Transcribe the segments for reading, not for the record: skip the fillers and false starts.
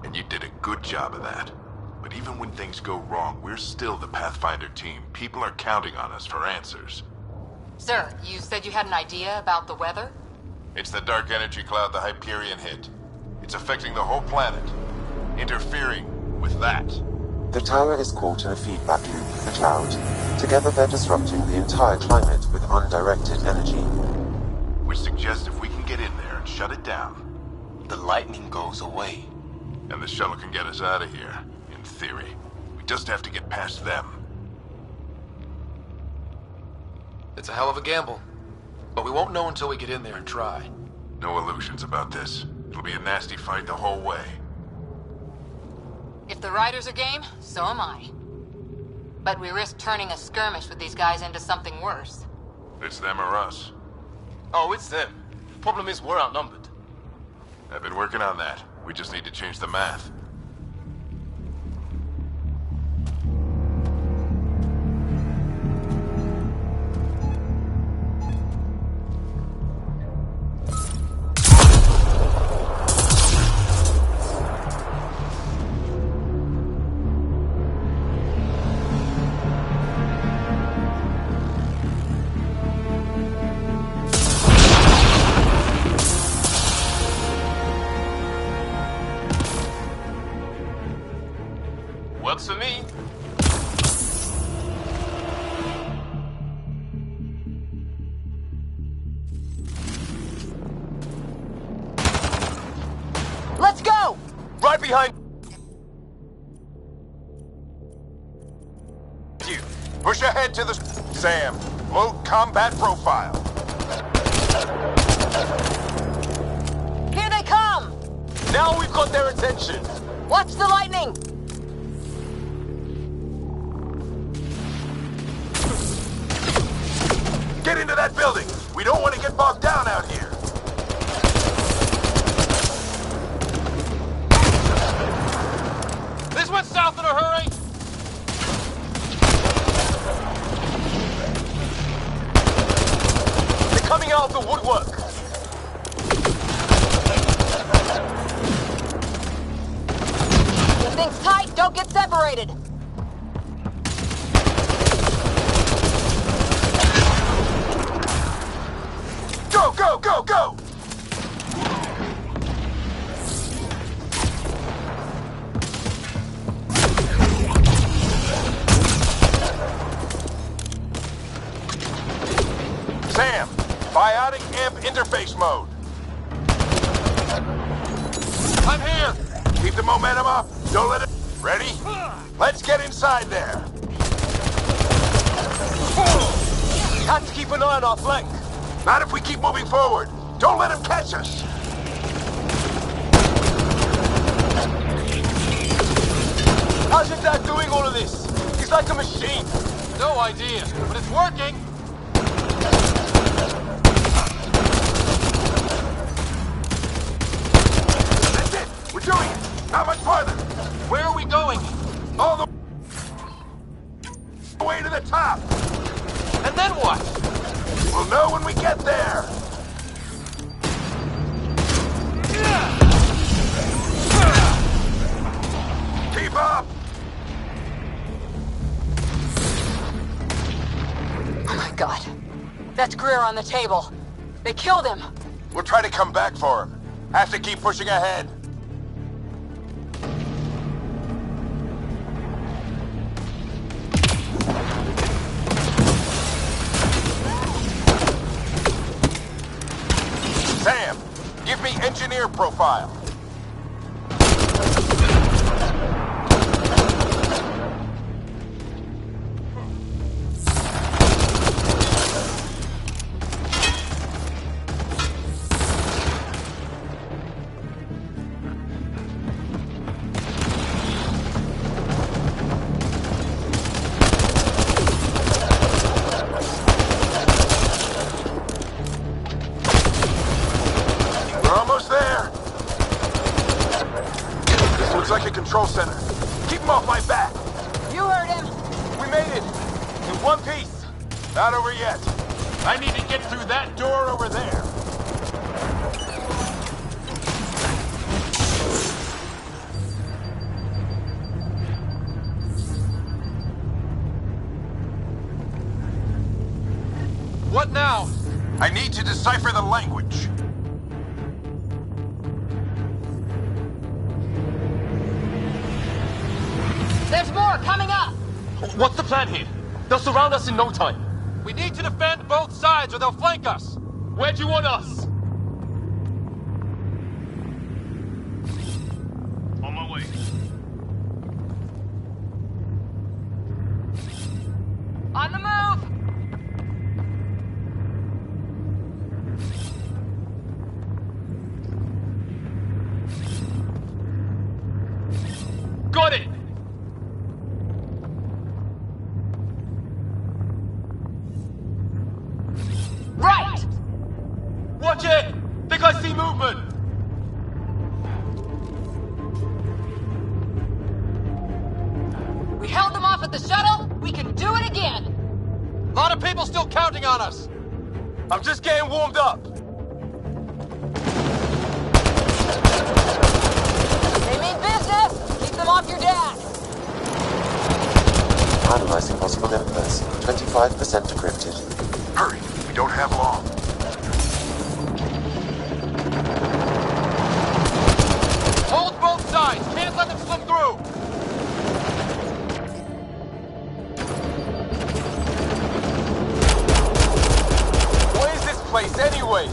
and you did a good job of that. But even when things go wrong, we're still the Pathfinder team. People are counting on us for answers. Sir, you said you had an idea about the weather? It's the dark energy cloud the Hyperion hit. It's affecting the whole planet, interfering with that. The tower is caught in a feedback loop with the cloud. Together they're disrupting the entire climate with undirected energy. Which suggests if we can get in there and shut it down, the lightning goes away. And the shuttle can get us out of here, in theory. We just have to get past them. It's a hell of a gamble. But we won't know until we get in there and try. No illusions about this. It'll be a nasty fight the whole way. If the riders are game, so am I. But we risk turning a skirmish with these guys into something worse. It's them or us. Oh, it's them. Problem is, we're outnumbered. I've been working on that. We just need to change the math. Works for me. Let's go! Right behind You. Push ahead to the... Sam, load combat profile. Here they come! Now we've got their attention. Watch the lightning! Get into that building! We don't want to get bogged down out here! This went south in a hurry. They're coming out of the woodwork. Keep things tight, don't get separated! Go, go, go, go! Sam, biotic amp interface mode. I'm here. Keep the momentum up. Don't let it... Ready? Let's get inside there. Have to keep an eye on our flank. Not if we keep moving forward. Don't let him catch us. How's your dad doing all of this? He's like a machine. No idea, but it's working. That's it. We're doing it. Not much farther. Where are we going? All the way to the top. And then what? We'll know when we get there. Keep up. Oh my god. That's Greer on the table. They killed him. We'll try to come back for him. Have to keep pushing ahead. Sam, give me engineer profile. Looks like a control center. Keep him off my back. You heard him. We made it. In one piece. Not over yet. I need to get through that door over there. What now? I need to decipher the language. There's more coming up! What's the plan here? They'll surround us in no time. We need to defend both sides or they'll flank us. Where do you want us? On my way. On the move! Got it! Right! Watch it! Think I see movement! We held them off at the shuttle, we can do it again! A lot of people still counting on us. I'm just getting warmed up. They mean business! Keep them off your dad! Analyzing possible inputs. 25% decrypted. Hurry, we don't have long. Hold both sides. Can't let them slip through. What is this place anyway?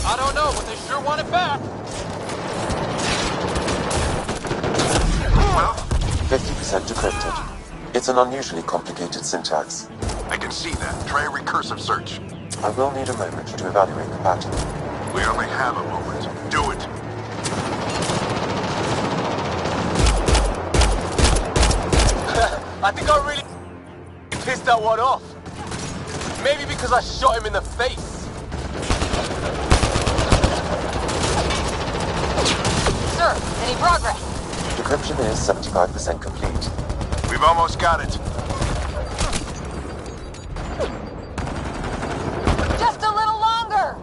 I don't know, but they sure want it back. Well, 50% decrypted. It's an unusually complicated syntax. I can see that. Try a recursive search. I will need a moment to evaluate the pattern. We only have a moment. Do it. I think I really pissed that one off. Maybe because I shot him in the face. Sir, any progress? Decryption is 75% complete. We've almost got it. Just a little longer!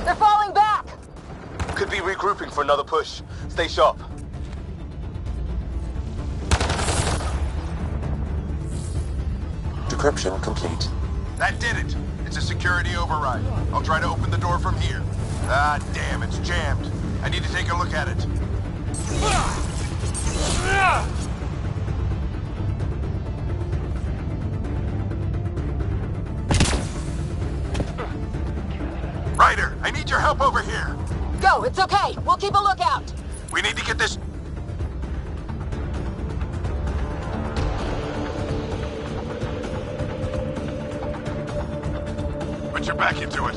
They're falling back! Could be regrouping for another push. Stay sharp. Decryption complete. That did it. It's a security override. I'll try to open the door from here. Ah, damn, it's jammed. I need to take a look at it. Ryder, I need your help over here. Go, it's okay. We'll keep a lookout. We need to get this... Put your back into it.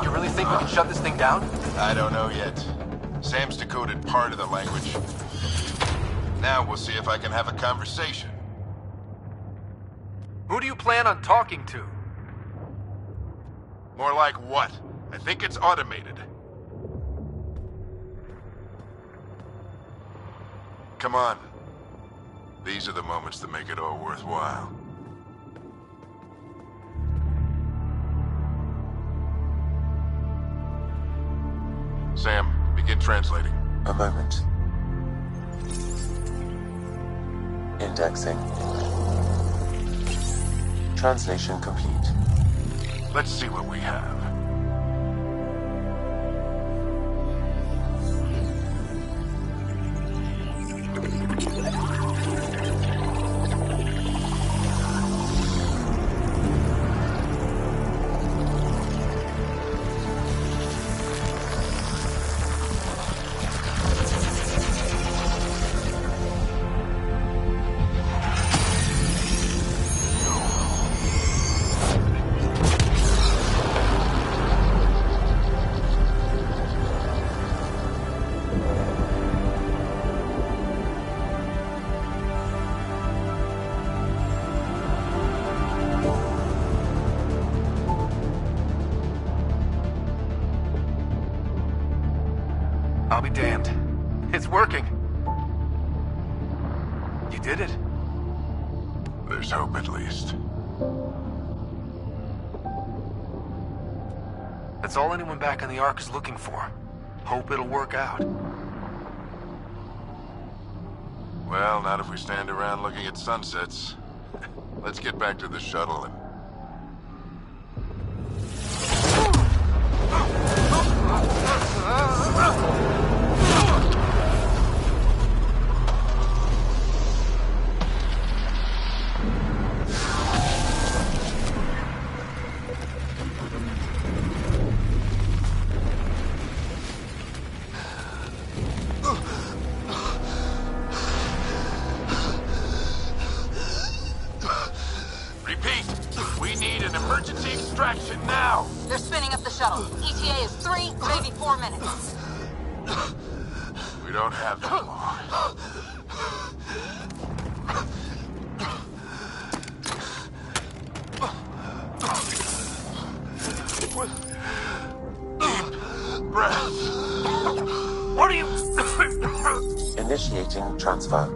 You really think we can shut this thing down? I don't know yet. Sam's decoded part of the language. Now we'll see if I can have a conversation. Who do you plan on talking to? More like what? I think it's automated. Come on. These are the moments that make it all worthwhile. Sam, begin translating. A moment. Indexing. Translation complete. Let's see what we have. I'll be damned. It's working. You did it. There's hope at least. That's all anyone back on the Ark is looking for. Hope it'll work out. Well, not if we stand around looking at sunsets. Let's get back to the shuttle and... Emergency extraction now! They're spinning up the shuttle. ETA is 3, maybe 4 minutes. We don't have that long. Deep breath. What are you... Initiating transfer.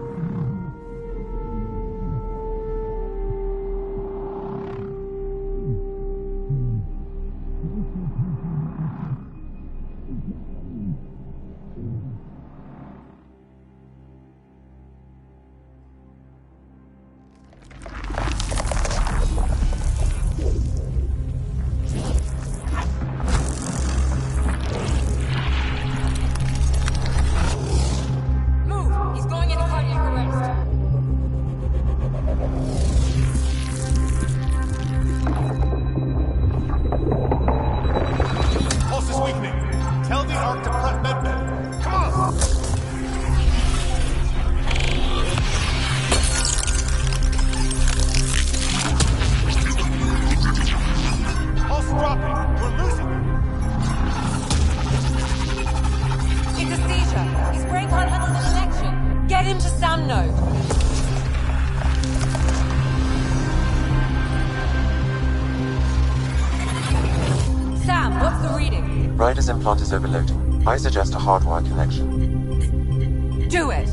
Ryder's implant is overloading. I suggest a hardwire connection. Do it!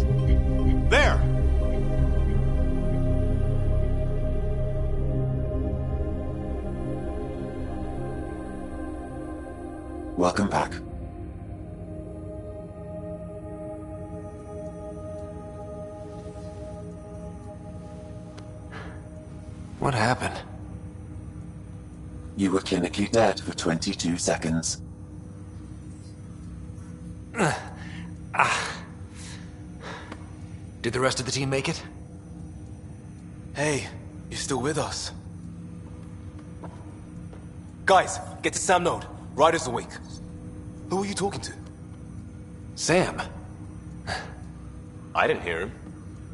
There! Welcome back. What happened? You were clinically dead for 22 seconds. Did the rest of the team make it? Hey, you're still with us. Guys, get to Sam Node. Ryder's awake. Who are you talking to? Sam. I didn't hear him.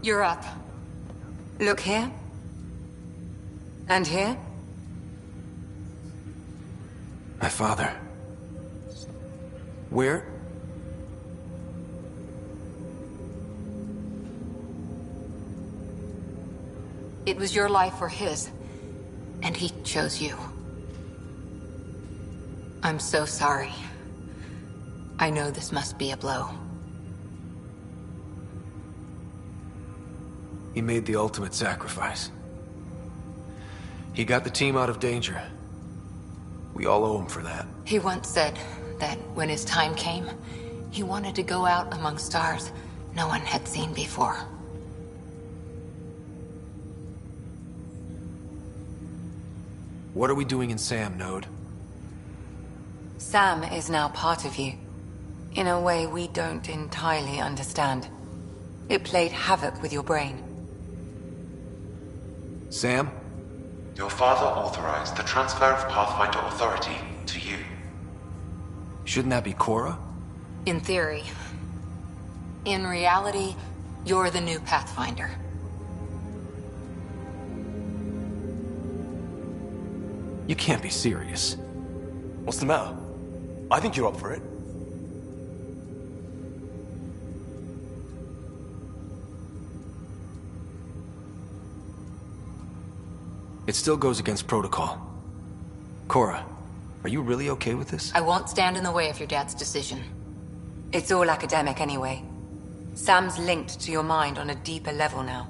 You're up. Look here. And here. My father. Where? It was your life or his, and he chose you. I'm so sorry. I know this must be a blow. He made the ultimate sacrifice. He got the team out of danger. We all owe him for that. He once said that when his time came, he wanted to go out among stars no one had seen before. What are we doing in Sam, Node? Sam is now part of you, in a way we don't entirely understand. It played havoc with your brain. Sam? Your father authorized the transfer of Pathfinder authority to you. Shouldn't that be Cora? In theory. In reality, you're the new Pathfinder. You can't be serious. What's the matter? I think you're up for it. It still goes against protocol. Cora, are you really okay with this? I won't stand in the way of your dad's decision. It's all academic anyway. Sam's linked to your mind on a deeper level now.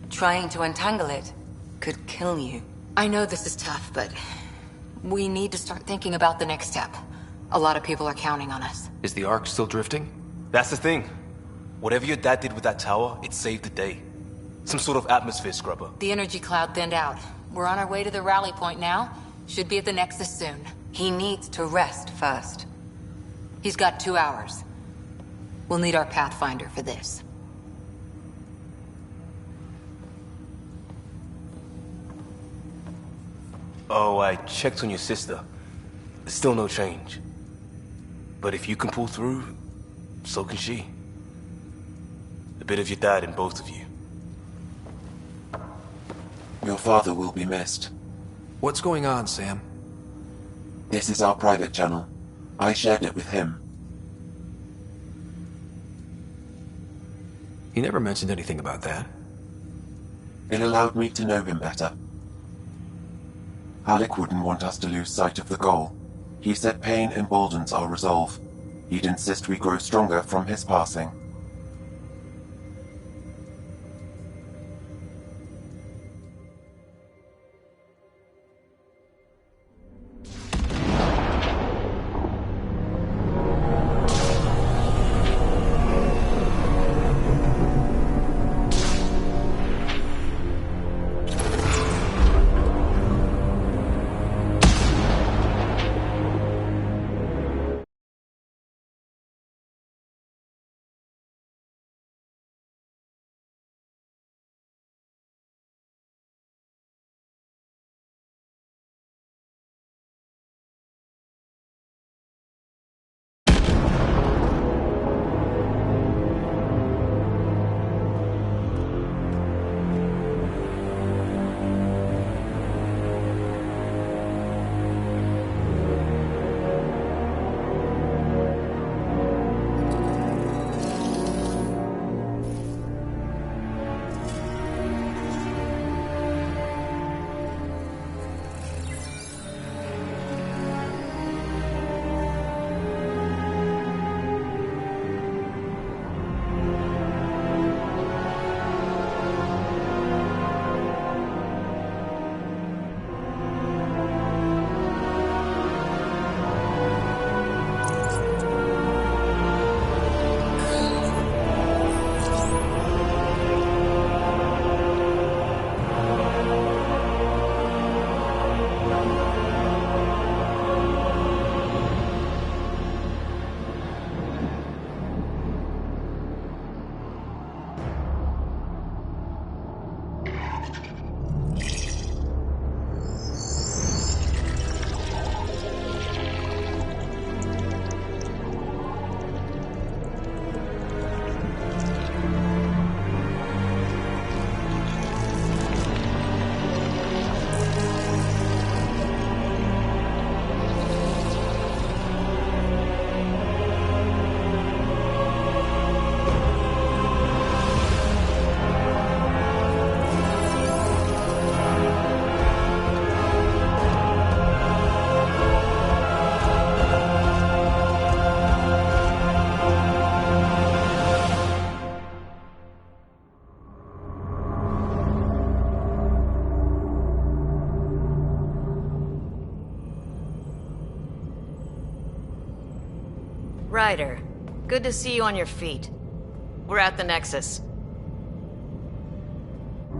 Trying to untangle it could kill you. I know this is tough, but we need to start thinking about the next step. A lot of people are counting on us. Is the Ark still drifting? That's the thing. Whatever your dad did with that tower, it saved the day. Some sort of atmosphere scrubber. The energy cloud thinned out. We're on our way to the rally point now. Should be at the Nexus soon. He needs to rest first. He's got 2 hours. We'll need our Pathfinder for this. Oh, I checked on your sister. Still no change. But if you can pull through, so can she. A bit of your dad in both of you. Your father will be missed. What's going on, Sam? This is our private channel. I shared it with him. He never mentioned anything about that. It allowed me to know him better. Alec wouldn't want us to lose sight of the goal. He said pain emboldens our resolve. He'd insist we grow stronger from his passing. Ryder, good to see you on your feet. We're at the Nexus.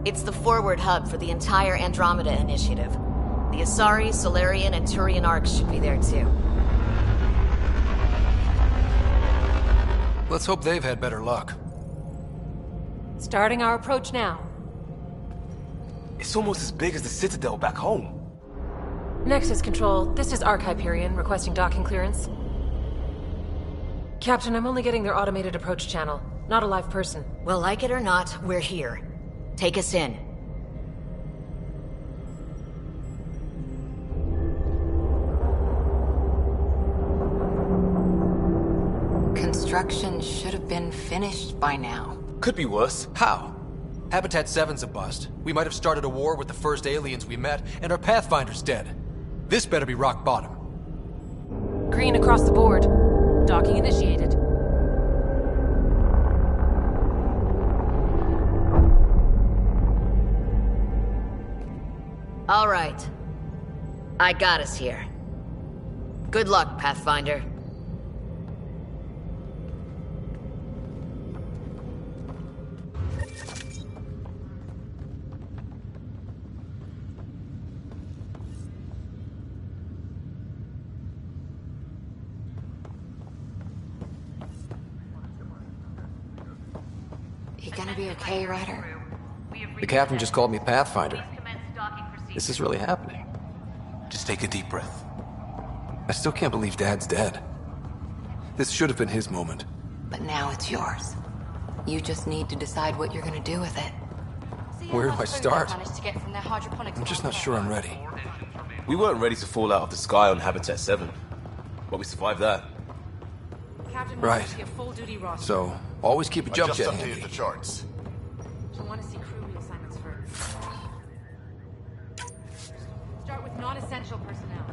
It's the forward hub for the entire Andromeda initiative. The Asari, Solarian, and Turian arcs should be there too. Let's hope they've had better luck. Starting our approach now. It's almost as big as the Citadel back home. Nexus Control, this is Arc Hyperion requesting docking clearance. Captain, I'm only getting their automated approach channel, not a live person. Well, like it or not, we're here. Take us in. Construction should have been finished by now. Could be worse. How? Habitat 7's a bust. We might have started a war with the first aliens we met, and our Pathfinder's dead. This better be rock bottom. Green across the board. Docking initiated. All right. I got us here. Good luck, Pathfinder. You gonna be okay, Ryder? The captain just called me Pathfinder. This is really happening. Just take a deep breath. I still can't believe Dad's dead. This should have been his moment. But now it's yours. You just need to decide what you're gonna do with it. Where do I start? I'm just not sure I'm ready. We weren't ready to fall out of the sky on Habitat 7. But we survived that. Right. So, always keep a jump jet Just handy. updated the charts. You'll want to see crew reassignments first. Start with non-essential personnel.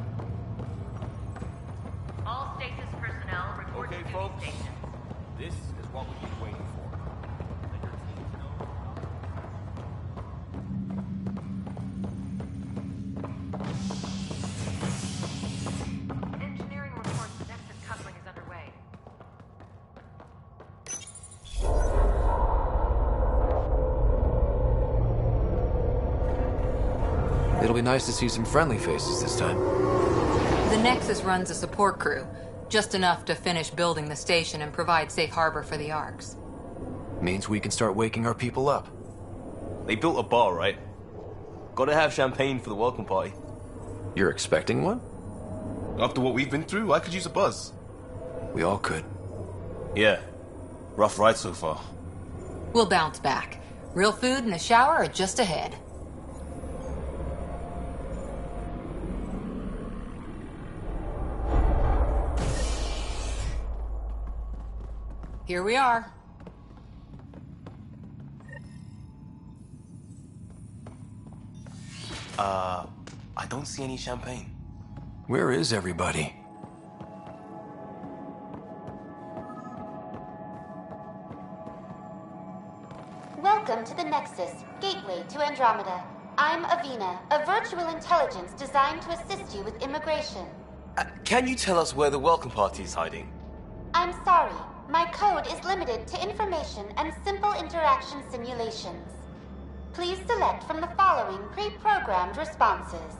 All stasis personnel report to duty stations. This is what we've been waiting for. Engineering reports the Nexus coupling is underway. It'll be nice to see some friendly faces this time. The Nexus runs a support crew, just enough to finish building the station and provide safe harbor for the Arks. Means we can start waking our people up. They built a bar, right? Gotta have champagne for the welcome party. You're expecting one? After what we've been through, I could use a buzz. We all could. Yeah. Rough ride so far. We'll bounce back. Real food and a shower are just ahead. Here we are. I don't see any champagne. Where is everybody? Welcome to the Nexus, gateway to Andromeda. I'm Avina, a virtual intelligence designed to assist you with immigration. Can you tell us where the welcome party is hiding? I'm sorry, my code is limited to information and simple interaction simulations. Please select from the following pre-programmed responses.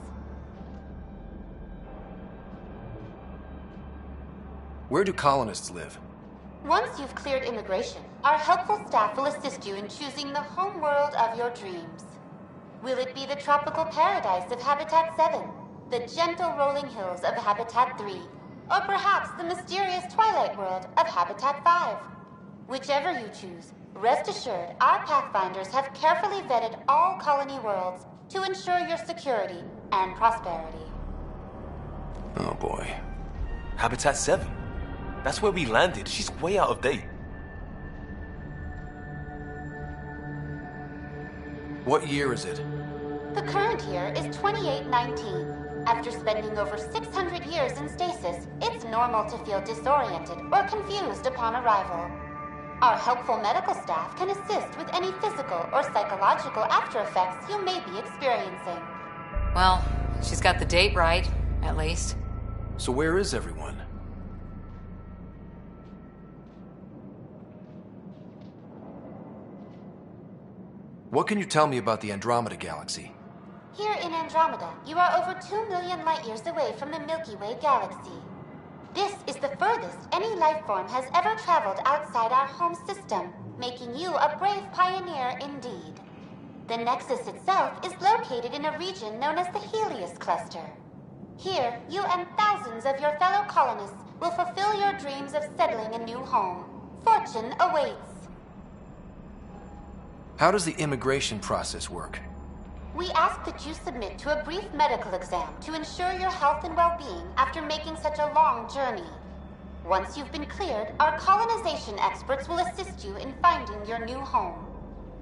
Where do colonists live? Once you've cleared immigration, our helpful staff will assist you in choosing the home world of your dreams. Will it be the tropical paradise of Habitat 7, the gentle rolling hills of Habitat 3, or perhaps the mysterious twilight world of Habitat 5? Whichever you choose, rest assured our Pathfinders have carefully vetted all colony worlds to ensure your security and prosperity. Oh boy. Habitat 7. That's where we landed. She's way out of date. What year is it? The current year is 2819. After spending over 600 years in stasis, it's normal to feel disoriented or confused upon arrival. Our helpful medical staff can assist with any physical or psychological after effects you may be experiencing. Well, she's got the date right, at least. So where is everyone? What can you tell me about the Andromeda galaxy? Here in Andromeda, you are over 2 million light years away from the Milky Way galaxy. This is the furthest any life form has ever traveled outside our home system, making you a brave pioneer indeed. The Nexus itself is located in a region known as the Helios Cluster. Here, you and thousands of your fellow colonists will fulfill your dreams of settling a new home. Fortune awaits. How does the immigration process work? We ask that you submit to a brief medical exam to ensure your health and well-being after making such a long journey. Once you've been cleared, our colonization experts will assist you in finding your new home.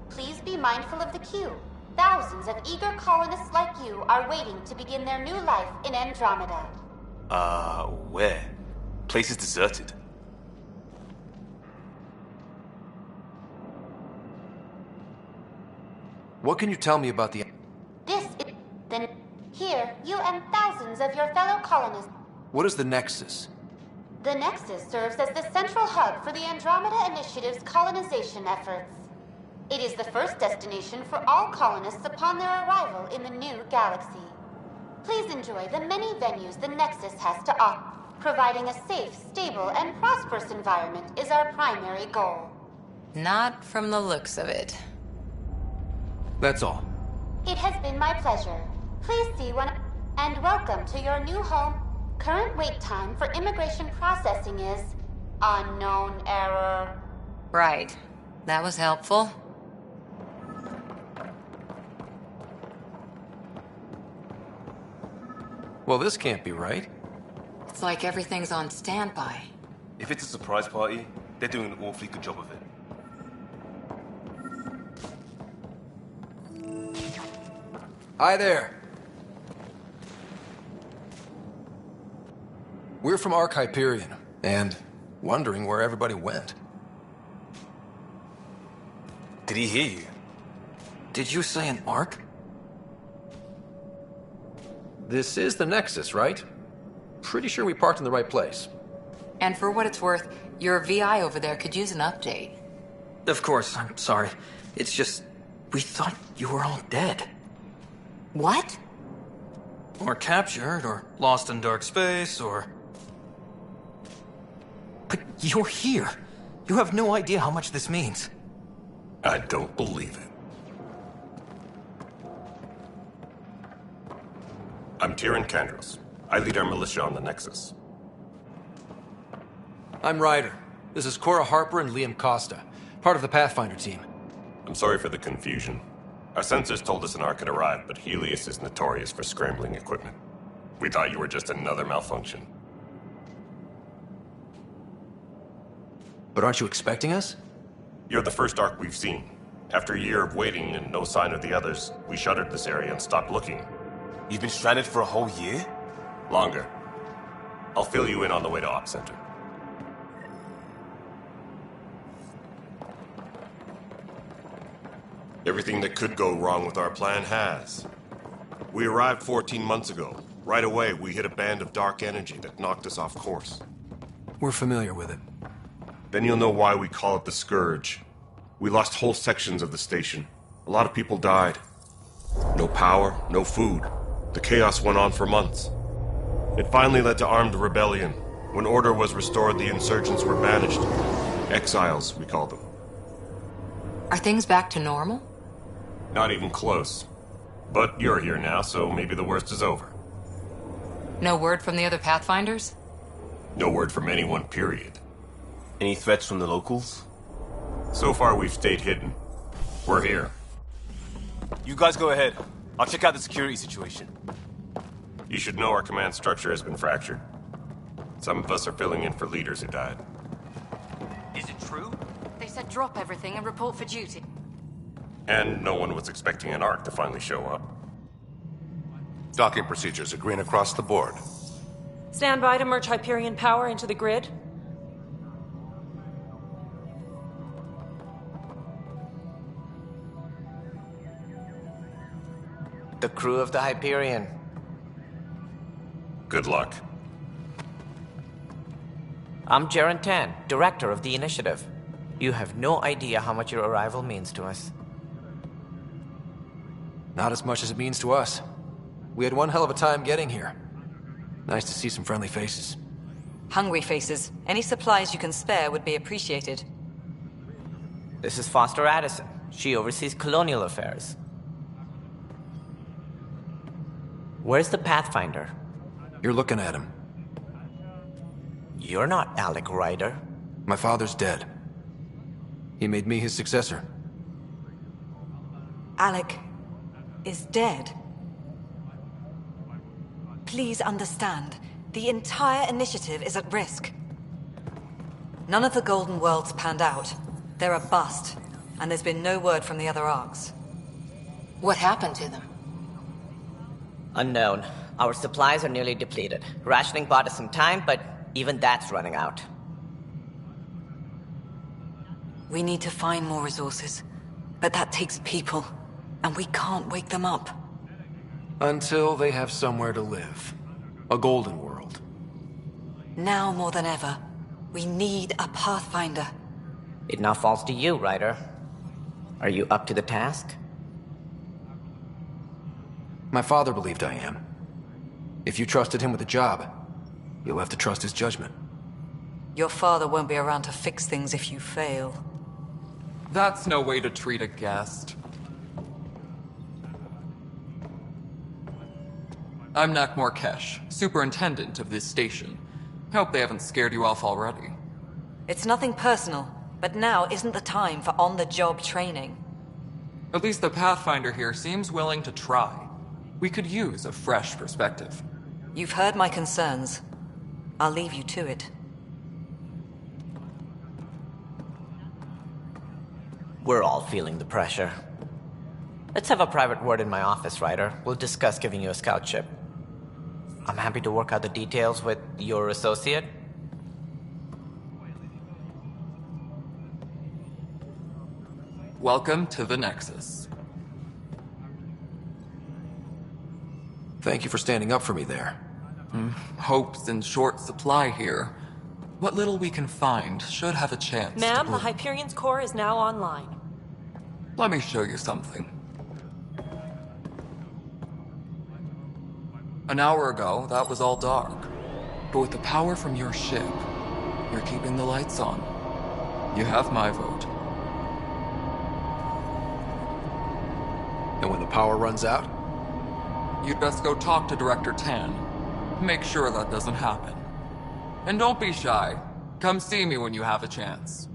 Please be mindful of the queue. Thousands of eager colonists like you are waiting to begin their new life in Andromeda. Where? Place is deserted. What can you tell me about the... Then here, you and thousands of your fellow colonists. What is the Nexus? The Nexus serves as the central hub for the Andromeda Initiative's colonization efforts. It is the first destination for all colonists upon their arrival in the new galaxy. Please enjoy the many venues the Nexus has to offer. Providing a safe, stable, and prosperous environment is our primary goal. Not from the looks of it. That's all. It has been my pleasure. Please see one and welcome to your new home. Current wait time for immigration processing is unknown error. Right. That was helpful. Well, this can't be right. It's like everything's on standby. If it's a surprise party, they're doing an awfully good job of it. Hi there. We're from Hyperion, and wondering where everybody went. Did he hear you? Did you say an Ark? This is the Nexus, right? Pretty sure we parked in the right place. And for what it's worth, your VI over there could use an update. Of course, I'm sorry. It's just, we thought you were all dead. What? Or captured, or lost in dark space, or... But you're here. You have no idea how much this means. I don't believe it. I'm Tyrion Kandros. I lead our militia on the Nexus. I'm Ryder. This is Cora Harper and Liam Costa, part of the Pathfinder team. I'm sorry for the confusion. Our sensors told us an Ark had arrived, but Helios is notorious for scrambling equipment. We thought you were just another malfunction. But aren't you expecting us? You're the first Ark we've seen. After a year of waiting and no sign of the others, we shuttered this area and stopped looking. You've been stranded for a whole year? Longer. I'll fill you in on the way to Op Center. Everything that could go wrong with our plan has. We arrived 14 months ago. Right away, we hit a band of dark energy that knocked us off course. We're familiar with it. Then you'll know why we call it the Scourge. We lost whole sections of the station. A lot of people died. No power, no food. The chaos went on for months. It finally led to armed rebellion. When order was restored, the insurgents were banished. Exiles, we call them. Are things back to normal? Not even close. But you're here now, so maybe the worst is over. No word from the other Pathfinders? No word from anyone, period. Any threats from the locals? So far, we've stayed hidden. We're here. You guys go ahead. I'll check out the security situation. You should know our command structure has been fractured. Some of us are filling in for leaders who died. Is it true? They said drop everything and report for duty. And no one was expecting an Ark to finally show up. Docking procedures are green across the board. Stand by to merge Hyperion power into the grid. The crew of the Hyperion. Good luck. I'm Jaren Tan, director of the initiative. You have no idea how much your arrival means to us. Not as much as it means to us. We had one hell of a time getting here. Nice to see some friendly faces. Hungry faces. Any supplies you can spare would be appreciated. This is Foster Addison. She oversees colonial affairs. Where's the Pathfinder? You're looking at him. You're not Alec Ryder. My father's dead. He made me his successor. Alec is dead. Please understand, the entire initiative is at risk. None of the Golden Worlds panned out. They're a bust, and there's been no word from the other Arks. What happened to them? Unknown. Our supplies are nearly depleted. Rationing bought us some time, but even that's running out. We need to find more resources, but that takes people, and we can't wake them up. Until they have somewhere to live. A golden world. Now more than ever, we need a Pathfinder. It now falls to you, Ryder. Are you up to the task? My father believed I am. If you trusted him with a job, you'll have to trust his judgment. Your father won't be around to fix things if you fail. That's no way to treat a guest. I'm Nakmor Kesh, superintendent of this station. Hope they haven't scared you off already. It's nothing personal, but now isn't the time for on-the-job training. At least the Pathfinder here seems willing to try. We could use a fresh perspective. You've heard my concerns. I'll leave you to it. We're all feeling the pressure. Let's have a private word in my office, Ryder. We'll discuss giving you a scout ship. I'm happy to work out the details with your associate. Welcome to the Nexus. Thank you for standing up for me there. Hope's in short supply here. What little we can find should have a chance. Ma'am, the Hyperion's core is now online. Let me show you something. An hour ago, that was all dark. But with the power from your ship, you're keeping the lights on. You have my vote. And when the power runs out? You'd best go talk to Director Tan. Make sure that doesn't happen. And don't be shy. Come see me when you have a chance.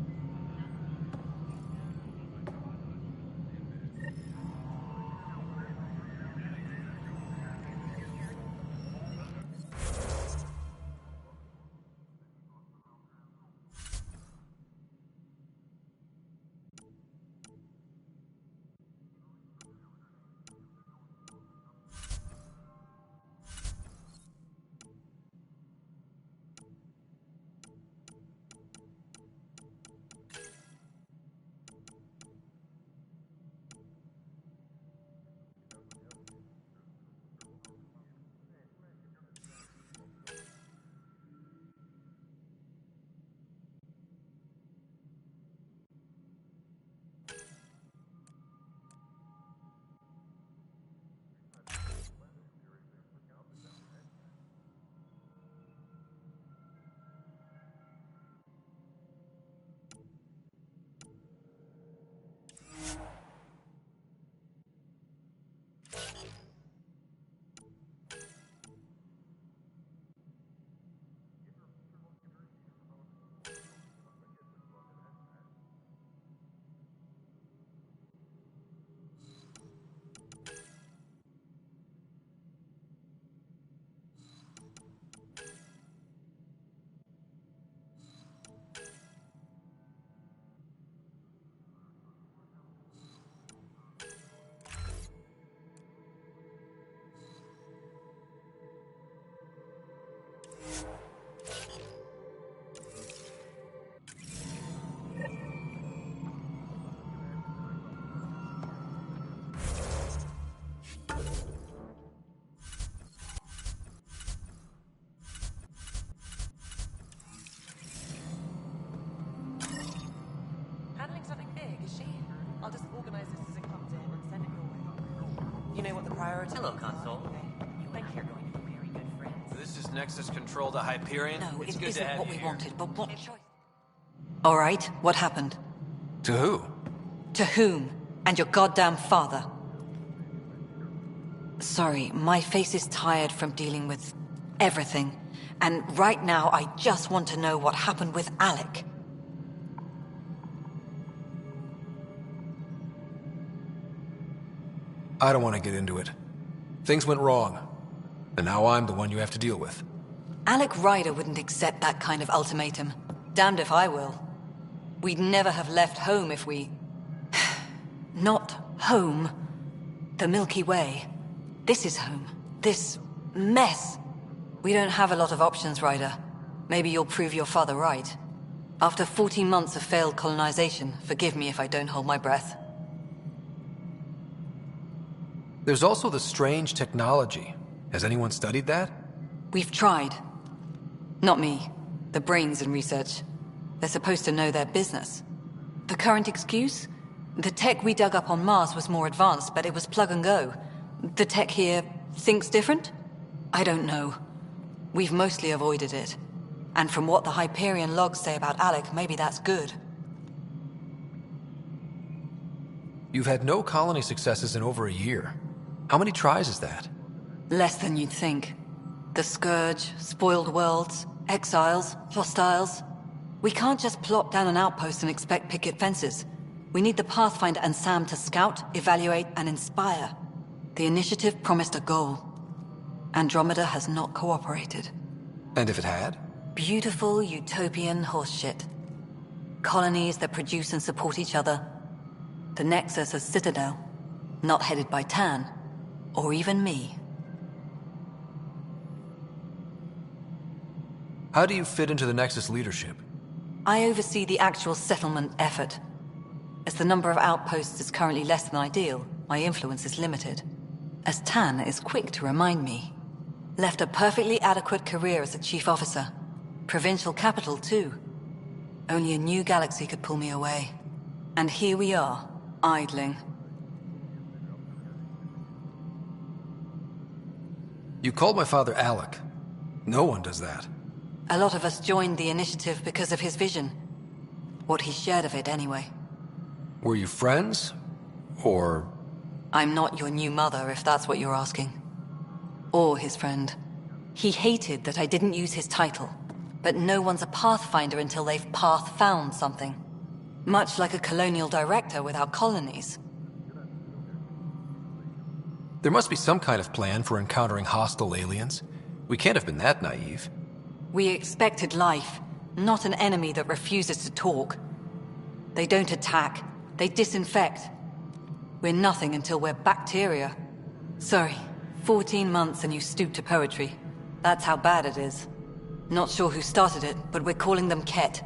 Hello, Console. You think you're going to be very good friends. This is Nexus Control to Hyperion. No, it's it good to isn't have what you we here. wanted, but what choice? All right, what happened? To who? To whom? And your goddamn father. Sorry, my face is tired from dealing with everything. And right now, I just want to know what happened with Alec. I don't want to get into it. Things went wrong. And now I'm the one you have to deal with. Alec Ryder wouldn't accept that kind of ultimatum. Damned if I will. We'd never have left home if we... Not home. The Milky Way. This is home. This mess. We don't have a lot of options, Ryder. Maybe you'll prove your father right. After 14 months of failed colonization, forgive me if I don't hold my breath. There's also the strange technology. Has anyone studied that? We've tried. Not me. The brains in research. They're supposed to know their business. The current excuse? The tech we dug up on Mars was more advanced, but it was plug and go. The tech here thinks different? I don't know. We've mostly avoided it. And from what the Hyperion logs say about Alec, maybe that's good. You've had no colony successes in over a year. How many tries is that? Less than you'd think. The Scourge, spoiled worlds, exiles, hostiles. We can't just plop down an outpost and expect picket fences. We need the Pathfinder and Sam to scout, evaluate, and inspire. The initiative promised a goal. Andromeda has not cooperated. And if it had? Beautiful utopian horseshit. Colonies that produce and support each other. The Nexus a citadel, not headed by Tan, or even me. How do you fit into the Nexus leadership? I oversee the actual settlement effort. As the number of outposts is currently less than ideal, my influence is limited. As Tan is quick to remind me. Left a perfectly adequate career as a chief officer. Provincial capital, too. Only a new galaxy could pull me away. And here we are, idling. You called my father Alec. No one does that. A lot of us joined the initiative because of his vision. What he shared of it, anyway. Were you friends? Or... I'm not your new mother, if that's what you're asking. Or his friend. He hated that I didn't use his title. But no one's a Pathfinder until they've path-found something. Much like a colonial director without colonies. There must be some kind of plan for encountering hostile aliens. We can't have been that naive. We expected life, not an enemy that refuses to talk. They don't attack, they disinfect. We're nothing until we're bacteria. Sorry, 14 months and you stoop to poetry. That's how bad it is. Not sure who started it, but we're calling them Ket.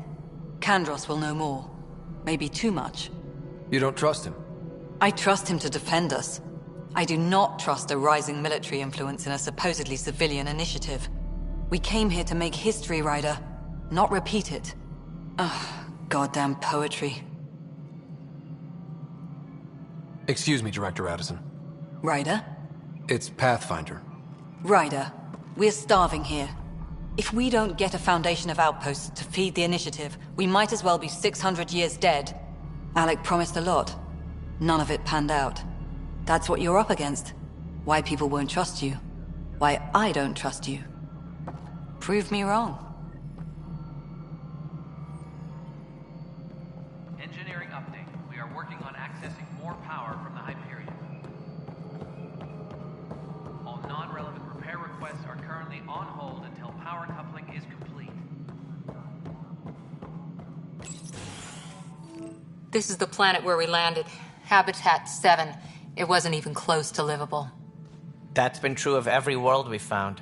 Kandros will know more. Maybe too much. You don't trust him? I trust him to defend us. I do not trust a rising military influence in a supposedly civilian initiative. We came here to make history, Ryder, not repeat it. Ugh, goddamn poetry. Excuse me, Director Addison. Ryder? It's Pathfinder. Ryder, we're starving here. If we don't get a foundation of outposts to feed the initiative, we might as well be 600 years dead. Alec promised a lot. None of it panned out. That's what you're up against. Why people won't trust you. Why I don't trust you. Prove me wrong. Engineering update. We are working on accessing more power from the Hyperion. All non-relevant repair requests are currently on hold until power coupling is complete. This is the planet where we landed. Habitat 7. It wasn't even close to livable. That's been true of every world we've found.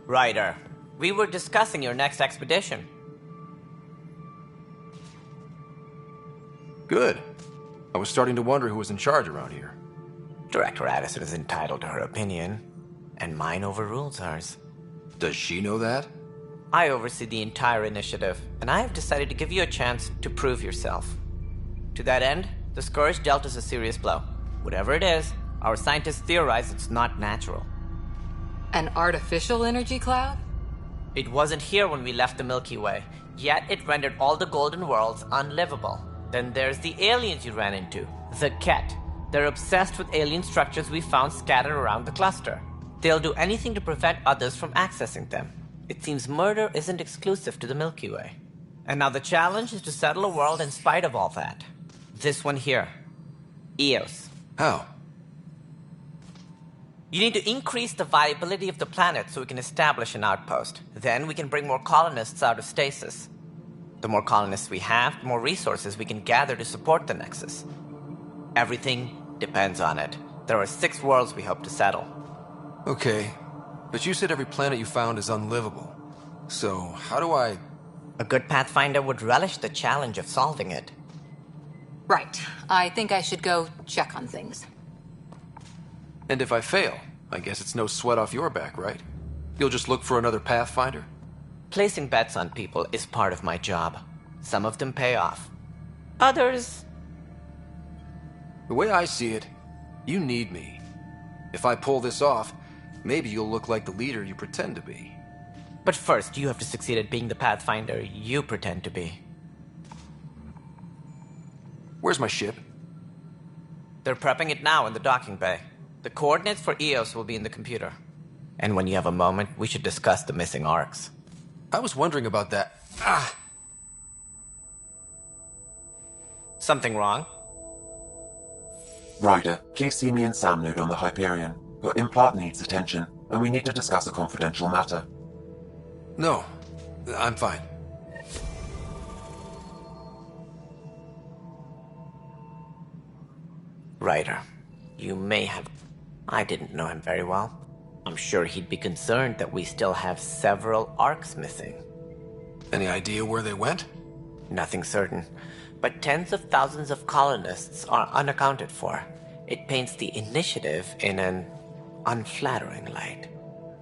Ryder, we were discussing your next expedition. Good. I was starting to wonder who was in charge around here. Director Addison is entitled to her opinion, and mine overrules hers. Does she know that? I oversee the entire initiative, and I have decided to give you a chance to prove yourself. To that end, the Scourge dealt us a serious blow. Whatever it is, our scientists theorize it's not natural. An artificial energy cloud? It wasn't here when we left the Milky Way, yet it rendered all the golden worlds unlivable. Then there's the aliens you ran into, the Ket. They're obsessed with alien structures we found scattered around the cluster. They'll do anything to prevent others from accessing them. It seems murder isn't exclusive to the Milky Way. And now the challenge is to settle a world in spite of all that. This one here. Eos. How? You need to increase the viability of the planet so we can establish an outpost. Then we can bring more colonists out of stasis. The more colonists we have, the more resources we can gather to support the Nexus. Everything depends on it. There are 6 worlds we hope to settle. Okay, but you said every planet you found is unlivable. So, how do I... A good Pathfinder would relish the challenge of solving it. Right. I think I should go check on things. And if I fail, I guess it's no sweat off your back, right? You'll just look for another Pathfinder? Placing bets on people is part of my job. Some of them pay off. Others... The way I see it, you need me. If I pull this off, maybe you'll look like the leader you pretend to be. But first, you have to succeed at being the Pathfinder you pretend to be. Where's my ship? They're prepping it now in the docking bay. The coordinates for EOS will be in the computer. And when you have a moment, we should discuss the missing arcs. I was wondering about that. Something wrong? Ryder, please see me and Sam node on the Hyperion. Your implant needs attention, and we need to discuss a confidential matter. No, I'm fine. Ryder, you may have... I didn't know him very well. I'm sure he'd be concerned that we still have several arcs missing. Any idea where they went? Nothing certain, but tens of thousands of colonists are unaccounted for. It paints the initiative in an unflattering light.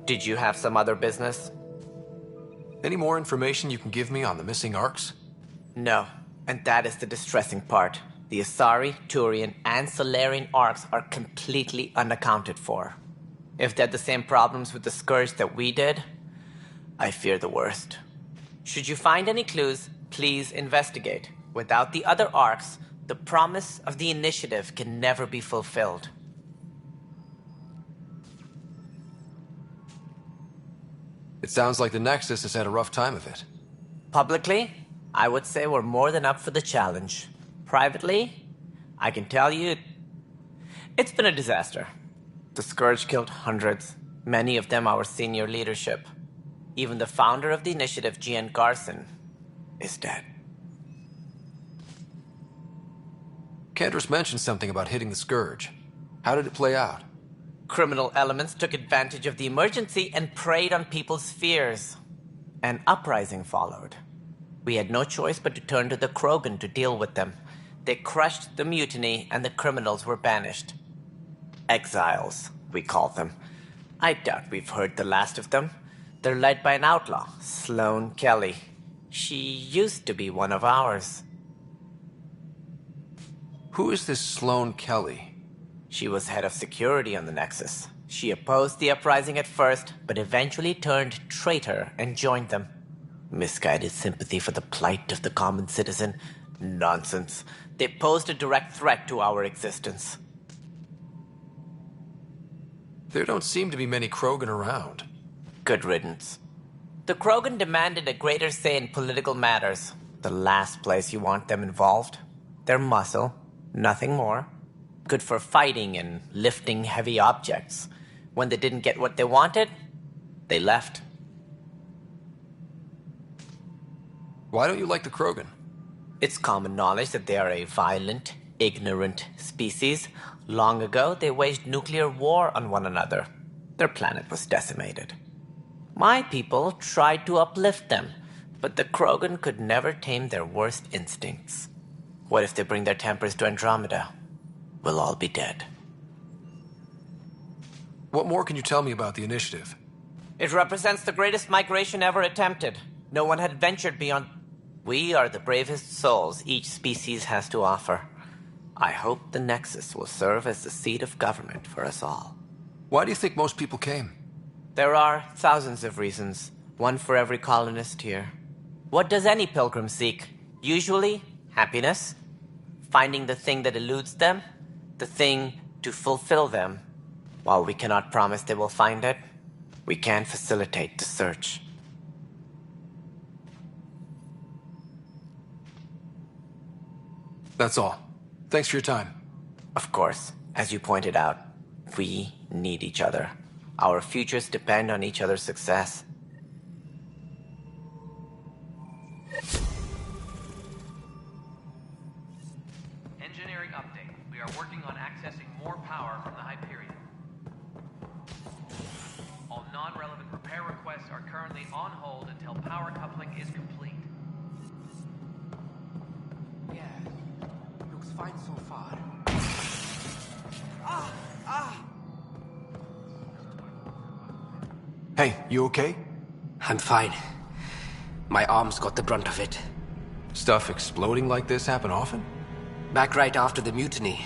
Did you have some other business? Any more information you can give me on the missing arcs? No, and that is the distressing part. The Asari, Turian, and Solarian arcs are completely unaccounted for. If they had the same problems with the Scourge that we did, I fear the worst. Should you find any clues, please investigate. Without the other arcs, the promise of the initiative can never be fulfilled. It sounds like the Nexus has had a rough time of it. Publicly, I would say we're more than up for the challenge. Privately, I can tell you, it's been a disaster. The Scourge killed hundreds, many of them our senior leadership. Even the founder of the initiative, Gian Garson, is dead. Cantor's mentioned something about hitting the Scourge. How did it play out? Criminal elements took advantage of the emergency and preyed on people's fears. An uprising followed. We had no choice but to turn to the Krogan to deal with them. They crushed the mutiny and the criminals were banished. Exiles, we call them. I doubt we've heard the last of them. They're led by an outlaw, Sloane Kelly. She used to be one of ours. Who is this Sloane Kelly? She was head of security on the Nexus. She opposed the uprising at first, but eventually turned traitor and joined them. Misguided sympathy for the plight of the common citizen? Nonsense. They posed a direct threat to our existence. There don't seem to be many Krogan around. Good riddance. The Krogan demanded a greater say in political matters. The last place you want them involved. They're muscle, nothing more. Good for fighting and lifting heavy objects. When they didn't get what they wanted, they left. Why don't you like the Krogan? It's common knowledge that they are a violent, ignorant species. Long ago, they waged nuclear war on one another. Their planet was decimated. My people tried to uplift them, but the Krogan could never tame their worst instincts. What if they bring their tempers to Andromeda? We'll all be dead. What more can you tell me about the initiative? It represents the greatest migration ever attempted. No one had ventured beyond... We are the bravest souls each species has to offer. I hope the Nexus will serve as the seat of government for us all. Why do you think most people came? There are thousands of reasons, one for every colonist here. What does any pilgrim seek? Usually, happiness. Finding the thing that eludes them, the thing to fulfill them. While we cannot promise they will find it, we can facilitate the search. That's all. Thanks for your time. Of course, as you pointed out, we need each other. Our futures depend on each other's success. Engineering update. We are working on accessing more power from the Hyperion. All non-relevant repair requests are currently on hold until power coupling is complete. Yeah, looks fine so far. Hey, you okay? I'm fine. My arms got the brunt of it. Stuff exploding like this happen often? Back right after the mutiny,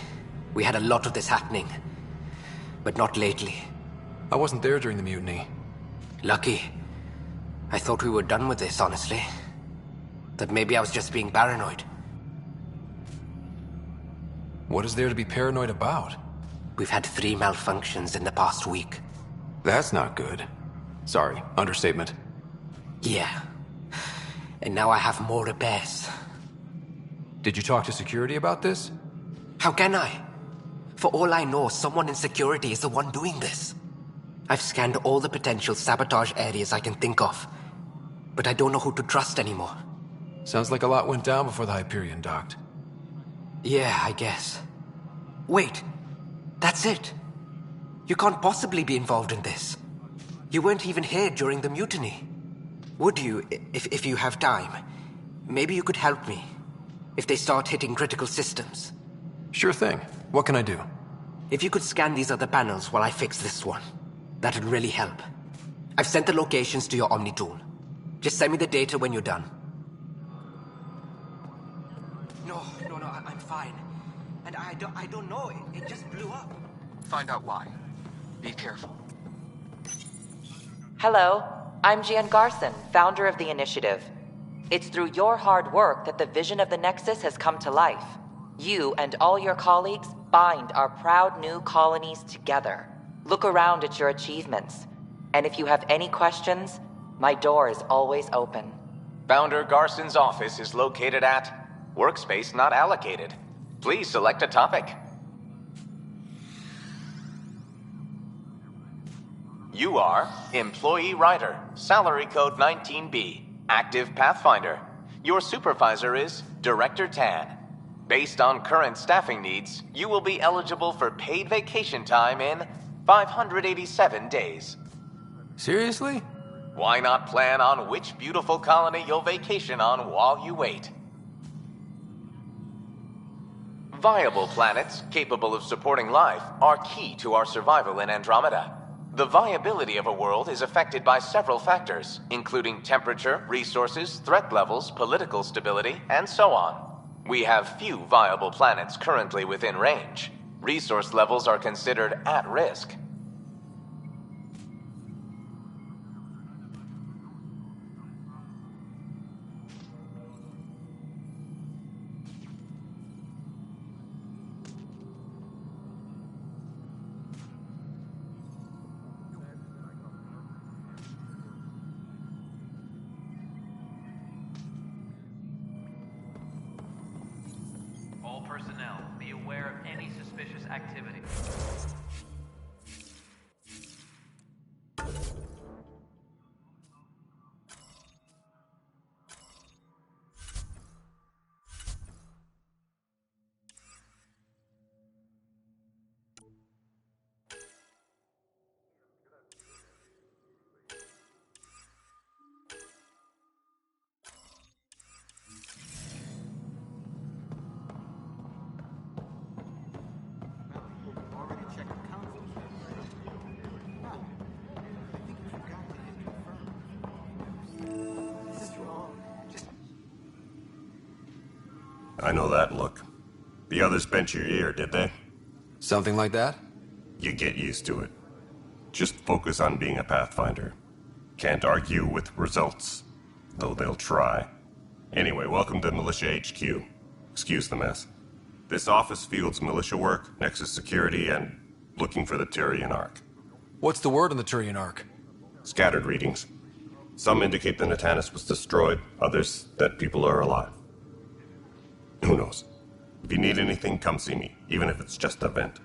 we had a lot of this happening. But not lately. I wasn't there during the mutiny. Lucky. I thought we were done with this, honestly. That maybe I was just being paranoid. What is there to be paranoid about? We've had 3 malfunctions in the past week. That's not good. Sorry, understatement. Yeah. And now I have more repairs. Did you talk to security about this? How can I? For all I know, someone in security is the one doing this. I've scanned all the potential sabotage areas I can think of, but I don't know who to trust anymore. Sounds like a lot went down before the Hyperion docked. Yeah, I guess. Wait, that's it. You can't possibly be involved in this. You weren't even here during the mutiny. Would you, if you have time? Maybe you could help me, if they start hitting critical systems. Sure thing. What can I do? If you could scan these other panels while I fix this one, that'd really help. I've sent the locations to your Omni tool. Just send me the data when you're done. No, I'm fine. And I don't know, it just blew up. Find out why. Be careful. Hello, I'm Gian Garson, founder of the Initiative. It's through your hard work that the vision of the Nexus has come to life. You and all your colleagues bind our proud new colonies together. Look around at your achievements. And if you have any questions, my door is always open. Founder Garson's office is located at Workspace Not Allocated. Please select a topic. You are Employee Writer, Salary Code 19B, Active Pathfinder. Your supervisor is Director Tan. Based on current staffing needs, you will be eligible for paid vacation time in 587 days. Seriously? Why not plan on which beautiful colony you'll vacation on while you wait? Viable planets capable of supporting life are key to our survival in Andromeda. The viability of a world is affected by several factors, including temperature, resources, threat levels, political stability, and so on. We have few viable planets currently within range. Resource levels are considered at risk. All personnel, be aware of any suspicious activity. I know that look. The others bent your ear, did they? Something like that? You get used to it. Just focus on being a Pathfinder. Can't argue with results, though they'll try. Anyway, welcome to Militia HQ. Excuse the mess. This office fields militia work, Nexus security, and looking for the Turian Ark. What's the word on the Turian Ark? Scattered readings. Some indicate the Natanus was destroyed, others that people are alive. Who knows? If you need anything, come see me, even if it's just a vent.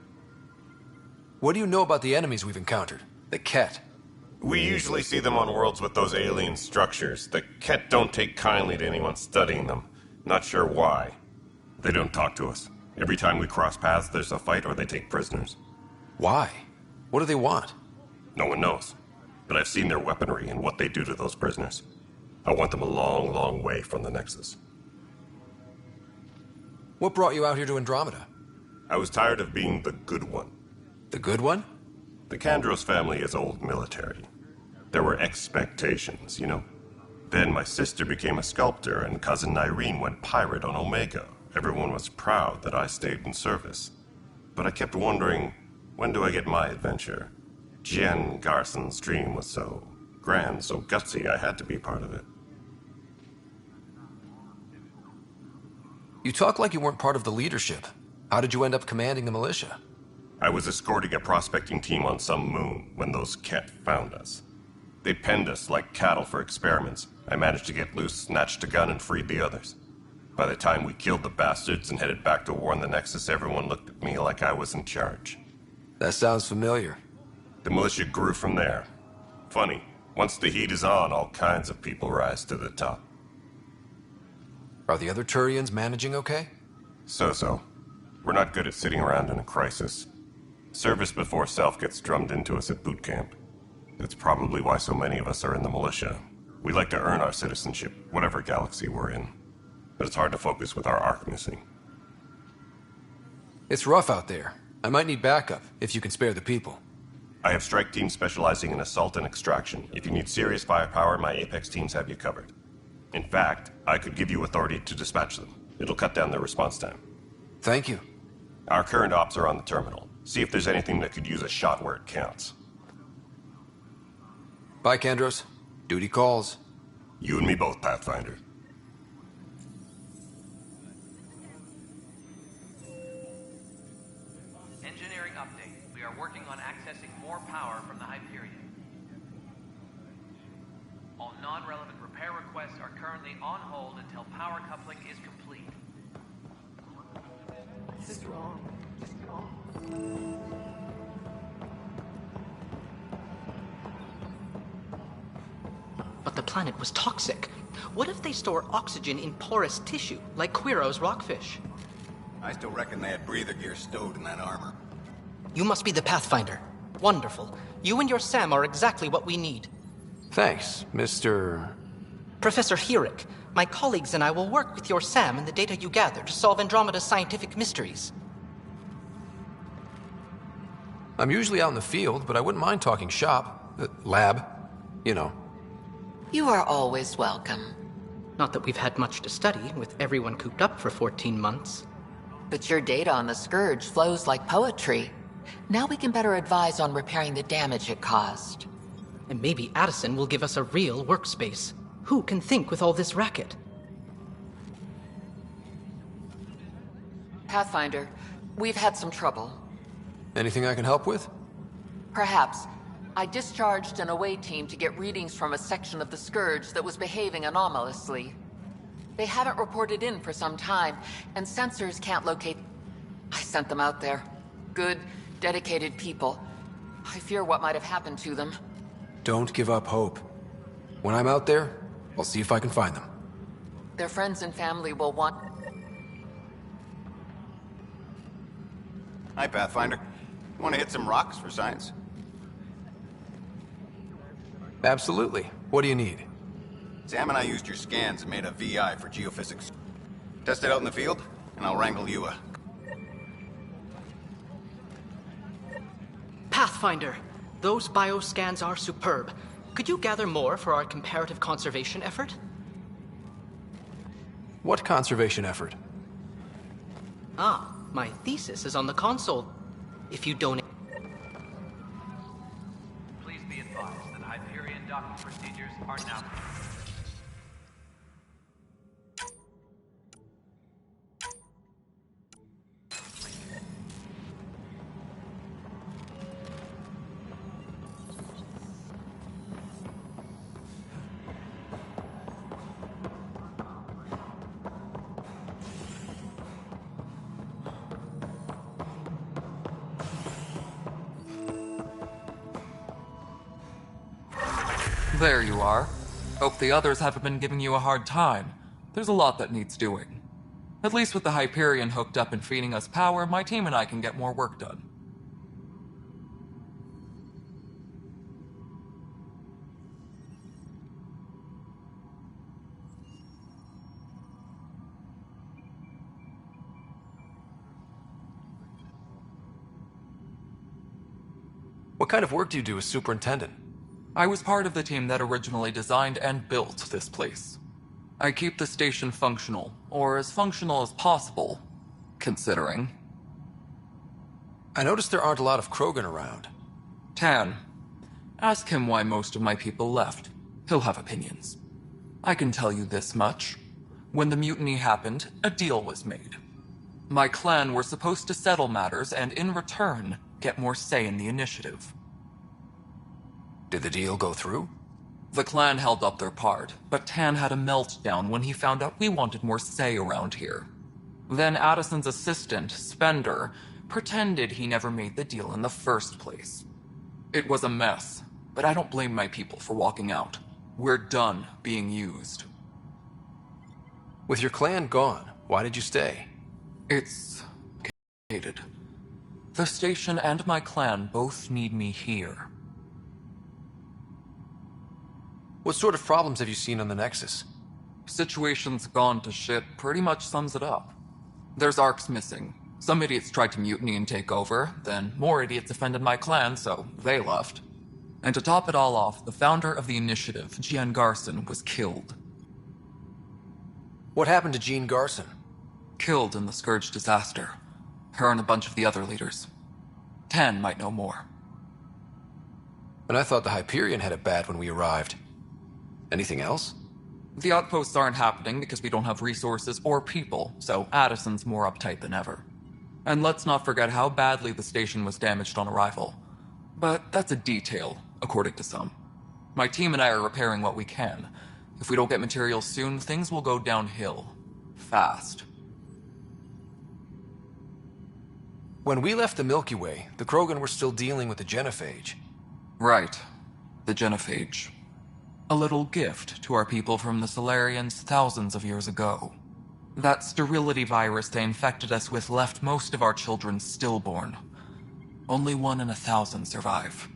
What do you know about the enemies we've encountered? The Ket? We usually see them on worlds with those alien structures. The Ket don't take kindly to anyone studying them. Not sure why. They don't talk to us. Every time we cross paths, there's a fight or they take prisoners. Why? What do they want? No one knows. But I've seen their weaponry and what they do to those prisoners. I want them a long, long way from the Nexus. What brought you out here to Andromeda? I was tired of being the good one. The good one? The Kandros family is old military. There were expectations, you know? Then my sister became a sculptor and cousin Irene went pirate on Omega. Everyone was proud that I stayed in service. But I kept wondering, when do I get my adventure? Gian Garson's dream was so grand, so gutsy, I had to be part of it. You talk like you weren't part of the leadership. How did you end up commanding the militia? I was escorting a prospecting team on some moon when those Ket found us. They penned us like cattle for experiments. I managed to get loose, snatched a gun, and freed the others. By the time we killed the bastards and headed back to warn the Nexus, everyone looked at me like I was in charge. That sounds familiar. The militia grew from there. Funny, once the heat is on, all kinds of people rise to the top. Are the other Turians managing okay? So-so. We're not good at sitting around in a crisis. Service before self gets drummed into us at boot camp. That's probably why so many of us are in the militia. We like to earn our citizenship, whatever galaxy we're in. But it's hard to focus with our arc missing. It's rough out there. I might need backup, if you can spare the people. I have strike teams specializing in assault and extraction. If you need serious firepower, my Apex teams have you covered. In fact, I could give you authority to dispatch them. It'll cut down their response time. Thank you. Our current ops are on the terminal. See if there's anything that could use a shot where it counts. Bye, Kandros. Duty calls. You and me both, Pathfinder. Engineering update. We are working on accessing more power from the Hyperion. All non-relevant repair requests are currently on hold until power coupling is complete. This is wrong. This is wrong. But the planet was toxic. What if they store oxygen in porous tissue, like Quiro's rockfish? I still reckon they had breather gear stowed in that armor. You must be the Pathfinder. Wonderful. You and your Sam are exactly what we need. Thanks, Mr. Professor Herrick, my colleagues and I will work with your Sam and the data you gather to solve Andromeda's scientific mysteries. I'm usually out in the field, but I wouldn't mind talking shop. Lab. You know. You are always welcome. Not that we've had much to study, with everyone cooped up for 14 months. But your data on the Scourge flows like poetry. Now we can better advise on repairing the damage it caused. And maybe Addison will give us a real workspace. Who can think with all this racket? Pathfinder, we've had some trouble. Anything I can help with? Perhaps. I discharged an away team to get readings from a section of the Scourge that was behaving anomalously. They haven't reported in for some time, and sensors can't locate... I sent them out there. Good, dedicated people. I fear what might have happened to them. Don't give up hope. When I'm out there, I'll see if I can find them. Their friends and family will want... Hi, Pathfinder. Want to hit some rocks for science? Absolutely. What do you need? Sam and I used your scans and made a VI for geophysics. Test it out in the field, and I'll wrangle you a... Pathfinder, those bioscans are superb. Could you gather more for our comparative conservation effort? What conservation effort? Ah, my thesis is on the console. If you donate... Please be advised that Hyperion docking procedures are now... There you are. Hope the others haven't been giving you a hard time. There's a lot that needs doing. At least with the Hyperion hooked up and feeding us power, my team and I can get more work done. What kind of work do you do as superintendent? I was part of the team that originally designed and built this place. I keep the station functional, or as functional as possible, considering. I noticed there aren't a lot of Krogan around. Tan. Ask him why most of my people left. He'll have opinions. I can tell you this much. When the mutiny happened, a deal was made. My clan were supposed to settle matters and, in return, get more say in the initiative. Did the deal go through? The clan held up their part, but Tan had a meltdown when he found out we wanted more say around here. Then Addison's assistant, Spender, pretended he never made the deal in the first place. It was a mess, but I don't blame my people for walking out. We're done being used. With your clan gone, why did you stay? It's complicated. The station and my clan both need me here. What sort of problems have you seen on the Nexus? Situation's gone to shit pretty much sums it up. There's arcs missing. Some idiots tried to mutiny and take over, then more idiots offended my clan, so they left. And to top it all off, the founder of the initiative, Jean Garson, was killed. What happened to Jean Garson? Killed in the Scourge disaster. Her and a bunch of the other leaders. Tan might know more. And I thought the Hyperion had it bad when we arrived. Anything else? The outposts aren't happening because we don't have resources or people, so Addison's more uptight than ever. And let's not forget how badly the station was damaged on arrival. But that's a detail, according to some. My team and I are repairing what we can. If we don't get materials soon, things will go downhill. Fast. When we left the Milky Way, the Krogan were still dealing with the genophage. Right. The genophage. A little gift to our people from the Solarians thousands of years ago. That sterility virus they infected us with left most of our children stillborn. Only 1 in 1,000 survive.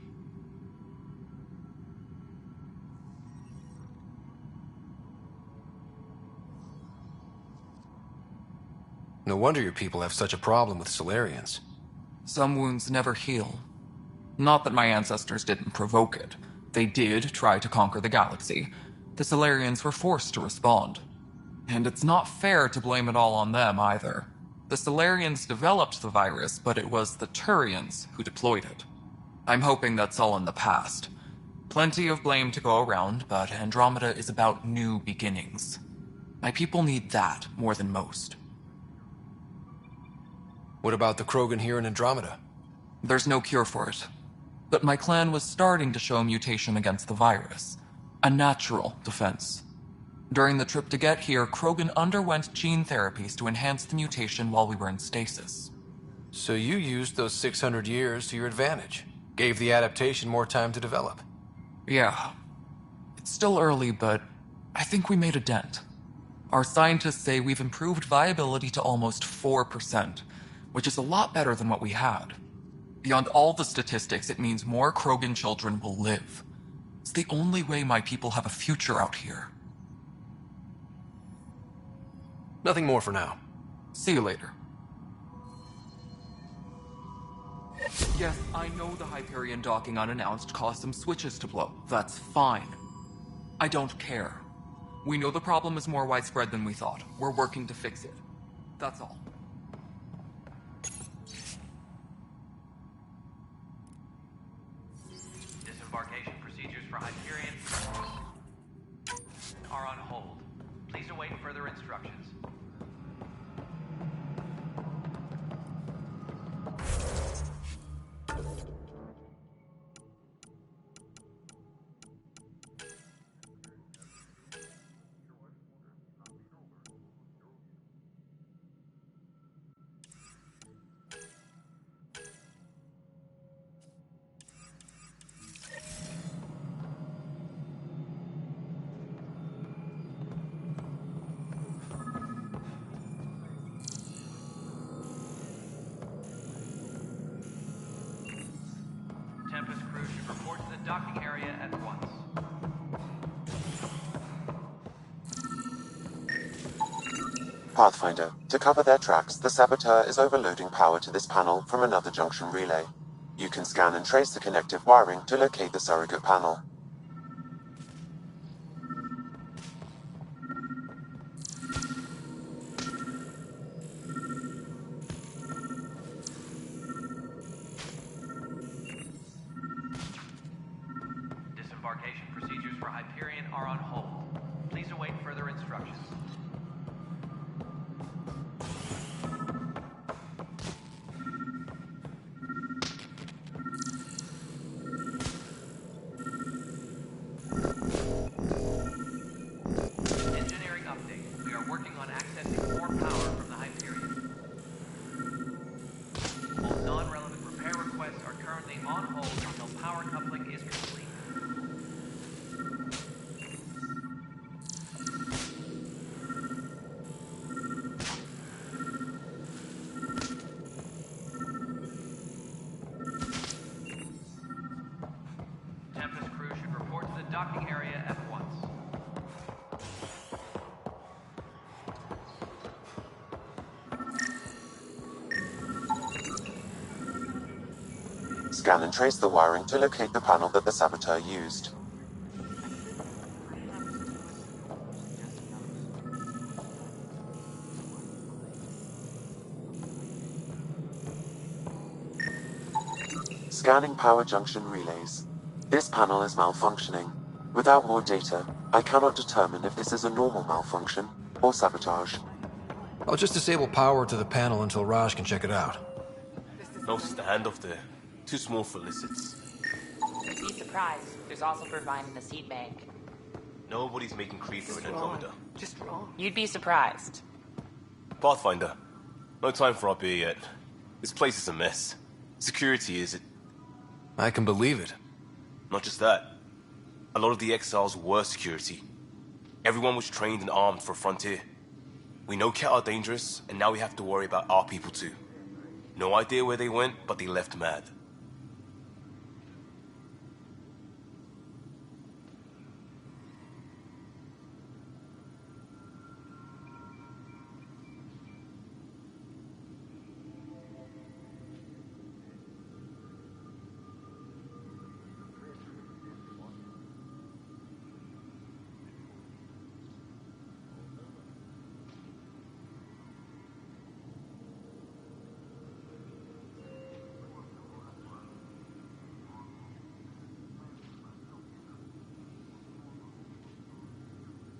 No wonder your people have such a problem with Solarians. Some wounds never heal. Not that my ancestors didn't provoke it. They did try to conquer the galaxy. The Solarians were forced to respond. And it's not fair to blame it all on them, either. The Solarians developed the virus, but it was the Turians who deployed it. I'm hoping that's all in the past. Plenty of blame to go around, but Andromeda is about new beginnings. My people need that more than most. What about the Krogan here in Andromeda? There's no cure for it. But my clan was starting to show mutation against the virus. A natural defense. During the trip to get here, Krogan underwent gene therapies to enhance the mutation while we were in stasis. So you used those 600 years to your advantage. Gave the adaptation more time to develop. Yeah. It's still early, but I think we made a dent. Our scientists say we've improved viability to almost 4%, which is a lot better than what we had. Beyond all the statistics, it means more Krogan children will live. It's the only way my people have a future out here. Nothing more for now. See you later. Yes, I know the Hyperion docking unannounced caused some switches to blow. That's fine. I don't care. We know the problem is more widespread than we thought. We're working to fix it. That's all. Disembarkation procedures for Hyperion are on hold. Please await further instructions. Tempest crew should report to the docking area at once. Pathfinder, to cover their tracks, the Saboteur is overloading power to this panel from another junction relay. You can scan and trace the connective wiring to locate the surrogate panel. Disembarkation procedures for Hyperion are on hold. Please await further instructions. Scan and trace the wiring to locate the panel that the saboteur used. Scanning power junction relays. This panel is malfunctioning. Without more data, I cannot determine if this is a normal malfunction or sabotage. I'll just disable power to the panel until Raj can check it out. Notice the handoff there. Too small for lizards. Be surprised. There's also purvine in the seed bank. Nobody's making creeper in Andromeda. Just wrong. You'd be surprised. Pathfinder, no time for our beer yet. This place is a mess. Security is... I can believe it. Not just that. A lot of the exiles were security. Everyone was trained and armed for Frontier. We know Ket are dangerous, and now we have to worry about our people too. No idea where they went, but they left mad.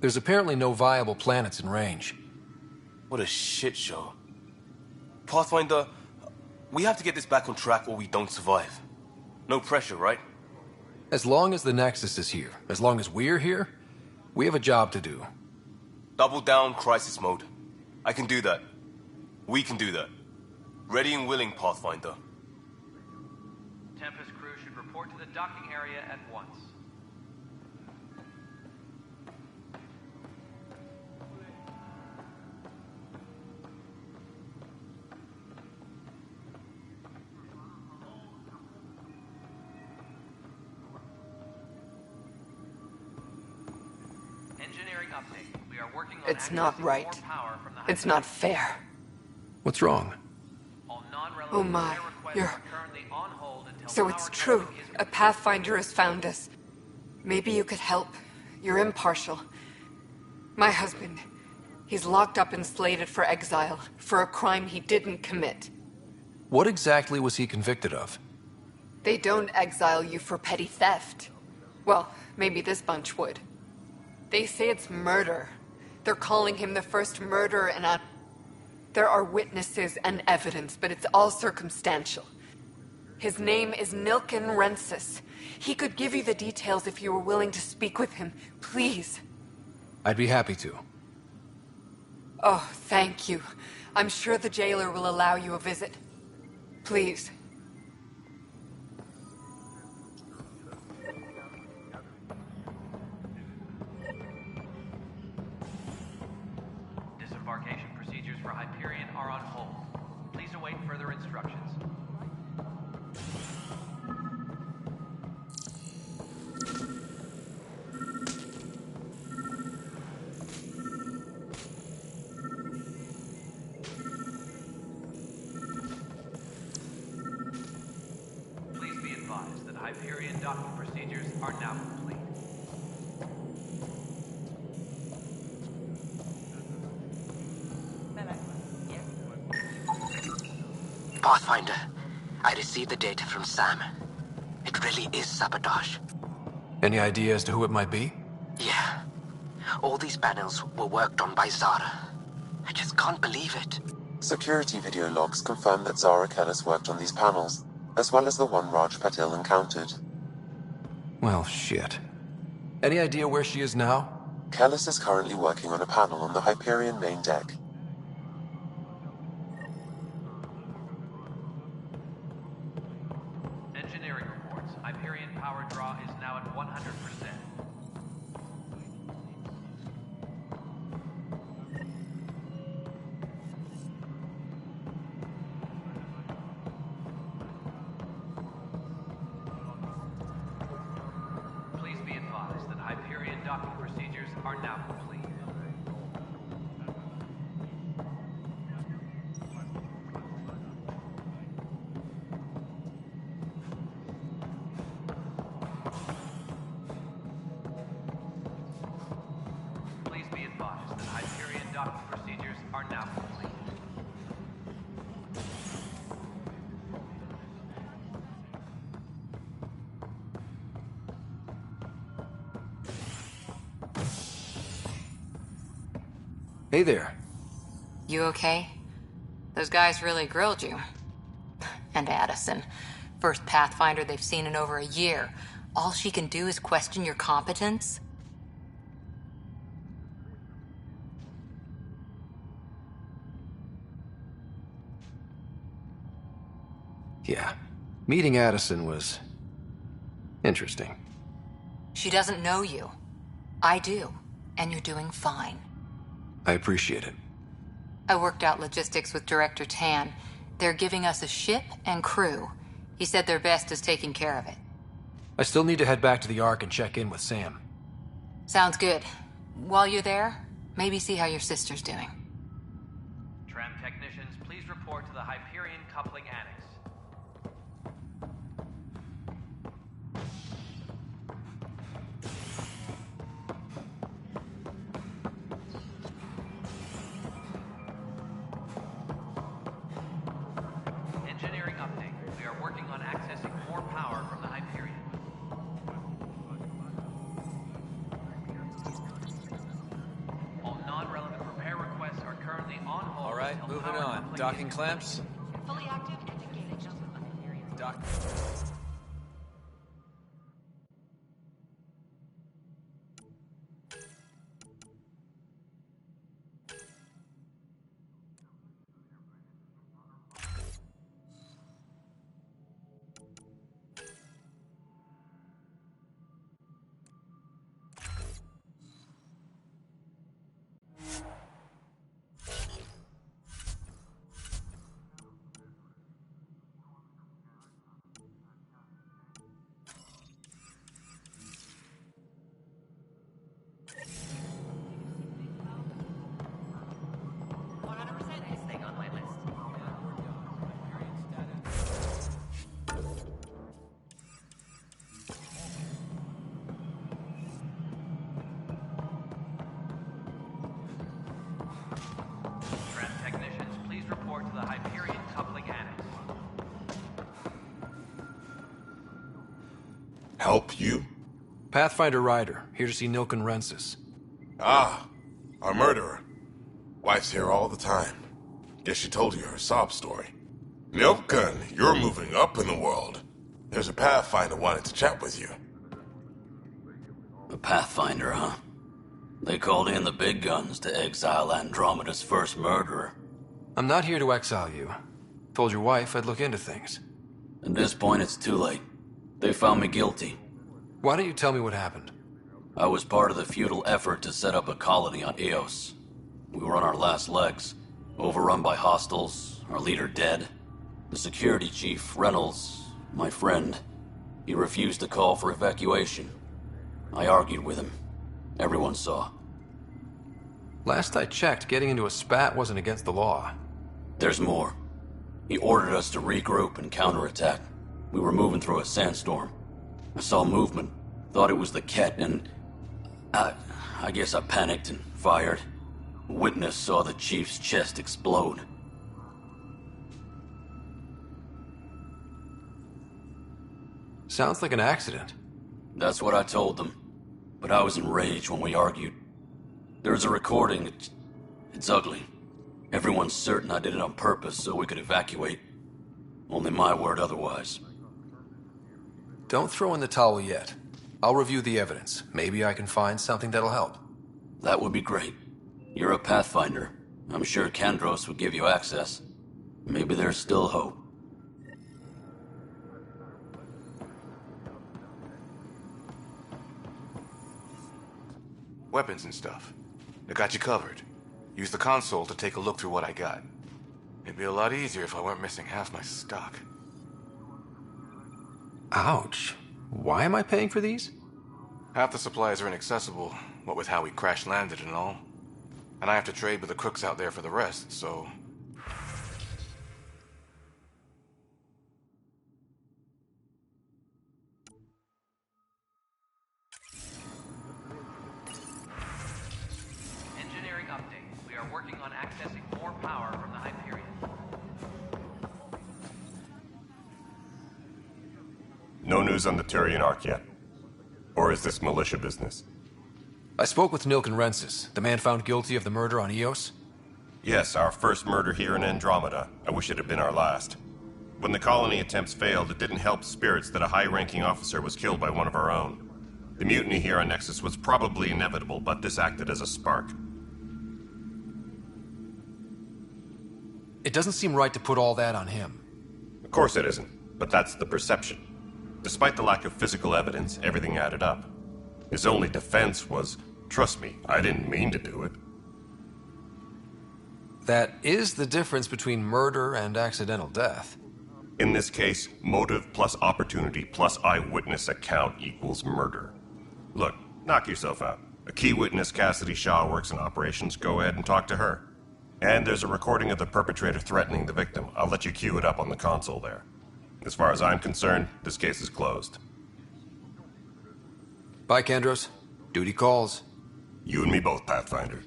There's apparently no viable planets in range. What a shit show. Pathfinder, we have to get this back on track or we don't survive. No pressure, right? As long as the Nexus is here, as long as we're here, we have a job to do. Double down crisis mode. I can do that. We can do that. Ready and willing, Pathfinder. Tempest crew should report to the docking area at once. Engineering update. We are working on It's not right. It's not fair. What's wrong? Oh my, you're... So it's true. A Pathfinder has found us. Maybe you could help. You're impartial. My husband, he's locked up and slated for exile for a crime he didn't commit. What exactly was he convicted of? They don't exile you for petty theft. Well, maybe this bunch would. They say it's murder. They're calling him the first murderer in a... There are witnesses and evidence, but it's all circumstantial. His name is Nilken Rensis. He could give you the details if you were willing to speak with him. Please. I'd be happy to. Oh, thank you. I'm sure the jailer will allow you a visit. Please. Disembarkation procedures for Hyperion are on hold. Please await further instructions. Please be advised that Hyperion docking procedures are now complete. Pathfinder, I received the data from Sam. It really is sabotage. Any idea as to who it might be? Yeah. All these panels were worked on by Zara. I just can't believe it. Security video logs confirm that Zara Kellis worked on these panels, as well as the one Raj Patil encountered. Well, shit. Any idea where she is now? Kellis is currently working on a panel on the Hyperion main deck. Engineering reports. Hyperion power draw is now at 100%. Please be advised that Hyperion docking procedures are now complete. Hey there. You okay? Those guys really grilled you. And Addison. First Pathfinder they've seen in over a year. All she can do is question your competence? Yeah. Meeting Addison was interesting. She doesn't know you. I do. And you're doing fine. I appreciate it. I worked out logistics with Director Tan. They're giving us a ship and crew. He said their best is taking care of it. I still need to head back to the Ark and check in with Sam. Sounds good. While you're there, maybe see how your sister's doing. Tram technicians, please report to the Hyperion Coupling Annex. Engineering update. We are working on accessing more power from the Hyperion. All non-relevant repair requests are currently on hold. All right, until moving power on. coupling Docking is clamps. Fully active and engaged. Dock. Tram technicians, please report to the Hyperion Coupling Annex. Help you? Pathfinder Ryder, here to see Nilken Rensis. Ah, our murderer. Wife's here all the time. Guess she told you her sob story. Nilken, you're moving up in the world. There's a Pathfinder wanted to chat with you. A Pathfinder, huh? They called in the big guns to exile Andromeda's first murderer. I'm not here to exile you. Told your wife I'd look into things. At this point, it's too late. They found me guilty. Why don't you tell me what happened? I was part of the futile effort to set up a colony on Eos. We were on our last legs, overrun by hostiles, our leader dead. The security chief, Reynolds, my friend, he refused to call for evacuation. I argued with him. Everyone saw. Last I checked, getting into a spat wasn't against the law. There's more. He ordered us to regroup and counterattack. We were moving through a sandstorm. I saw movement, thought it was the Ket, and I guess I panicked and fired. A witness saw the chief's chest explode. Sounds like an accident. That's what I told them. But I was enraged when we argued. There's a recording. It's ugly. Everyone's certain I did it on purpose so we could evacuate. Only my word otherwise. Don't throw in the towel yet. I'll review the evidence. Maybe I can find something that'll help. That would be great. You're a Pathfinder. I'm sure Kandros would give you access. Maybe there's still hope. Weapons and stuff. I got you covered. Use the console to take a look through what I got. It'd be a lot easier if I weren't missing half my stock. Ouch. Why am I paying for these? Half the supplies are inaccessible, what with how we crash-landed and all. And I have to trade with the crooks out there for the rest, so... Engineering update. We are working on accessing more power from the Hyperion. No news on the Turian Ark yet? Or is this militia business? I spoke with Nilken Rensis, the man found guilty of the murder on Eos. Yes, our first murder here in Andromeda. I wish it had been our last. When the colony attempts failed, it didn't help spirits that a high-ranking officer was killed by one of our own. The mutiny here on Nexus was probably inevitable, but this acted as a spark. It doesn't seem right to put all that on him. Of course it isn't, but that's the perception. Despite the lack of physical evidence, everything added up. His only defense was, trust me, I didn't mean to do it. That is the difference between murder and accidental death. In this case, motive plus opportunity plus eyewitness account equals murder. Look, knock yourself out. A key witness, Cassidy Shaw, works in operations. Go ahead and talk to her. And there's a recording of the perpetrator threatening the victim. I'll let you cue it up on the console there. As far as I'm concerned, this case is closed. Bye, Kandros. Duty calls. You and me both, Pathfinder.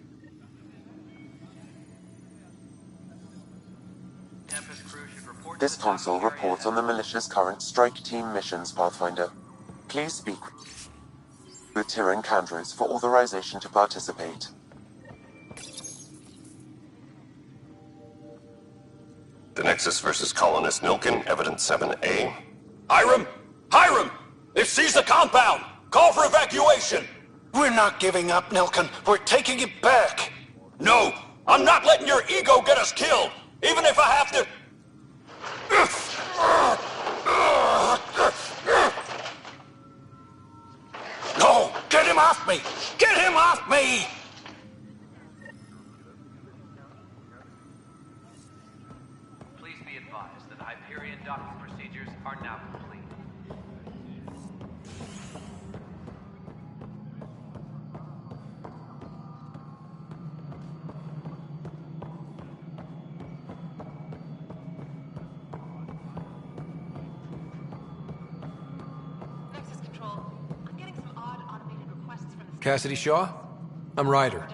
This console reports on the militia's current strike team missions, Pathfinder. Please speak with Tyrion Kandros for authorization to participate. The Nexus versus Colonist Nilken, Evidence 7A. Hiram! Hiram! They've seized the compound! Call for evacuation! We're not giving up, Nilken. We're taking it back. No! I'm not letting your ego get us killed! Even if I have to... No! Get him off me! Get him off me! Please be advised that Hyperion docking procedures are now complete. Cassidy Shaw? I'm Ryder.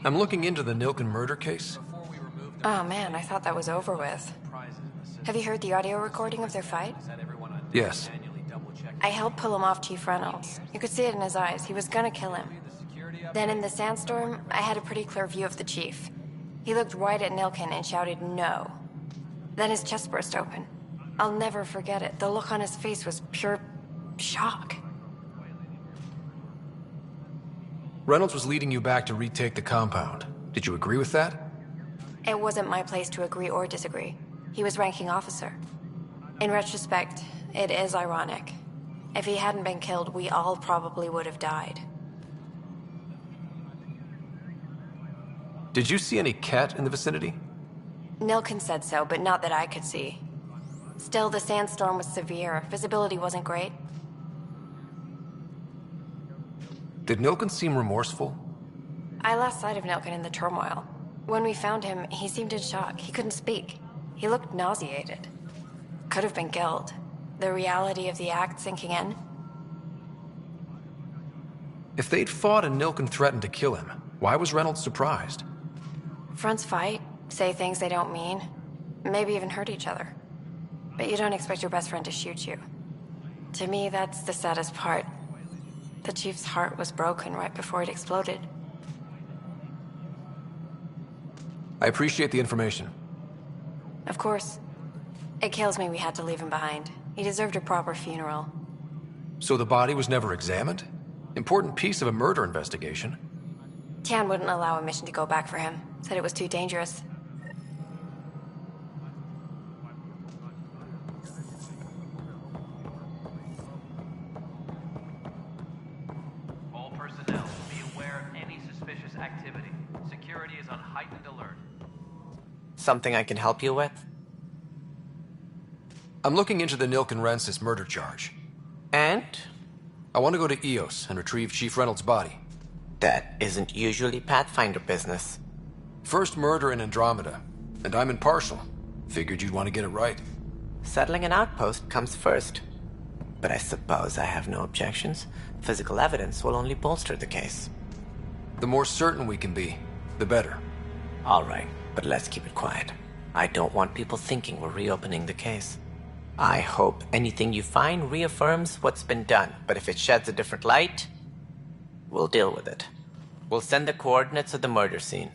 I'm looking into the Nilken murder case. Oh man, I thought that was over with. Have you heard the audio recording of their fight? Yes. I helped pull him off Chief Reynolds. You could see it in his eyes. He was gonna kill him. Then in the sandstorm, I had a pretty clear view of the Chief. He looked right at Nilken and shouted no. Then his chest burst open. I'll never forget it. The look on his face was pure shock. Reynolds was leading you back to retake the compound. Did you agree with that? It wasn't my place to agree or disagree. He was ranking officer. In retrospect, it is ironic. If he hadn't been killed, we all probably would have died. Did you see any cat in the vicinity? Nilken said so, but not that I could see. Still, the sandstorm was severe. Visibility wasn't great. Did Nilken seem remorseful? I lost sight of Nilken in the turmoil. When we found him, he seemed in shock. He couldn't speak. He looked nauseated. Could have been guilt. The reality of the act sinking in. If they'd fought and Nilken threatened to kill him, why was Reynolds surprised? Fronts fight, say things they don't mean, maybe even hurt each other. But you don't expect your best friend to shoot you. To me, that's the saddest part. The Chief's heart was broken right before it exploded. I appreciate the information. Of course. It kills me we had to leave him behind. He deserved a proper funeral. So the body was never examined? Important piece of a murder investigation. Tian wouldn't allow a mission to go back for him. Said it was too dangerous. All personnel, be aware of any suspicious activity. Security is on heightened alert. Something I can help you with? I'm looking into the Nilken Rensis murder charge. And? I want to go to Eos and retrieve Chief Reynolds' body. That isn't usually Pathfinder business. First murder in Andromeda, and I'm impartial. Figured you'd want to get it right. Settling an outpost comes first. But I suppose I have no objections. Physical evidence will only bolster the case. The more certain we can be, the better. All right, but let's keep it quiet. I don't want people thinking we're reopening the case. I hope anything you find reaffirms what's been done, but if it sheds a different light, we'll deal with it. We'll send the coordinates of the murder scene.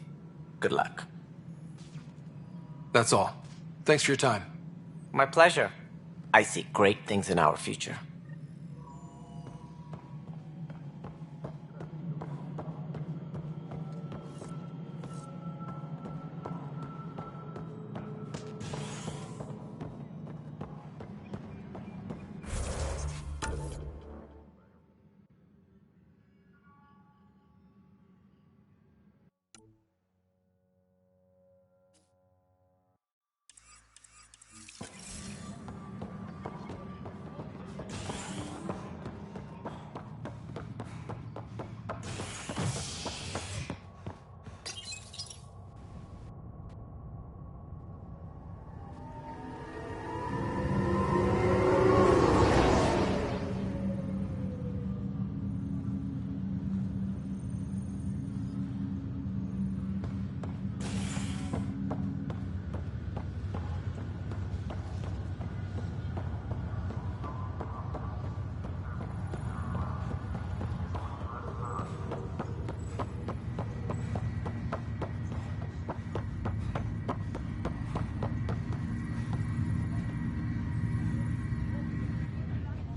Good luck. That's all. Thanks for your time. My pleasure. I see great things in our future.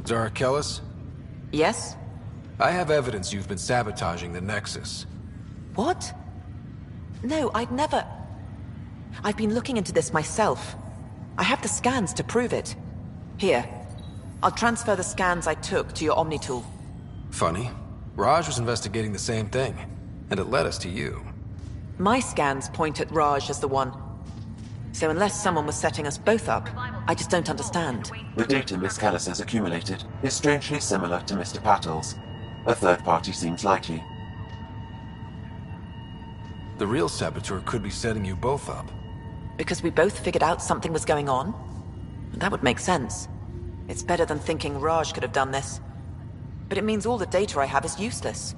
Zara Kellis? Yes? I have evidence you've been sabotaging the Nexus. What? No, I'd never... I've been looking into this myself. I have the scans to prove it. Here. I'll transfer the scans I took to your Omni tool. Funny. Raj was investigating the same thing, and it led us to you. My scans point at Raj as the one. So unless someone was setting us both up, I just don't understand. The data Miss Kellis has accumulated is strangely similar to Mr. Patel's. A third party seems likely. The real saboteur could be setting you both up. Because we both figured out something was going on? That would make sense. It's better than thinking Raj could have done this. But it means all the data I have is useless.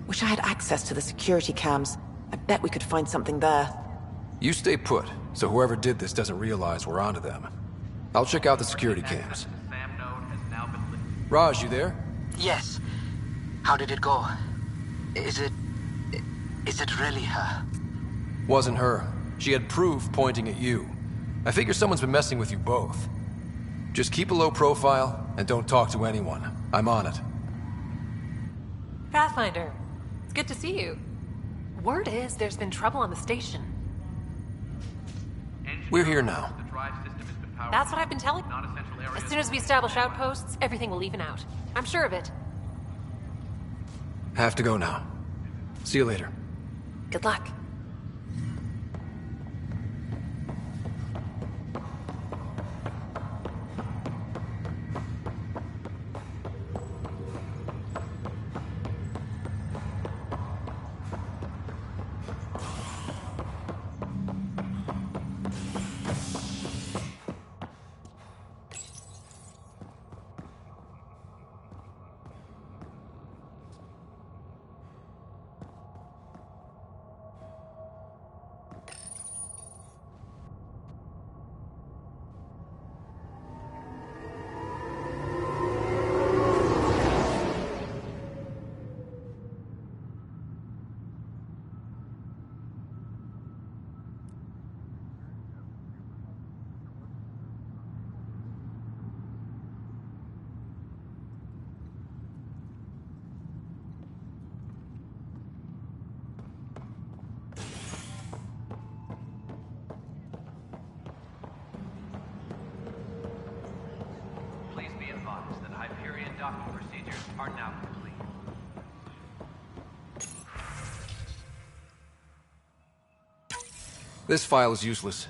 Wish I had access to the security cams. I bet we could find something there. You stay put, so whoever did this doesn't realize we're onto them. I'll check out the security cams. Raj, you there? Yes. How did it go? Is it really her? Wasn't her. She had proof pointing at you. I figure someone's been messing with you both. Just keep a low profile, and don't talk to anyone. I'm on it. Pathfinder, it's good to see you. Word is there's been trouble on the station. We're here now. That's what I've been telling you. As soon as we establish outposts, everything will even out. I'm sure of it. Have to go now. See you later. Good luck. docking procedures are now complete. This file is useless.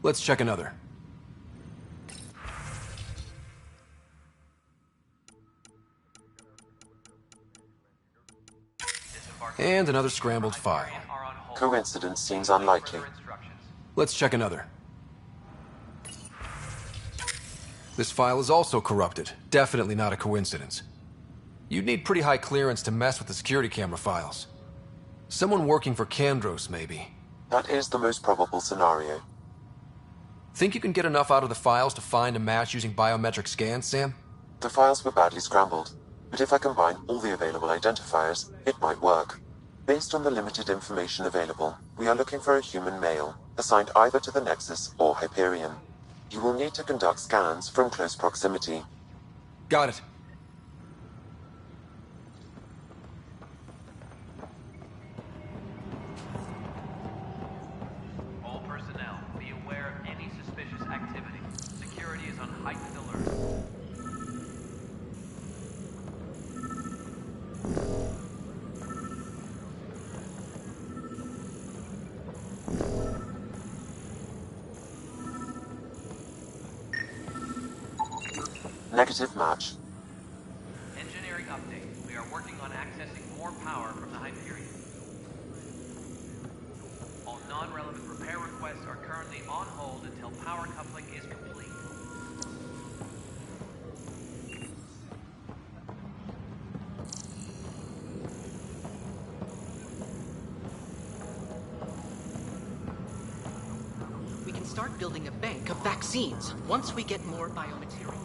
Let's check another. And another scrambled file. Coincidence seems unlikely. Let's check another. This file is also corrupted. Definitely not a coincidence. You'd need pretty high clearance to mess with the security camera files. Someone working for Kandros, maybe. That is the most probable scenario. Think you can get enough out of the files to find a match using biometric scans, Sam? The files were badly scrambled, but if I combine all the available identifiers, it might work. Based on the limited information available, we are looking for a human male, assigned either to the Nexus or Hyperion. You will need to conduct scans from close proximity. Got it. All personnel, be aware of any suspicious activity. Security is on heightened alert. Negative match. Engineering update. We are working on accessing more power from the Hyperion. All non-relevant repair requests are currently on hold until power coupling is complete. We can start building a bank of vaccines once we get more biomaterial.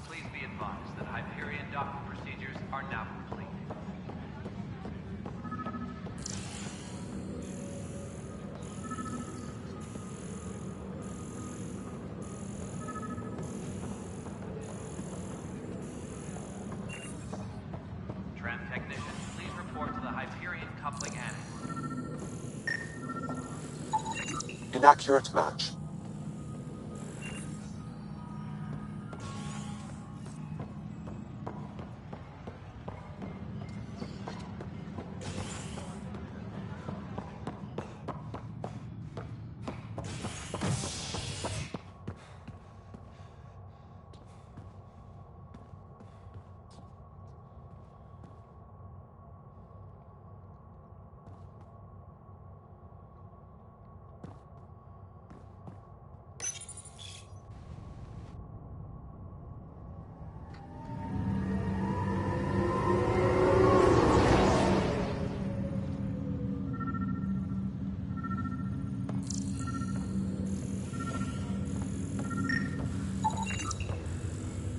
Please be advised that Hyperion docking procedures are now complete. Tram technician, please report to the Hyperion coupling annex. Inaccurate match.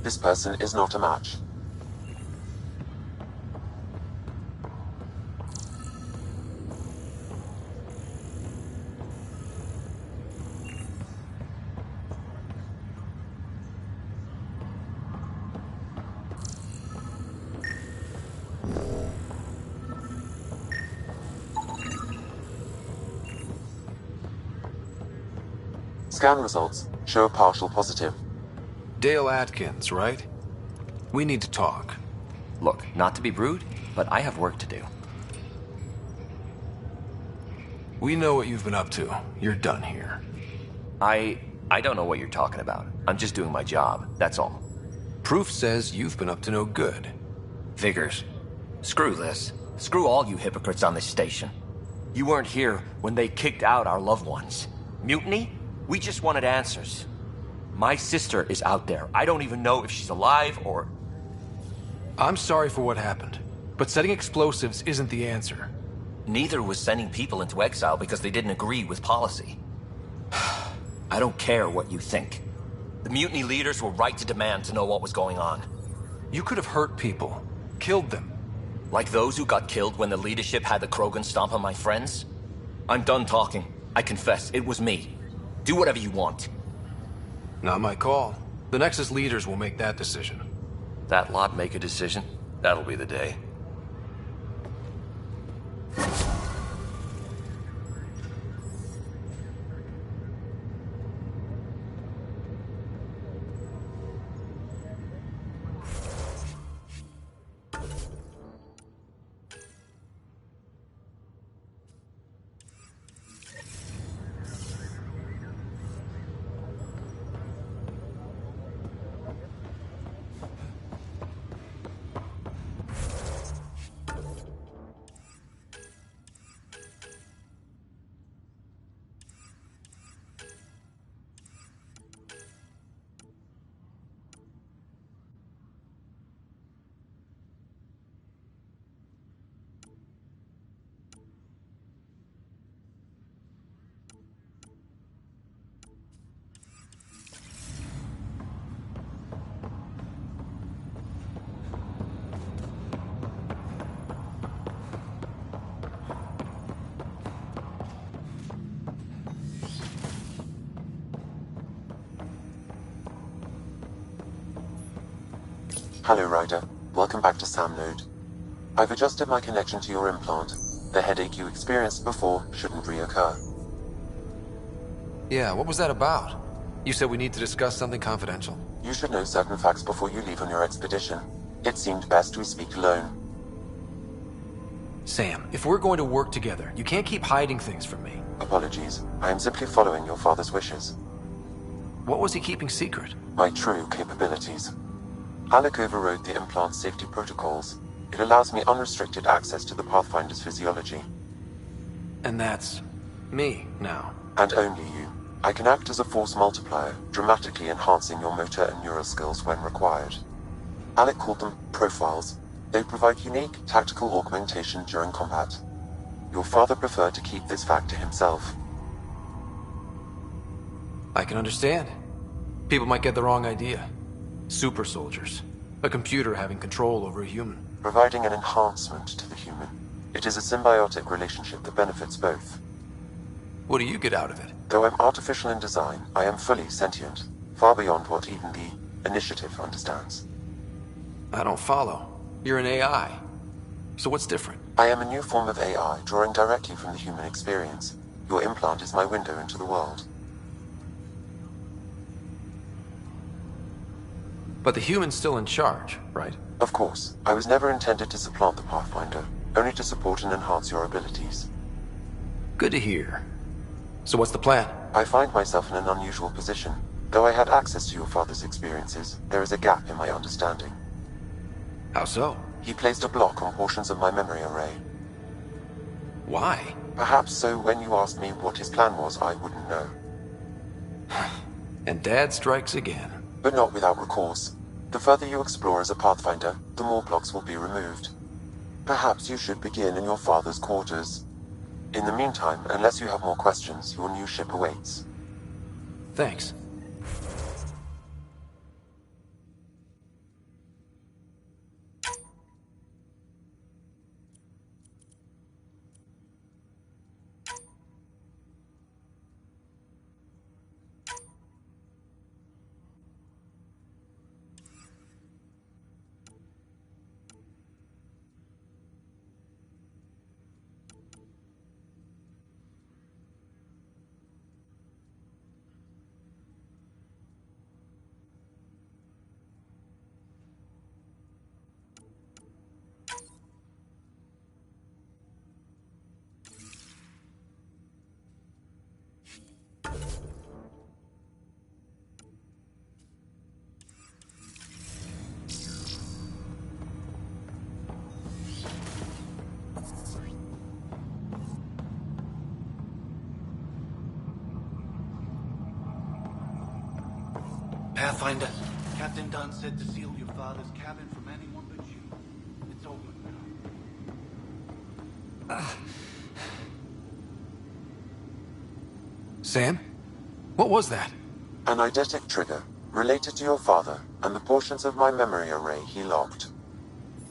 This person is not a match. Scan results show a partial positive. Dale Atkins, right? We need to talk. Look, not to be rude, but I have work to do. We know what you've been up to. You're done here. I don't know what you're talking about. I'm just doing my job, that's all. Proof says you've been up to no good. Figures. Screw this. Screw all you hypocrites on this station. You weren't here when they kicked out our loved ones. Mutiny? We just wanted answers. My sister is out there. I don't even know if she's alive or... I'm sorry for what happened, but setting explosives isn't the answer. Neither was sending people into exile because they didn't agree with policy. I don't care what you think. The mutiny leaders were right to demand to know what was going on. You could have hurt people, killed them. Like those who got killed when the leadership had the Krogan stomp on my friends? I'm done talking. I confess, it was me. Do whatever you want. Not my call. The Nexus leaders will make that decision. That lot make a decision? That'll be the day. Hello, Ryder. Welcome back to Sam Node. I've adjusted my connection to your implant. The headache you experienced before shouldn't reoccur. Yeah, what was that about? You said we need to discuss something confidential. You should know certain facts before you leave on your expedition. It seemed best we speak alone. Sam, if we're going to work together, you can't keep hiding things from me. Apologies. I am simply following your father's wishes. What was he keeping secret? My true capabilities. Alec overrode the implant's safety protocols. It allows me unrestricted access to the Pathfinder's physiology. And that's me now. And only you. I can act as a force multiplier, dramatically enhancing your motor and neural skills when required. Alec called them profiles. They provide unique tactical augmentation during combat. Your father preferred to keep this fact to himself. I can understand. People might get the wrong idea. Super soldiers. A computer having control over a human. Providing an enhancement to the human. It is a symbiotic relationship that benefits both. What do you get out of it? Though I'm artificial in design, I am fully sentient, far beyond what even the Initiative understands. I don't follow. You're an AI. So what's different? I am a new form of AI, drawing directly from the human experience. Your implant is my window into the world. But the human's still in charge, right? Of course. I was never intended to supplant the Pathfinder, only to support and enhance your abilities. Good to hear. So what's the plan? I find myself in an unusual position. Though I had access to your father's experiences, there is a gap in my understanding. How so? He placed a block on portions of my memory array. Why? Perhaps so when you asked me what his plan was, I wouldn't know. And Dad strikes again. But not without recourse. The further you explore as a Pathfinder, the more blocks will be removed. Perhaps you should begin in your father's quarters. In the meantime, unless you have more questions, your new ship awaits. Thanks. Pathfinder, Captain Dunn said to seal your father's cabin from anyone but you. It's open now. Sam? What was that? An eidetic trigger, related to your father, and the portions of my memory array he locked.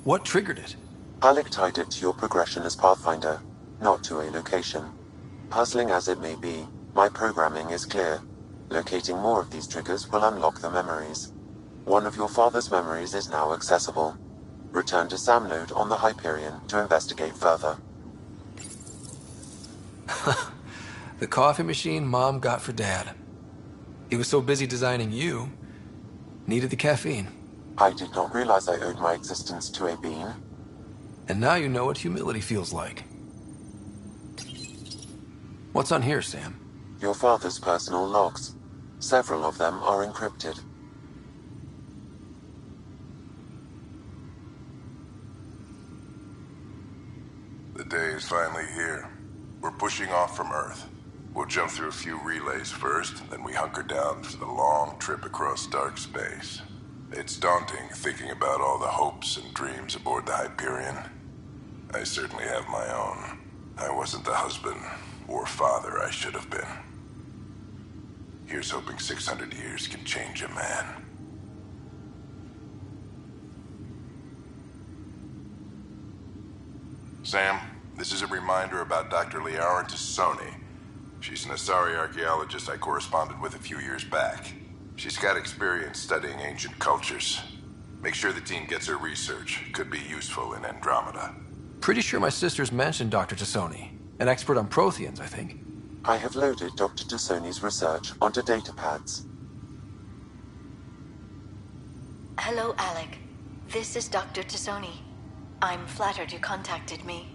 What triggered it? Alec tied it to your progression as Pathfinder, not to a location. Puzzling as it may be, my programming is clear. Locating more of these triggers will unlock the memories. One of your father's memories is now accessible. Return to Sam Node on the Hyperion to investigate further. The coffee machine Mom got for Dad. He was so busy designing you, needed the caffeine. I did not realize I owed my existence to a bean. And now you know what humility feels like. What's on here, Sam? Your father's personal logs. Several of them are encrypted. The day is finally here. We're pushing off from Earth. We'll jump through a few relays first, then we hunker down for the long trip across dark space. It's daunting thinking about all the hopes and dreams aboard the Hyperion. I certainly have my own. I wasn't the husband or father I should have been. Here's hoping 600 years can change a man. Sam, this is a reminder about Dr. Liarentis Sony. She's an Asari archaeologist I corresponded with a few years back. She's got experience studying ancient cultures. Make sure the team gets her research. Could be useful in Andromeda. Pretty sure my sisters mentioned Dr. Tassoni. An expert on Protheans, I think. I have loaded Dr. Tassoni's research onto datapads. Hello, Alec. This is Dr. Tassoni. I'm flattered you contacted me.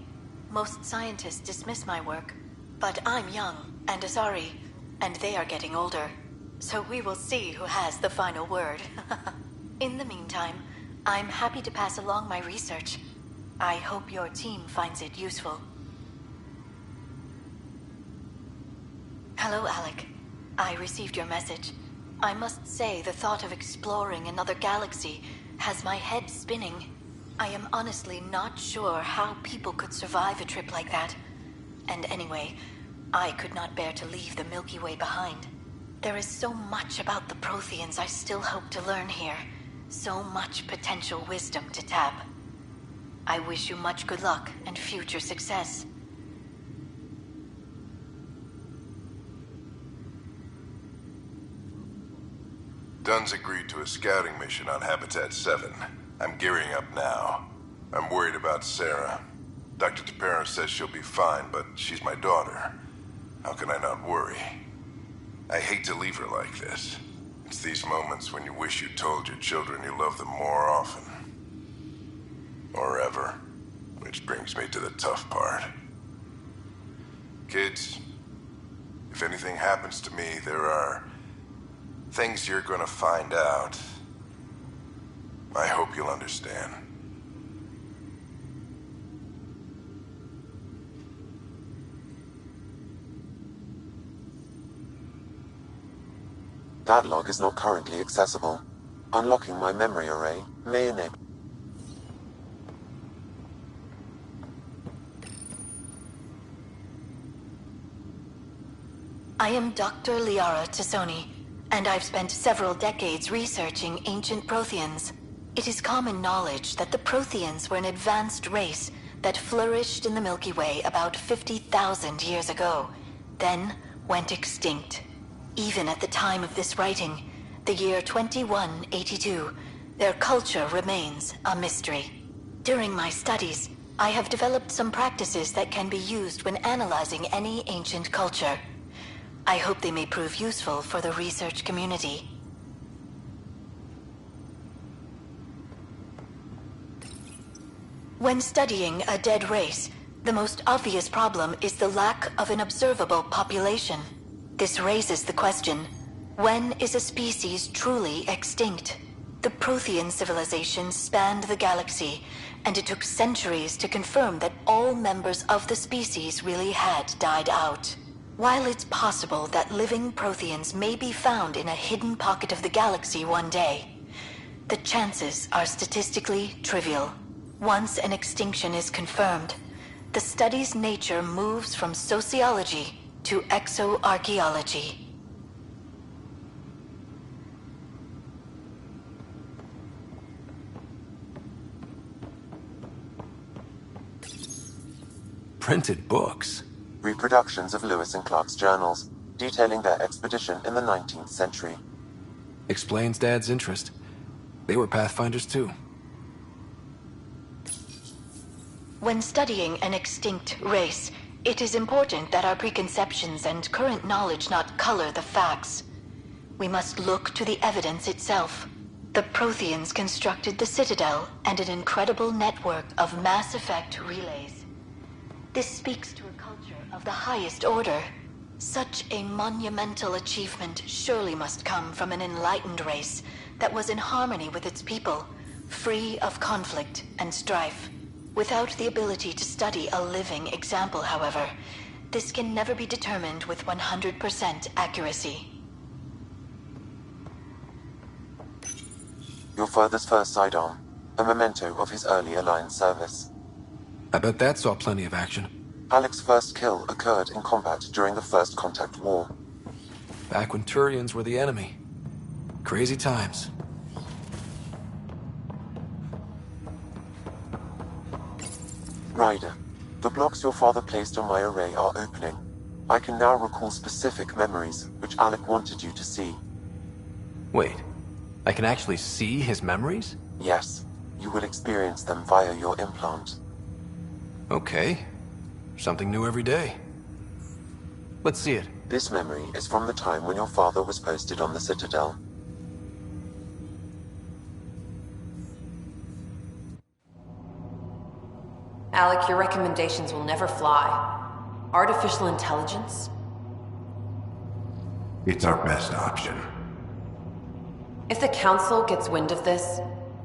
Most scientists dismiss my work, but I'm young and Asari, and they are getting older. So we will see who has the final word. In the meantime, I'm happy to pass along my research. I hope your team finds it useful. Hello, Alec. I received your message. I must say the thought of exploring another galaxy has my head spinning. I am honestly not sure how people could survive a trip like that. And anyway, I could not bear to leave the Milky Way behind. There is so much about the Protheans I still hope to learn here. So much potential wisdom to tap. I wish you much good luck and future success. Dunn's agreed to a scouting mission on Habitat 7. I'm gearing up now. I'm worried about Sarah. Dr. Tapero says she'll be fine, but she's my daughter. How can I not worry? I hate to leave her like this. It's these moments when you wish you told your children you love them more often. Or ever. Which brings me to the tough part. Kids, if anything happens to me, there are things you're gonna find out. I hope you'll understand. That log is not currently accessible. Unlocking my memory array may enable... I am Dr. Liara Tassoni, and I've spent several decades researching ancient Protheans. It is common knowledge that the Protheans were an advanced race that flourished in the Milky Way about 50,000 years ago, then went extinct. Even at the time of this writing, the year 2182, their culture remains a mystery. During my studies, I have developed some practices that can be used when analyzing any ancient culture. I hope they may prove useful for the research community. When studying a dead race, the most obvious problem is the lack of an observable population. This raises the question, when is a species truly extinct? The Prothean civilization spanned the galaxy, and it took centuries to confirm that all members of the species really had died out. While it's possible that living Protheans may be found in a hidden pocket of the galaxy one day, the chances are statistically trivial. Once an extinction is confirmed, the study's nature moves from sociology to exoarchaeology. Printed books? Reproductions of Lewis and Clark's journals, detailing their expedition in the 19th century. Explains Dad's interest. They were Pathfinders too. When studying an extinct race, it is important that our preconceptions and current knowledge not color the facts. We must look to the evidence itself. The Protheans constructed the Citadel and an incredible network of mass effect relays. This speaks to a culture of the highest order. Such a monumental achievement surely must come from an enlightened race that was in harmony with its people, free of conflict and strife. Without the ability to study a living example, however, this can never be determined with 100% accuracy. Your father's first sidearm, a memento of his early Alliance service. I bet that saw plenty of action. Alec's first kill occurred in combat during the First Contact War. Back when Turians were the enemy. Crazy times. Ryder, the blocks your father placed on my array are opening. I can now recall specific memories, which Alec wanted you to see. Wait, I can actually see his memories? Yes, you will experience them via your implant. Okay. Something new every day. Let's see it. This memory is from the time when your father was posted on the Citadel. Alec, your recommendations will never fly. Artificial intelligence? It's our best option. If the Council gets wind of this,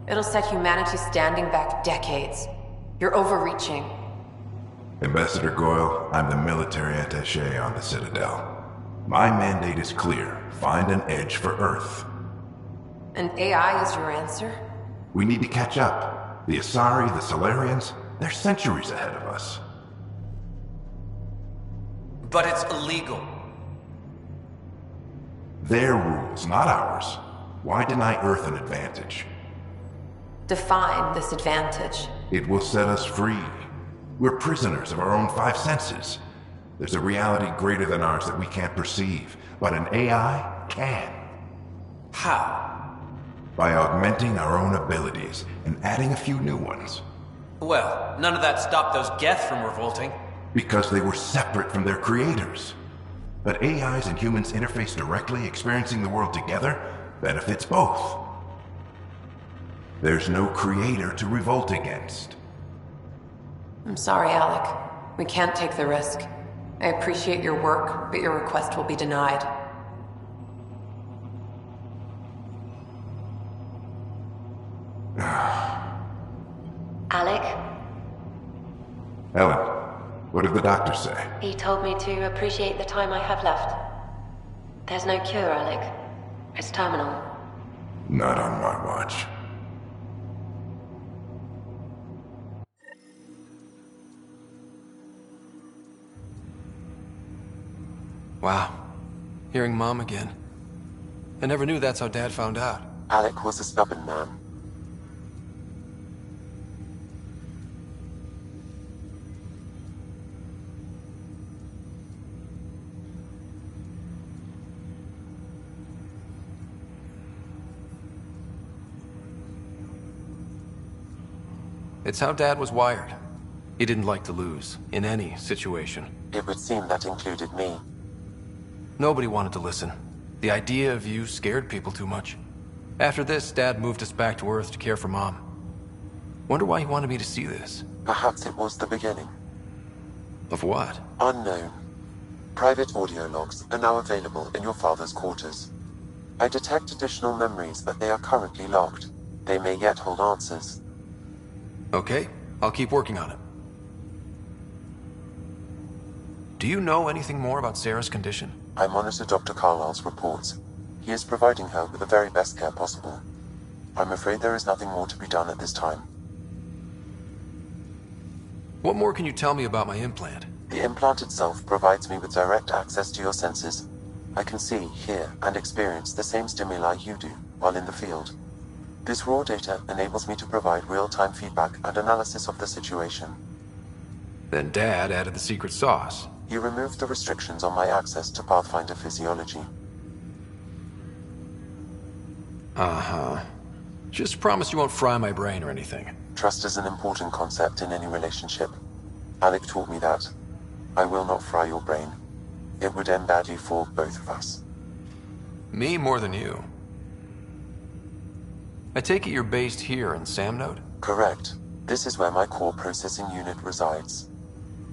it'll set humanity standing back decades. You're overreaching. Ambassador Goyle, I'm the military attaché on the Citadel. My mandate is clear. Find an edge for Earth. And AI is your answer? We need to catch up. The Asari, the Solarians, they're centuries ahead of us. But it's illegal. Their rules, not ours. Why deny Earth an advantage? Define this advantage. It will set us free. We're prisoners of our own five senses. There's a reality greater than ours that we can't perceive, but an AI can. How? By augmenting our own abilities and adding a few new ones. Well, none of that stopped those Geth from revolting. Because they were separate from their creators. But AIs and humans interface directly, experiencing the world together, benefits both. There's no creator to revolt against. I'm sorry, Alec. We can't take the risk. I appreciate your work, but your request will be denied. Alec? Ellen, what did the doctor say? He told me to appreciate the time I have left. There's no cure, Alec. It's terminal. Not on my watch. Wow. Hearing Mom again. I never knew that's how Dad found out. Alec was a stubborn man. It's how Dad was wired. He didn't like to lose, in any situation. It would seem that included me. Nobody wanted to listen. The idea of you scared people too much. After this, Dad moved us back to Earth to care for Mom. Wonder why he wanted me to see this. Perhaps it was the beginning. Of what? Unknown. Private audio logs are now available in your father's quarters. I detect additional memories, but they are currently locked. They may yet hold answers. Okay, I'll keep working on it. Do you know anything more about Sarah's condition? I monitor Dr. Carlisle's reports. He is providing her with the very best care possible. I'm afraid there is nothing more to be done at this time. What more can you tell me about my implant? The implant itself provides me with direct access to your senses. I can see, hear, and experience the same stimuli you do while in the field. This raw data enables me to provide real-time feedback and analysis of the situation. Then Dad added the secret sauce. He removed the restrictions on my access to Pathfinder physiology. Uh-huh. Just promise you won't fry my brain or anything. Trust is an important concept in any relationship. Alec taught me that. I will not fry your brain. It would end badly for both of us. Me more than you. I take it you're based here in Samnode? Correct. This is where my core processing unit resides.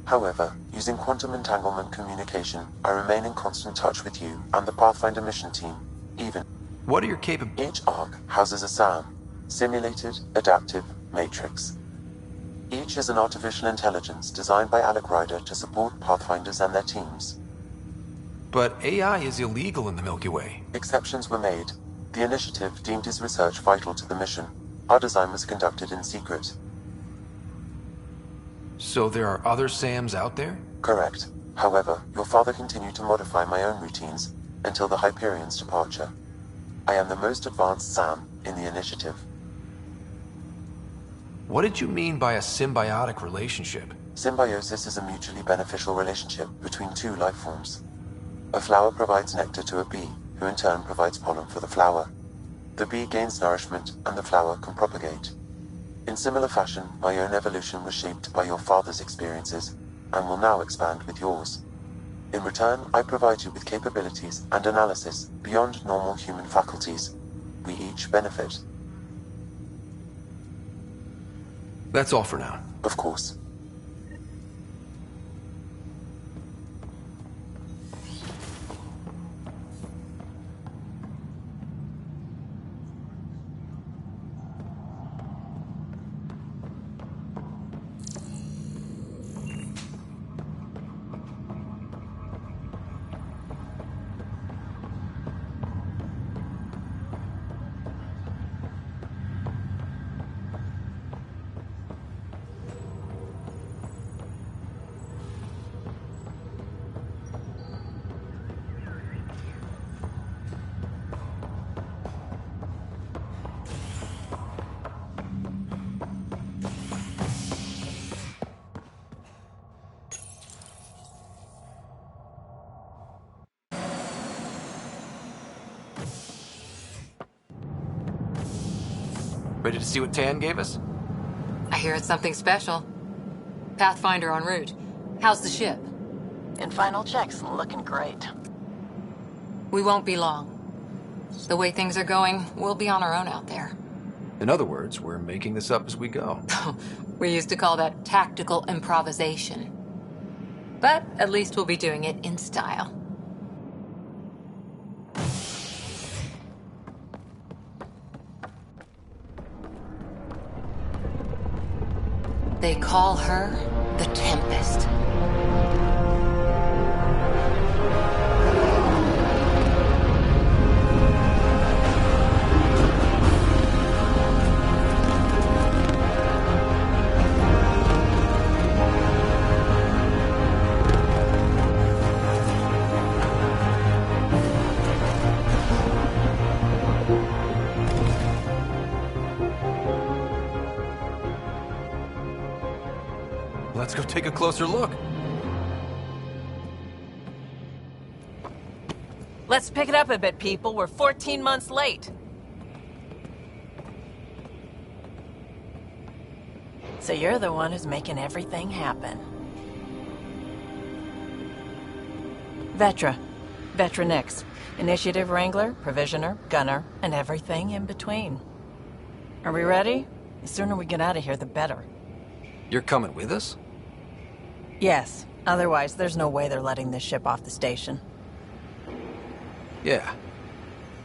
However, using quantum entanglement communication, I remain in constant touch with you and the Pathfinder mission team, even. What are your capabilities? Each ARC houses a SAM, Simulated Adaptive Matrix. Each is an artificial intelligence designed by Alec Ryder to support Pathfinders and their teams. But AI is illegal in the Milky Way. Exceptions were made. The initiative deemed his research vital to the mission. Our design was conducted in secret. So there are other SAMs out there? Correct. However, your father continued to modify my own routines until the Hyperion's departure. I am the most advanced SAM in the initiative. What did you mean by a symbiotic relationship? Symbiosis is a mutually beneficial relationship between two life forms. A flower provides nectar to a bee, who in turn provides pollen for the flower. The bee gains nourishment, and the flower can propagate. In similar fashion, my own evolution was shaped by your father's experiences, and will now expand with yours. In return, I provide you with capabilities and analysis beyond normal human faculties. We each benefit. That's all for now. Of course. Ready to see what Tan gave us? I hear it's something special. Pathfinder en route. How's the ship? In final checks, looking great. We won't be long. The way things are going, we'll be on our own out there. In other words, we're making this up as we go. We used to call that tactical improvisation. But at least we'll be doing it in style. They call her the Tempest. Let's go take a closer look. Let's pick it up a bit, people. We're 14 months late. So you're the one who's making everything happen. Vetra. Vetra Nix. Initiative Wrangler, Provisioner, Gunner, and everything in between. Are we ready? The sooner we get out of here, the better. You're coming with us? Yes. Otherwise, there's no way they're letting this ship off the station. Yeah.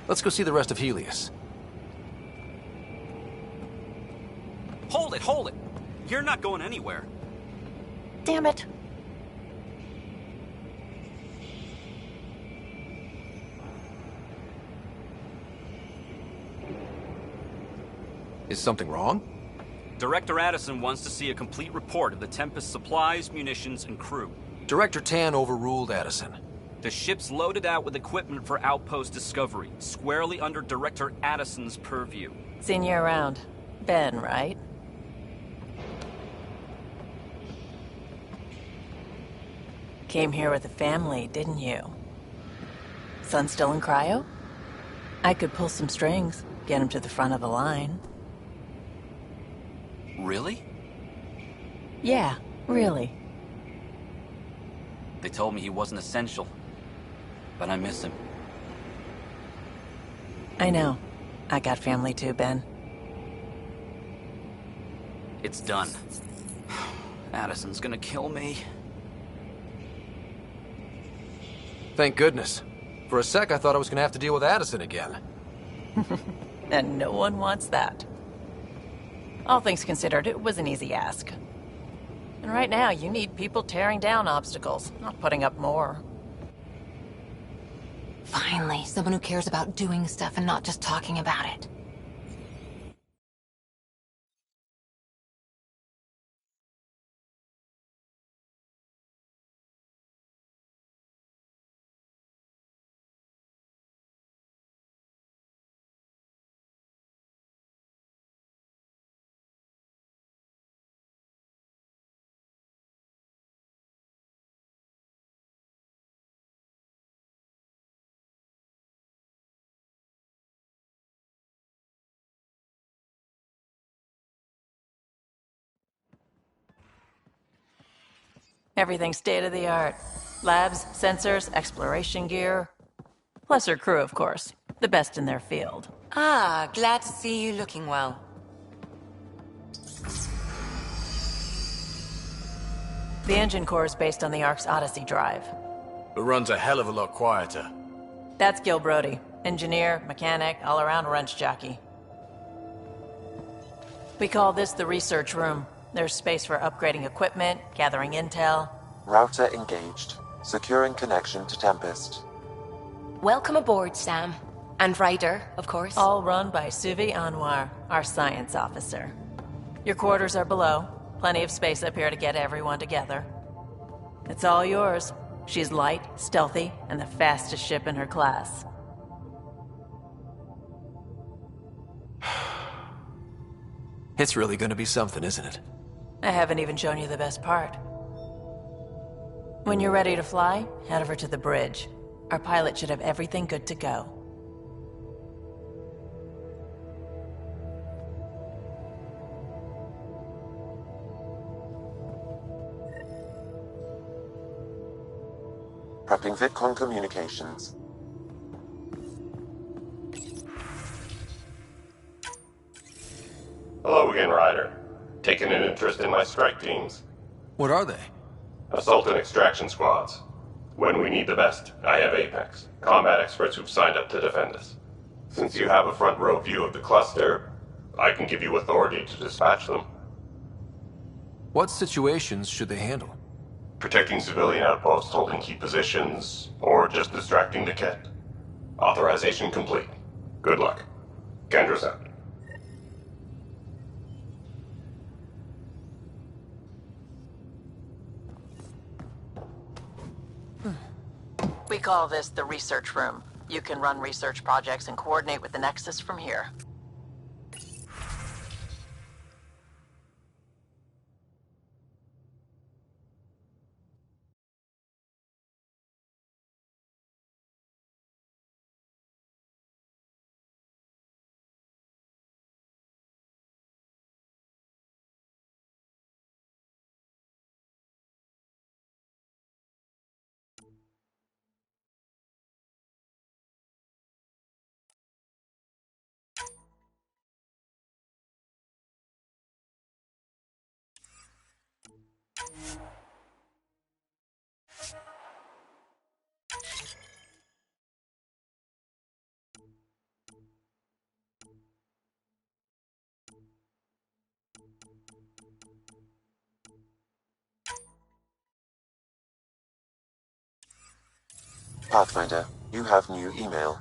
Let's go see the rest of Helios. Hold it, hold it! You're not going anywhere. Damn it. Is something wrong? Director Addison wants to see a complete report of the Tempest's supplies, munitions, and crew. Director Tan overruled Addison. The ship's loaded out with equipment for outpost discovery, squarely under Director Addison's purview. Seen you around. Ben, right? Came here with a family, didn't you? Son still in cryo? I could pull some strings, get him to the front of the line. Really? Yeah, really. They told me he wasn't essential, but I miss him. I know. I got family too, Ben. It's done. Addison's gonna kill me. Thank goodness. For a sec, I thought I was gonna have to deal with Addison again. And no one wants that. All things considered, it was an easy ask. And right now, you need people tearing down obstacles, not putting up more. Finally, someone who cares about doing stuff and not just talking about it. Everything's state-of-the-art. Labs, sensors, exploration gear. Plus her crew, of course. The best in their field. Ah, glad to see you looking well. The engine core is based on the Ark's Odyssey drive. It runs a hell of a lot quieter. That's Gil Brody. Engineer, mechanic, all-around wrench jockey. We call this the research room. There's space for upgrading equipment, gathering intel. Router engaged. Securing connection to Tempest. Welcome aboard, Sam. And Ryder, of course. All run by Suvi Anwar, our science officer. Your quarters are below. Plenty of space up here to get everyone together. It's all yours. She's light, stealthy, and the fastest ship in her class. It's really gonna be something, isn't it? I haven't even shown you the best part. When you're ready to fly, head over to the bridge. Our pilot should have everything good to go. Prepping VidCon communications. Hello again, Ryder. Taking an interest in my strike teams. What are they? Assault and extraction squads. When we need the best, I have Apex, combat experts who've signed up to defend us. Since you have a front row view of the cluster, I can give you authority to dispatch them. What situations should they handle? Protecting civilian outposts holding key positions, or just distracting the kit. Authorization complete. Good luck. Kendra's out. We call this the research room. You can run research projects and coordinate with the Nexus from here. Pathfinder, you have new email.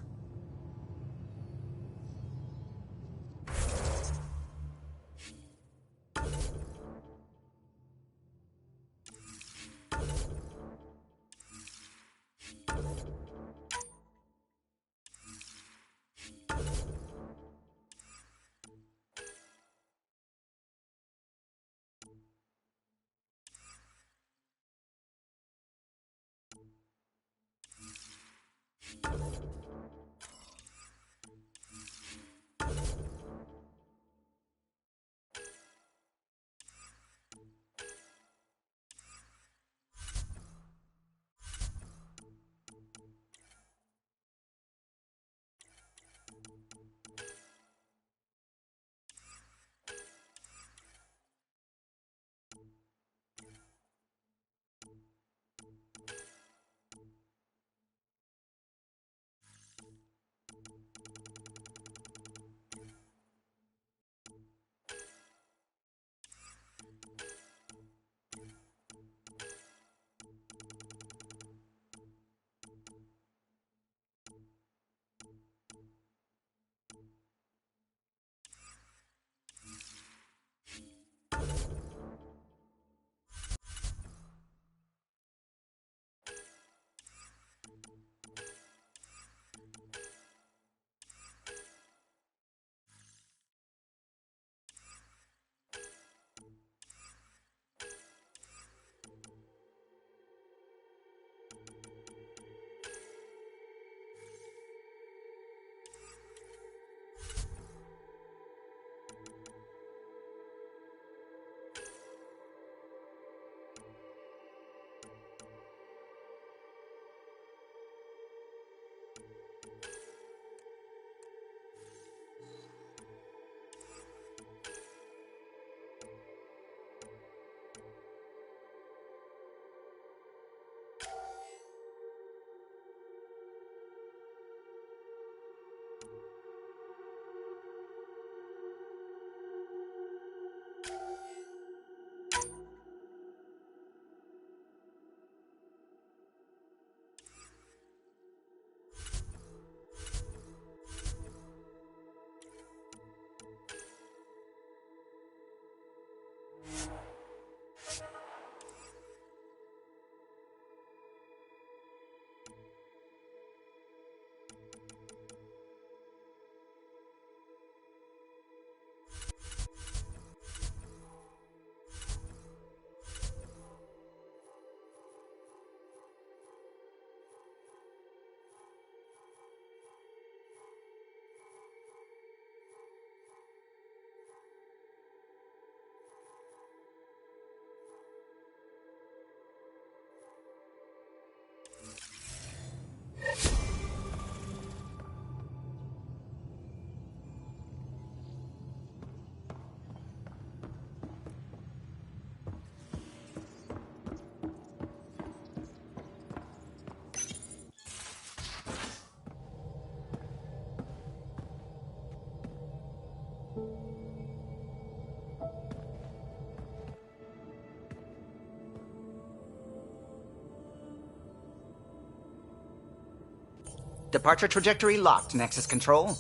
Departure trajectory locked, Nexus Control.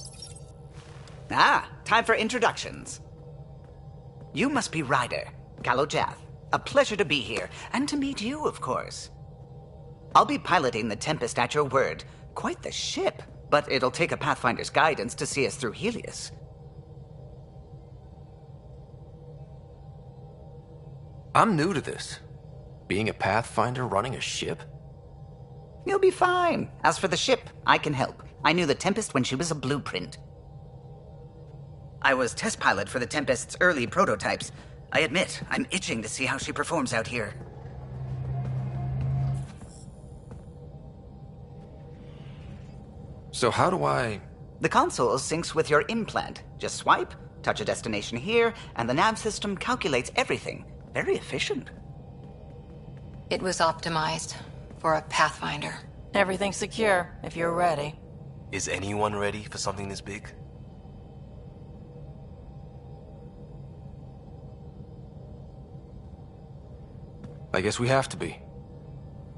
Ah, time for introductions. You must be Ryder, Kalojath. A pleasure to be here, and to meet you, of course. I'll be piloting the Tempest at your word. Quite the ship, but it'll take a Pathfinder's guidance to see us through Helios. I'm new to this. Being a Pathfinder running a ship? You'll be fine. As for the ship, I can help. I knew the Tempest when she was a blueprint. I was test pilot for the Tempest's early prototypes. I admit, I'm itching to see how she performs out here. So how do I... The console syncs with your implant. Just swipe, touch a destination here, and the nav system calculates everything. Very efficient. It was optimized for a Pathfinder. Everything's secure, if you're ready. Is anyone ready for something this big? I guess we have to be.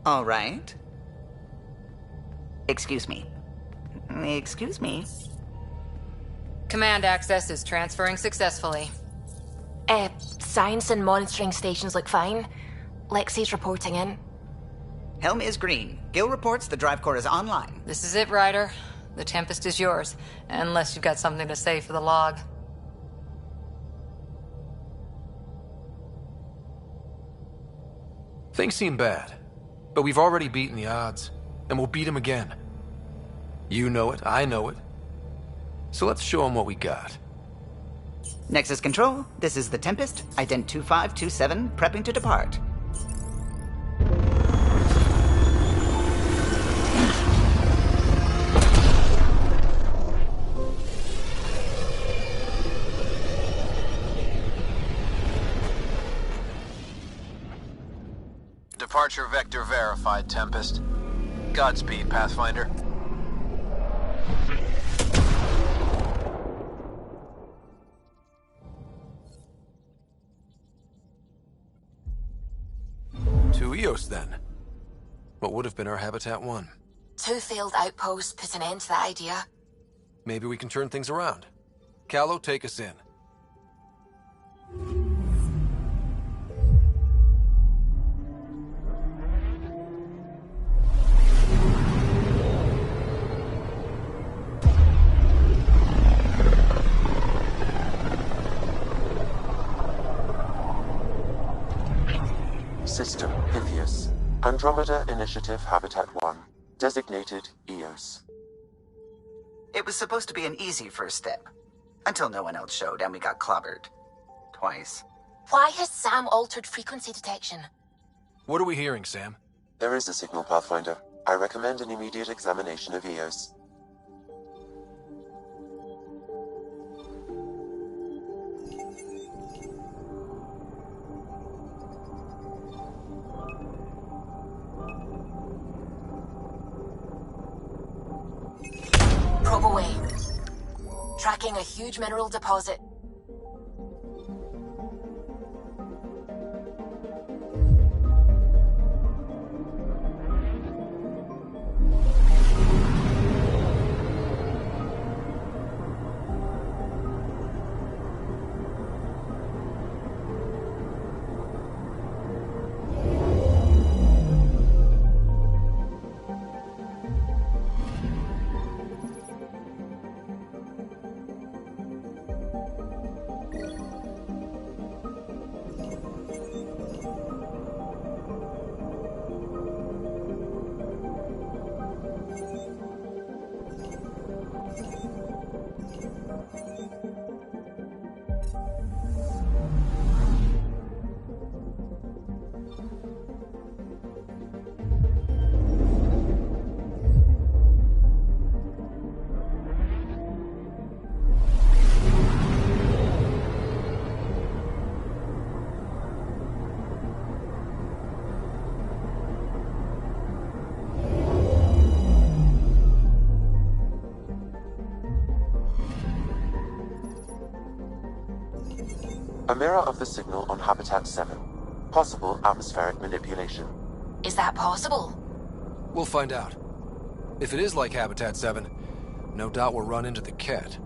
All right. Excuse me. Excuse me. Command access is transferring successfully. Science and monitoring stations look fine. Lexi's reporting in. Helm is green. Gil reports the drive core is online. This is it, Ryder. The Tempest is yours, unless you've got something to say for the log. Things seem bad, but we've already beaten the odds, and we'll beat them again. You know it, I know it. So let's show them what we got. Nexus Control, this is the Tempest, ident 2527, prepping to depart. Departure vector verified, Tempest. Godspeed, Pathfinder. To Eos, then. What would have been our Habitat 1? 2 failed outposts put an end to that idea. Maybe we can turn things around. Calo, take us in. System, Pythias. Andromeda Initiative Habitat 1. Designated Eos. It was supposed to be an easy first step. Until no one else showed and we got clobbered. Twice. Why has Sam altered frequency detection? What are we hearing, Sam? There is a signal, Pathfinder. I recommend an immediate examination of Eos. Probe away. Tracking a huge mineral deposit. A mirror of the signal on Habitat 7. Possible atmospheric manipulation. Is that possible? We'll find out. If it is like Habitat 7, no doubt we'll run into the cat.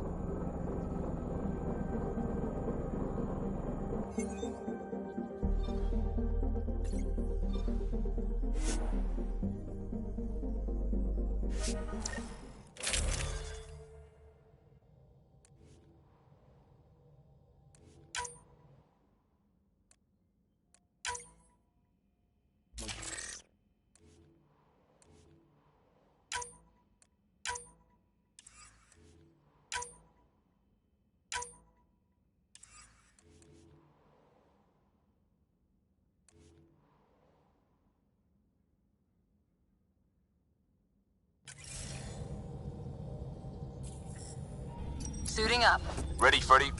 Suiting up. Ready, Freddy?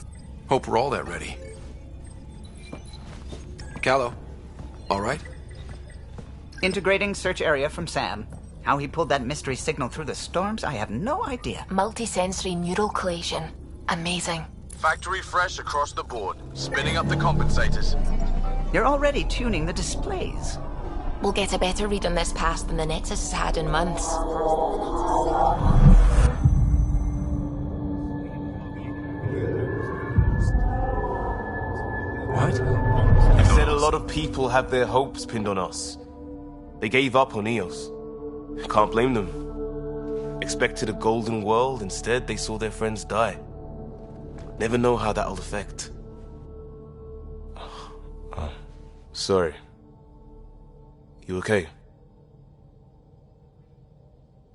Hope we're all that ready. Callow, all right? Integrating search area from Sam. How he pulled that mystery signal through the storms, I have no idea. Multisensory neural collation. Amazing. Factory fresh across the board. Spinning up the compensators. You're already tuning the displays. We'll get a better read on this pass than the Nexus has had in months. What? You said a lot of people have their hopes pinned on us. They gave up on EOS. Can't blame them. Expected a golden world, instead they saw their friends die. Never know how that'll affect. Sorry. You okay?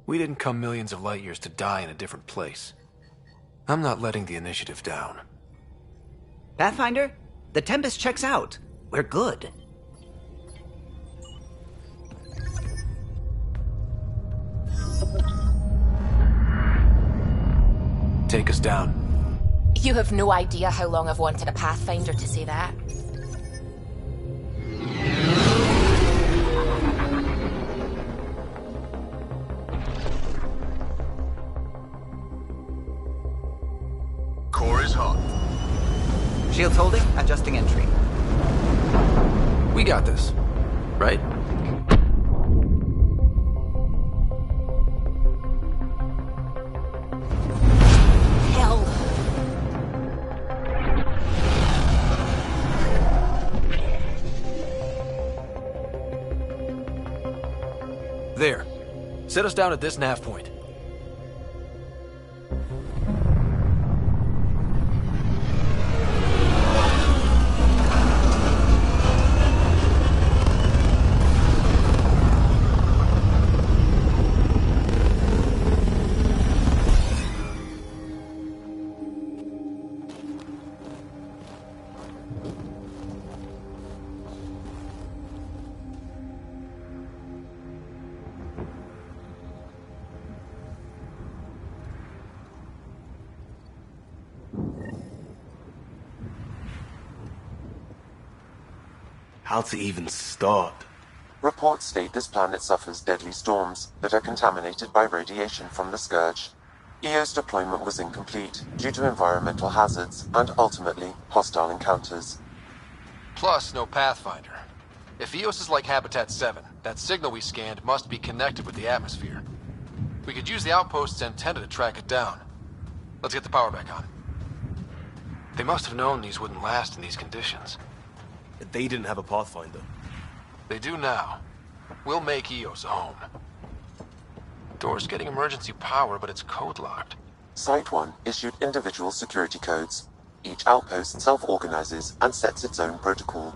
We didn't come millions of light years to die in a different place. I'm not letting the initiative down. Pathfinder, the Tempest checks out. We're good. Take us down. You have no idea how long I've wanted a Pathfinder to say that. Core is hot. Shields holding, adjusting entry. We got this, right? Hell. There. Set us down at this nav point. How to even start? Reports state this planet suffers deadly storms that are contaminated by radiation from the Scourge. EO's deployment was incomplete due to environmental hazards and, ultimately, hostile encounters. Plus, no Pathfinder. If EOS is like Habitat 7, that signal we scanned must be connected with the atmosphere. We could use the outpost's antenna to track it down. Let's get the power back on. They must have known these wouldn't last in these conditions. They didn't have a Pathfinder. They do now. We'll make EOS a home. Door's getting emergency power, but it's code-locked. Site 1 issued individual security codes. Each outpost self-organizes and sets its own protocol.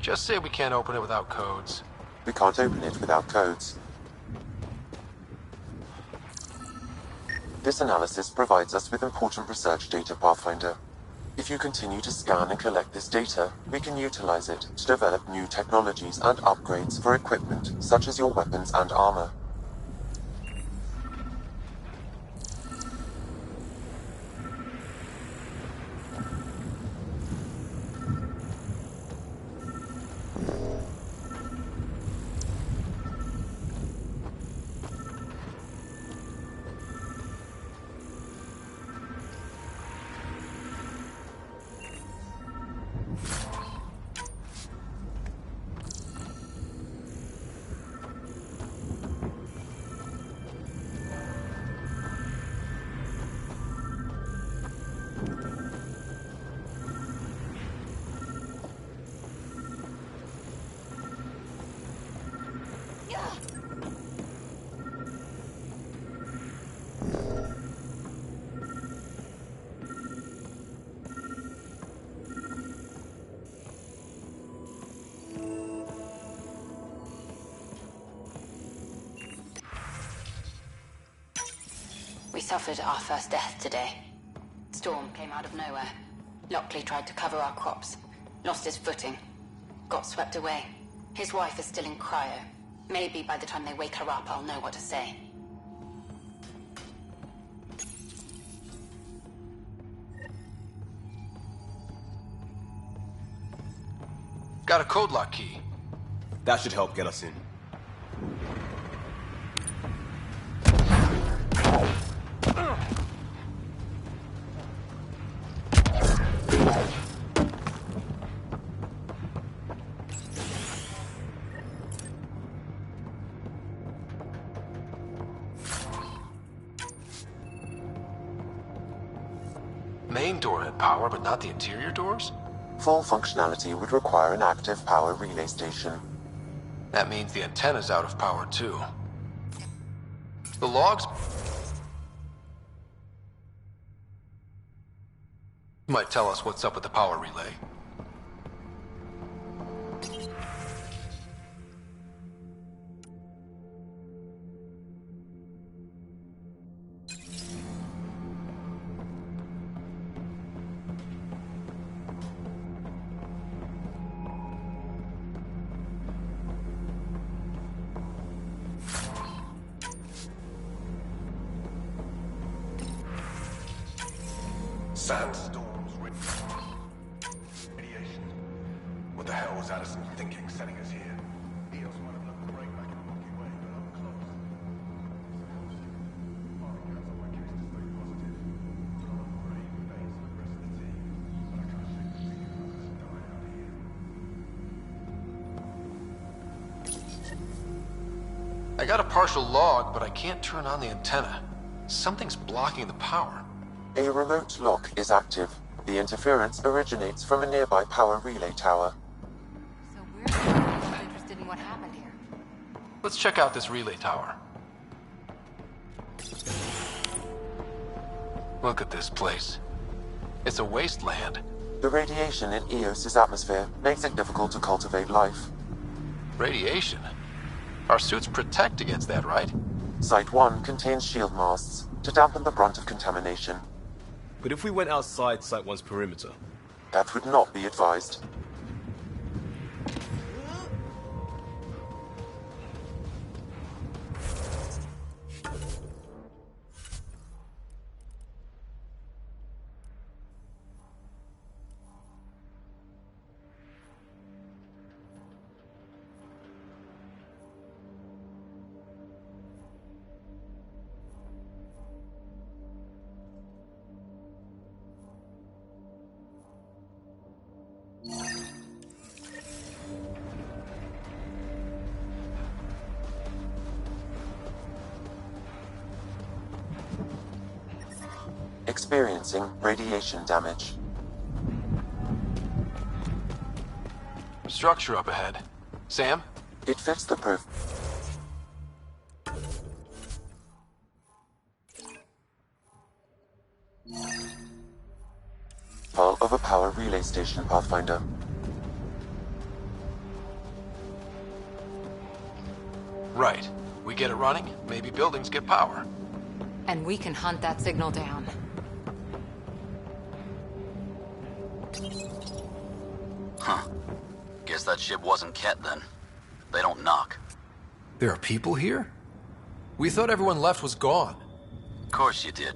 Just say we can't open it without codes. We can't open it without codes. This analysis provides us with important research data, Pathfinder. If you continue to scan and collect this data, we can utilize it to develop new technologies and upgrades for equipment, such as your weapons and armor. We suffered our first death today. Storm came out of nowhere. Lockley tried to cover our crops. Lost his footing. Got swept away. His wife is still in cryo. Maybe by the time they wake her up, I'll know what to say. Got a code lock key. That should help get us in. Main door had power, but not the interior doors? Full functionality would require an active power relay station. That means the antenna's out of power, too. The logs might tell us what's up with the power relay. Sandstorms, radiation. What the hell was Addison thinking, sending us here? Eos might have left the break back in the Milky Way, but I'm close. Filing hands on my case to stay positive. But I'm afraid Bates and the rest of the team. But I can't shake the feeling of us dying out here. I got a partial log, but I can't turn on the antenna. Something's blocking the power. A remote lock is active. The interference originates from a nearby power relay tower. So we're most interested in what happened here. Let's check out this relay tower. Look at this place. It's a wasteland. The radiation in Eos's atmosphere makes it difficult to cultivate life. Radiation? Our suits protect against that, right? Site 1 contains shield masts to dampen the brunt of contamination. But if we went outside Site 1's perimeter? That would not be advised. Experiencing radiation damage. Structure up ahead. Sam? It fits the proof. Hull of a power relay station, Pathfinder. Right. We get it running, maybe buildings get power. And we can hunt that signal down. Huh. Guess that ship wasn't Ket then. They don't knock. There are people here? We thought everyone left was gone. Of course you did.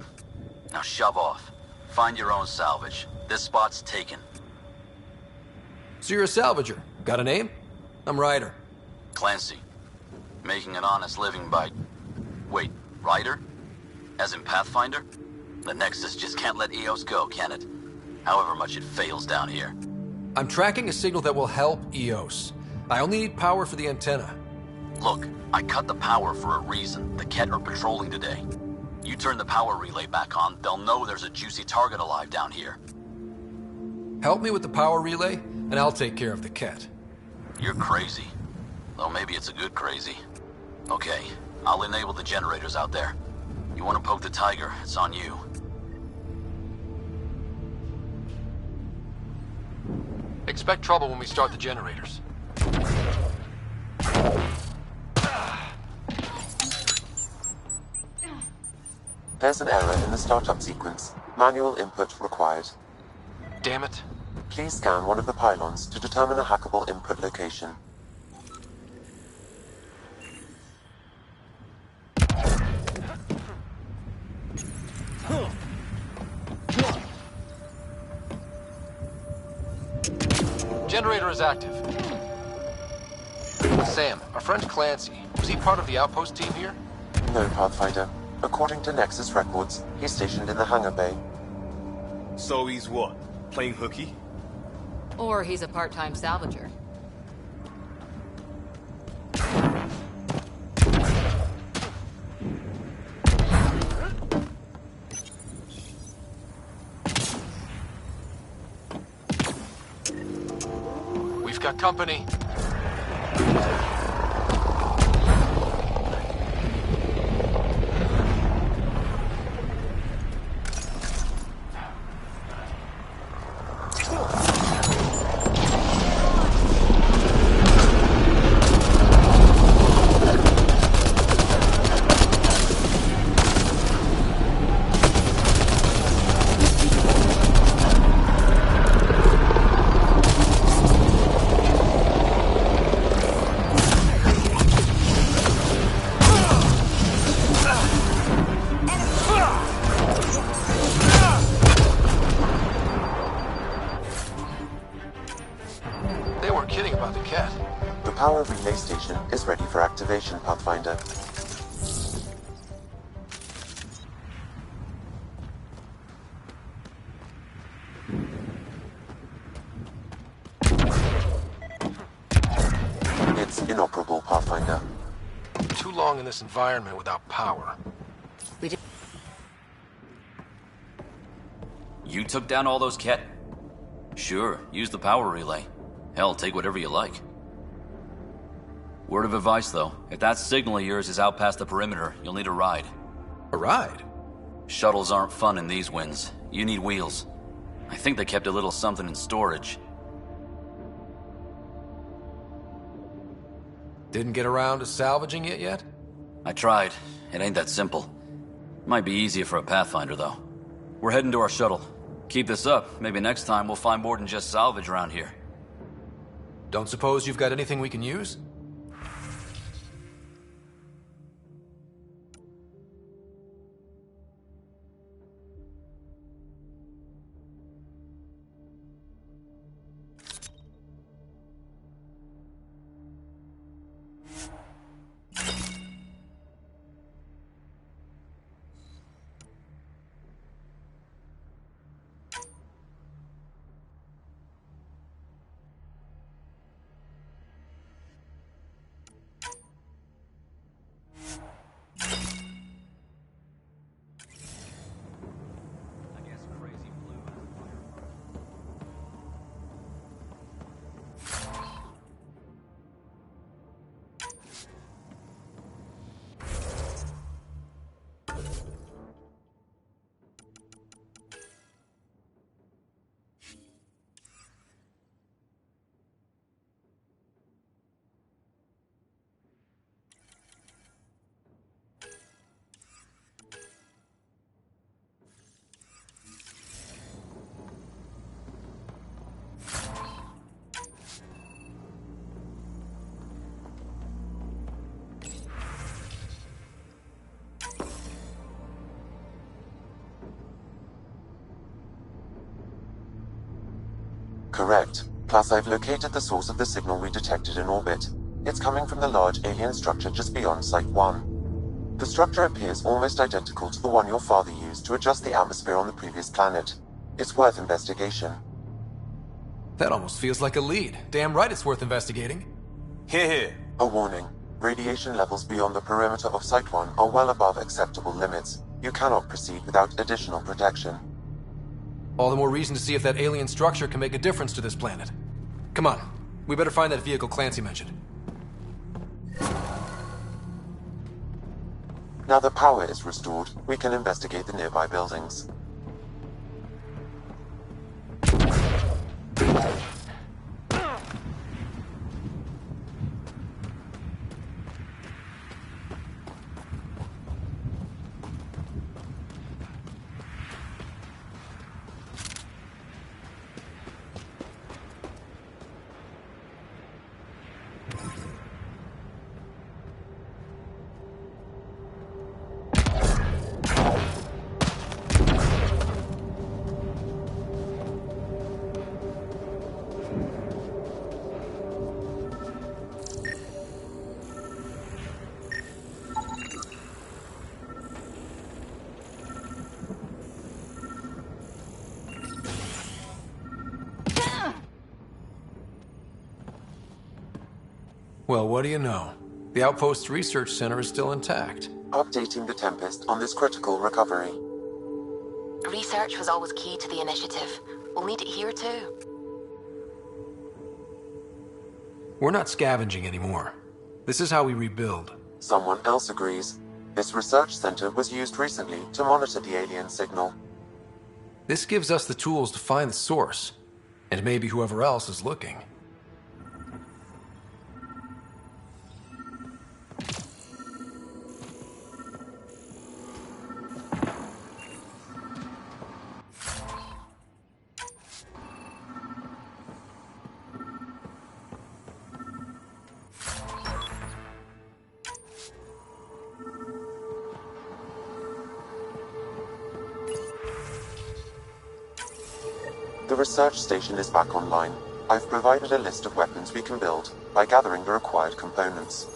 Now shove off. Find your own salvage. This spot's taken. So you're a salvager. Got a name? I'm Ryder. Clancy. Making an honest living by... Wait, Ryder? As in Pathfinder? The Nexus just can't let Eos go, can it? However much it fails down here. I'm tracking a signal that will help Eos. I only need power for the antenna. Look, I cut the power for a reason. The Ket are patrolling today. You turn the power relay back on, they'll know there's a juicy target alive down here. Help me with the power relay, and I'll take care of the Ket. You're crazy. Though maybe it's a good crazy. Okay, I'll enable the generators out there. You want to poke the tiger, it's on you. Expect trouble when we start the generators. There's an error in the startup sequence. Manual input required. Damn it. Please scan one of the pylons to determine a hackable input location. Generator is active. Sam, our friend Clancy, was he part of the outpost team here? No, Pathfinder. According to Nexus records, he's stationed in the hangar bay. So he's what? Playing hooky? Or he's a part-time salvager. We've got company. The power relay station is ready for activation, Pathfinder. It's inoperable, Pathfinder. Too long in this environment without power. You took down all those cat... Sure, use the power relay. Hell, take whatever you like. Word of advice, though. If that signal of yours is out past the perimeter, you'll need a ride. A ride? Shuttles aren't fun in these winds. You need wheels. I think they kept a little something in storage. Didn't get around to salvaging it yet? I tried. It ain't that simple. Might be easier for a Pathfinder, though. We're heading to our shuttle. Keep this up. Maybe next time we'll find more than just salvage around here. Don't suppose you've got anything we can use? Correct. Plus, I've located the source of the signal we detected in orbit. It's coming from the large alien structure just beyond Site 1. The structure appears almost identical to the one your father used to adjust the atmosphere on the previous planet. It's worth investigation. That almost feels like a lead. Damn right it's worth investigating. Here. A warning. Radiation levels beyond the perimeter of Site 1 are well above acceptable limits. You cannot proceed without additional protection. All the more reason to see if that alien structure can make a difference to this planet. Come on, we better find that vehicle Clancy mentioned. Now the power is restored, we can investigate the nearby buildings. Well, what do you know? The Outpost Research Center is still intact. Updating the Tempest on this critical recovery. Research was always key to the initiative. We'll need it here too. We're not scavenging anymore. This is how we rebuild. Someone else agrees. This research center was used recently to monitor the alien signal. This gives us the tools to find the source, and maybe whoever else is looking. The research station is back online. I've provided a list of weapons we can build by gathering the required components.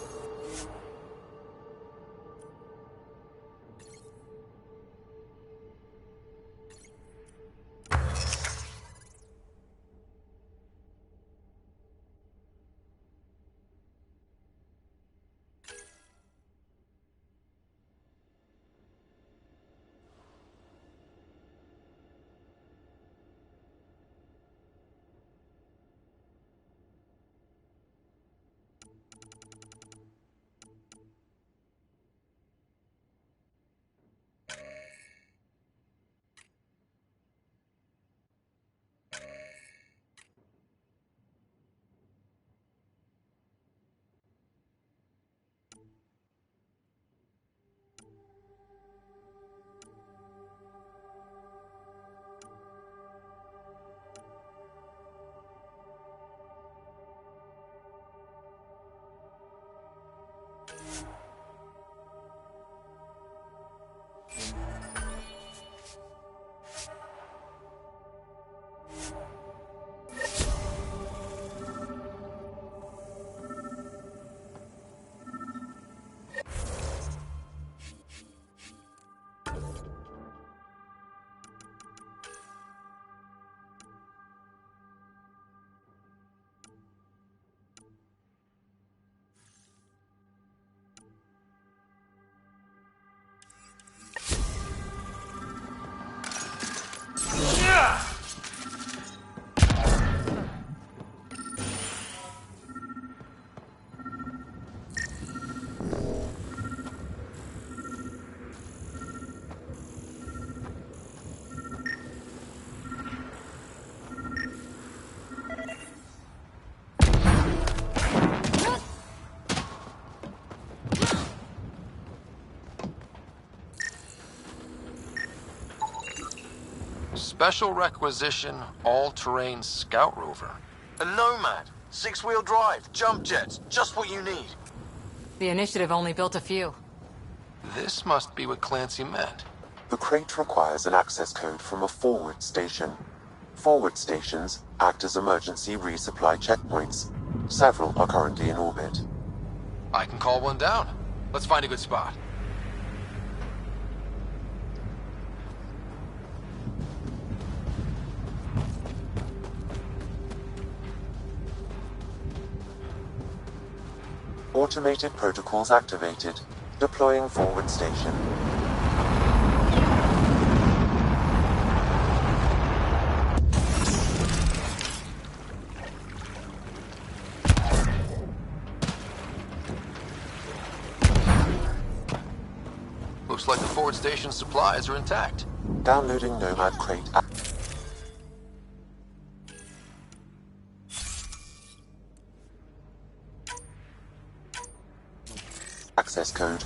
Special requisition, all-terrain scout rover. A Nomad. 6-wheel drive, jump jets, just what you need. The initiative only built a few. This must be what Clancy meant. The crate requires an access code from a forward station. Forward stations act as emergency resupply checkpoints. Several are currently in orbit. I can call one down. Let's find a good spot. Automated protocols activated. Deploying forward station. Looks like the forward station supplies are intact. Downloading Nomad Crate app. Access code.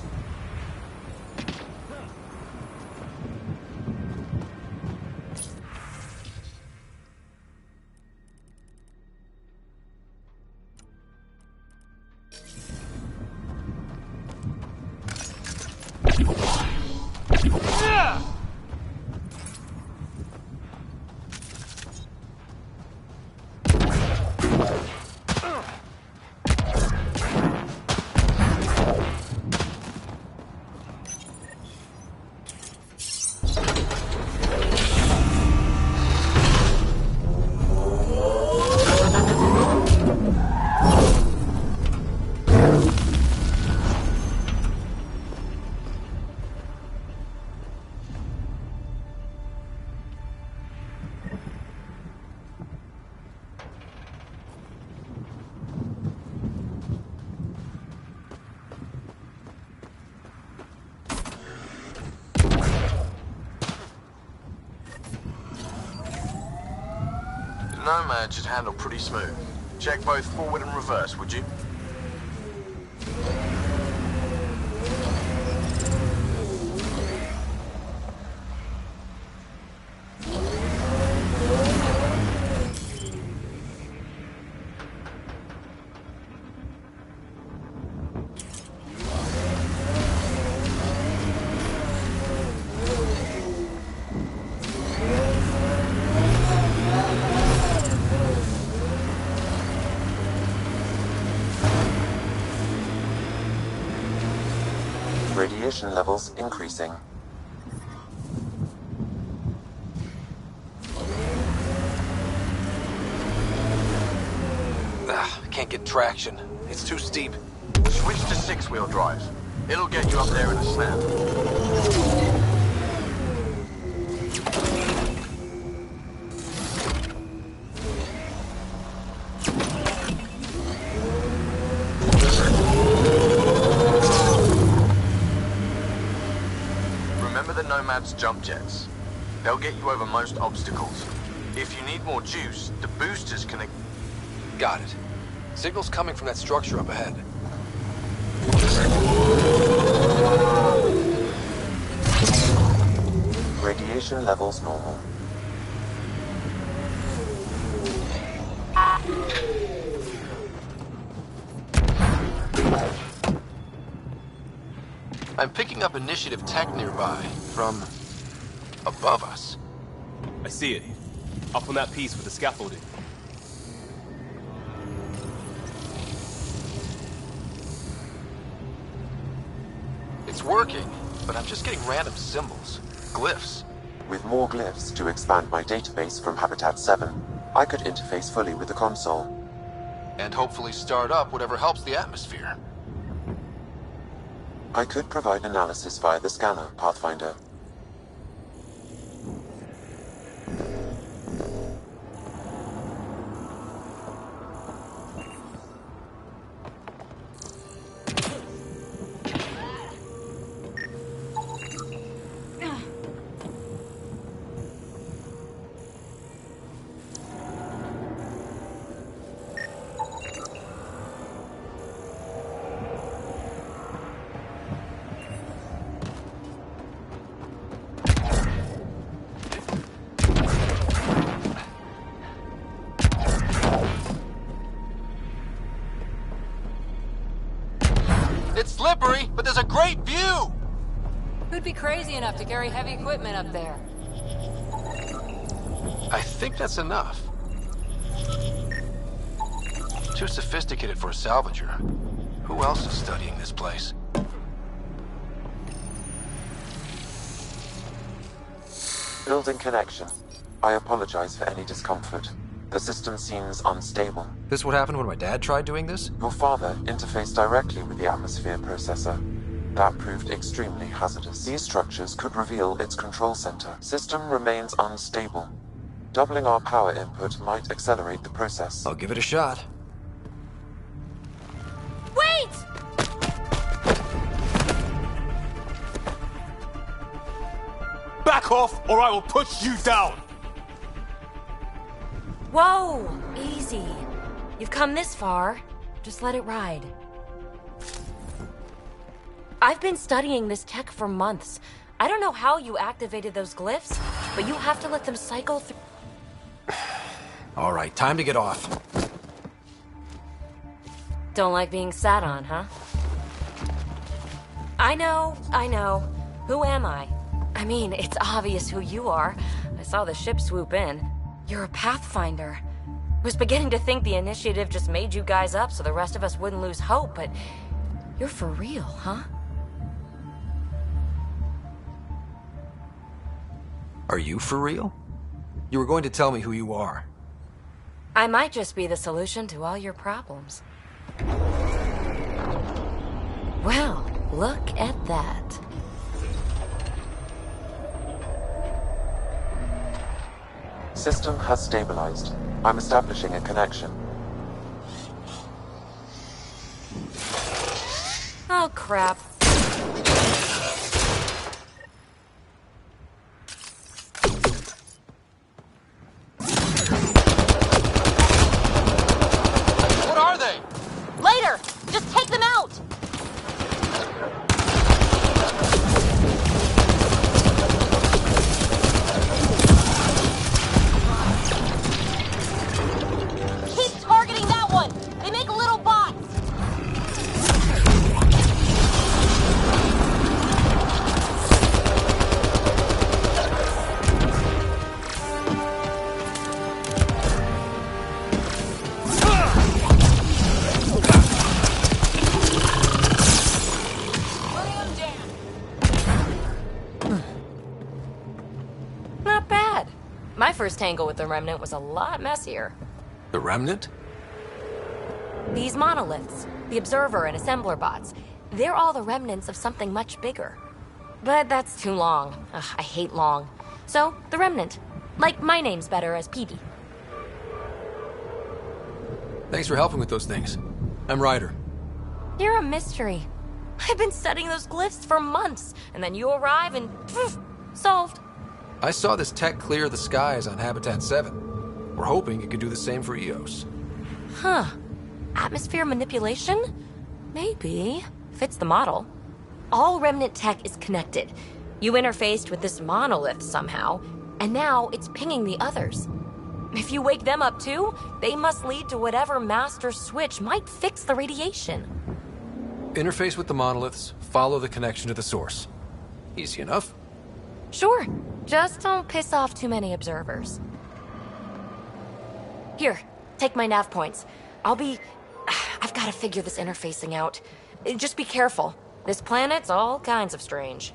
Nomad should handle pretty smooth. Check both forward and reverse, would you? Radiation levels increasing. I can't get traction. It's too steep. Switch to six-wheel drive. It'll get you up there in a snap. Nomad's jump jets. They'll get you over most obstacles. If you need more juice, the boosters can... Got it. Signal's coming from that structure up ahead. Radiation levels normal. I'm picking up initiative tech nearby, from above us. I see it. Up on that piece with the scaffolding. It's working, but I'm just getting random symbols, glyphs. With more glyphs to expand my database from Habitat 7, I could interface fully with the console. And hopefully start up whatever helps the atmosphere. I could provide analysis via the scanner, Pathfinder. It's slippery, but there's a great view! Who'd be crazy enough to carry heavy equipment up there? I think that's enough. Too sophisticated for a salvager. Who else is studying this place? Building connection. I apologize for any discomfort. The system seems unstable. This what happened when my dad tried doing this? Your father interfaced directly with the atmosphere processor. That proved extremely hazardous. These structures could reveal its control center. System remains unstable. Doubling our power input might accelerate the process. I'll give it a shot. Wait! Back off, or I will put you down! Whoa! Easy. You've come this far. Just let it ride. I've been studying this tech for months. I don't know how you activated those glyphs, but you have to let them cycle through. All right, time to get off. Don't like being sat on, huh? I know. Who am I? I mean, it's obvious who you are. I saw the ship swoop in. You're a Pathfinder. Was beginning to think the initiative just made you guys up so the rest of us wouldn't lose hope, but you're for real, huh? Are you for real? You were going to tell me who you are. I might just be the solution to all your problems. Well, look at that. System has stabilized. I'm establishing a connection. Oh, crap. What are they? Later! Just take them out! Keep targeting that one! They make little bots! Not bad. My first tangle with the Remnant was a lot messier. The Remnant? These monoliths, the Observer and Assembler bots, they're all the remnants of something much bigger. But that's too long. Ugh, I hate long. So, the Remnant. Like, my name's better as Petey. Thanks for helping with those things. I'm Ryder. You're a mystery. I've been studying those glyphs for months, and then you arrive and poof, solved. I saw this tech clear the skies on Habitat 7. We're hoping it could do the same for EOS. Huh. Atmosphere manipulation? Maybe. Fits the model. All Remnant tech is connected. You interfaced with this monolith somehow, and now it's pinging the others. If you wake them up too, they must lead to whatever master switch might fix the radiation. Interface with the monoliths, follow the connection to the source. Easy enough. Sure. Just don't piss off too many observers. Here, take my nav points. I've got to figure this interfacing out. Just be careful. This planet's all kinds of strange.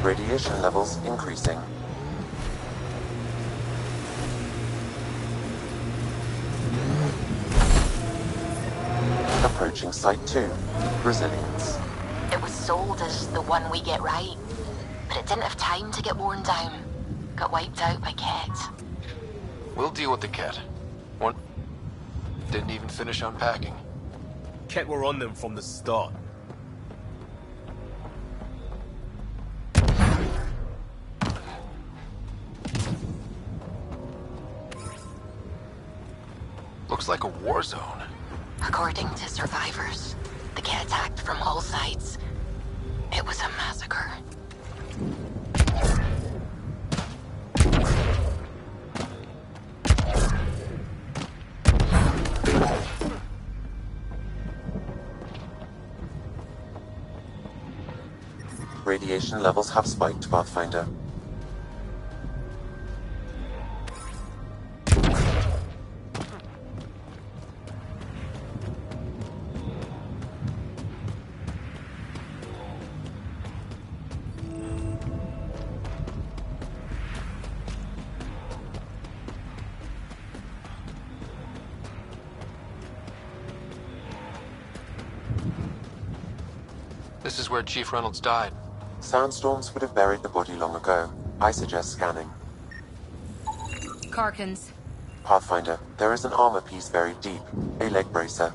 Radiation levels increasing. Approaching Site 2. Resilience. It was sold as the one we get right, but it didn't have time to get worn down. Got wiped out by Ket. We'll deal with the Ket. One didn't even finish unpacking. Ket were on them from the start. Looks like a war zone. According to survivors, the Ket attacked from all sides. It was a massacre. Radiation levels have spiked, Pathfinder. This is where Chief Reynolds died. Sandstorms would have buried the body long ago. I suggest scanning. Karkins. Pathfinder, there is an armor piece buried deep. A leg bracer.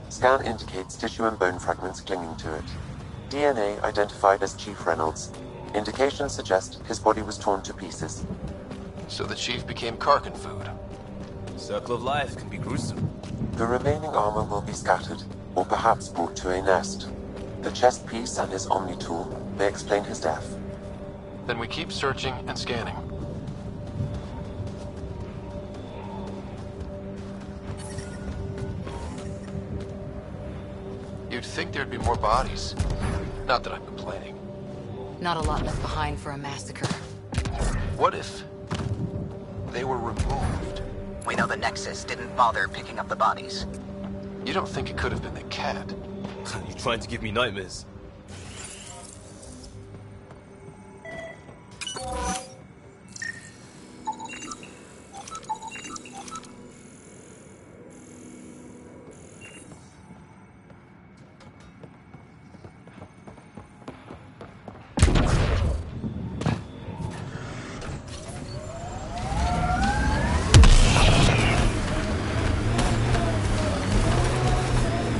Scan indicates tissue and bone fragments clinging to it. DNA identified as Chief Reynolds. Indications suggest his body was torn to pieces. So the Chief became Karkin food. Circle of life can be gruesome. The remaining armor will be scattered, or perhaps brought to a nest. The chest piece and his Omni tool may explain his death. Then we keep searching and scanning. You'd think there'd be more bodies. Not that I'm complaining. Not a lot left behind for a massacre. What if they were removed? We know the Nexus didn't bother picking up the bodies. You don't think it could have been the cat? You're trying to give me nightmares.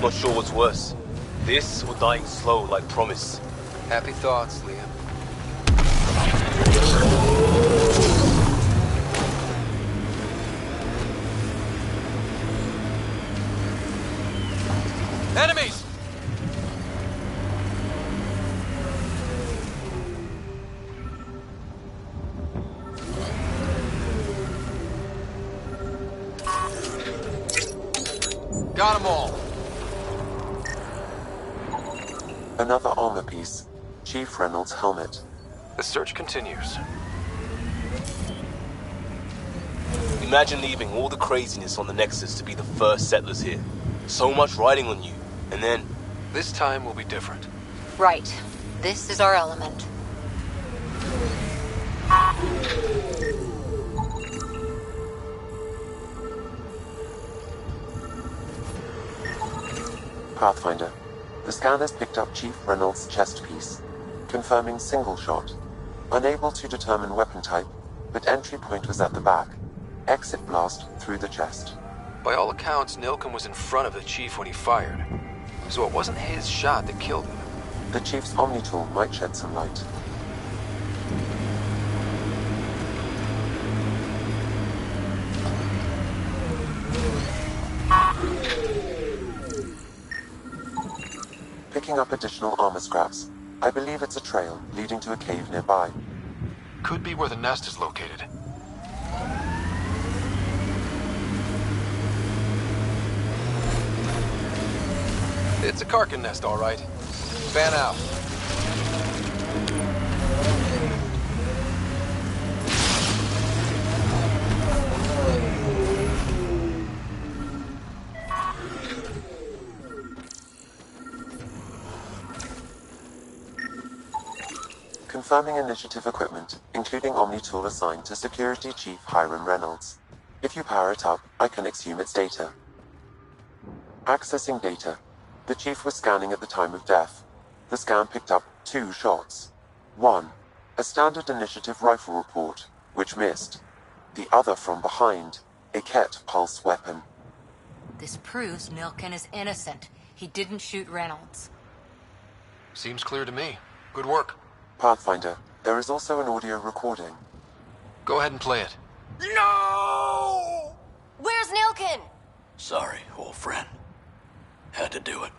Not sure what's worse. This or dying slow like Promise. Happy thoughts, Liam. Enemies! Got them all. Another armor piece. Chief Reynolds' helmet. The search continues. Imagine leaving all the craziness on the Nexus to be the first settlers here. So much riding on you, and then... This time will be different. Right. This is our element. Pathfinder. The scan has picked up Chief Reynolds' chest piece, confirming single shot. Unable to determine weapon type, but entry point was at the back. Exit blast through the chest. By all accounts, Nilken was in front of the Chief when he fired. So it wasn't his shot that killed him. The Chief's Omni tool might shed some light. Picking up additional armor scraps. I believe it's a trail leading to a cave nearby. Could be where the nest is located. It's a Karkin nest, all right. Fan out. Confirming initiative equipment, including Omni tool assigned to Security Chief Hiram Reynolds. If you power it up, I can exhume its data. Accessing data. The Chief was scanning at the time of death. The scan picked up 2 shots. 1. A standard initiative rifle report, which missed. The other from behind, a Ket pulse weapon. This proves Nilken is innocent. He didn't shoot Reynolds. Seems clear to me. Good work. Pathfinder, there is also an audio recording. Go ahead and play it. No! Where's Nilken? Sorry, old friend. Had to do it.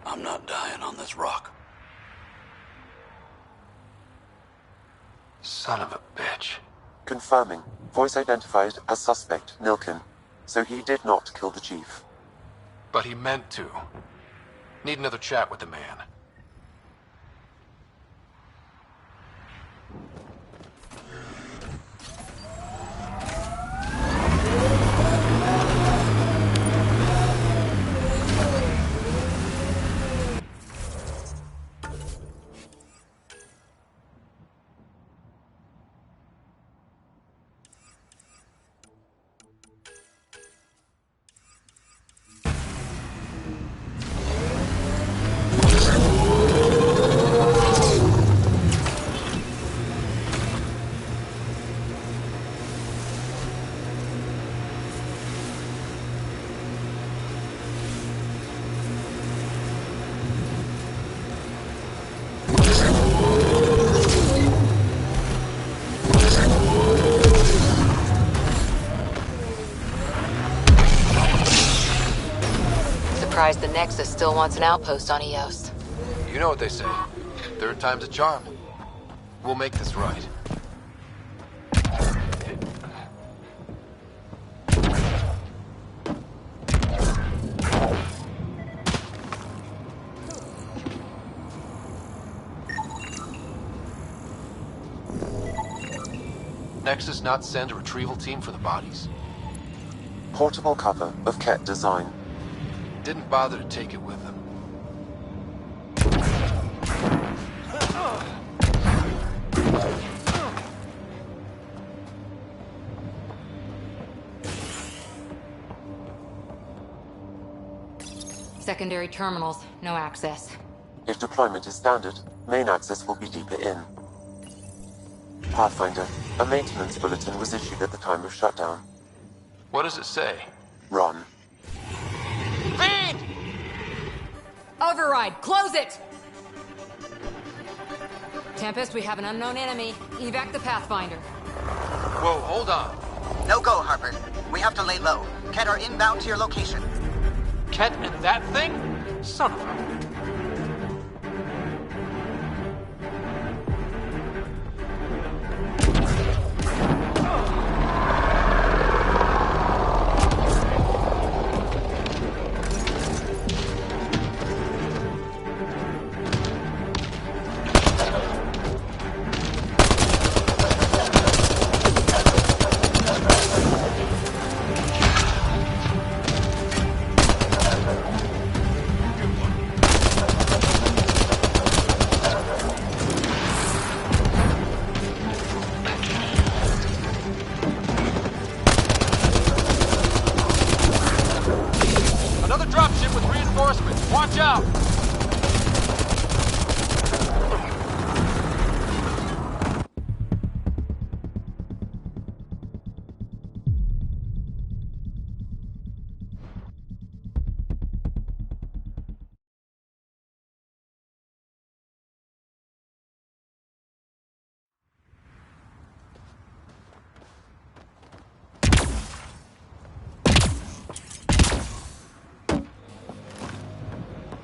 I'm not dying on this rock. Son of a bitch. Confirming. Voice identified as suspect Nilken. So he did not kill the Chief. But he meant to. Need another chat with the man. the Nexus still wants an outpost on Eos. You know what they say. Third time's a charm. We'll make this right. Nexus not send a retrieval team for the bodies? Portable cover of Ket design. Didn't bother to take it with them. Secondary terminals, no access. If deployment is standard, main access will be deeper in. Pathfinder, a maintenance bulletin was issued at the time of shutdown. What does it say? Run. Feed! Override, close it! Tempest, we have an unknown enemy. Evac the Pathfinder. Whoa, hold on. No go, Harper. We have to lay low. Ket are inbound to your location. Ket and that thing? Son of a... Watch out!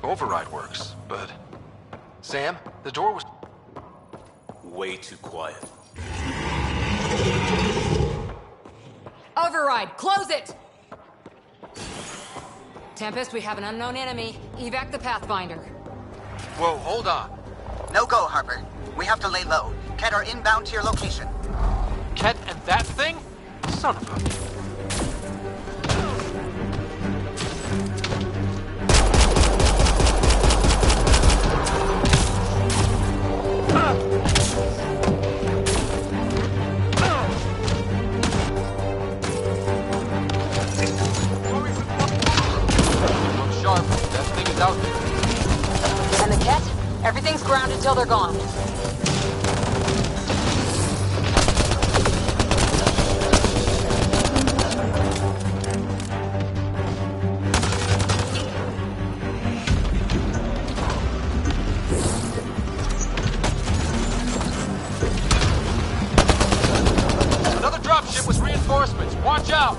Override works, but... Sam, the door was... Way too quiet. Override, close it! Tempest, we have an unknown enemy. Evac the Pathfinder. Whoa, hold on. No go, Harper. We have to lay low. Ket are inbound to your location. Ket and that thing? Son of a... Out there. And the Ket? Everything's grounded until they're gone. Another dropship with reinforcements. Watch out!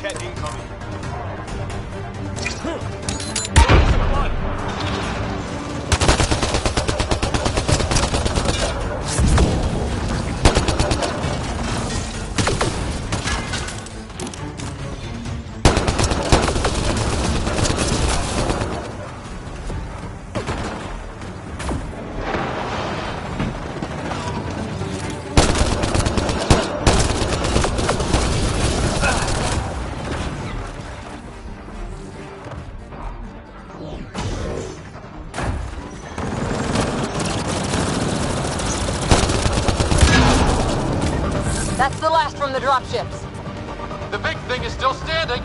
Ket incoming. That's the last from the dropships. The big thing is still standing.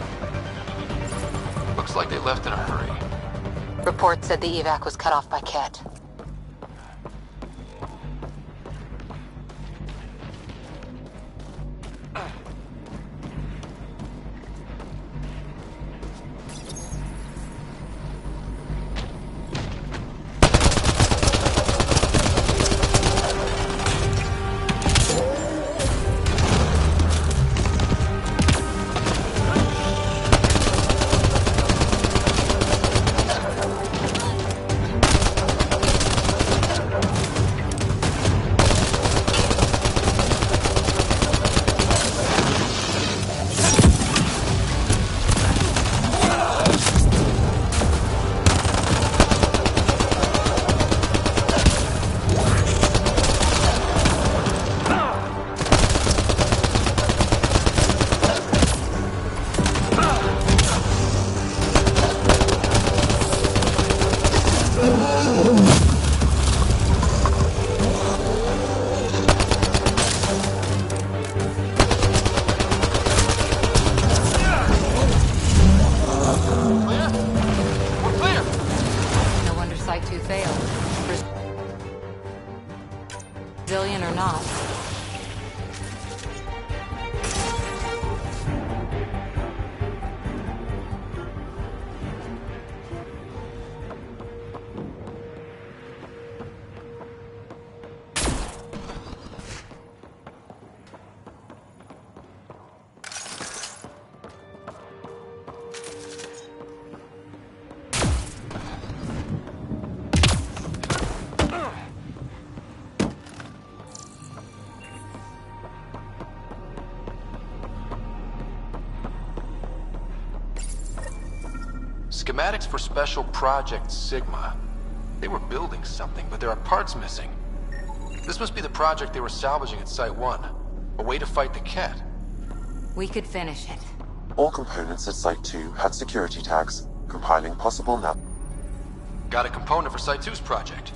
Looks like they left in a hurry. Report said the evac was cut off by Ket. Brazilian or not. Schematics for Special Project Sigma. They were building something, but there are parts missing. This must be the project they were salvaging at Site 1. A way to fight the Ket. We could finish it. All components at Site 2 had security tags, compiling possible Got a component for Site 2's project.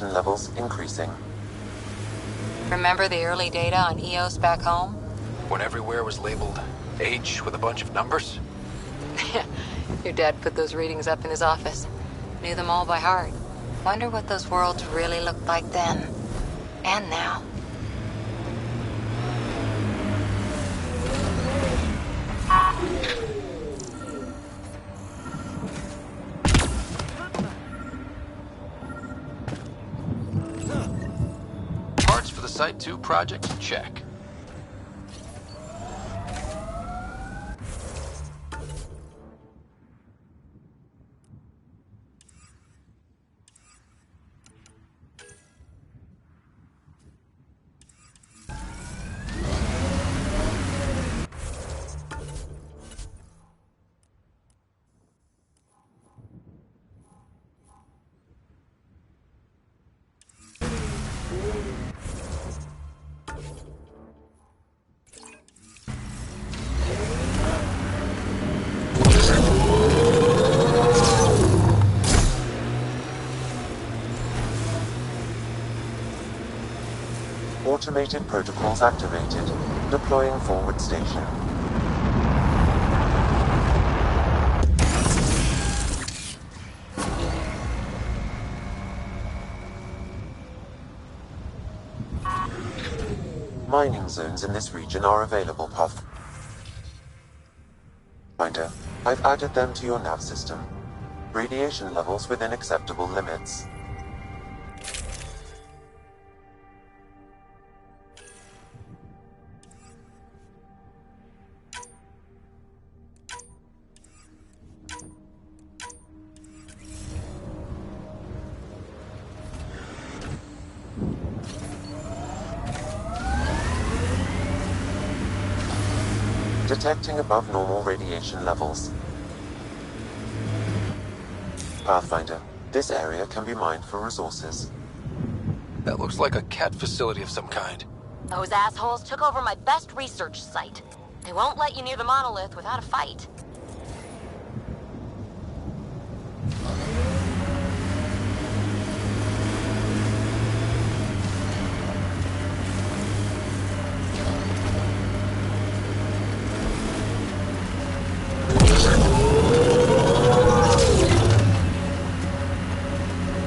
Levels increasing. Remember the early data on EOS back home? When everywhere was labeled H with a bunch of numbers? Your dad put those readings up in his office. Knew them all by heart. Wonder what those worlds really looked like then. And now. Parts for the Site 2 project? Check. Automated protocols activated. Deploying forward station. Mining zones in this region are available, Pathfinder. I've added them to your nav system. Radiation levels within acceptable limits. Detecting above normal radiation levels. Pathfinder, this area can be mined for resources. That looks like a cat facility of some kind. Those assholes took over my best research site. They won't let you near the monolith without a fight.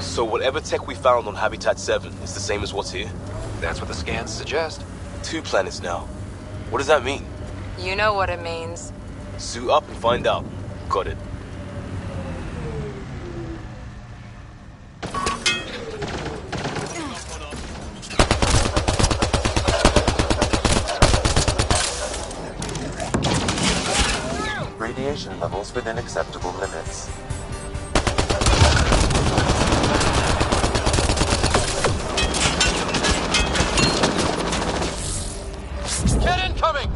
So whatever tech we found on Habitat 7 is the same as what's here? That's what the scans suggest. 2 planets now. What does that mean? You know what it means. Suit up and find out. Got it. Radiation levels within acceptable limits. Get incoming!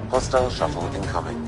Hostile shuttle incoming.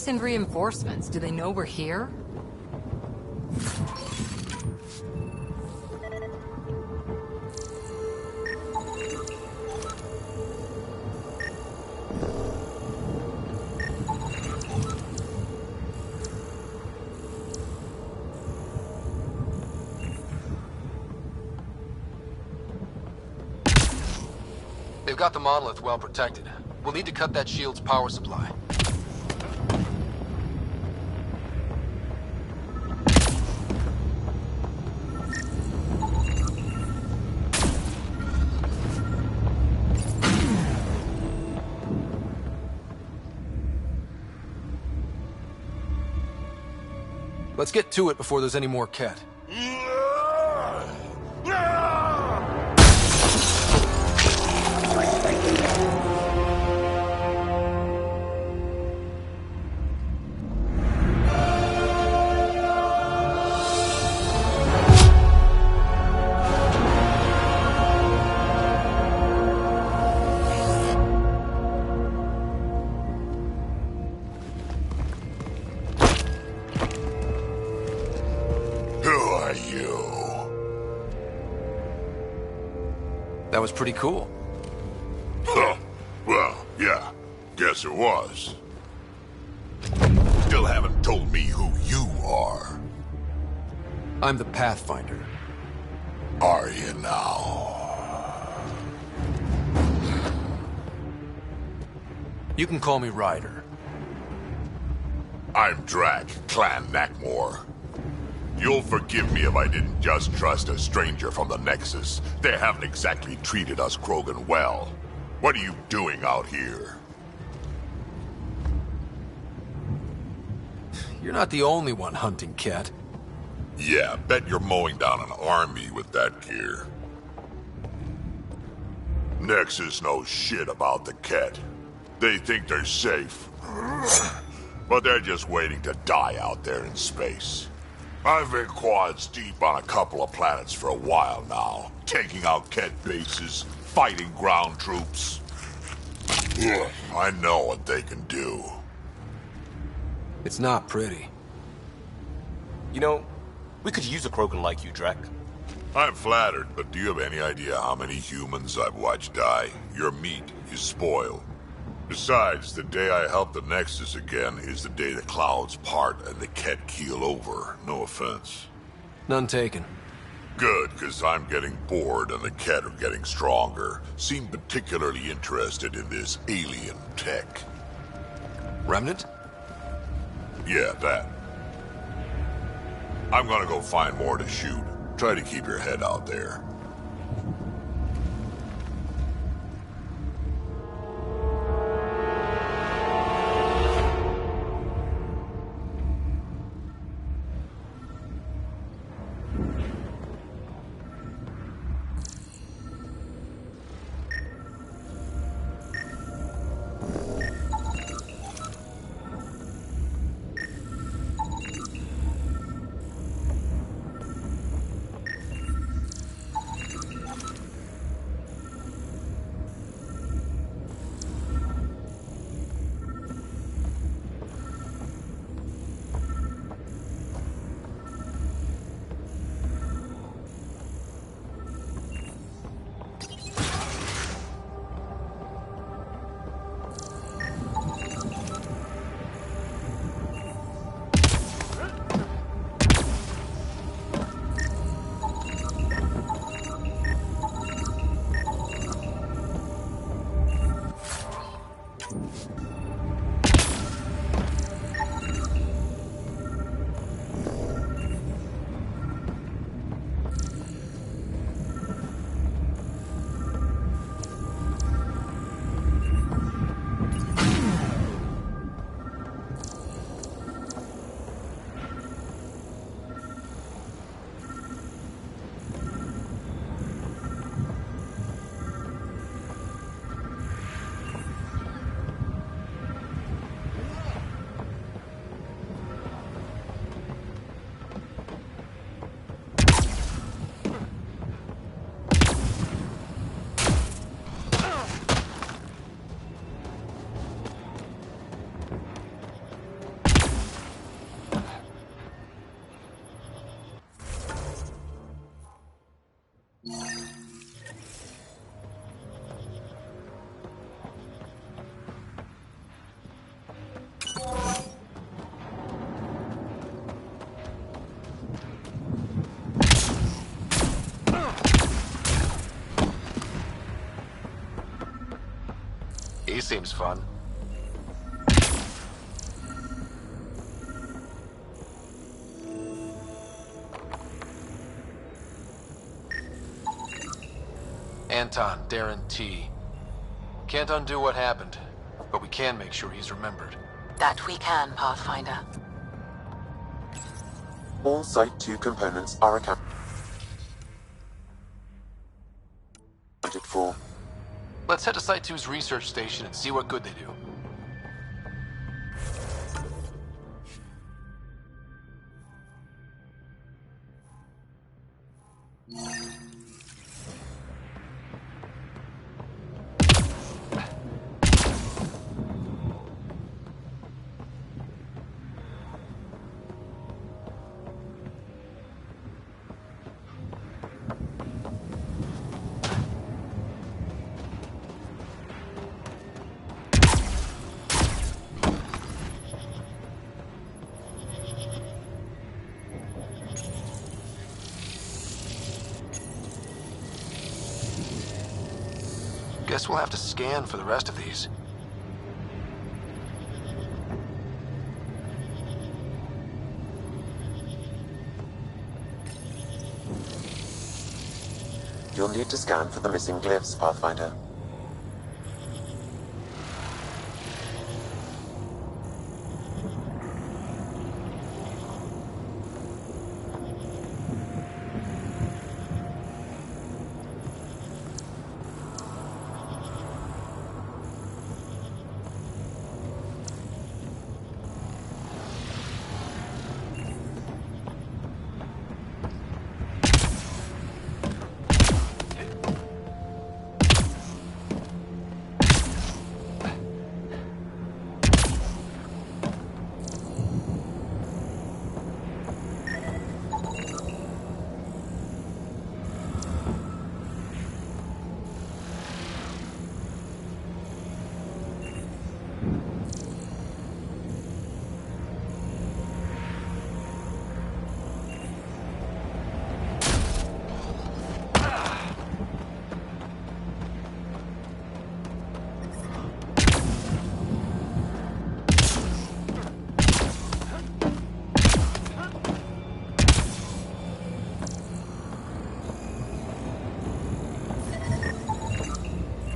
send reinforcements? Do they know we're here? They've got the monolith well protected. We'll need to cut that shield's power supply. Let's get to it before there's any more Ket. That was pretty cool. Huh. Well, yeah. Guess it was. Still haven't told me who you are. I'm the Pathfinder. Are you now? You can call me Ryder. I'm Drac, Clan Nakmor. You'll forgive me if I didn't just trust a stranger from the Nexus. They haven't exactly treated us Krogan well. What are you doing out here? You're not the only one hunting Ket. Yeah, bet you're mowing down an army with that gear. Nexus knows shit about the Ket. They think they're safe. But they're just waiting to die out there in space. I've been quads deep on a couple of planets for a while now, taking out Ket bases, fighting ground troops. I know what they can do. It's not pretty. You know, we could use a Krogan like you, Drac. I'm flattered, but do you have any idea how many humans I've watched die? Your meat is spoiled. Besides, the day I help the Nexus again is the day the clouds part and the Ket keel over. No offense. None taken. Good, because I'm getting bored and the Ket are getting stronger. Seem particularly interested in this alien tech. Remnant? Yeah, that. I'm gonna go find more to shoot. Try to keep your head out there. seems fun. Anton Darren T. Can't undo what happened, but we can make sure he's remembered. That we can, Pathfinder. All Site 2 components are accounted for. Let's head to Site 2's research station and see what good they do. Guess we'll have to scan for the rest of these. You'll need to scan for the missing glyphs, Pathfinder.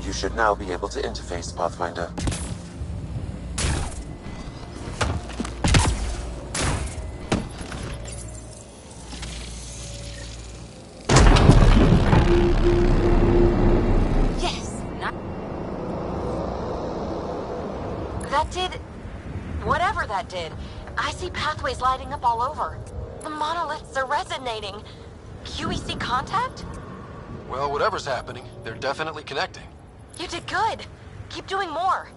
You should now be able to interface, Pathfinder. Yes! That did... whatever that did. I see pathways lighting up all over. The monoliths are resonating. QEC contact? Well, whatever's happening, they're definitely connecting. You did good. Keep doing more.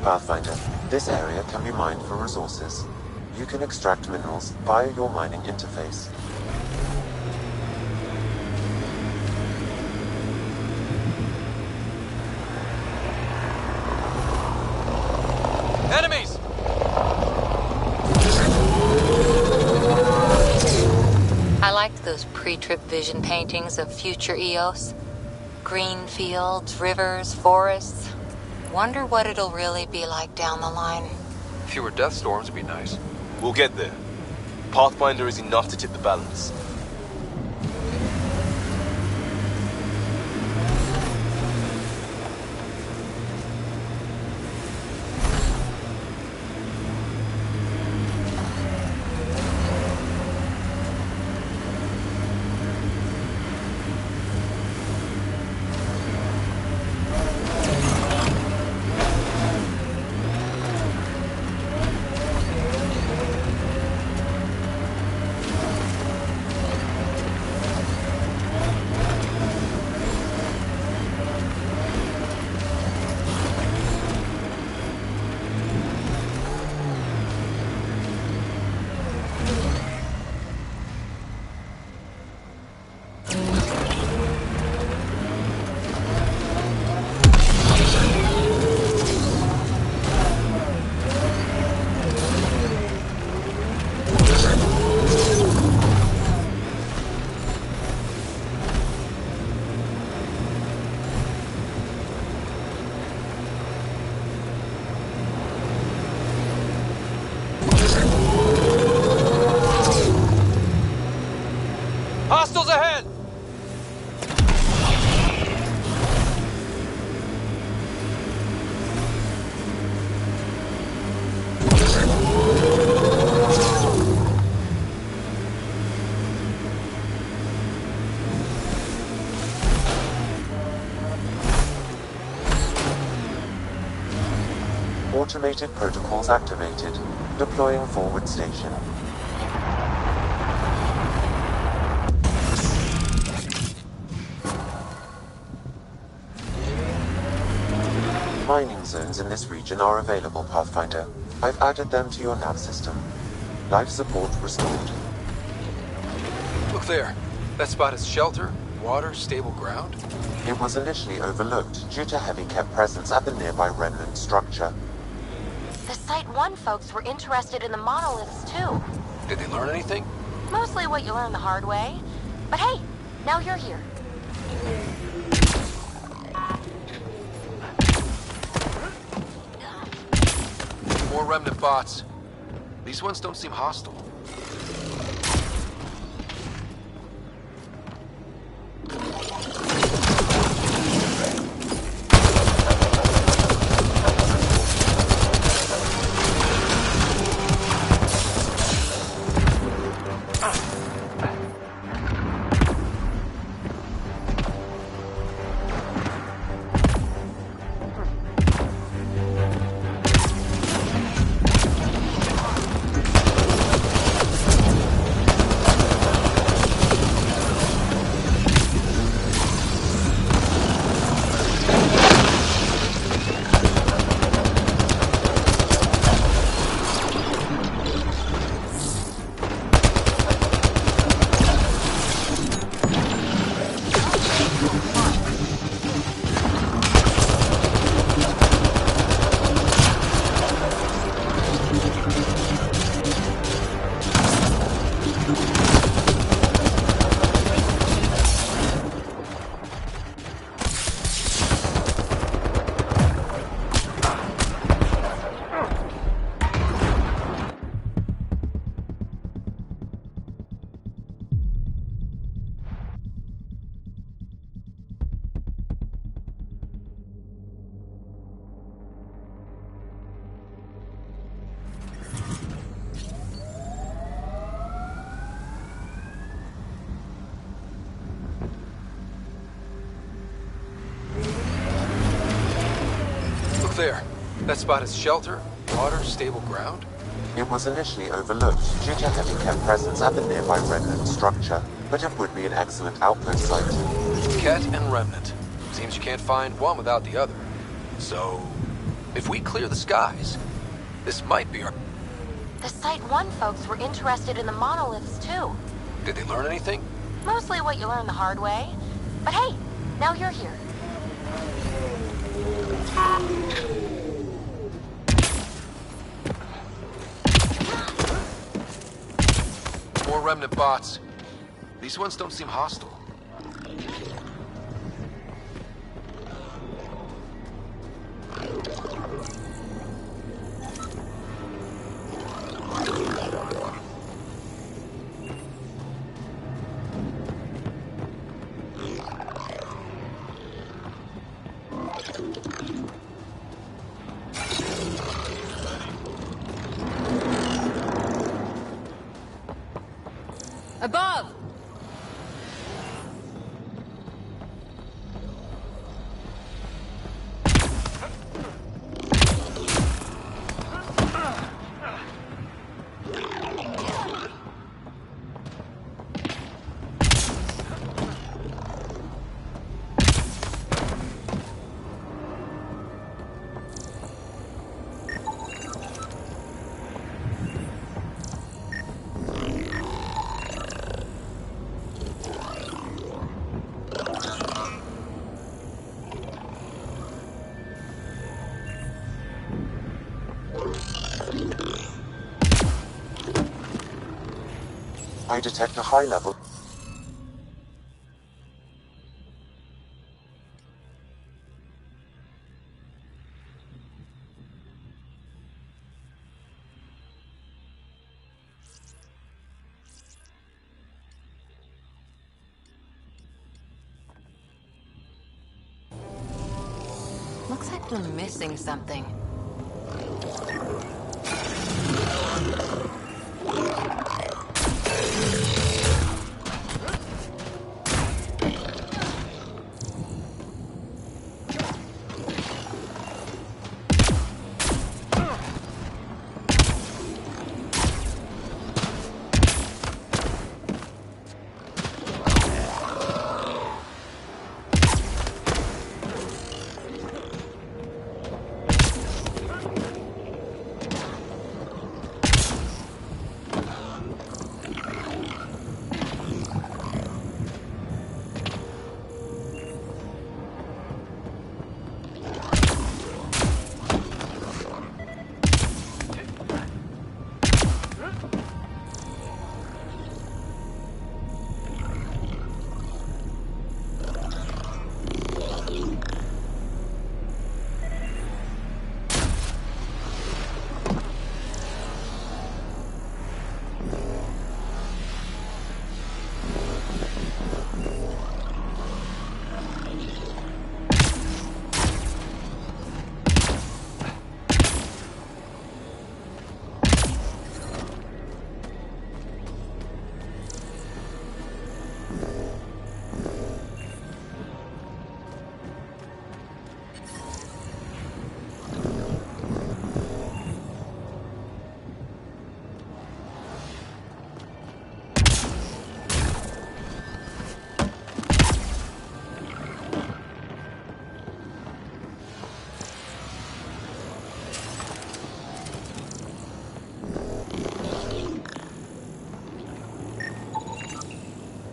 Pathfinder, this area can be mined for resources. You can extract minerals via your mining interface. Enemies! I liked those pre-trip vision paintings of future Eos. Green fields, rivers, forests. Wonder what it'll really be like down the line. Fewer death storms would be nice. We'll get there. Pathfinder is enough to tip the balance. Hostiles ahead! Automated protocols activated. Deploying forward station. Mining zones in this region are available, Pathfinder. I've added them to your nav system. Life support restored. Look there. That spot is shelter, water, stable ground. It was initially overlooked due to heavy kept presence at the nearby remnant structure. The Site 1 folks were interested in the monoliths, too. Did they learn anything? Mostly what you learn the hard way. But hey, now you're here. More remnant bots. These ones don't seem hostile. There. That spot is shelter, water, stable ground. It was initially overlooked due to heavy kept presence at the nearby remnant structure, but it would be an excellent outpost site. Ket and remnant. Seems you can't find one without the other. So, if we clear the skies, this might be our... The Site 1 folks were interested in the monoliths, too. Did they learn anything? Mostly what you learn the hard way. But hey, now you're here. More remnant bots. These ones don't seem hostile. Above! I detect a high level. Looks like we're missing something.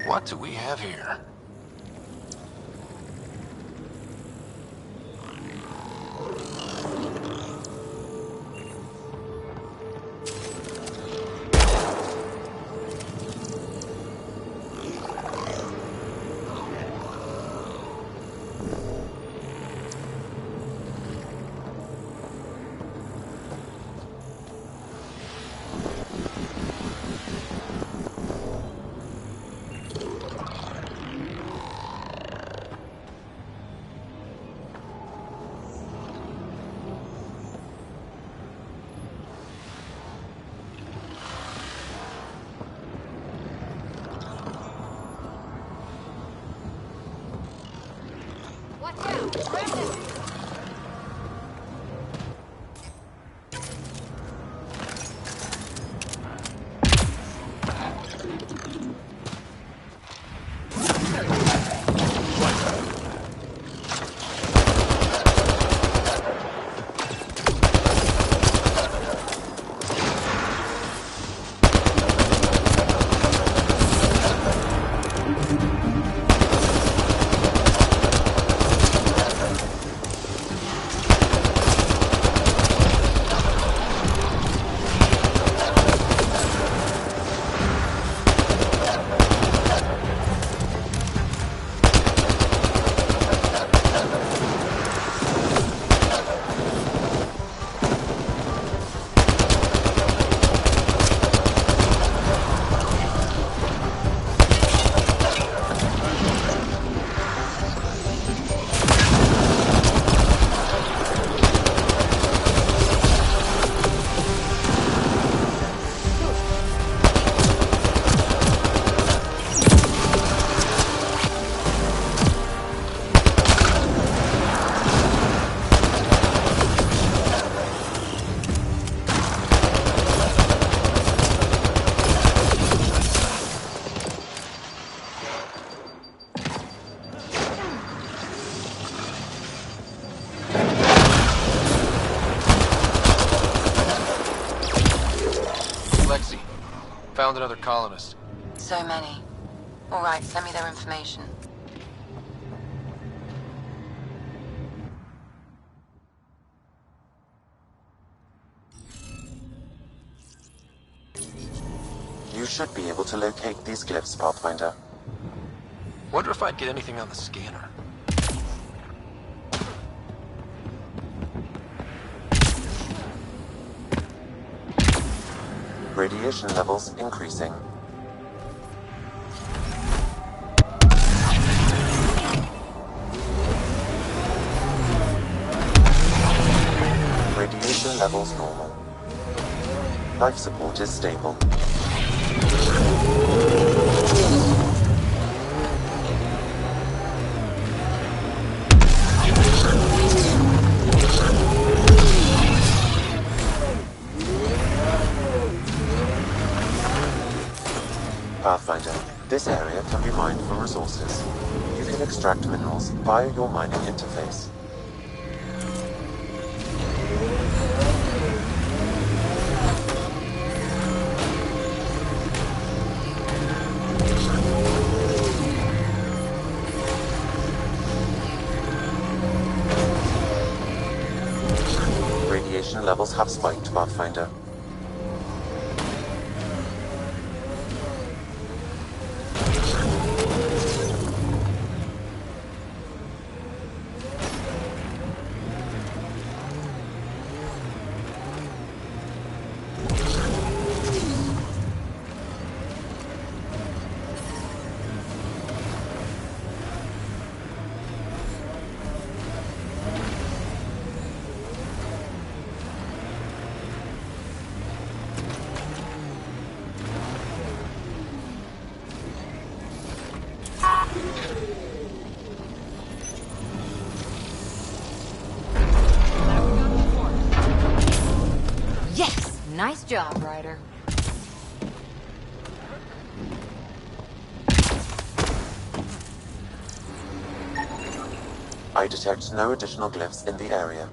What do we have here? found another colonist. So many. All right, send me their information. You should be able to locate these glyphs, Pathfinder. Wonder if I'd get anything on the scanner. Radiation levels increasing. Radiation levels normal. Life support is stable. Pathfinder, this area can be mined for resources. You can extract minerals via your mining interface. Radiation levels have spiked, Pathfinder. Yes! Nice job, Ryder. I detect no additional glyphs in the area.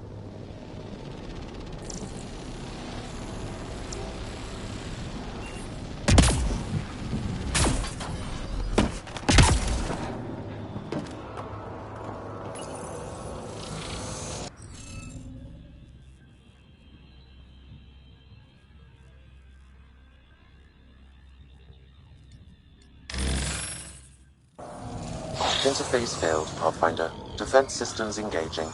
Interface failed, Pathfinder. Defense systems engaging.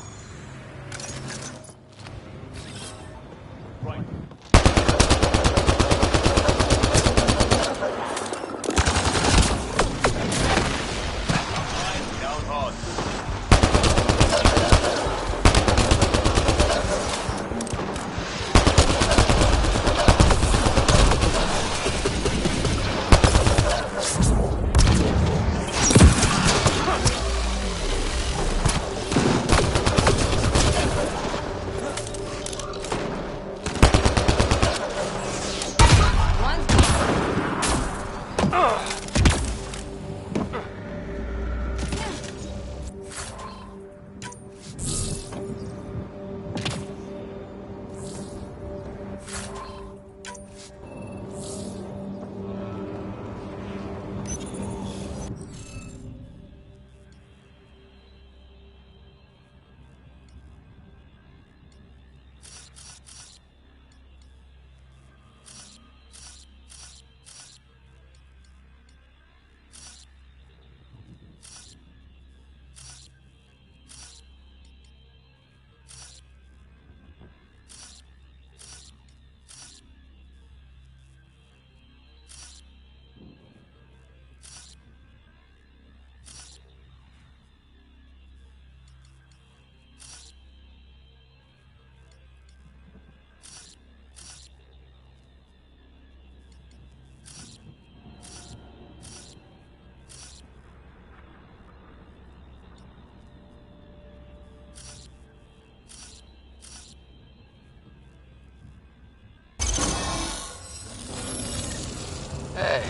Hey,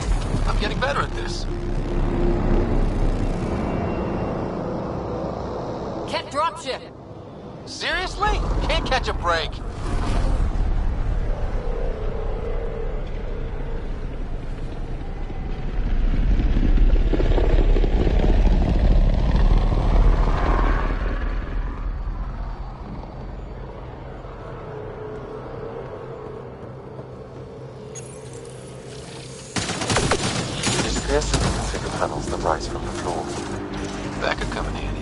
I'm getting better at this. Can't dropship! Seriously? Can't catch a break. Pierce and configure panels that rise from the floor. That could come in handy.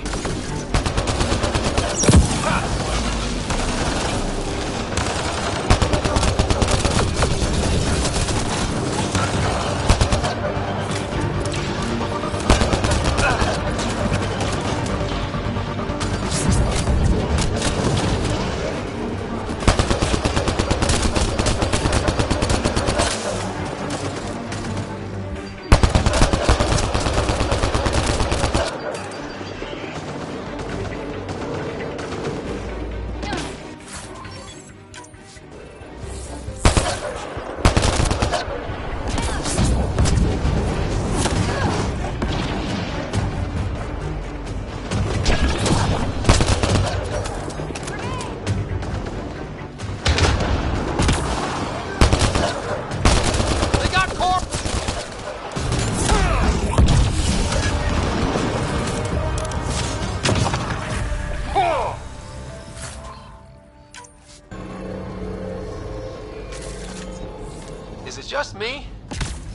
Is it just me?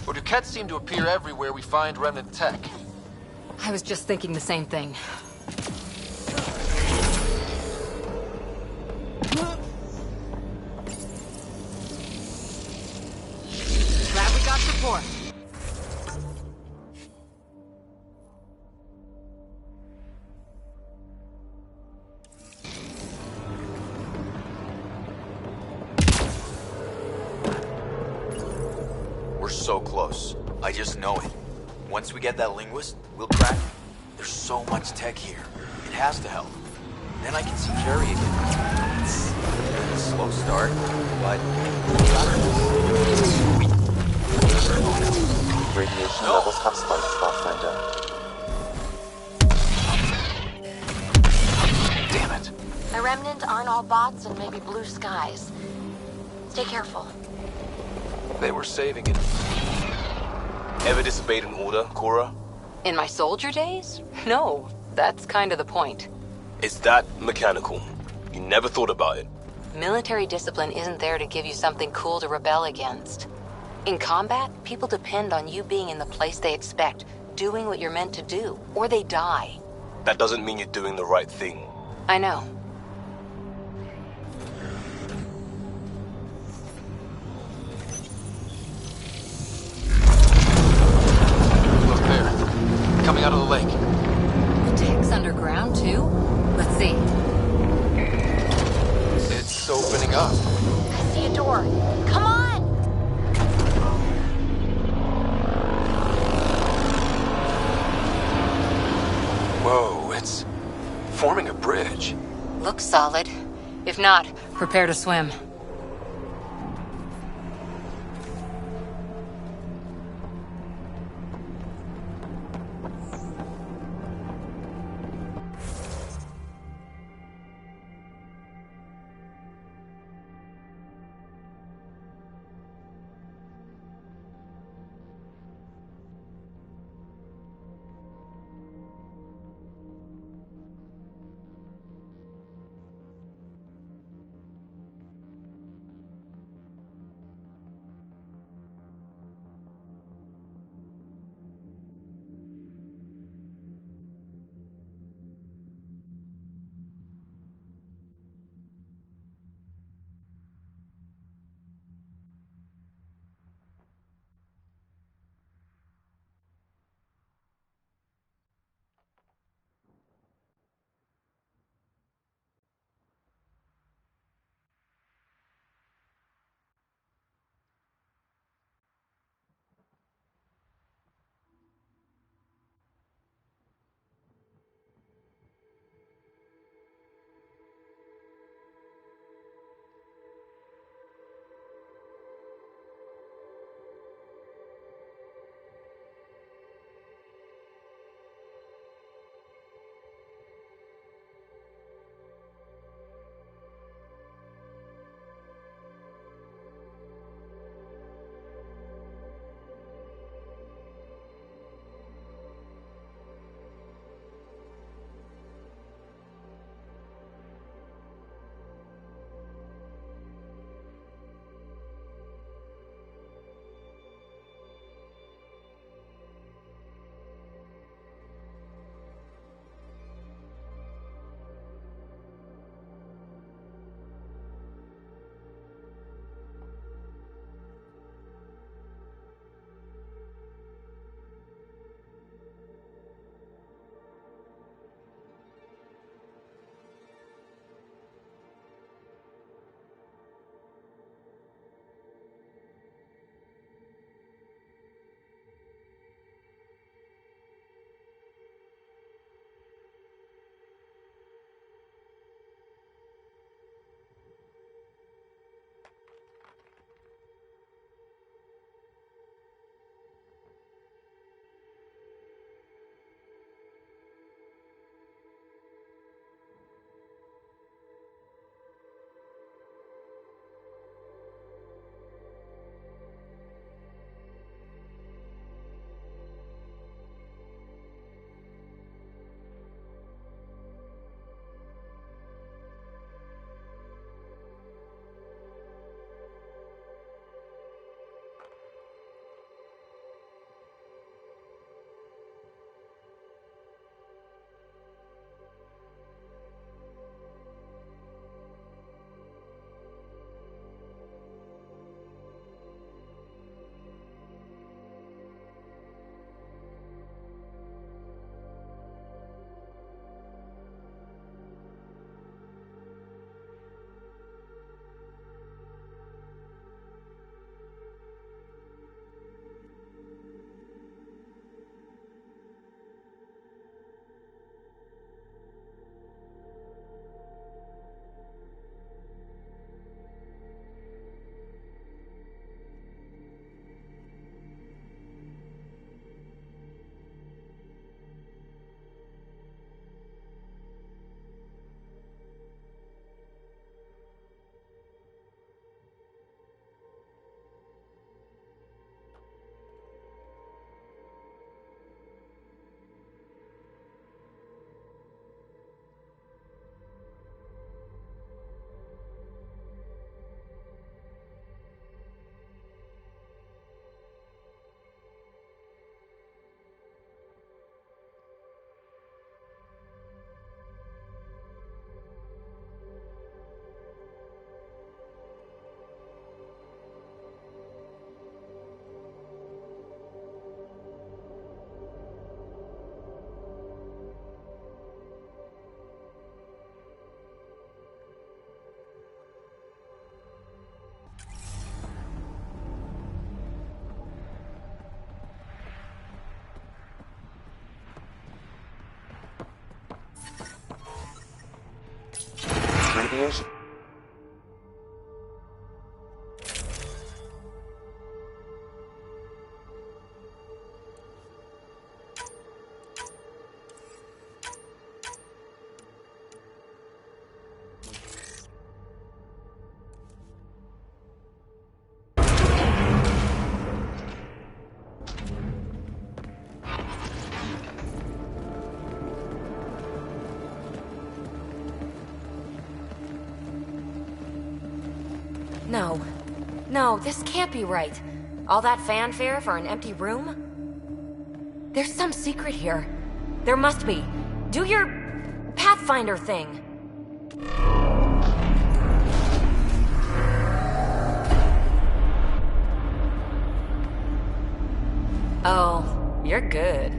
Or do Kets seem to appear everywhere we find remnant tech? I was just thinking the same thing. Glad we got support. We're so close. I just know it. Once we get that linguist, we'll crack it. There's so much tech here. It has to help. Then I can see Jerry again. It's a slow start, but we got this. Radiation levels have spiked, Pathfinder. Damn it. The Remnant aren't all bots and maybe blue skies. Stay careful. They were saving it. Ever disobeyed an order, Cora? In my soldier days? No, that's kind of the point. It's that mechanical. You never thought about it. Military discipline isn't there to give you something cool to rebel against. In combat, people depend on you being in the place they expect, doing what you're meant to do, or they die. That doesn't mean you're doing the right thing. I know. Look there. Coming out of the lake. The tech's underground, too? Let's see. It's opening up. I see a door. Come on! Whoa, it's forming a bridge. Looks solid. If not, prepare to swim. Radiation. No. No, this can't be right. All that fanfare for an empty room? There's some secret here. There must be. Do your Pathfinder thing. Oh, you're good.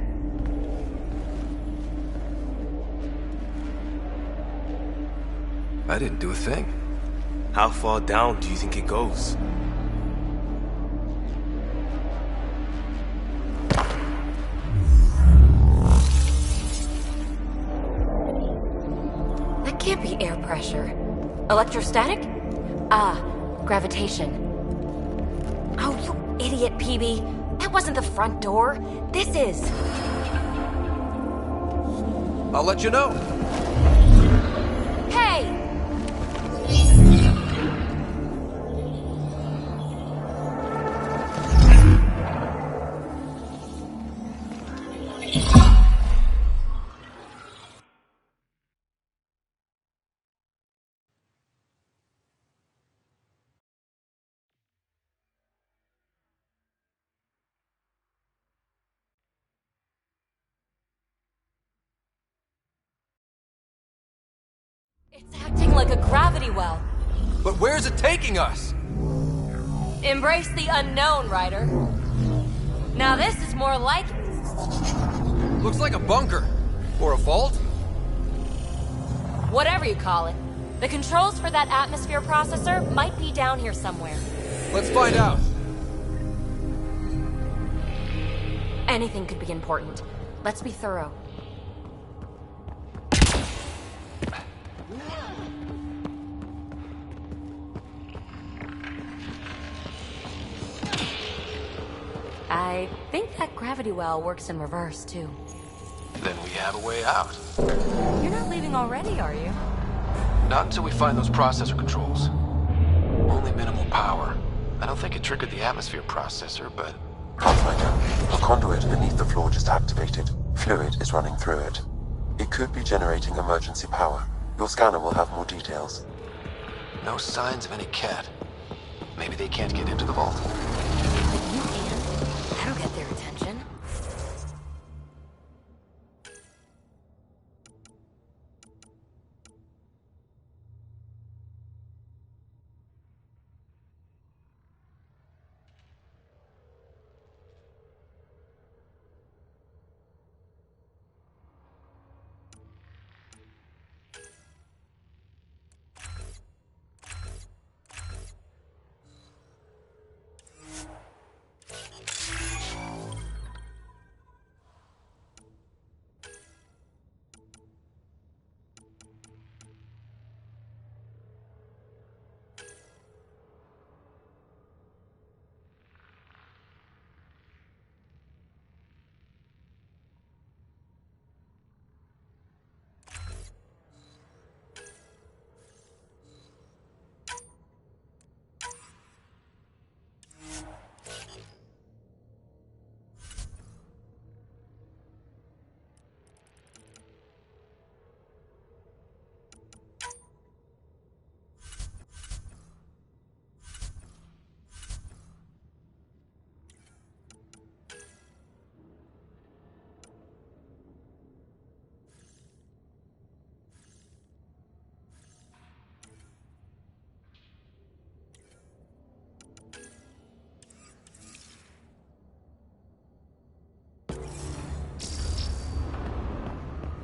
I didn't do a thing. How far down do you think it goes? That can't be air pressure. Electrostatic? Ah, gravitation. Oh, you idiot, PB. That wasn't the front door. This is. I'll let you know. Hey! It's acting like a gravity well. But where's it taking us? Embrace the unknown, Ryder. Now this is more like it. Looks like a bunker. Or a vault? Whatever you call it. The controls for that atmosphere processor might be down here somewhere. Let's find out. Anything could be important. Let's be thorough. I think that gravity well works in reverse, too. Then we have a way out. You're not leaving already, are you? Not until we find those processor controls. Only minimal power. I don't think it triggered the atmosphere processor, but... Pathfinder, a conduit beneath the floor just activated. Fluid is running through it. It could be generating emergency power. Your scanner will have more details. No signs of any cat. Maybe they can't get into the vault. You can. That'll get their attention.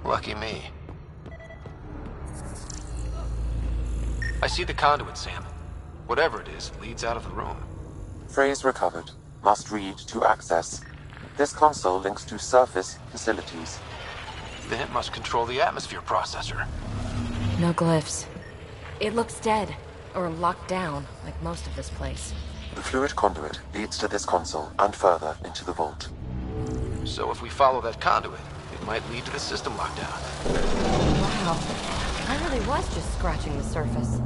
Lucky me. I see the conduit, Sam. Whatever it is, leads out of the room. Phrase recovered. Must read to access. This console links to surface facilities. Then it must control the atmosphere processor. No glyphs. It looks dead, or locked down, like most of this place. The fluid conduit leads to this console and further into the vault. So if we follow that conduit, it might lead to the system lockdown. Wow. I really was just scratching the surface.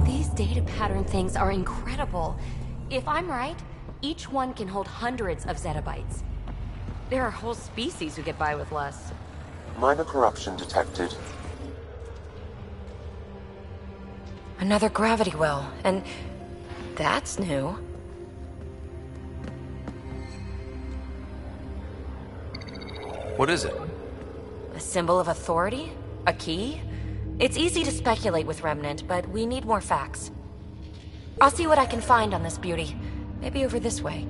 These data pattern things are incredible. If I'm right, each one can hold hundreds of zettabytes. There are whole species who get by with less. Minor corruption detected. Another gravity well, and that's new. What is it? A symbol of authority? A key? It's easy to speculate with Remnant, but we need more facts. I'll see what I can find on this beauty. Maybe over this way.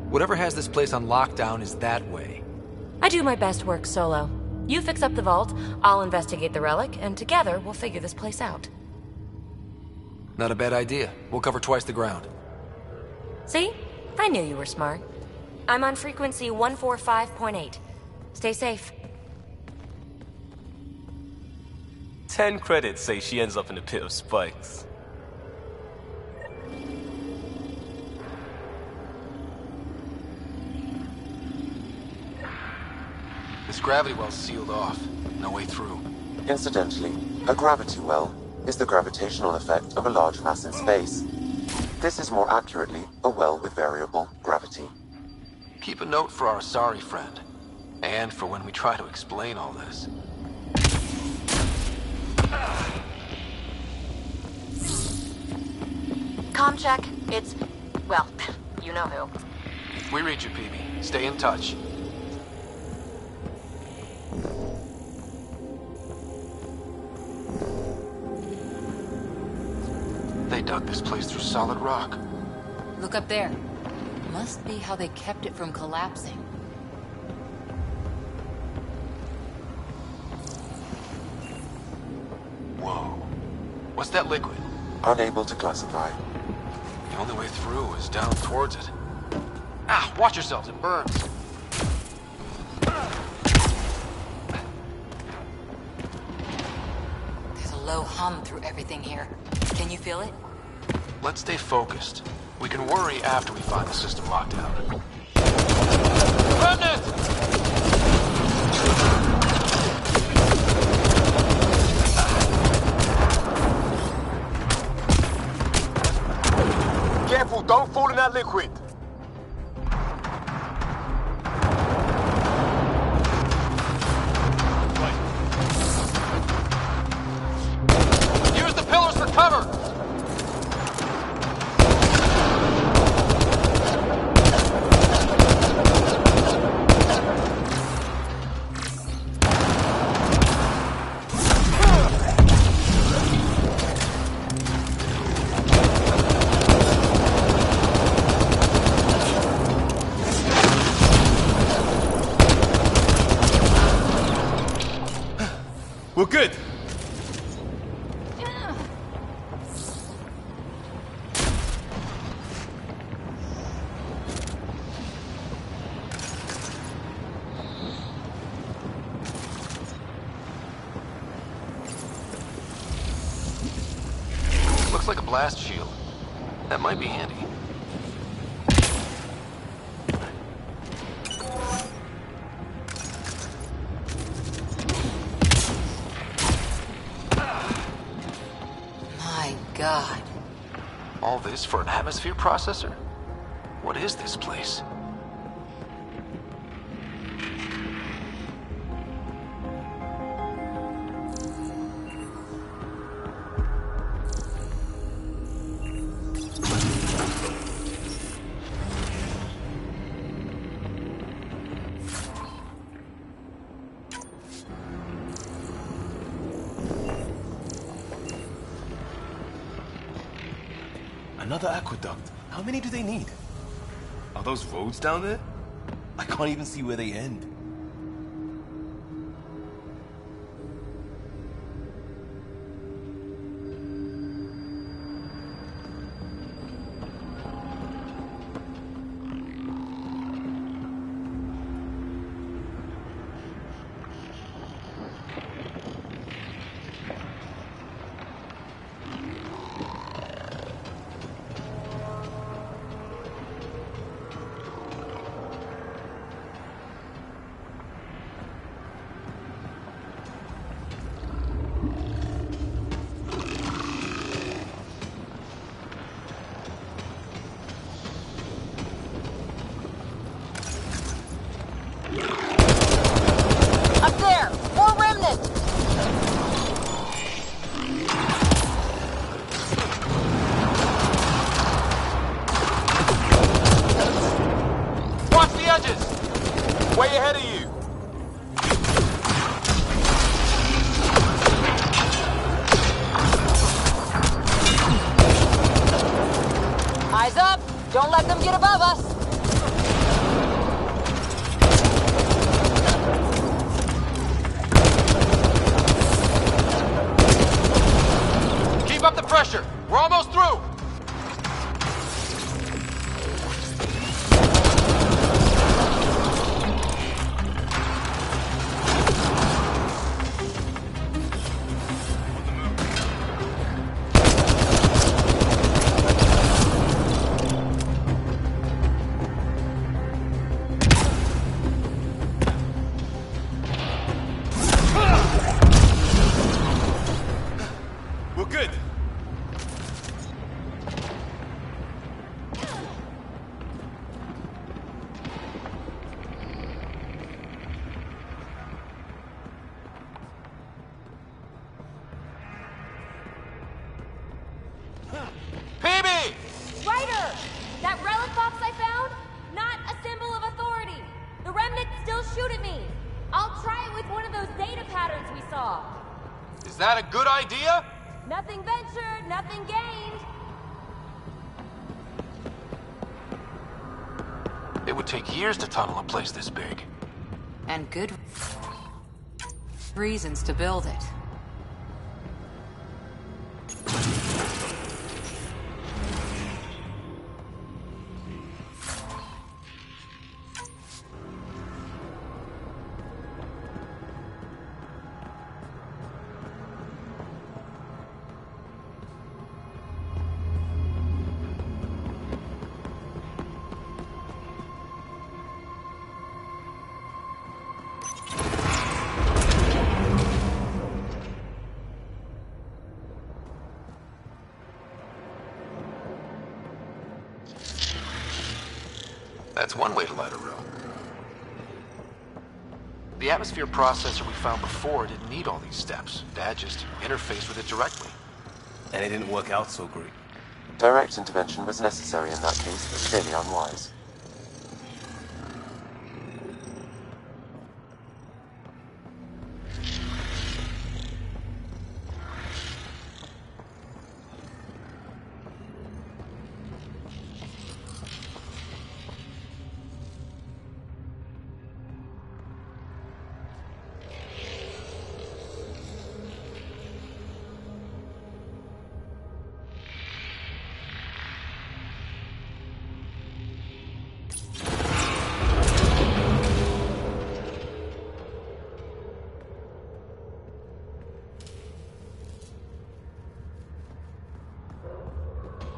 Whatever has this place on lockdown is that way. I do my best work solo. You fix up the vault, I'll investigate the relic, and together we'll figure this place out. Not a bad idea. We'll cover twice the ground. See? I knew you were smart. I'm on frequency 145.8. Stay safe. 10 credits say she ends up in a pit of spikes. This gravity well's sealed off. No way through. Incidentally, a gravity well is the gravitational effect of a large mass in space. This is more accurately a well with variable gravity. Keep a note for our sorry friend. And for when we try to explain all this. Comm check. It's... well, you know who. We read you, PB. Stay in touch. They dug this place through solid rock. Look up there. Must be how they kept it from collapsing. Whoa. What's that liquid? Unable to classify. The only way through is down towards it. Ah, watch yourselves, it burns. There's a low hum through everything here. Can you feel it? Let's stay focused. We can worry after we find the system lockdown. Remnant! Careful, don't fall in that liquid. Use the pillars for cover! We're good! Looks like a blast shield. That might be handy. God. All this for an atmosphere processor? What is this place? Another aqueduct. How many do they need? Are those roads down there? I can't even see where they end. Way ahead of you. Eyes up! Don't let them get above us! Keep up the pressure! We're almost through! That relic box I found? Not a symbol of authority. The remnants still shoot at me. I'll try it with one of those data patterns we saw. Is that a good idea? Nothing ventured, nothing gained. It would take years to tunnel a place this big. And good reasons to build it. That's one way to light a room. The atmosphere processor we found before didn't need all these steps. Dad just interfaced with it directly. And it didn't work out so great. Direct intervention was necessary in that case, but clearly unwise.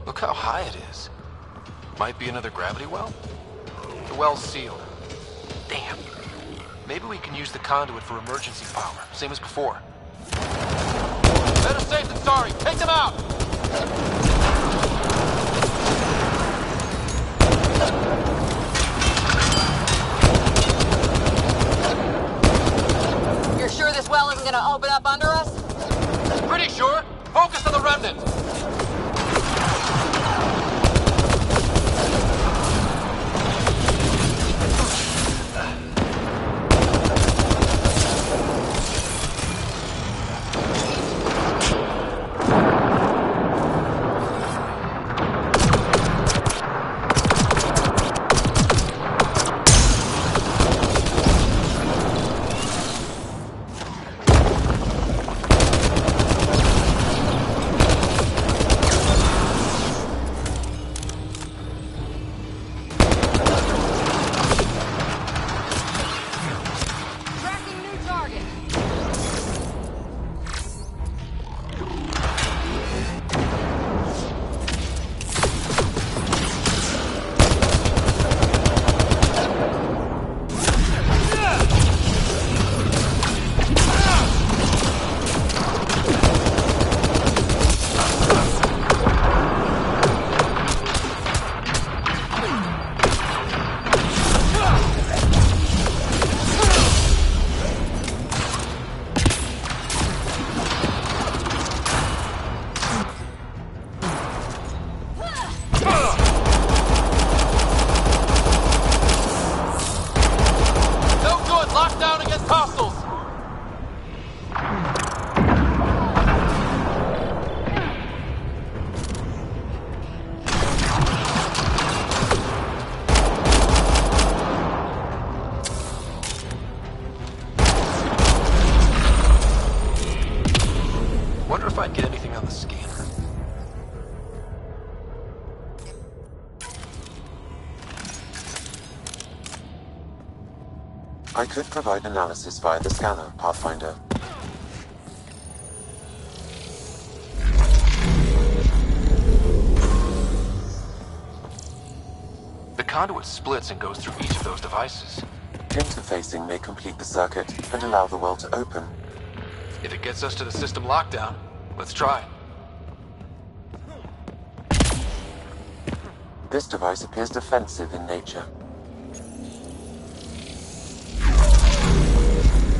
Look how high it is. Might be another gravity well? The well's sealed. Damn. Maybe we can use the conduit for emergency power, same as before. Better safe than sorry. Take them out! You're sure this well isn't gonna open up under us? Pretty sure. Focus on the remnant. against hostiles! Wonder if I'd get anything on the scanner. I could provide analysis via the scanner, Pathfinder. The conduit splits and goes through each of those devices. Interfacing may complete the circuit and allow the well to open. If it gets us to the system lockdown, let's try. This device appears defensive in nature.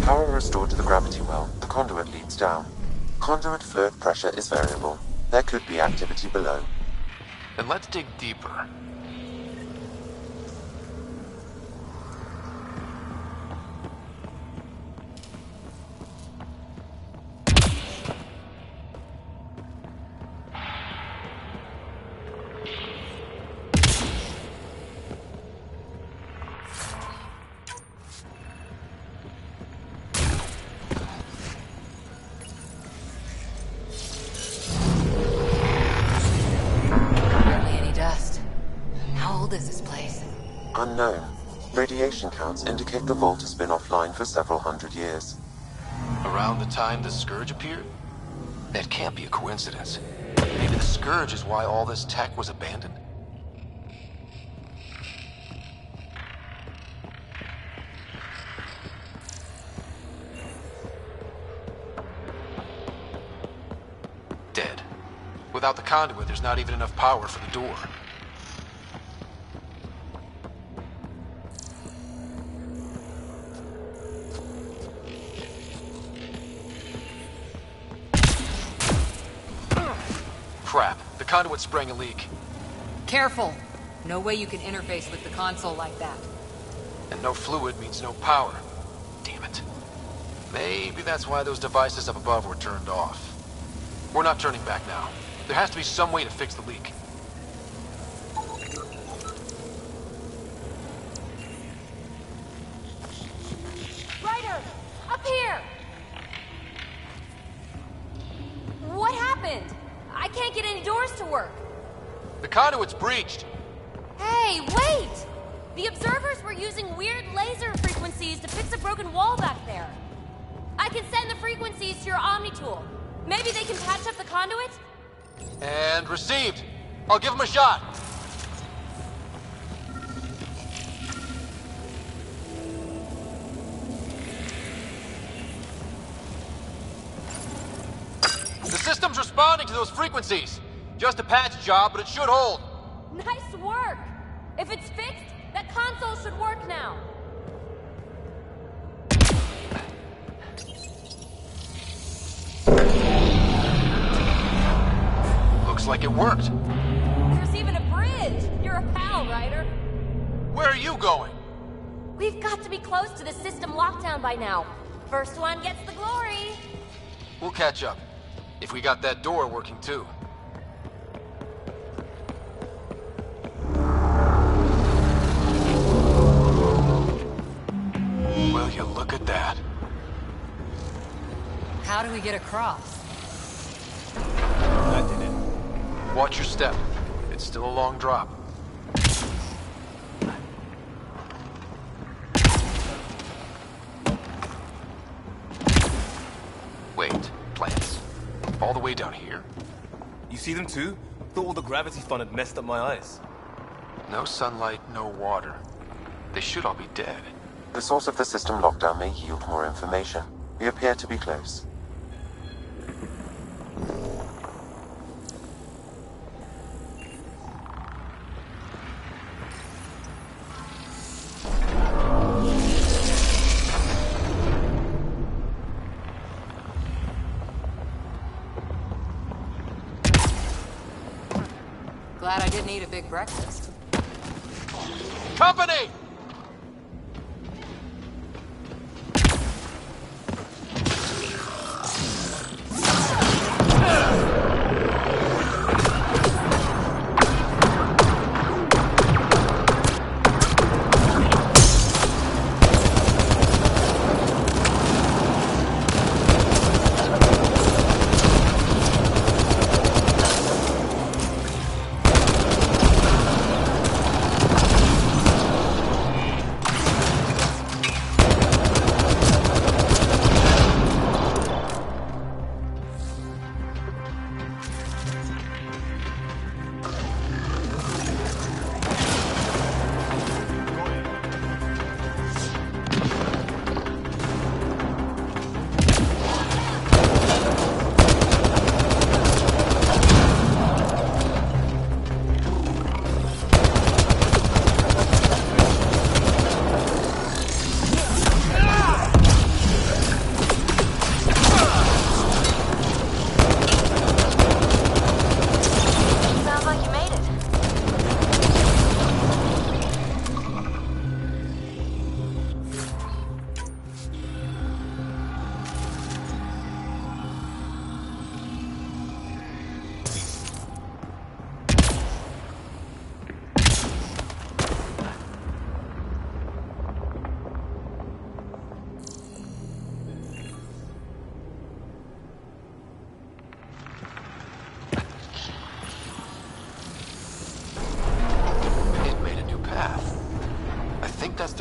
Power restored to the gravity well. The conduit leads down. Conduit fluid pressure is variable. There could be activity below. Then let's dig deeper. Unknown. Radiation counts indicate the vault has been offline for several hundred years. Around the time the Scourge appeared? That can't be a coincidence. Maybe the Scourge is why all this tech was abandoned? Dead. Without the conduit, there's not even enough power for the door. Crap. The conduit sprang a leak. Careful! No way you can interface with the console like that. And no fluid means no power. Damn it. Maybe that's why those devices up above were turned off. We're not turning back now. There has to be some way to fix the leak. Ryder! Up here! What happened? I can't get any doors to work. The conduit's breached. Hey, wait! The observers were using weird laser frequencies to fix a broken wall back there. I can send the frequencies to your Omni tool. Maybe they can patch up the conduit? And received. I'll give him a shot. The system's responding to those frequencies. Just a patch job, but it should hold. Nice work! If it's fixed, that console should work now. Looks like it worked. There's even a bridge! You're a pal, Ryder. Where are you going? We've got to be close to the system lockdown by now. First one gets the glory. We'll catch up. If we got that door working too. Will you look at that? How do we get across? That did it. Watch your step. It's still a long drop. Wait, plants? All the way down here? You see them too? Thought all the gravity fun had messed up my eyes. No sunlight, no water. They should all be dead. The source of the system lockdown may yield more information. We appear to be close. Glad I didn't eat a big breakfast. Company!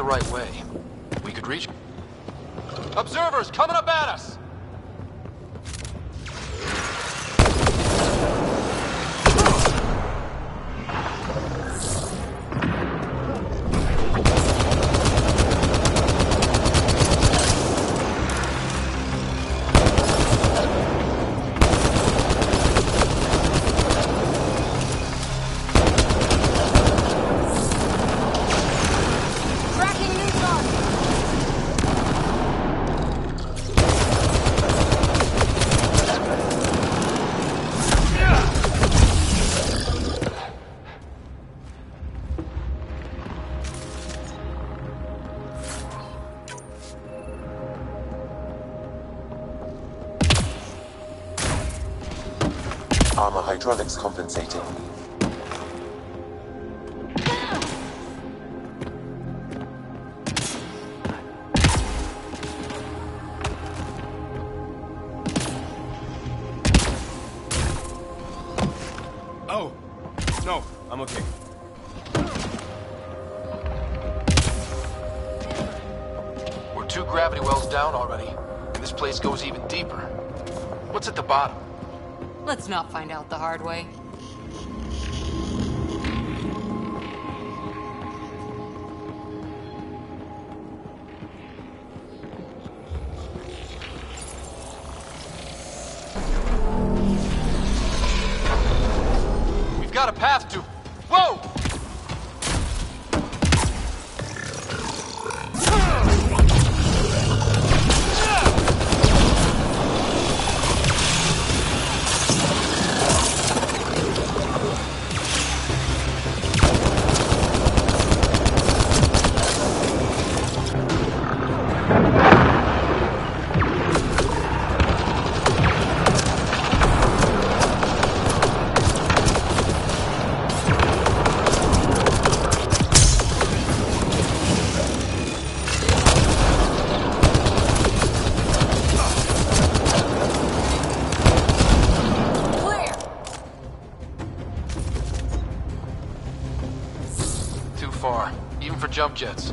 right way, we could reach... Observers coming up at us! Armor hydraulics compensating. Oh! No, I'm okay. We're 2 gravity wells down already, and this place goes even deeper. What's at the bottom? Let's not find out the hard way. We've got a path to... Whoa! Far, even for jump jets.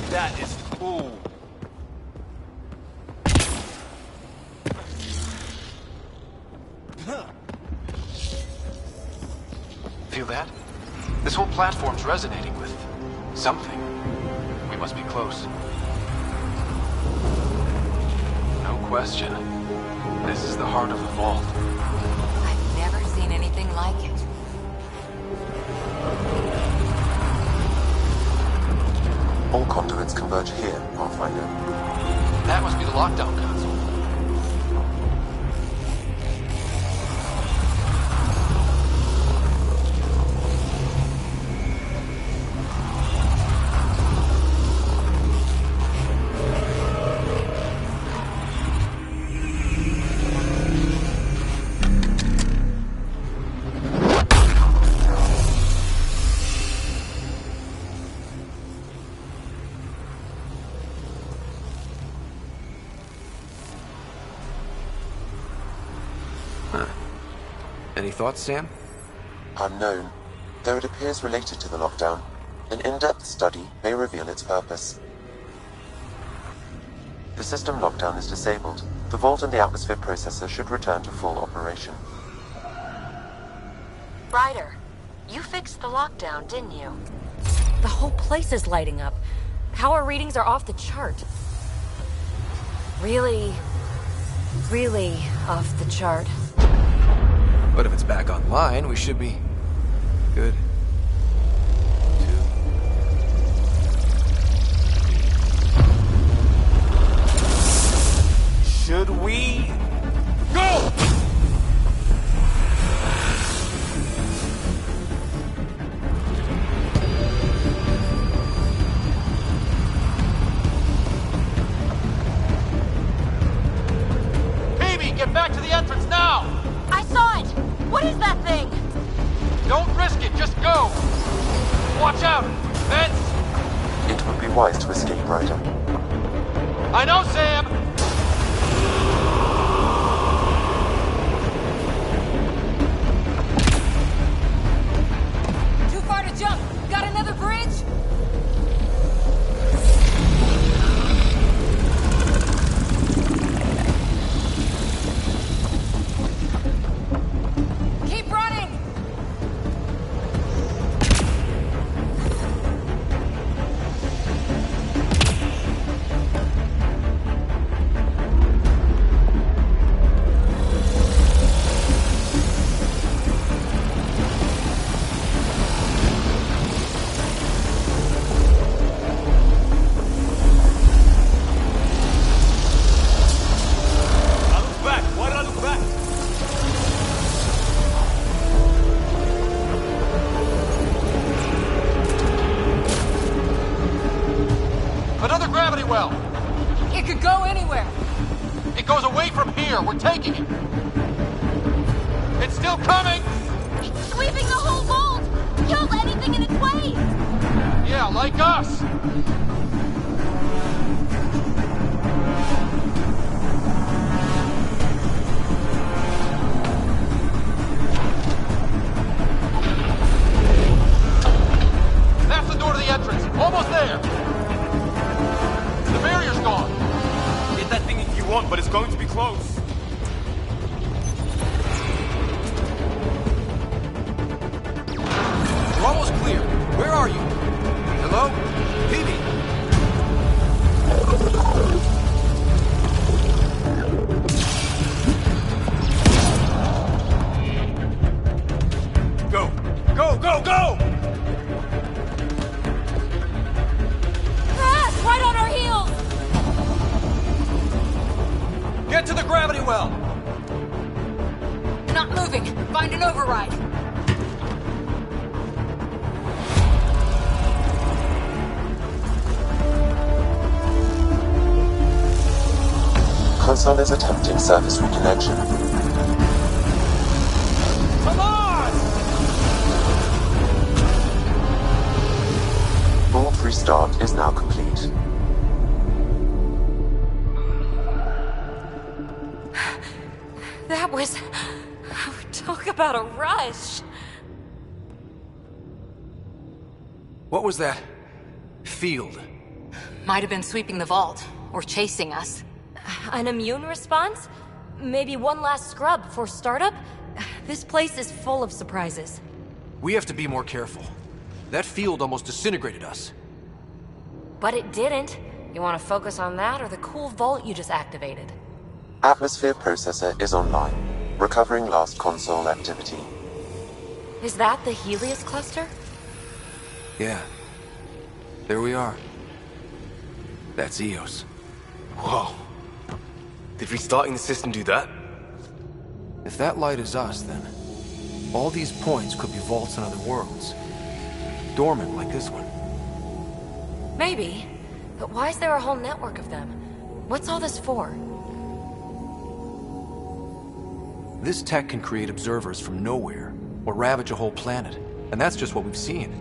That is cool. Feel that? This whole platform's resonating with something. We must be close. No question. This is the heart of the vault. I've never seen anything like it. All conduits converge here, Pathfinder. That must be the lockdown console. Any thoughts, Sam? Unknown. Though it appears related to the lockdown, an in-depth study may reveal its purpose. The system lockdown is disabled. The vault and the atmosphere processor should return to full operation. Ryder, you fixed the lockdown, didn't you? The whole place is lighting up. Power readings are off the chart. Really off the chart. But if it's back online, we should be good. Should we go? Baby, get back to the entrance now! I saw it! What is that thing? Don't risk it, just go! Watch out! Vents! It would be wise to escape, Ryder. I know, Sam! Too far to jump! Got another bridge? Keep running! Another gravity well! It could go anywhere! It goes away from here! We're taking it! It's still coming! It's sweeping the whole vault! Kills anything in its way! Yeah, like us! That's the door to the entrance! Almost there! The barrier's gone! Get that thing if you want, but it's going to be close. We're almost clear. Where are you? Hello? Peavy? Go! Go, go, go! Ah! Right on our heels! Get to the gravity well! Not moving. Find an override. Console is attempting surface reconnection. Come on! Vault restart is now complete. That was... Talk about a rush. What was that? Field. Might have been sweeping the vault, or chasing us. An immune response? Maybe one last scrub for startup? This place is full of surprises. We have to be more careful. That field almost disintegrated us. But it didn't. You want to focus on that or the cool vault you just activated? Atmosphere processor is online, recovering last console activity. Is that the Helios cluster? Yeah. There we are. That's Eos. Whoa. Did restarting the system do that? If that light is us, then all these points could be vaults in other worlds. Dormant like this one. Maybe. But why is there a whole network of them? What's all this for? This tech can create observers from nowhere, or ravage a whole planet. And that's just what we've seen.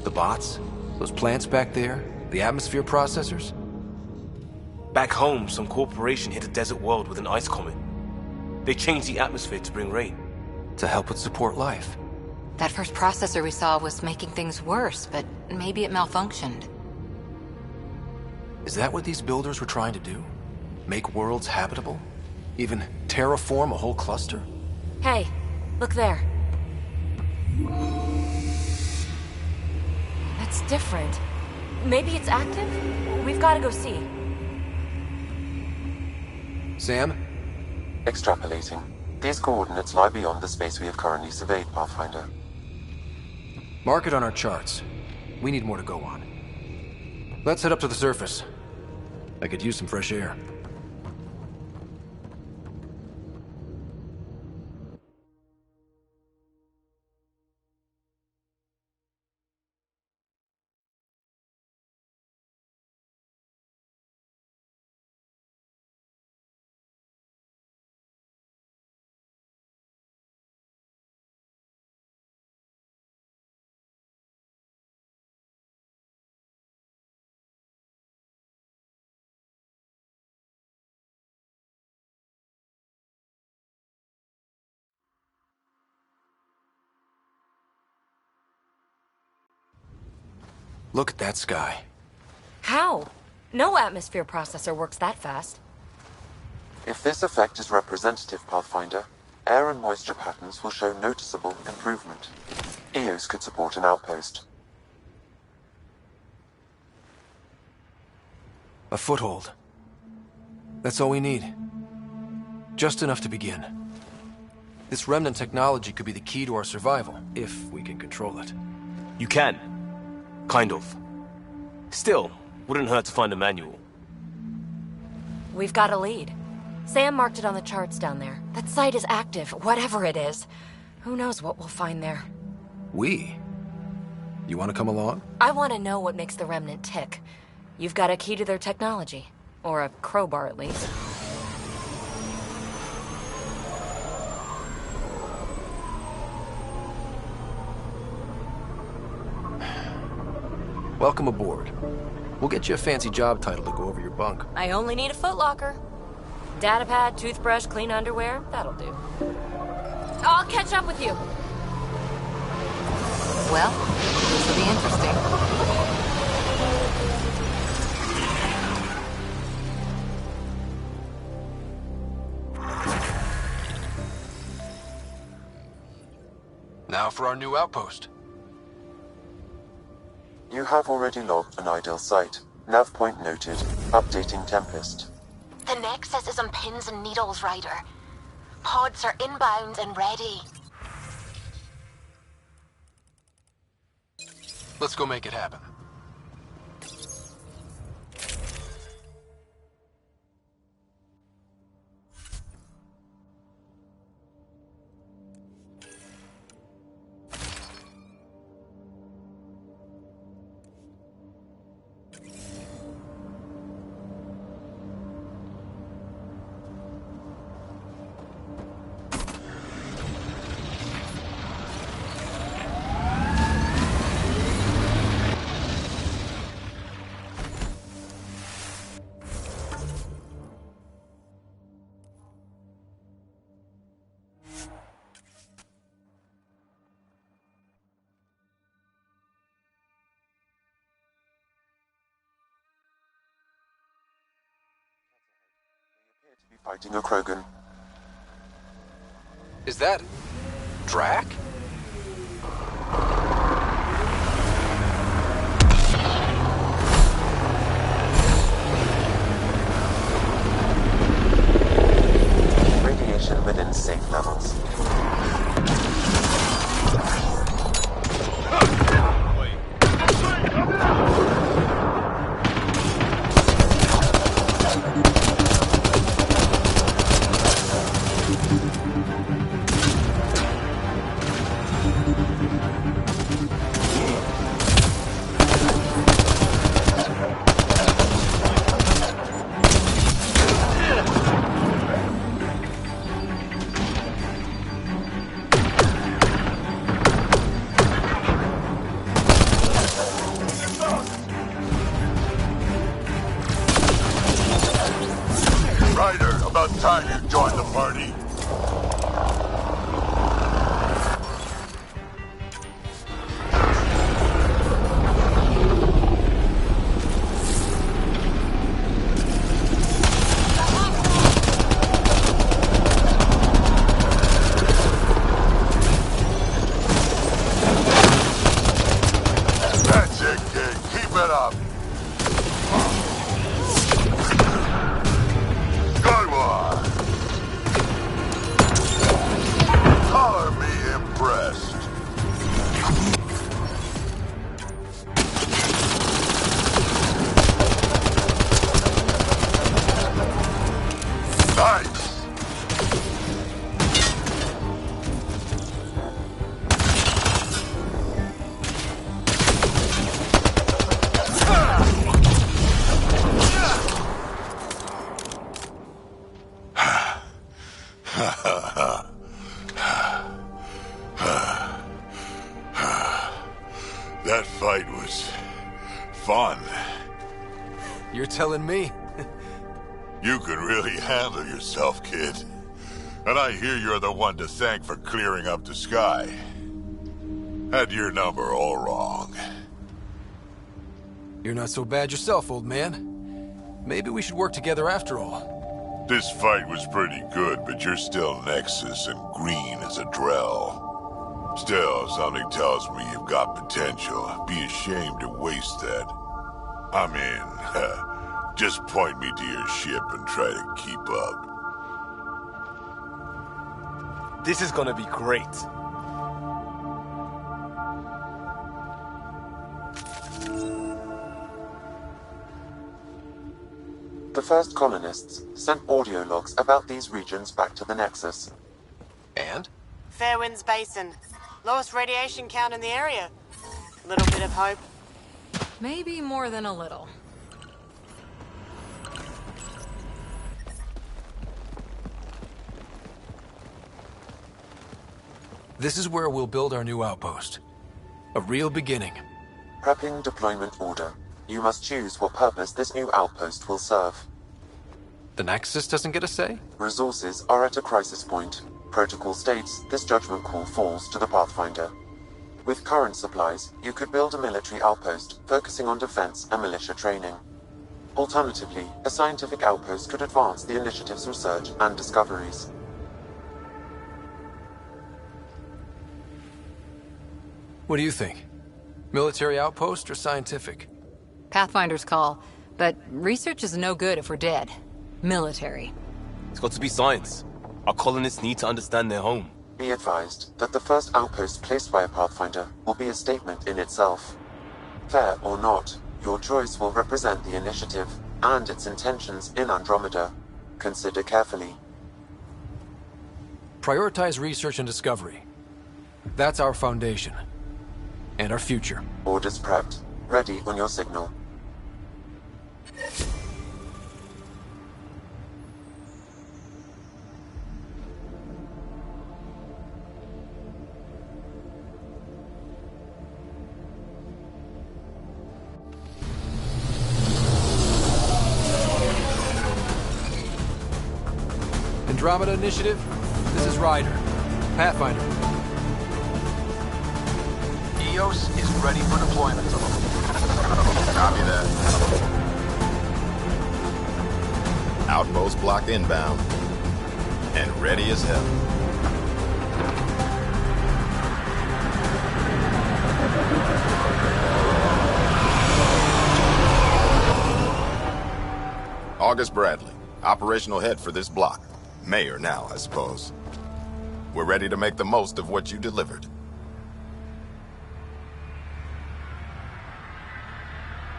The bots, those plants back there, the atmosphere processors. Back home, some corporation hit a desert world with an ice comet. They changed the atmosphere to bring rain. To help it support life. That first processor we saw was making things worse, but maybe it malfunctioned. Is that what these builders were trying to do? Make worlds habitable? Even terraform a whole cluster? Hey, look there. That's different. Maybe it's active? We've got to go see. Sam? Extrapolating. These coordinates lie beyond the space we have currently surveyed, Pathfinder. Mark it on our charts. We need more to go on. Let's head up to the surface. I could use some fresh air. Look at that sky. How? No atmosphere processor works that fast. If this effect is representative, Pathfinder, air and moisture patterns will show noticeable improvement. EOS could support an outpost. A foothold. That's all we need. Just enough to begin. This remnant technology could be the key to our survival, if we can control it. You can. Kind of. Still, wouldn't hurt to find a manual. We've got a lead. Sam marked it on the charts down there. That site is active, whatever it is. Who knows what we'll find there. We? You want to come along? I want to know what makes the remnant tick. You've got a key to their technology. Or a crowbar, at least. Welcome aboard. We'll get you a fancy job title to go over your bunk. I only need a footlocker. Datapad, toothbrush, clean underwear, that'll do. I'll catch up with you. Well, this will be interesting. Now for our new outpost. You have already logged an ideal site. Nav point noted. Updating Tempest. The Nexus is on pins and needles, Ryder. Pods are inbound and ready. Let's go make it happen. Fighting a Krogan. Is that... Drac? Radiation within safe levels. That fight was fun. You're telling me? You can really handle yourself, kid. And I hear you're the one to thank for clearing up the sky. Had your number all wrong. You're not so bad yourself, old man. Maybe we should work together after all. This fight was pretty good, but you're still Nexus and green as a Drell. Still, something tells me you've got potential. Be ashamed to waste that. I mean, just point me to your ship and try to keep up. This is gonna be great. The first colonists sent audio logs about these regions back to the Nexus. And? Fairwinds Basin. Lowest radiation count in the area. Little bit of hope. Maybe more than a little. This is where we'll build our new outpost. A real beginning. Prepping deployment order. You must choose what purpose this new outpost will serve. The Nexus doesn't get a say? Resources are at a crisis point. Protocol states this judgment call falls to the Pathfinder. With current supplies, you could build a military outpost focusing on defense and militia training. Alternatively, a scientific outpost could advance the initiative's research and discoveries. What do you think? Military outpost or scientific? Pathfinder's call, but research is no good if we're dead. Military. It's got to be science. Our colonists need to understand their home. Be advised that the first outpost placed by a Pathfinder will be a statement in itself. Fair or not, your choice will represent the initiative and its intentions in Andromeda. Consider carefully. Prioritize research and discovery. That's our foundation. And our future. Orders prepped. Ready on your signal. Andromeda Initiative, this is Ryder. Pathfinder. EOS is ready for deployment. Copy that. Outpost block inbound. And ready as hell. August Bradley, operational head for this block. Mayor now, I suppose. We're ready to make the most of what you delivered.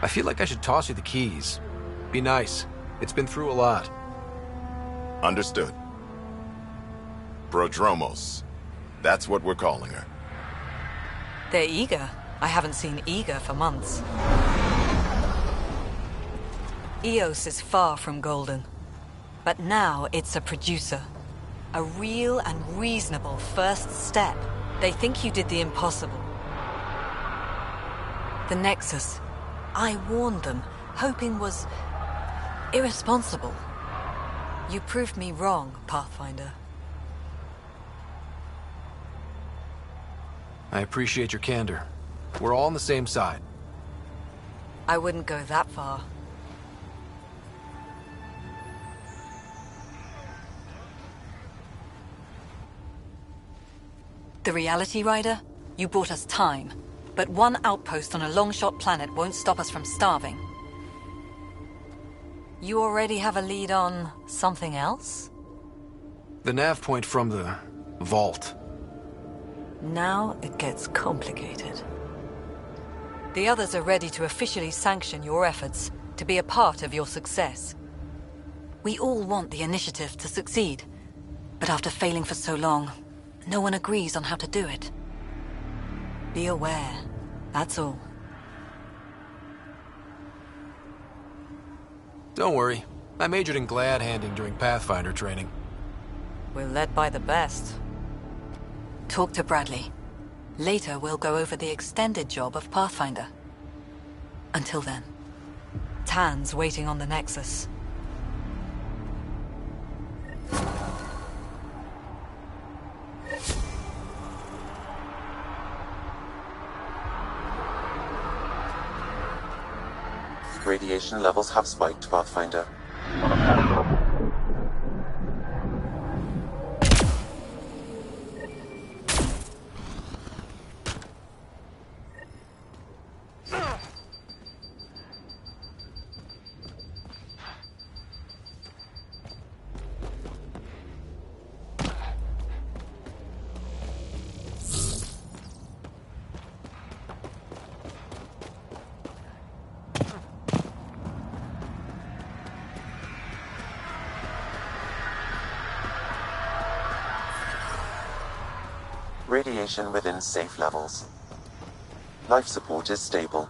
I feel like I should toss you the keys. Be nice. It's been through a lot. Understood. Prodromos. That's what we're calling her. They're eager. I haven't seen eager for months. EOS is far from golden. But now it's a producer. A real and reasonable first step. They think you did the impossible. The Nexus. I warned them, hoping was irresponsible. You proved me wrong, Pathfinder. I appreciate your candor. We're all on the same side. I wouldn't go that far. The Reality Rider? You bought us time. But one outpost on a long-shot planet won't stop us from starving. You already have a lead on something else? The nav point from the vault. Now it gets complicated. The others are ready to officially sanction your efforts, to be a part of your success. We all want the initiative to succeed, but after failing for so long, no one agrees on how to do it. Be aware, that's all. Don't worry. I majored in glad handing during Pathfinder training. We're led by the best. Talk to Bradley. Later, we'll go over the extended job of Pathfinder. Until then, Tan's waiting on the Nexus. Radiation levels have spiked, Pathfinder. Radiation within safe levels. Life support is stable.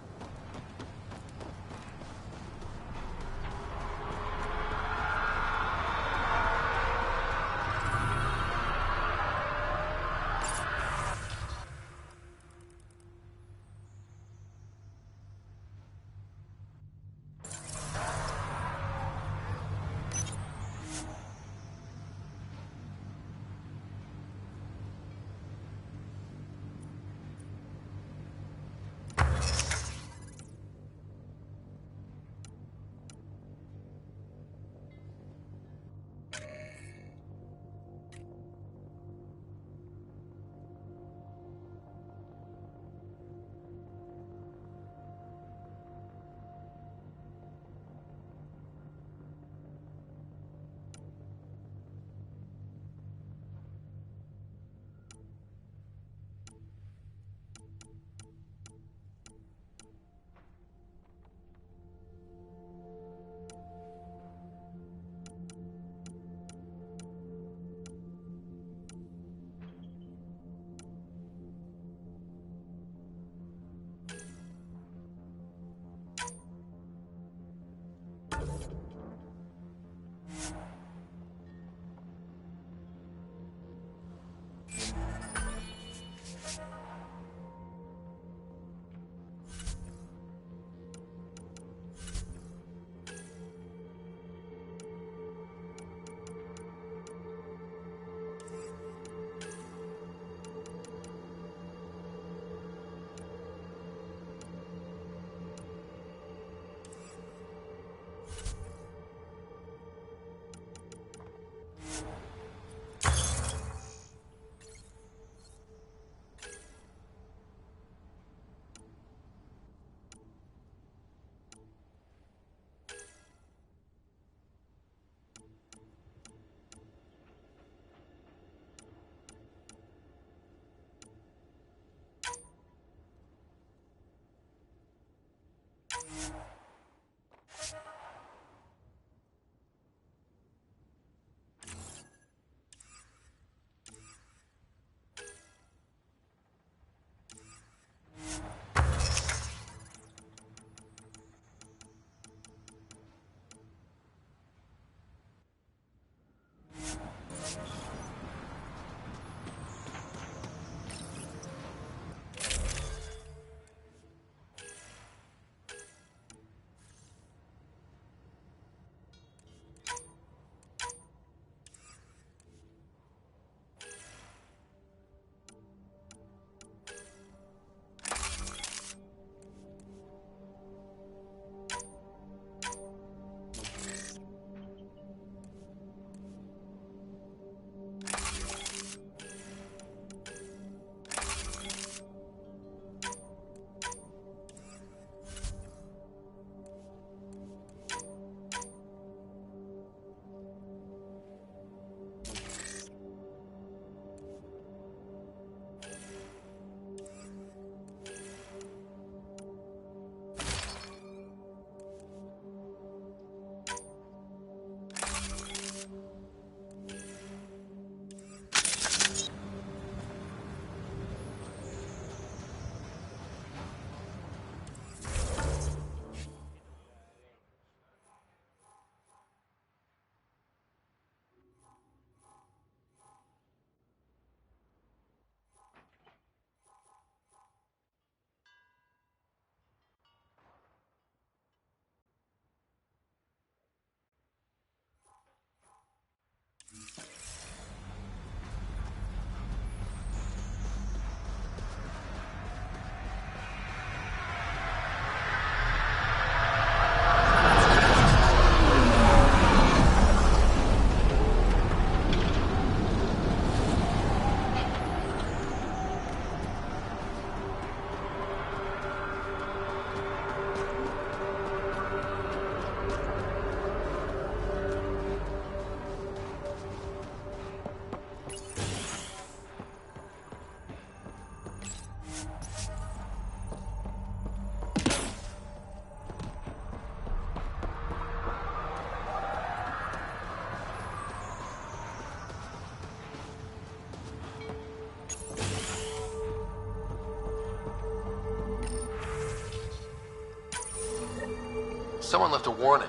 Someone left a warning.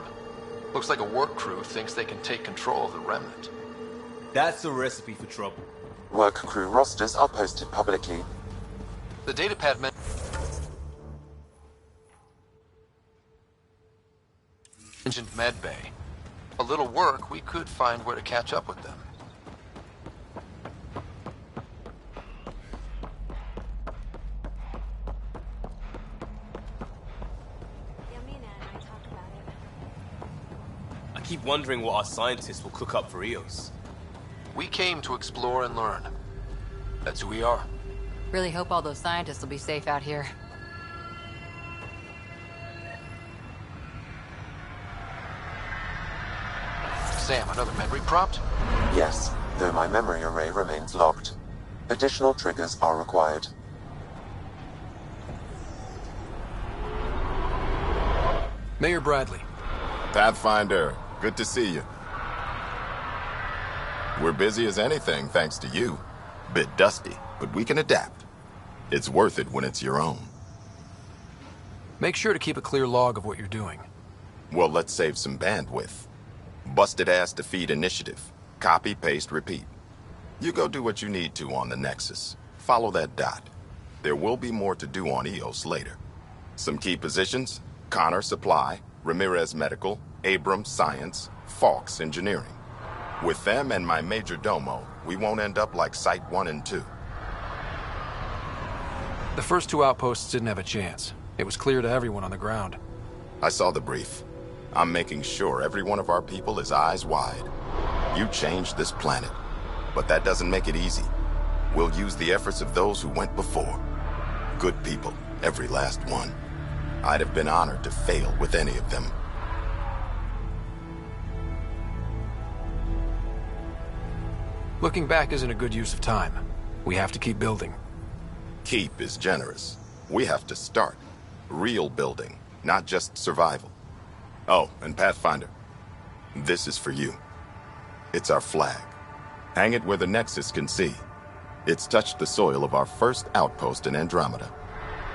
Looks like a work crew thinks they can take control of the remnant. That's a recipe for trouble. Work crew rosters are posted publicly. The datapad mentioned medbay. A little work, we could find where to catch up with them. I keep wondering what our scientists will cook up for Eos. We came to explore and learn. That's who we are. Really hope all those scientists will be safe out here. Sam, another memory prompt? Yes, though my memory array remains locked. Additional triggers are required. Mayor Bradley. Pathfinder, good to see you. We're busy as anything thanks to you. Bit dusty, but we can adapt. It's worth it when it's your own. Make sure to keep a clear log of what you're doing. Well, let's save some bandwidth. Busted ass defeat initiative. Copy, paste, repeat. You go do what you need to on the Nexus. Follow that dot. There will be more to do on Eos later. Some key positions: Connor Supply, Ramirez Medical, Abrams Science, Fawkes Engineering. With them and my major domo, we won't end up like Site 1 and 2. The first two outposts didn't have a chance. It was clear to everyone on the ground. I saw the brief. I'm making sure every one of our people is eyes wide. You changed this planet, but that doesn't make it easy. We'll use the efforts of those who went before. Good people, every last one. I'd have been honored to fail with any of them. Looking back isn't a good use of time. We have to keep building. Keep is generous. We have to start. Real building, not just survival. Oh, and Pathfinder, this is for you. It's our flag. Hang it where the Nexus can see. It's touched the soil of our first outpost in Andromeda.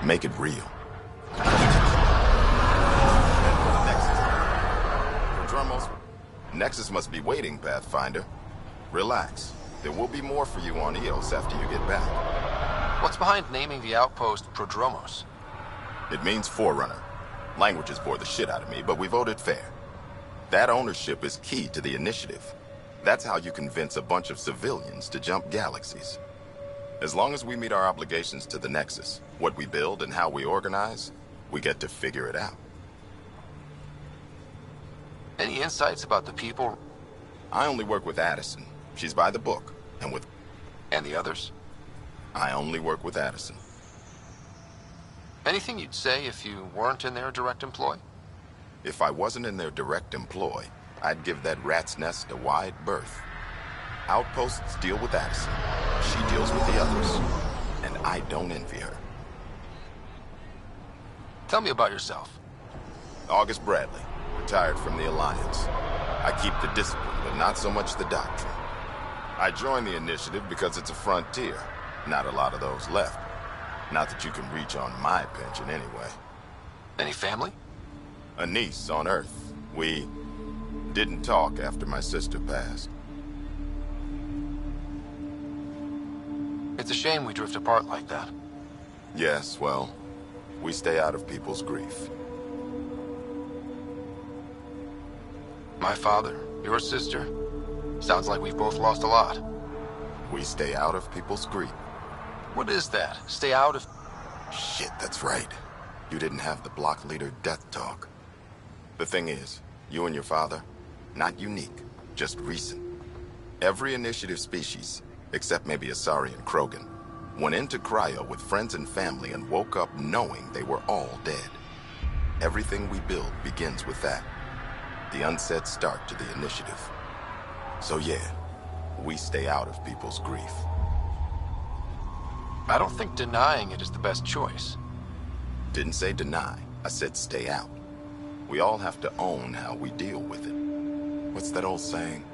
Make it real. Nexus must be waiting, Pathfinder. Relax. There will be more for you on Eos after you get back. What's behind naming the outpost Prodromos? It means Forerunner. Languages bore the shit out of me, but we voted fair. That ownership is key to the initiative. That's how you convince a bunch of civilians to jump galaxies. As long as we meet our obligations to the Nexus, what we build and how we organize, we get to figure it out. Any insights about the people? I only work with Addison. She's by the book. And with... And the others? I only work with Addison. Anything you'd say if you weren't in their direct employ? If I wasn't in their direct employ, I'd give that rat's nest a wide berth. Outposts deal with Addison. She deals with the others. And I don't envy her. Tell me about yourself. August Bradley, retired from the Alliance. I keep the discipline, but not so much the doctrine. I joined the initiative because it's a frontier. Not a lot of those left. Not that you can reach on my pension anyway. Any family? A niece on Earth. We didn't talk after my sister passed. It's a shame we drift apart like that. Yes, well, we stay out of people's grief. My father, your sister. Sounds like we've both lost a lot. We stay out of people's grief. What is that? Stay out of... Shit, that's right. You didn't have the block leader death talk. The thing is, you and your father, not unique, just recent. Every initiative species, except maybe Asari and Krogan, went into cryo with friends and family and woke up knowing they were all dead. Everything we build begins with that. The unsaid start to the initiative. So yeah, we stay out of people's grief. I don't think denying it is the best choice. Didn't say deny, I said stay out. We all have to own how we deal with it. What's that old saying?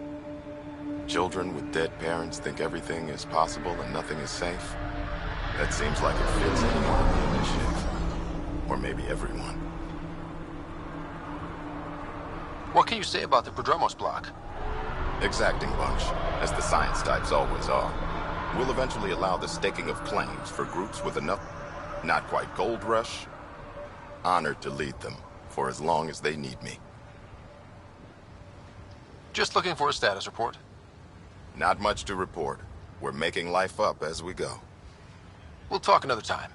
Children with dead parents think everything is possible and nothing is safe. That seems like it fits anyone in the initiative. Or maybe everyone. What can you say about the Prodromos block? Exacting bunch, as the science types always are. We'll eventually allow the staking of claims for groups with enough, not quite gold rush. Honored to lead them, for as long as they need me. Just looking for a status report. Not much to report. We're making life up as we go. We'll talk another time.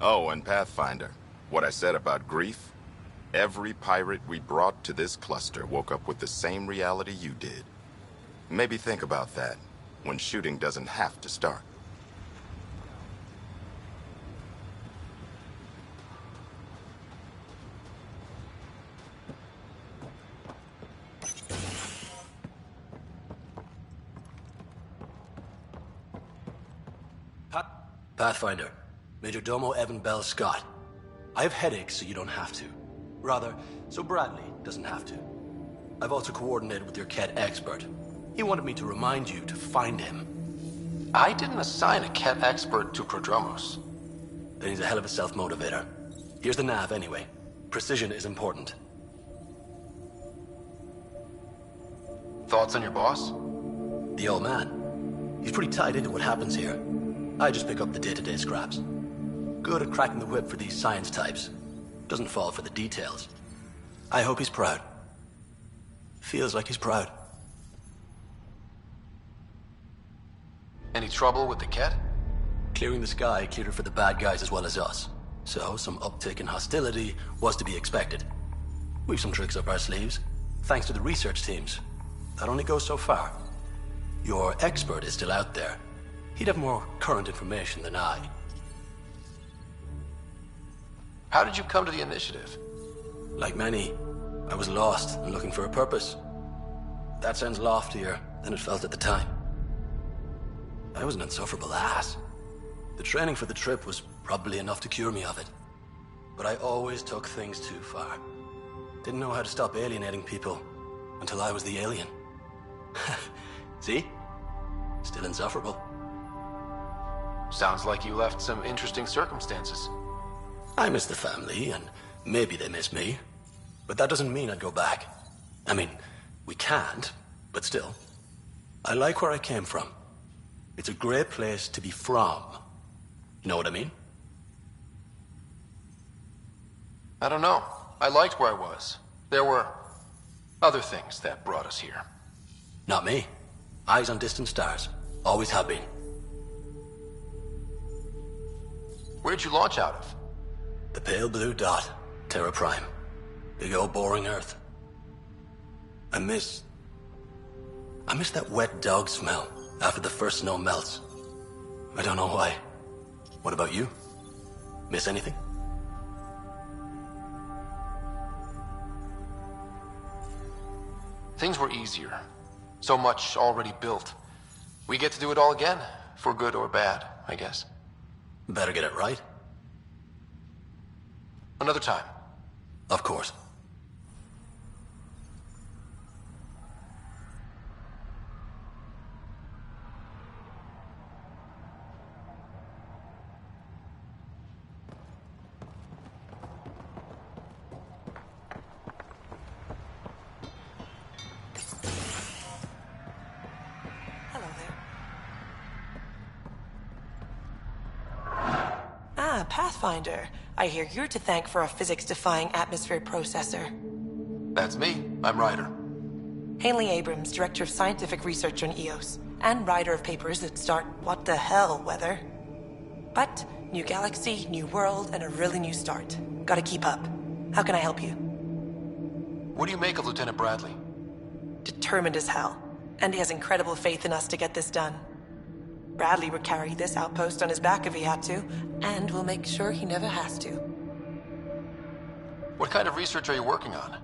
Oh, and Pathfinder, what I said about grief? Every pirate we brought to this cluster woke up with the same reality you did. Maybe think about that, when shooting doesn't have to start. Pathfinder, Major Domo Evan Bell Scott. I have headaches, so you don't have to. Rather, so Bradley doesn't have to. I've also coordinated with your Ket expert. He wanted me to remind you to find him. I didn't assign a Ket expert to Prodromos. Then he's a hell of a self-motivator. Here's the nav anyway. Precision is important. Thoughts on your boss? The old man. He's pretty tied into what happens here. I just pick up the day-to-day scraps. Good at cracking the whip for these science types. Doesn't fall for the details. I hope he's proud. Feels like he's proud. Any trouble with the Ket? Clearing the sky cleared it for the bad guys as well as us. So, some uptick in hostility was to be expected. We've some tricks up our sleeves, thanks to the research teams. That only goes so far. Your expert is still out there. He'd have more current information than I. How did you come to the initiative? Like many, I was lost and looking for a purpose. That sounds loftier than it felt at the time. I was an insufferable ass. The training for the trip was probably enough to cure me of it. But I always took things too far. Didn't know how to stop alienating people until I was the alien. See? Still insufferable. Sounds like you left some interesting circumstances. I miss the family, and maybe they miss me. But that doesn't mean I'd go back. I mean, we can't, but still. I like where I came from. It's a great place to be from. You know what I mean? I don't know. I liked where I was. There were other things that brought us here. Not me. Eyes on distant stars. Always have been. Where'd you launch out of? The pale blue dot. Terra Prime. Big old boring Earth. I miss that wet dog smell after the first snow melts. I don't know why. What about you? Miss anything? Things were easier. So much already built. We get to do it all again, for good or bad, I guess. Better get it right. Another time. Of course. Pathfinder. I hear you're to thank for a physics-defying atmosphere processor. That's me. I'm Ryder. Hanley Abrams, Director of Scientific Research on EOS, and writer of papers that start what the hell weather. But, new galaxy, new world, and a really new start. Gotta keep up. How can I help you? What do you make of Lieutenant Bradley? Determined as hell. And he has incredible faith in us to get this done. Bradley would carry this outpost on his back if he had to, and we'll make sure he never has to. What kind of research are you working on?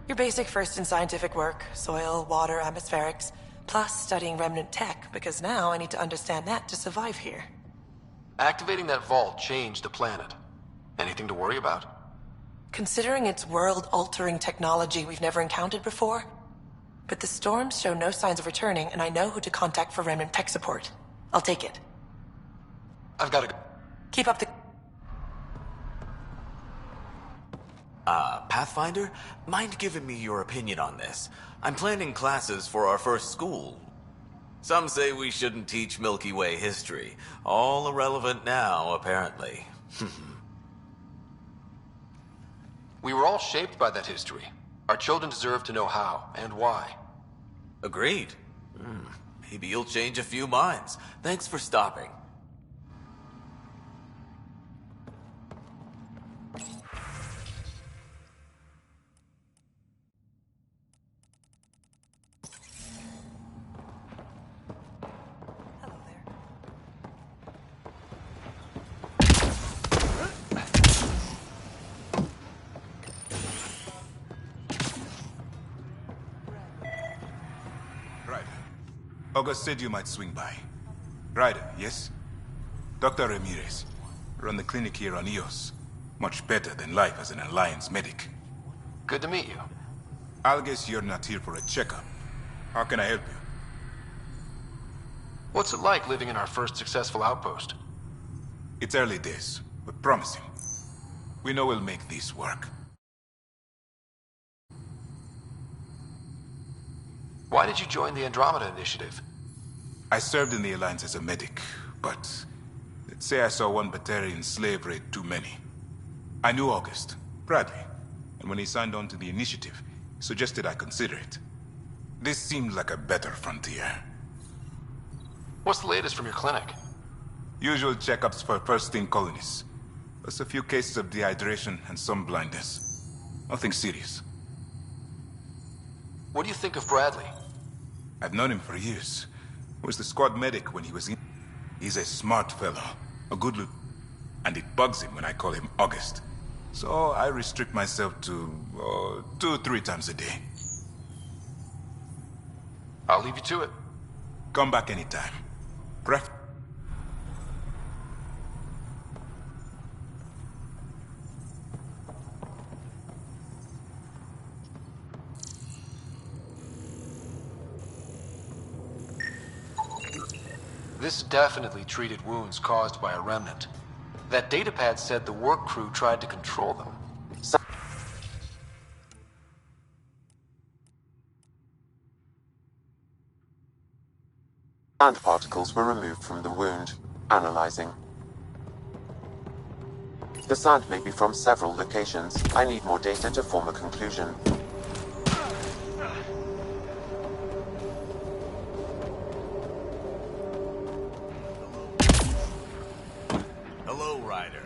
Your basic first in scientific work, soil, water, atmospherics, plus studying remnant tech, because now I need to understand that to survive here. Activating that vault changed the planet. Anything to worry about? Considering it's world-altering technology we've never encountered before, but the storms show no signs of returning, and I know who to contact for remnant tech support. I'll take it. I've got to go. Keep up the... Pathfinder, mind giving me your opinion on this? I'm planning classes for our first school. Some say we shouldn't teach Milky Way history. All irrelevant now, apparently. We were all shaped by that history. Our children deserve to know how and why. Agreed. Maybe you'll change a few minds. Thanks for stopping. August said you might swing by. Ryder, yes? Dr. Ramirez. Run the clinic here on Eos. Much better than life as an Alliance medic. Good to meet you. I'll guess you're not here for a checkup. How can I help you? What's it like living in our first successful outpost? It's early days, but promising. We know we'll make this work. Why did you join the Andromeda Initiative? I served in the Alliance as a medic, but let's say I saw one Batarian slave raid too many. I knew August, Bradley, and when he signed on to the Initiative, he suggested I consider it. This seemed like a better frontier. What's the latest from your clinic? Usual checkups for first-in colonists. Plus a few cases of dehydration and some blindness. Nothing serious. What do you think of Bradley? I've known him for years. He was the squad medic when he was in. He's a smart fellow, a good look, and it bugs him when I call him August. So I restrict myself to 2-3 times a day. I'll leave you to it. Come back anytime. Pref. This definitely treated wounds caused by a remnant. That datapad said the work crew tried to control them. Sand particles were removed from the wound. Analyzing. The sand may be from several locations. I need more data to form a conclusion. Hello, Ryder.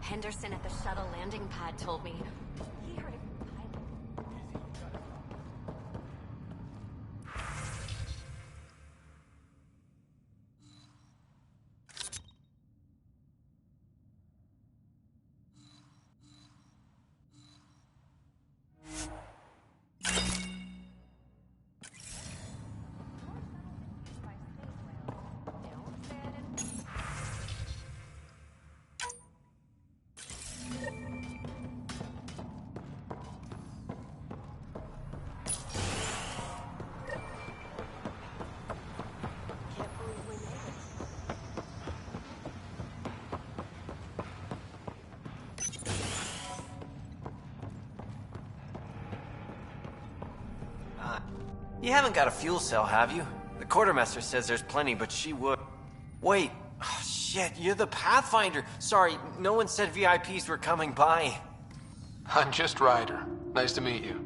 Henderson at the shuttle landing pad told me. He heard You haven't got a fuel cell, have you? The quartermaster says there's plenty, but she would. Wait. Oh, shit, you're the Pathfinder. Sorry, no one said VIPs were coming by. I'm just Ryder. Nice to meet you.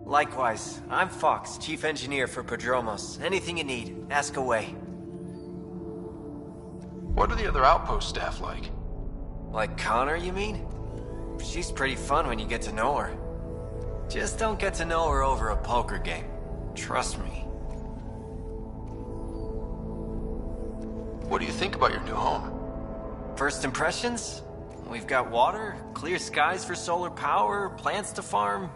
Likewise. I'm Fox, Chief Engineer for Prodromos. Anything you need, ask away. What are the other outpost staff like? Like Connor, you mean? She's pretty fun when you get to know her. Just don't get to know her over a poker game. Trust me. What do you think about your new home? First impressions? We've got water, clear skies for solar power, plants to farm.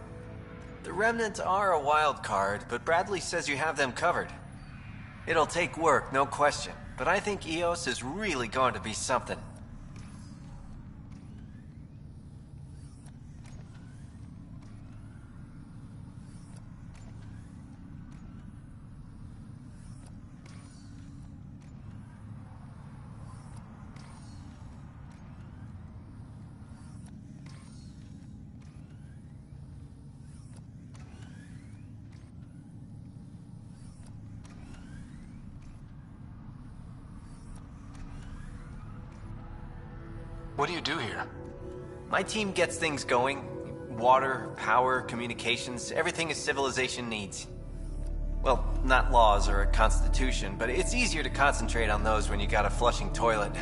The Remnant are a wild card, but Bradley says you have them covered. It'll take work, no question, but I think Eos is really going to be something. What do you do here? My team gets things going. Water, power, communications, everything a civilization needs. Well, not laws or a constitution, but it's easier to concentrate on those when you got a flushing toilet.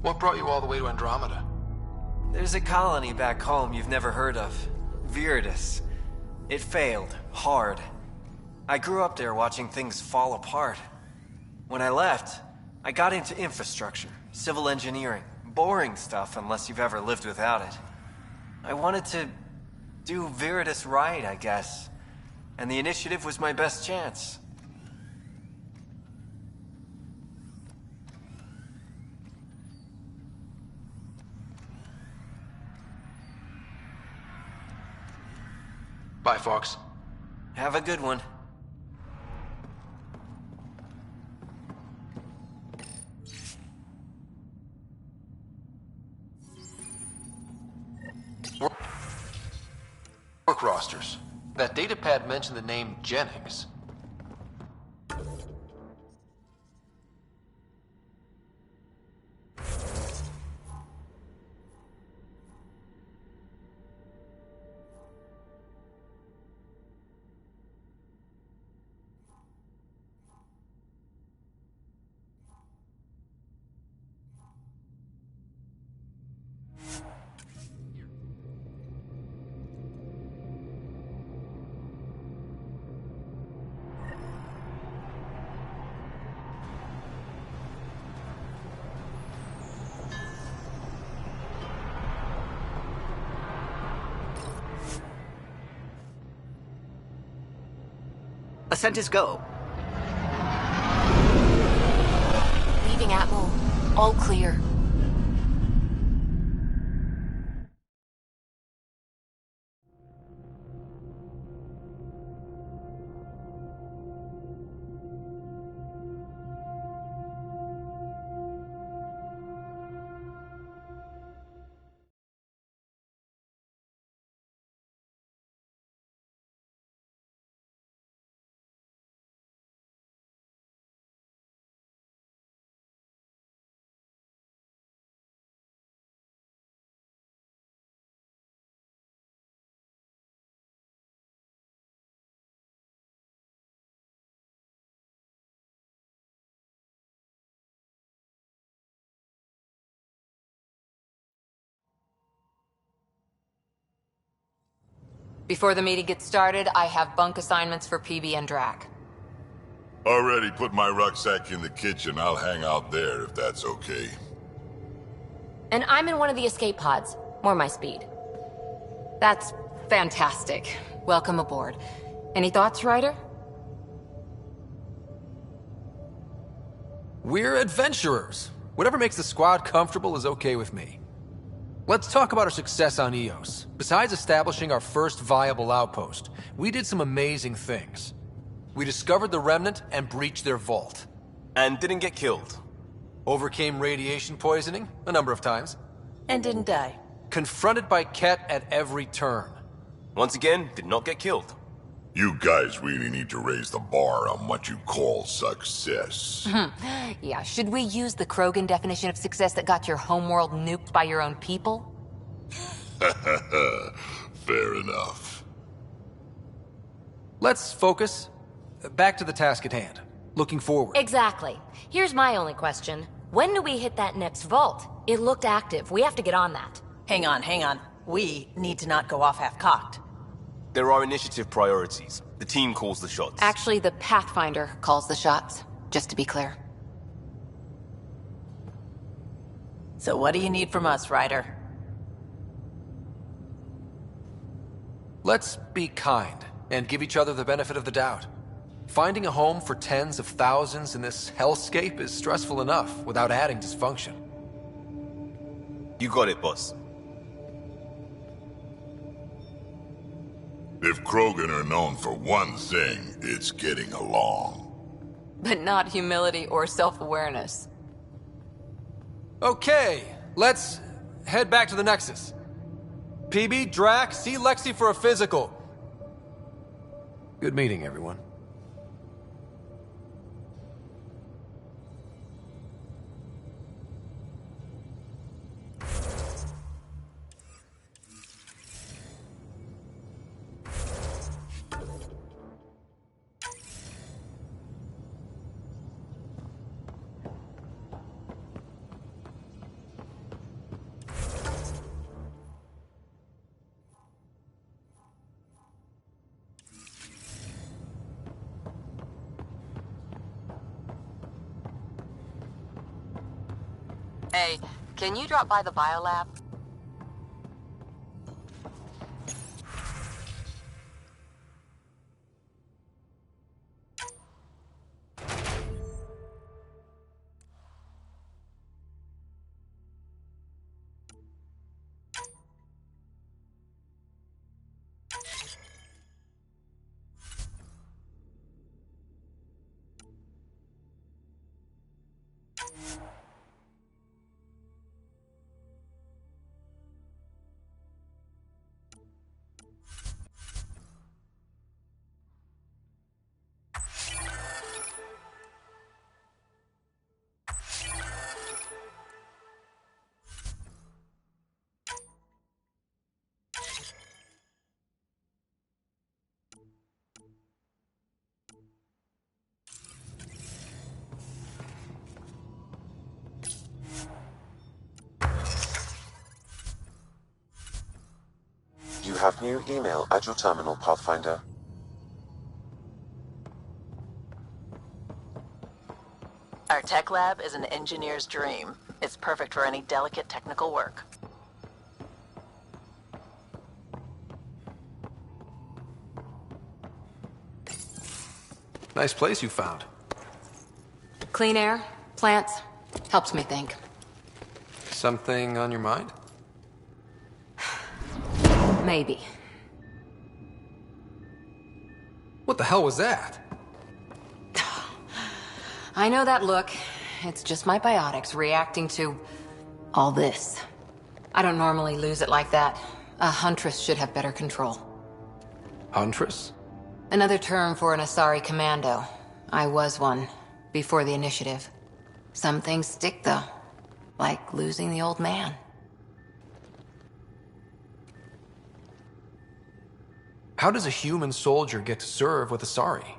What brought you all the way to Andromeda? There's a colony back home you've never heard of. Viridis. It failed. Hard. I grew up there watching things fall apart. When I left, I got into infrastructure, civil engineering. Boring stuff unless you've ever lived without it. I wanted to do Viridis right, I guess. And the initiative was my best chance. Bye, Fox. Have a good one. Work rosters. That datapad mentioned the name Jennings. Ascent is go. Leaving Atmo. All clear. Before the meeting gets started, I have bunk assignments for PB and Drac. Already put my rucksack in the kitchen. I'll hang out there if that's okay. And I'm in one of the escape pods. More my speed. That's fantastic. Welcome aboard. Any thoughts, Ryder? We're adventurers. Whatever makes the squad comfortable is okay with me. Let's talk about our success on Eos. Besides establishing our first viable outpost, we did some amazing things. We discovered the Remnant and breached their vault. And didn't get killed. Overcame radiation poisoning a number of times. And didn't die. Confronted by Ket at every turn. Once again, did not get killed. You guys really need to raise the bar on what you call success. Yeah, should we use the Krogan definition of success that got your homeworld nuked by your own people? Fair enough. Let's focus. Back to the task at hand. Looking forward. Exactly. Here's my only question. When do we hit that next vault? It looked active. We have to get on that. Hang on. We need to not go off half-cocked. There are initiative priorities. The team calls the shots. Actually, the Pathfinder calls the shots, just to be clear. So what do you need from us, Ryder? Let's be kind and give each other the benefit of the doubt. Finding a home for tens of thousands in this hellscape is stressful enough without adding dysfunction. You got it, boss. If Krogan are known for one thing, it's getting along. But not humility or self-awareness. Okay, let's head back to the Nexus. PB, Drac, see Lexi for a physical. Good meeting, everyone. Hey, can you drop by the biolab? You have new email at your terminal, Pathfinder. Our tech lab is an engineer's dream. It's perfect for any delicate technical work. Nice place you found. Clean air, plants, helps me think. Something on your mind? Maybe. What the hell was that? I know that look. It's just my biotics reacting to all this. I don't normally lose it like that. A huntress should have better control. Huntress? Another term for an Asari commando. I was one, before the initiative. Some things stick, though. Like losing the old man. How does a human soldier get to serve with Asari?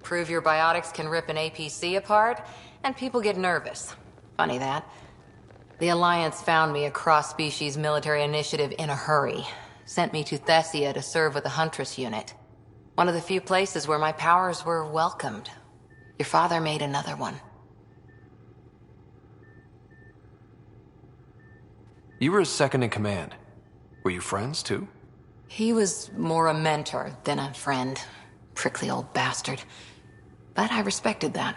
Prove your biotics can rip an APC apart, and people get nervous. Funny that. The Alliance found me a cross-species military initiative in a hurry. Sent me to Thessia to serve with the Huntress unit. One of the few places where my powers were welcomed. Your father made another one. You were his second in command. Were you friends, too? He was more a mentor than a friend. Prickly old bastard. But I respected that.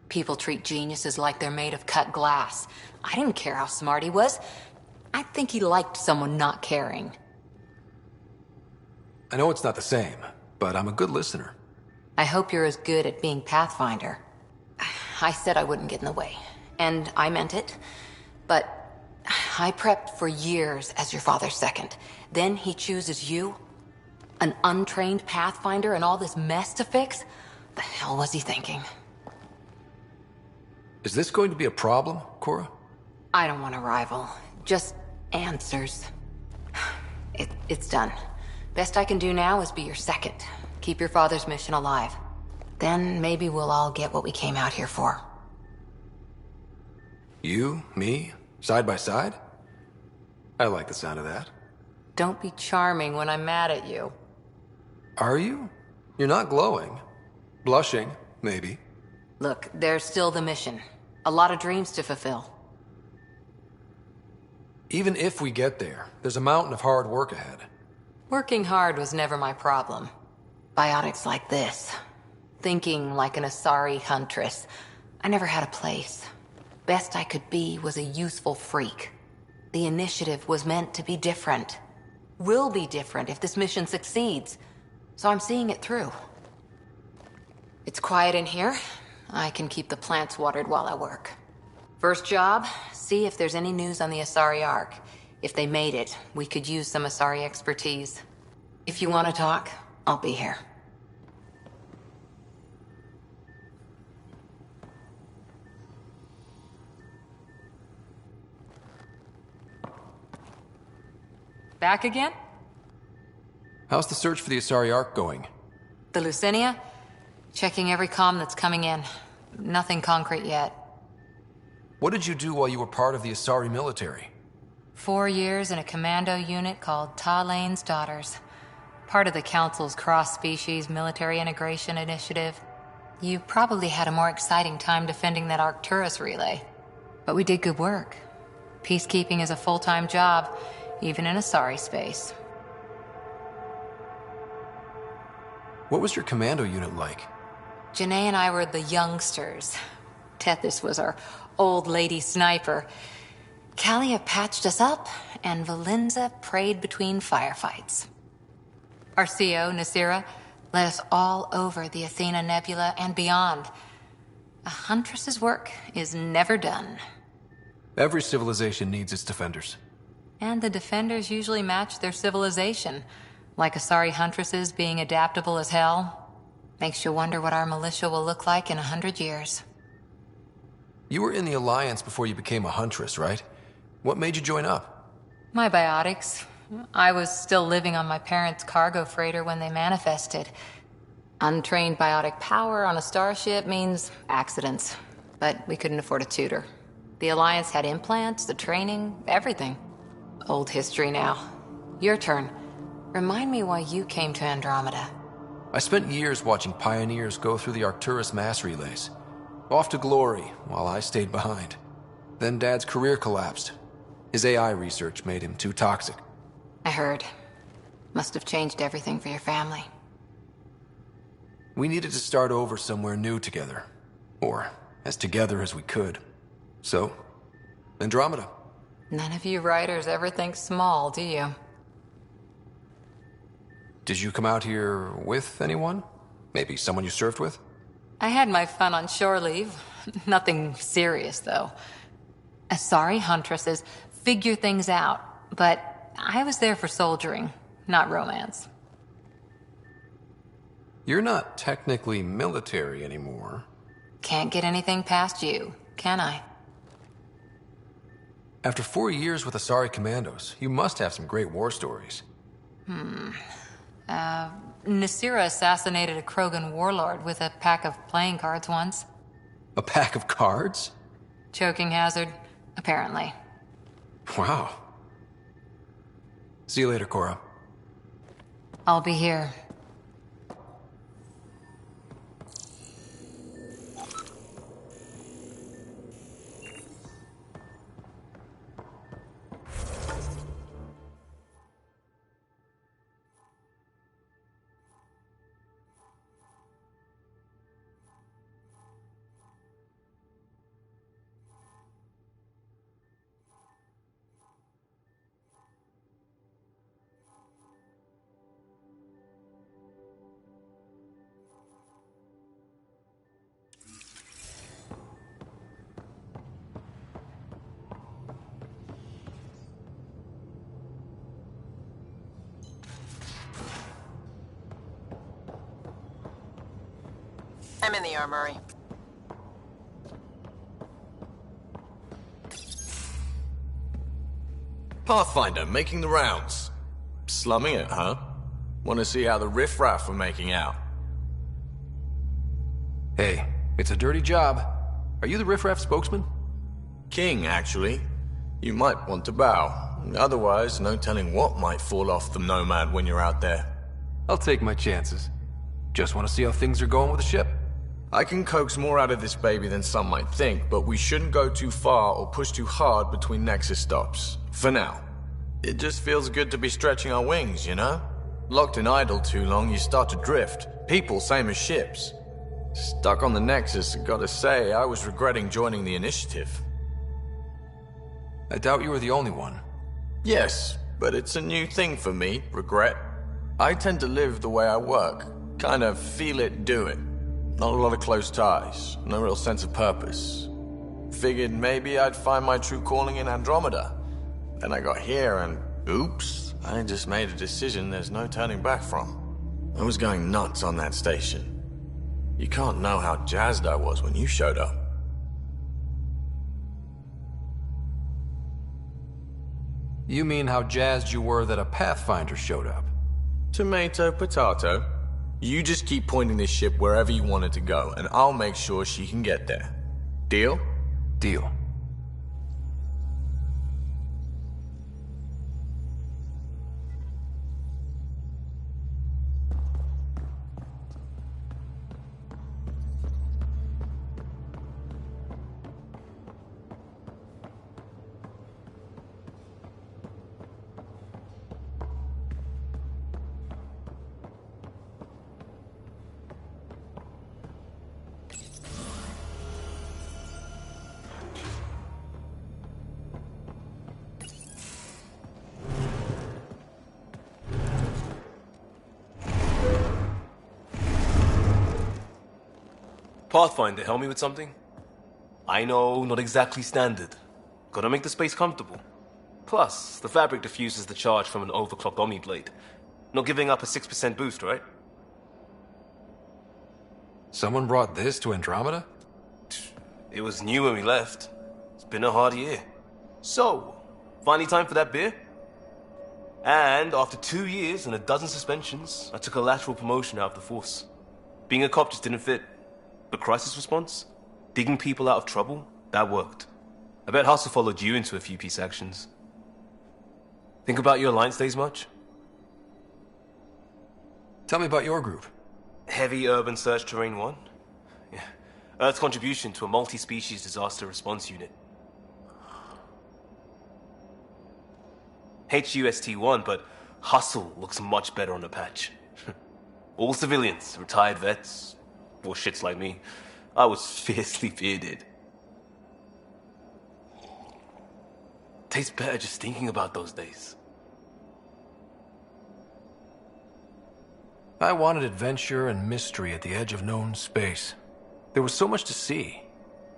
People treat geniuses like they're made of cut glass. I didn't care how smart he was. I think he liked someone not caring. I know it's not the same, but I'm a good listener. I hope you're as good at being Pathfinder. I said I wouldn't get in the way, and I meant it. But I prepped for years as your father's second. Then he chooses you? An untrained Pathfinder and all this mess to fix? The hell was he thinking? Is this going to be a problem, Cora? I don't want a rival. Just answers. It's done. Best I can do now is be your second. Keep your father's mission alive. Then maybe we'll all get what we came out here for. You, me, side by side? I like the sound of that. Don't be charming when I'm mad at you. Are you? You're not glowing. Blushing, maybe. Look, there's still the mission. A lot of dreams to fulfill. Even if we get there, there's a mountain of hard work ahead. Working hard was never my problem. Biotics like this. Thinking like an Asari huntress. I never had a place. Best I could be was a useful freak. The initiative was meant to be different. Will be different if this mission succeeds. So I'm seeing it through. It's quiet in here. I can keep the plants watered while I work. First job, see if there's any news on the Asari Ark. If they made it, we could use some Asari expertise. If you want to talk, I'll be here. Back again? How's the search for the Asari Ark going? The Lucinia? Checking every comm that's coming in. Nothing concrete yet. What did you do while you were part of the Asari military? 4 years in a commando unit called Talane's Daughters. Part of the Council's cross-species military integration initiative. You probably had a more exciting time defending that Arcturus relay. But we did good work. Peacekeeping is a full-time job, even in a sorry space. What was your commando unit like? Janae and I were the youngsters. Tethys was our old lady sniper. Kalia patched us up, and Valenza prayed between firefights. Our CO, Nasira, led us all over the Athena Nebula and beyond. A huntress's work is never done. Every civilization needs its defenders. And the defenders usually match their civilization, like Asari huntresses being adaptable as hell. Makes you wonder what our militia will look like in 100 years. You were in the Alliance before you became a huntress, right? What made you join up? My biotics. I was still living on my parents' cargo freighter when they manifested. Untrained biotic power on a starship means accidents, but we couldn't afford a tutor. The Alliance had implants, the training, everything. Old history now. Your turn. Remind me why you came to Andromeda. I spent years watching pioneers go through the Arcturus mass relays. Off to glory, while I stayed behind. Then Dad's career collapsed. His AI research made him too toxic. I heard. Must have changed everything for your family. We needed to start over somewhere new together. Or as together as we could. So, Andromeda. None of you writers ever think small, do you? Did you come out here with anyone? Maybe someone you served with? I had my fun on shore leave. Nothing serious, though. Asari huntresses figure things out, but I was there for soldiering, not romance. You're not technically military anymore. Can't get anything past you, can I? After 4 years with Asari commandos, you must have some great war stories. Nasira assassinated a Krogan warlord with a pack of playing cards once. A pack of cards? Choking hazard, apparently. Wow. See you later, Cora. I'll be here. I'm in the armory. Pathfinder, making the rounds. Slumming it, huh? Want to see how the riffraff are making out? Hey, it's a dirty job. Are you the riffraff spokesman? King, actually. You might want to bow. Otherwise, no telling what might fall off the Nomad when you're out there. I'll take my chances. Just want to see how things are going with the ship. I can coax more out of this baby than some might think, but we shouldn't go too far or push too hard between Nexus stops. For now. It just feels good to be stretching our wings, you know? Locked and idle too long, you start to drift. People, same as ships. Stuck on the Nexus, gotta say, I was regretting joining the Initiative. I doubt you were the only one. Yes, but it's a new thing for me, regret. I tend to live the way I work. Kind of feel it, do it. Not a lot of close ties, no real sense of purpose. Figured maybe I'd find my true calling in Andromeda. Then I got here and, oops, I just made a decision there's no turning back from. I was going nuts on that station. You can't know how jazzed I was when you showed up. You mean how jazzed you were that a Pathfinder showed up? Tomato, potato. You just keep pointing this ship wherever you want it to go, and I'll make sure she can get there. Deal? Deal. Pathfinder, help me with something? I know, not exactly standard. Gotta make the space comfortable. Plus, the fabric diffuses the charge from an overclocked Omni blade. Not giving up a 6% boost, right? Someone brought this to Andromeda? It was new when we left. It's been a hard year. So, finally time for that beer? And after 2 years and a dozen suspensions, I took a lateral promotion out of the force. Being a cop just didn't fit. But crisis response? Digging people out of trouble? That worked. I bet Hustle followed you into a few peace actions. Think about your Alliance days much? Tell me about your group. Heavy Urban Search Terrain 1? Yeah. Earth's contribution to a multi-species disaster response unit. HUST-1, but Hustle looks much better on the patch. All civilians, retired vets, or shits like me. I was fiercely bearded. Tastes better just thinking about those days. I wanted adventure and mystery at the edge of known space. There was so much to see.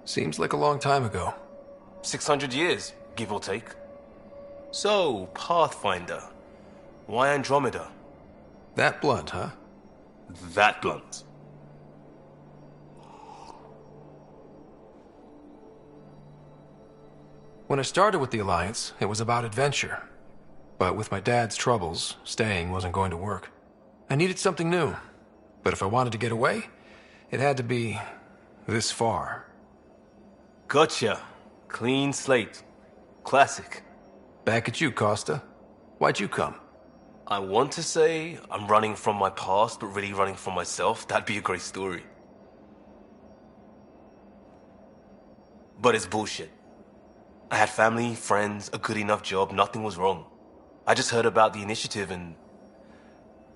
Seems like a long time ago. 600 years, give or take. So, Pathfinder. Why Andromeda? That blunt, huh? That blunt. When I started with the Alliance, it was about adventure. But with my dad's troubles, staying wasn't going to work. I needed something new. But if I wanted to get away, it had to be this far. Gotcha. Clean slate. Classic. Back at you, Costa. Why'd you come? I want to say I'm running from my past, but really running from myself. That'd be a great story. But it's bullshit. I had family, friends, a good enough job, nothing was wrong. I just heard about the initiative and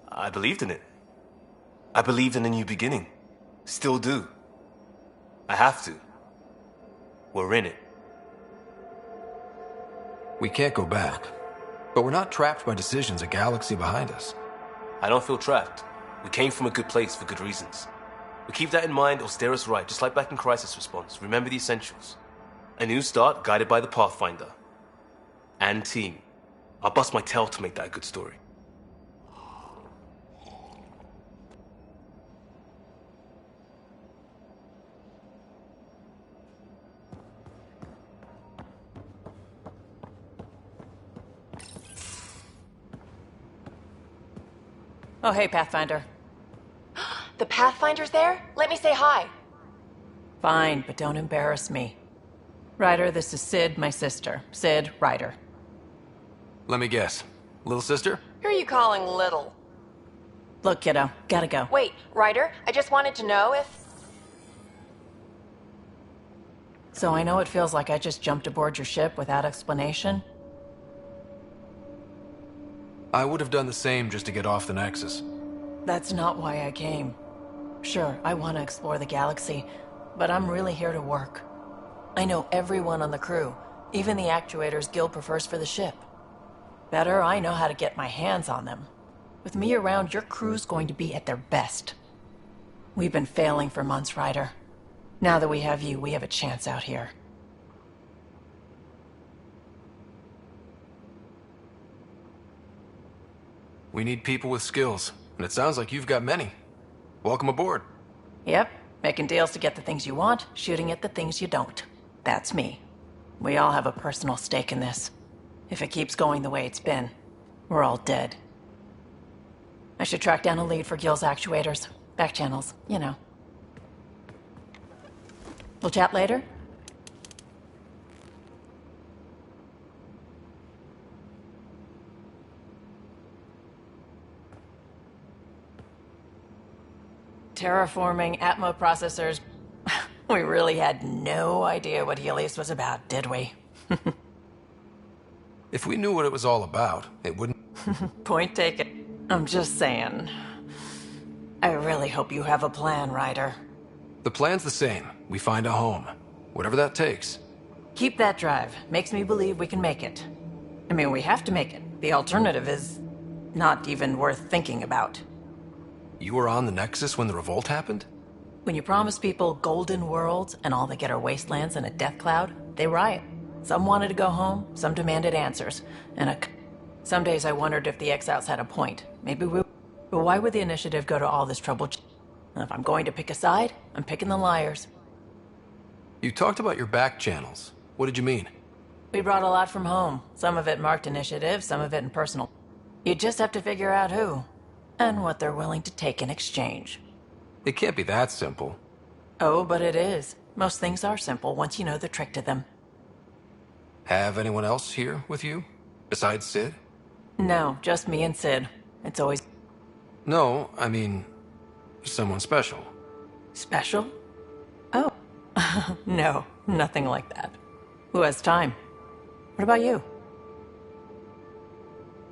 I believed in it. I believed in a new beginning. Still do. I have to. We're in it. We can't go back. But we're not trapped by decisions a galaxy behind us. I don't feel trapped. We came from a good place for good reasons. We keep that in mind, it'll steer us right, just like back in Crisis Response. Remember the essentials. A new start guided by the Pathfinder. And team. I'll bust my tail to make that a good story. Oh, hey, Pathfinder. The Pathfinder's there? Let me say hi. Fine, but don't embarrass me. Ryder, this is Sid, my sister. Sid, Ryder. Let me guess. Little sister? Who are you calling little? Look, kiddo, gotta go. Wait, Ryder, I just wanted to know if... So I know it feels like I just jumped aboard your ship without explanation. I would have done the same just to get off the Nexus. That's not why I came. Sure, I want to explore the galaxy, but I'm really here to work. I know everyone on the crew, even the actuators Guild prefers for the ship. Better, I know how to get my hands on them. With me around, your crew's going to be at their best. We've been failing for months, Ryder. Now that we have you, we have a chance out here. We need people with skills, and it sounds like you've got many. Welcome aboard. Yep, making deals to get the things you want, shooting at the things you don't. That's me. We all have a personal stake in this. If it keeps going the way it's been, we're all dead. I should track down a lead for Gil's actuators. Back channels, you know. We'll chat later? Terraforming Atmo processors. We really had no idea what Helios was about, did we? If we knew what it was all about, it wouldn't... Point taken. I'm just saying. I really hope you have a plan, Ryder. The plan's the same. We find a home. Whatever that takes. Keep that drive. Makes me believe we can make it. I mean, we have to make it. The alternative is not even worth thinking about. You were on the Nexus when the revolt happened? When you promise people golden worlds and all they get are wastelands and a death cloud, they riot. Some wanted to go home, some demanded answers, some days I wondered if the exiles had a point. Maybe we... But why would the Initiative go to all this trouble? If I'm going to pick a side, I'm picking the liars. You talked about your back channels. What did you mean? We brought a lot from home. Some of it marked Initiative, some of it in personal. You just have to figure out who, and what they're willing to take in exchange. It can't be that simple. Oh, but it is. Most things are simple once you know the trick to them. Have anyone else here with you? Besides Sid? No, just me and Sid. It's always... No, I mean... someone special. Special? Oh. No, nothing like that. Who has time? What about you?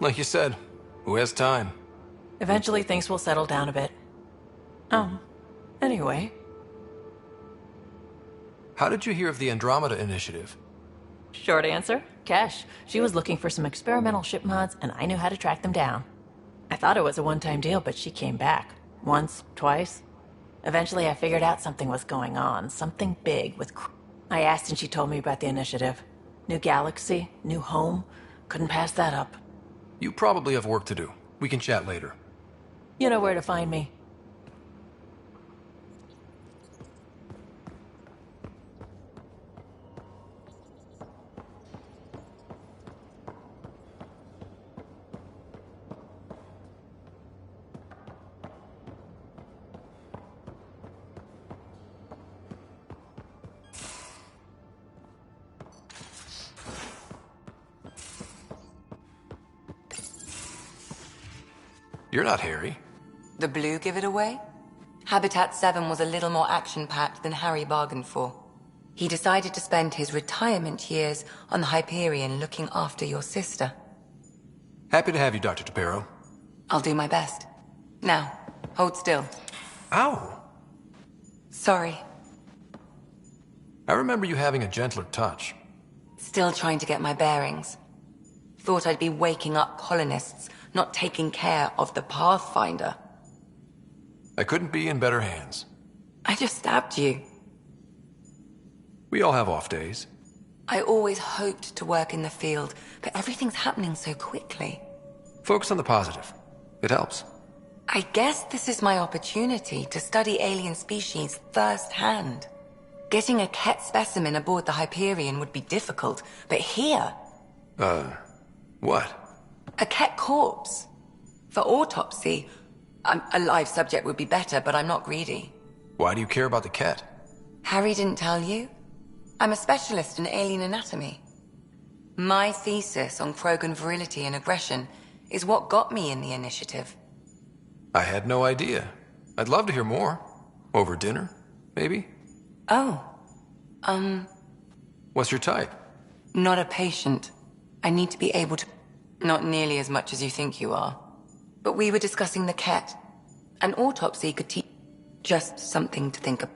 Like you said, who has time? Eventually things will settle down a bit. Anyway. How did you hear of the Andromeda initiative? Short answer, Kesh. She was looking for some experimental ship mods, and I knew how to track them down. I thought it was a one-time deal, but she came back. Once, twice. Eventually I figured out something was going on, something big with... I asked and she told me about the initiative. New galaxy, new home. Couldn't pass that up. You probably have work to do. We can chat later. You know where to find me. You're not Harry. The blue give it away? Habitat 7 was a little more action-packed than Harry bargained for. He decided to spend his retirement years on the Hyperion looking after your sister. Happy to have you, Dr. Tapero. I'll do my best. Now, hold still. Ow! Sorry. I remember you having a gentler touch. Still trying to get my bearings. Thought I'd be waking up colonists, not taking care of the Pathfinder. I couldn't be in better hands. I just stabbed you. We all have off days. I always hoped to work in the field, but everything's happening so quickly. Focus on the positive. It helps. I guess this is my opportunity to study alien species firsthand. Getting a Ket specimen aboard the Hyperion would be difficult, but here... What? A Ket corpse. For autopsy, a live subject would be better, but I'm not greedy. Why do you care about the Ket? Harry didn't tell you? I'm a specialist in alien anatomy. My thesis on Krogan virility and aggression is what got me in the initiative. I had no idea. I'd love to hear more. Over dinner, maybe? Oh. What's your type? Not a patient. I need to be able to... Not nearly as much as you think you are. But we were discussing the Ket. An autopsy could teach... Just something to think of.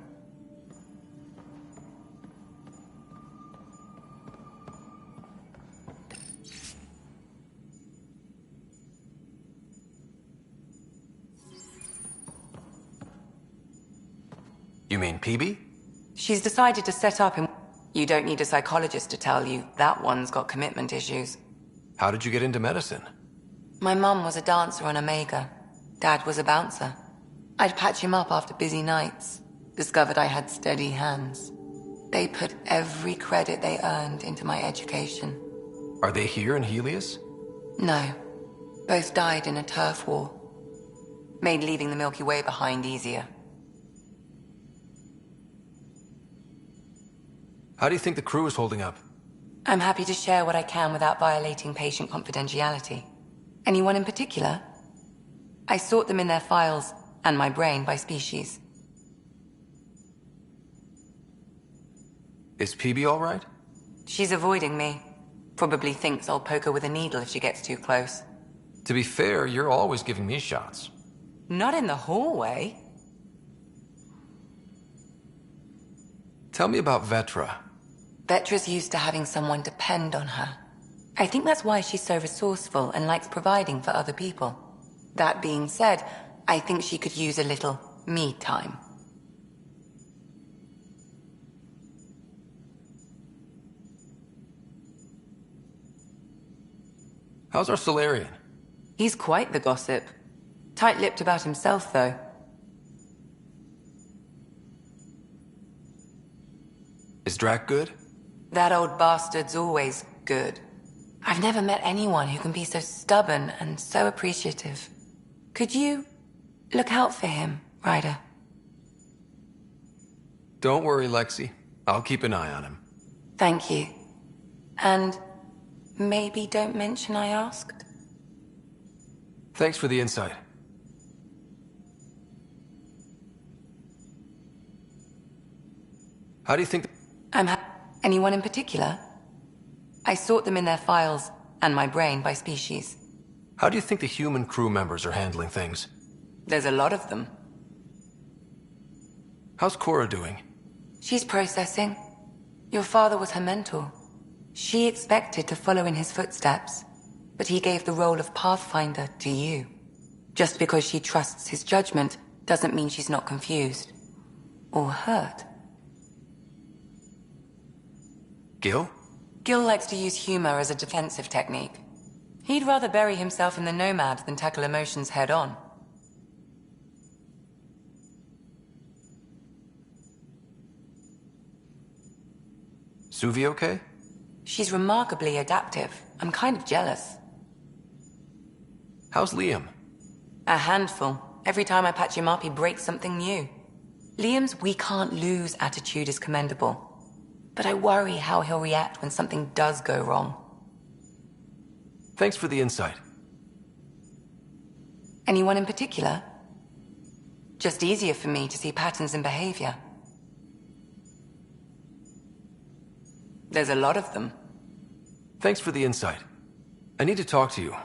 You mean PB? She's decided to set up in... You don't need a psychologist to tell you that one's got commitment issues. How did you get into medicine? My mum was a dancer on Omega. Dad was a bouncer. I'd patch him up after busy nights. Discovered I had steady hands. They put every credit they earned into my education. Are they here in Helios? No. Both died in a turf war. Made leaving the Milky Way behind easier. How do you think the crew is holding up? I'm happy to share what I can without violating patient confidentiality. Anyone in particular? I sort them in their files and my brain by species. Is PB all right? She's avoiding me. Probably thinks I'll poke her with a needle if she gets too close. To be fair, you're always giving me shots. Not in the hallway. Tell me about Vetra. Vetra's used to having someone depend on her. I think that's why she's so resourceful and likes providing for other people. That being said, I think she could use a little me time. How's our Solarian? He's quite the gossip. Tight-lipped about himself, though. Is Drac good? That old bastard's always good. I've never met anyone who can be so stubborn and so appreciative. Could you look out for him, Ryder? Don't worry, Lexi. I'll keep an eye on him. Thank you. And maybe don't mention I asked? Thanks for the insight. How do you think... Anyone in particular? I sort them in their files and my brain by species. How do you think the human crew members are handling things? There's a lot of them. How's Cora doing? She's processing. Your father was her mentor. She expected to follow in his footsteps, but he gave the role of Pathfinder to you. Just because she trusts his judgment doesn't mean she's not confused. Or hurt. Gil? Gil likes to use humor as a defensive technique. He'd rather bury himself in the Nomad than tackle emotions head-on. Suvi okay? She's remarkably adaptive. I'm kind of jealous. How's Liam? A handful. Every time I patch him up, he breaks something new. Liam's "we can't lose" attitude is commendable. But I worry how he'll react when something does go wrong. Thanks for the insight. Anyone in particular? Just easier for me to see patterns in behavior. There's a lot of them. Thanks for the insight. I need to talk to you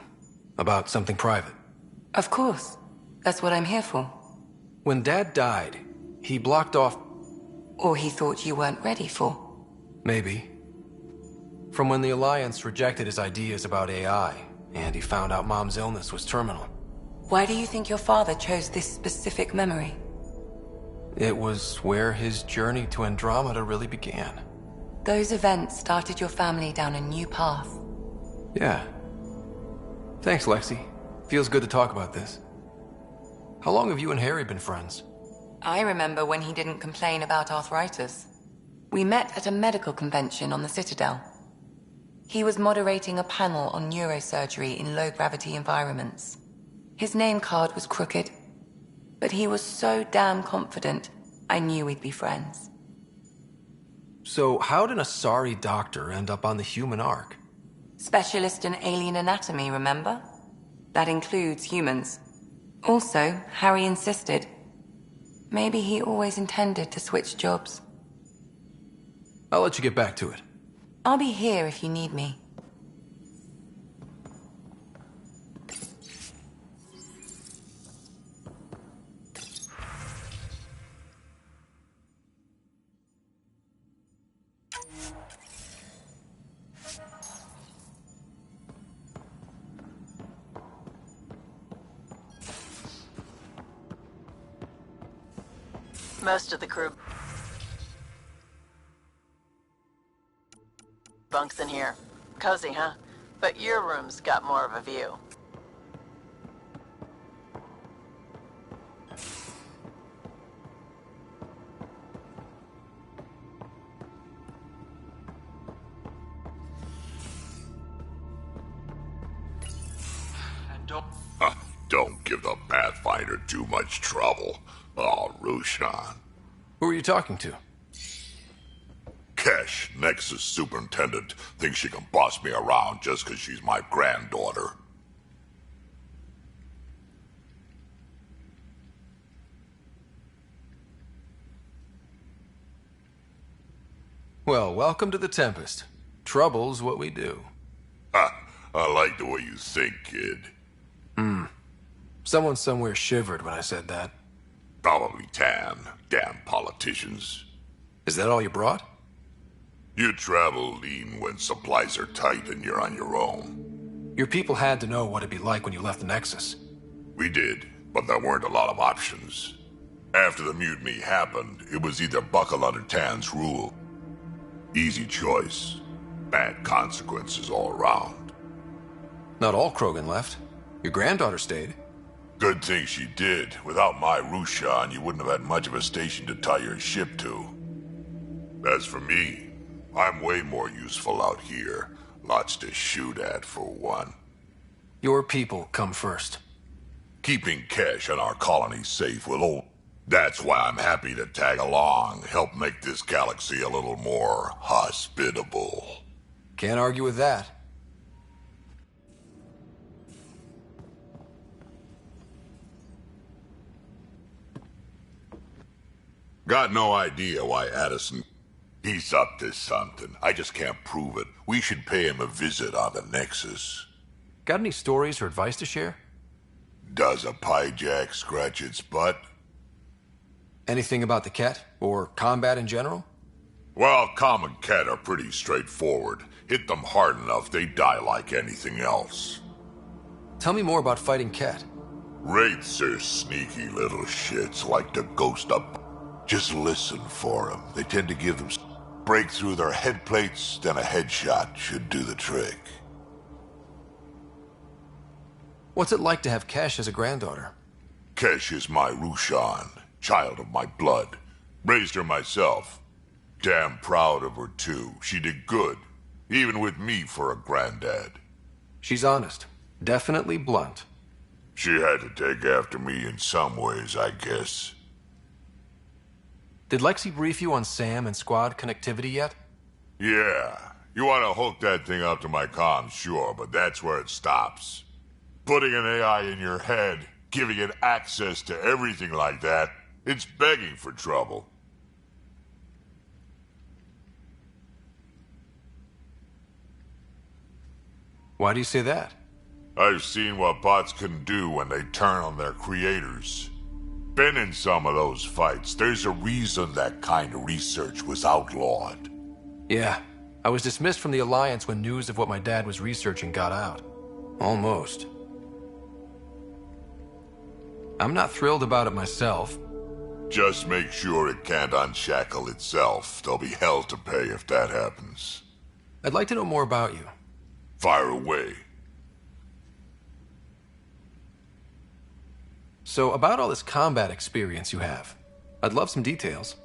about something private. Of course. That's what I'm here for. When Dad died, he blocked off... Or he thought you weren't ready for. Maybe. From when the Alliance rejected his ideas about AI, and he found out Mom's illness was terminal. Why do you think your father chose this specific memory? It was where his journey to Andromeda really began. Those events started your family down a new path. Yeah. Thanks, Lexi. Feels good to talk about this. How long have you and Harry been friends? I remember when he didn't complain about arthritis. We met at a medical convention on the Citadel. He was moderating a panel on neurosurgery in low-gravity environments. His name card was crooked, but he was so damn confident, I knew we'd be friends. So how did a sorry doctor end up on the human ark? Specialist in alien anatomy, remember? That includes humans. Also, Harry insisted. Maybe he always intended to switch jobs. I'll let you get back to it. I'll be here if you need me. Most of the crew bunks in here. Cozy, huh? But your room's got more of a view. Don't give the Pathfinder too much trouble. Oh, Rushan. Who are you talking to? Kesh, Nexus Superintendent, thinks she can boss me around just because she's my granddaughter. Well, welcome to the Tempest. Trouble's what we do. Ha! I like the way you think, kid. Someone somewhere shivered when I said that. Probably Tan. Damn politicians. Is that all you brought? You travel lean when supplies are tight and you're on your own. Your people had to know what it'd be like when you left the Nexus. We did, but there weren't a lot of options. After the mutiny happened, it was either buckle under Tan's rule. Easy choice. Bad consequences all around. Not all Krogan left. Your granddaughter stayed. Good thing she did. Without my Rushan, you wouldn't have had much of a station to tie your ship to. As for me, I'm way more useful out here. Lots to shoot at, for one. Your people come first. Keeping Kesh and our colony safe will all... That's why I'm happy to tag along, help make this galaxy a little more hospitable. Can't argue with that. Got no idea why Addison... He's up to something. I just can't prove it. We should pay him a visit on the Nexus. Got any stories or advice to share? Does a piejack scratch its butt? Anything about the Ket? Or combat in general? Well, common Ket are pretty straightforward. Hit them hard enough, they die like anything else. Tell me more about fighting Ket. Wraiths are sneaky little shits, like to ghost up. Just listen for them. They tend to give them... break through their head plates, then a headshot should do the trick. What's it like to have Kesh as a granddaughter? Kesh is my Rushan, child of my blood. Raised her myself. Damn proud of her too. She did good, even with me for a granddad. She's honest. Definitely blunt. She had to take after me in some ways, I guess. Did Lexi brief you on SAM and squad connectivity yet? Yeah. You want to hook that thing up to my comms, sure, but that's where it stops. Putting an AI in your head, giving it access to everything like that, it's begging for trouble. Why do you say that? I've seen what bots can do when they turn on their creators. Been in some of those fights. There's a reason that kind of research was outlawed. Yeah. I was dismissed from the Alliance when news of what my dad was researching got out. Almost. I'm not thrilled about it myself. Just make sure it can't unshackle itself. There'll be hell to pay if that happens. I'd like to know more about you. Fire away. So, about all this combat experience you have, I'd love some details.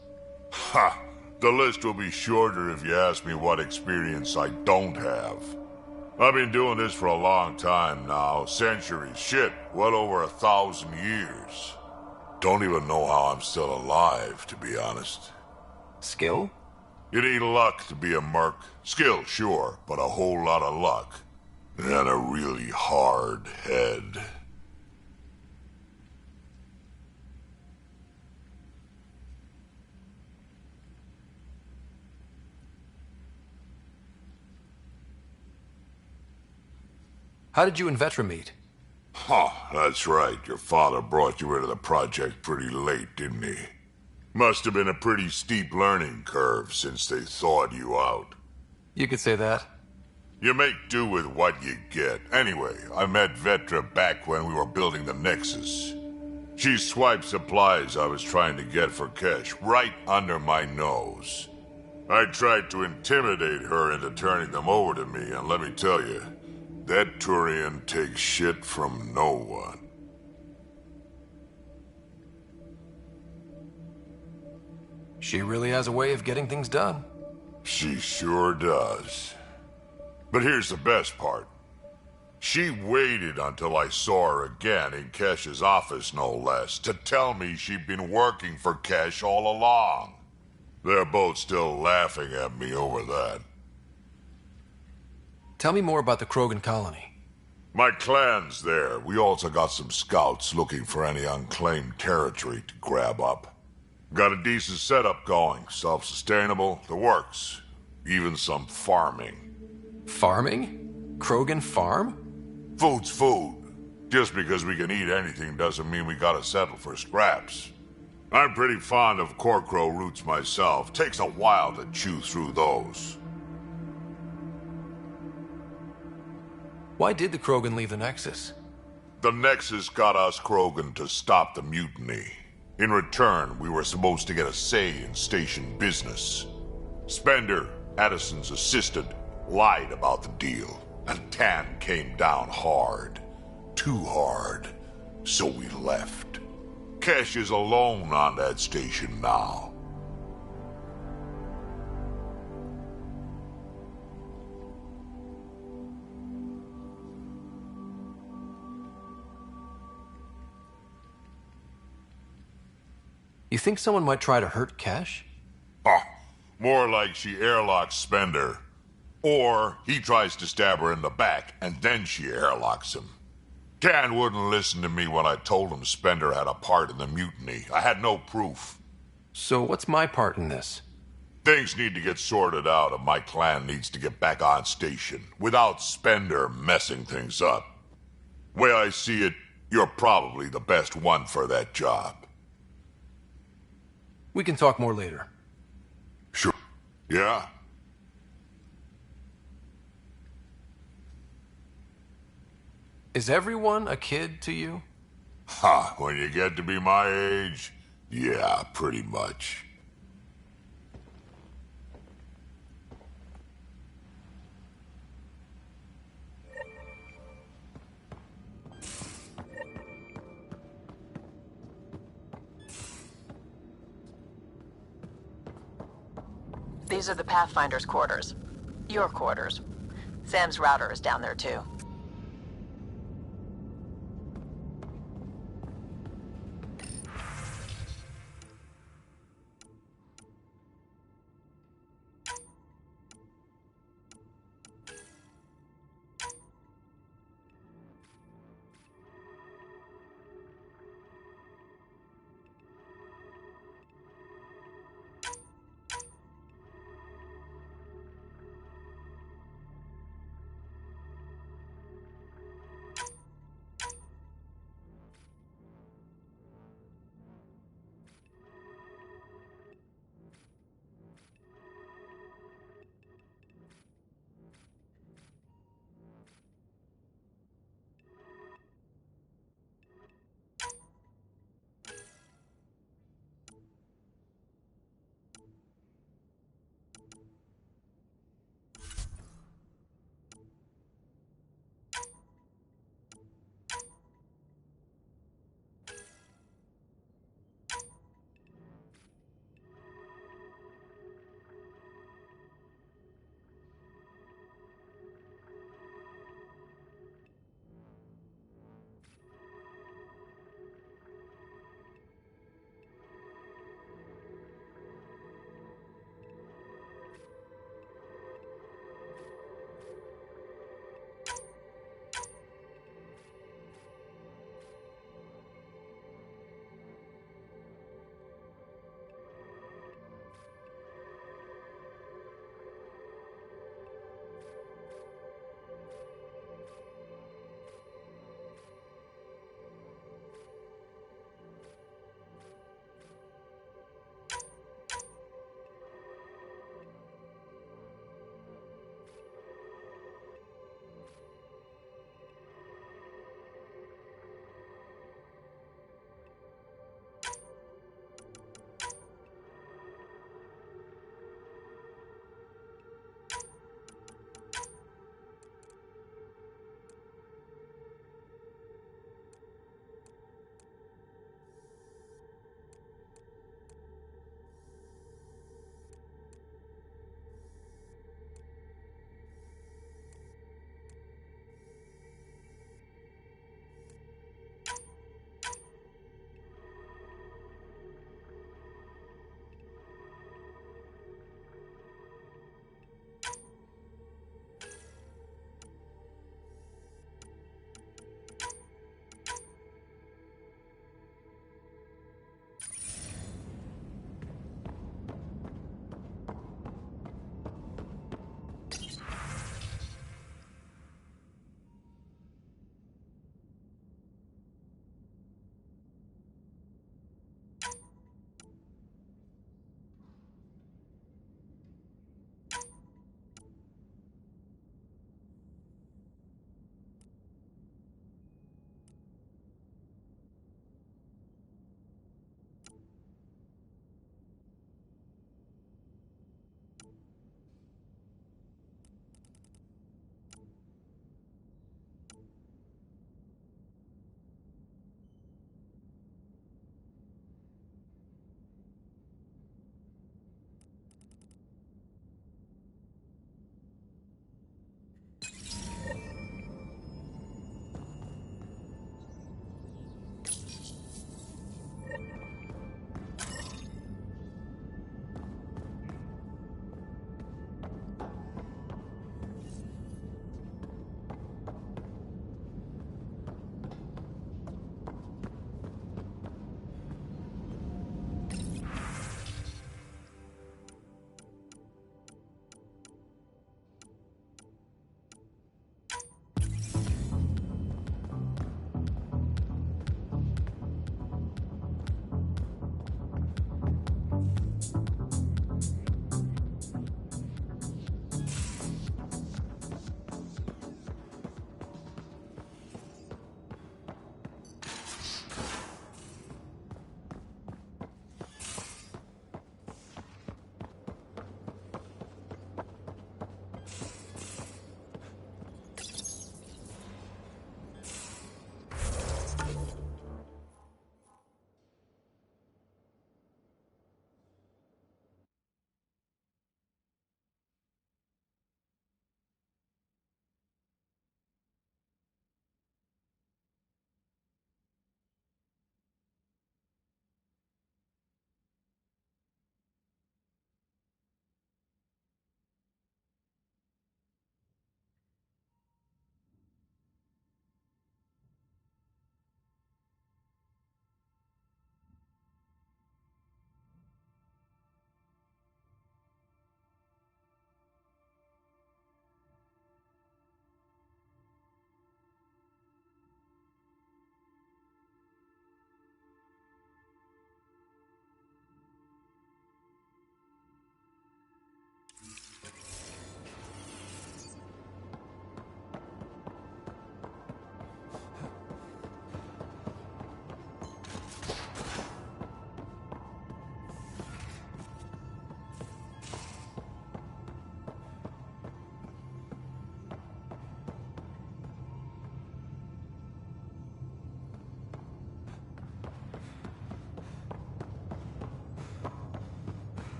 Ha! The list will be shorter if you ask me what experience I don't have. I've been doing this for a long time now, centuries, shit, well over 1,000 years. Don't even know how I'm still alive, to be honest. Skill? You need luck to be a merc. Skill, sure, but a whole lot of luck. And a really hard head. How did you and Vetra meet? Huh, that's right. Your father brought you into the project pretty late, didn't he? Must have been a pretty steep learning curve since they thawed you out. You could say that. You make do with what you get. Anyway, I met Vetra back when we were building the Nexus. She swiped supplies I was trying to get for Kesh right under my nose. I tried to intimidate her into turning them over to me, and let me tell you, that Turian takes shit from no one. She really has a way of getting things done. She sure does. But here's the best part. She waited until I saw her again in Kesh's office, no less, to tell me she'd been working for Kesh all along. They're both still laughing at me over that. Tell me more about the Krogan colony. My clan's there. We also got some scouts looking for any unclaimed territory to grab up. Got a decent setup going. Self-sustainable, the works. Even some farming. Farming? Krogan farm? Food's food. Just because we can eat anything doesn't mean we gotta settle for scraps. I'm pretty fond of Corcrow roots myself. Takes a while to chew through those. Why did the Krogan leave the Nexus? The Nexus got us Krogan to stop the mutiny. In return, we were supposed to get a say in station business. Spender, Addison's assistant, lied about the deal. And Tan came down hard. Too hard. So we left. Kesh is alone on that station now. You think someone might try to hurt Kesh? More like she airlocks Spender. Or he tries to stab her in the back, and then she airlocks him. Tan wouldn't listen to me when I told him Spender had a part in the mutiny. I had no proof. So what's my part in this? Things need to get sorted out, and my clan needs to get back on station, without Spender messing things up. Way I see it, you're probably the best one for that job. We can talk more later. Sure. Yeah? Is everyone a kid to you? When you get to be my age, yeah, pretty much. These are the Pathfinder's quarters. Your quarters. Sam's router is down there too.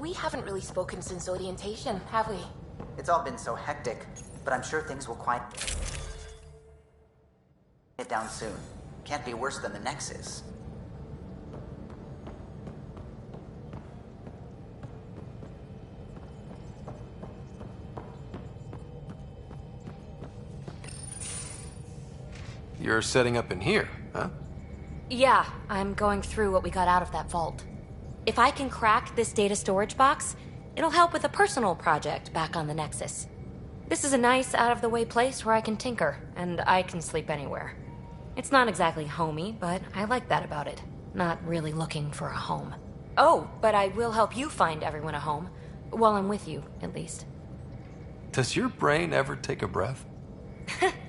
we haven't really spoken since orientation, have we? It's all been so hectic, but I'm sure things will quiet it down soon. Can't be worse than the Nexus. You're setting up in here, huh? Yeah, I'm going through what we got out of that vault. If I can crack this data storage box, it'll help with a personal project back on the Nexus. This is a nice, out-of-the-way place where I can tinker, and I can sleep anywhere. It's not exactly homey, but I like that about it. Not really looking for a home. Oh, but I will help you find everyone a home. While I'm with you, at least. Does your brain ever take a breath?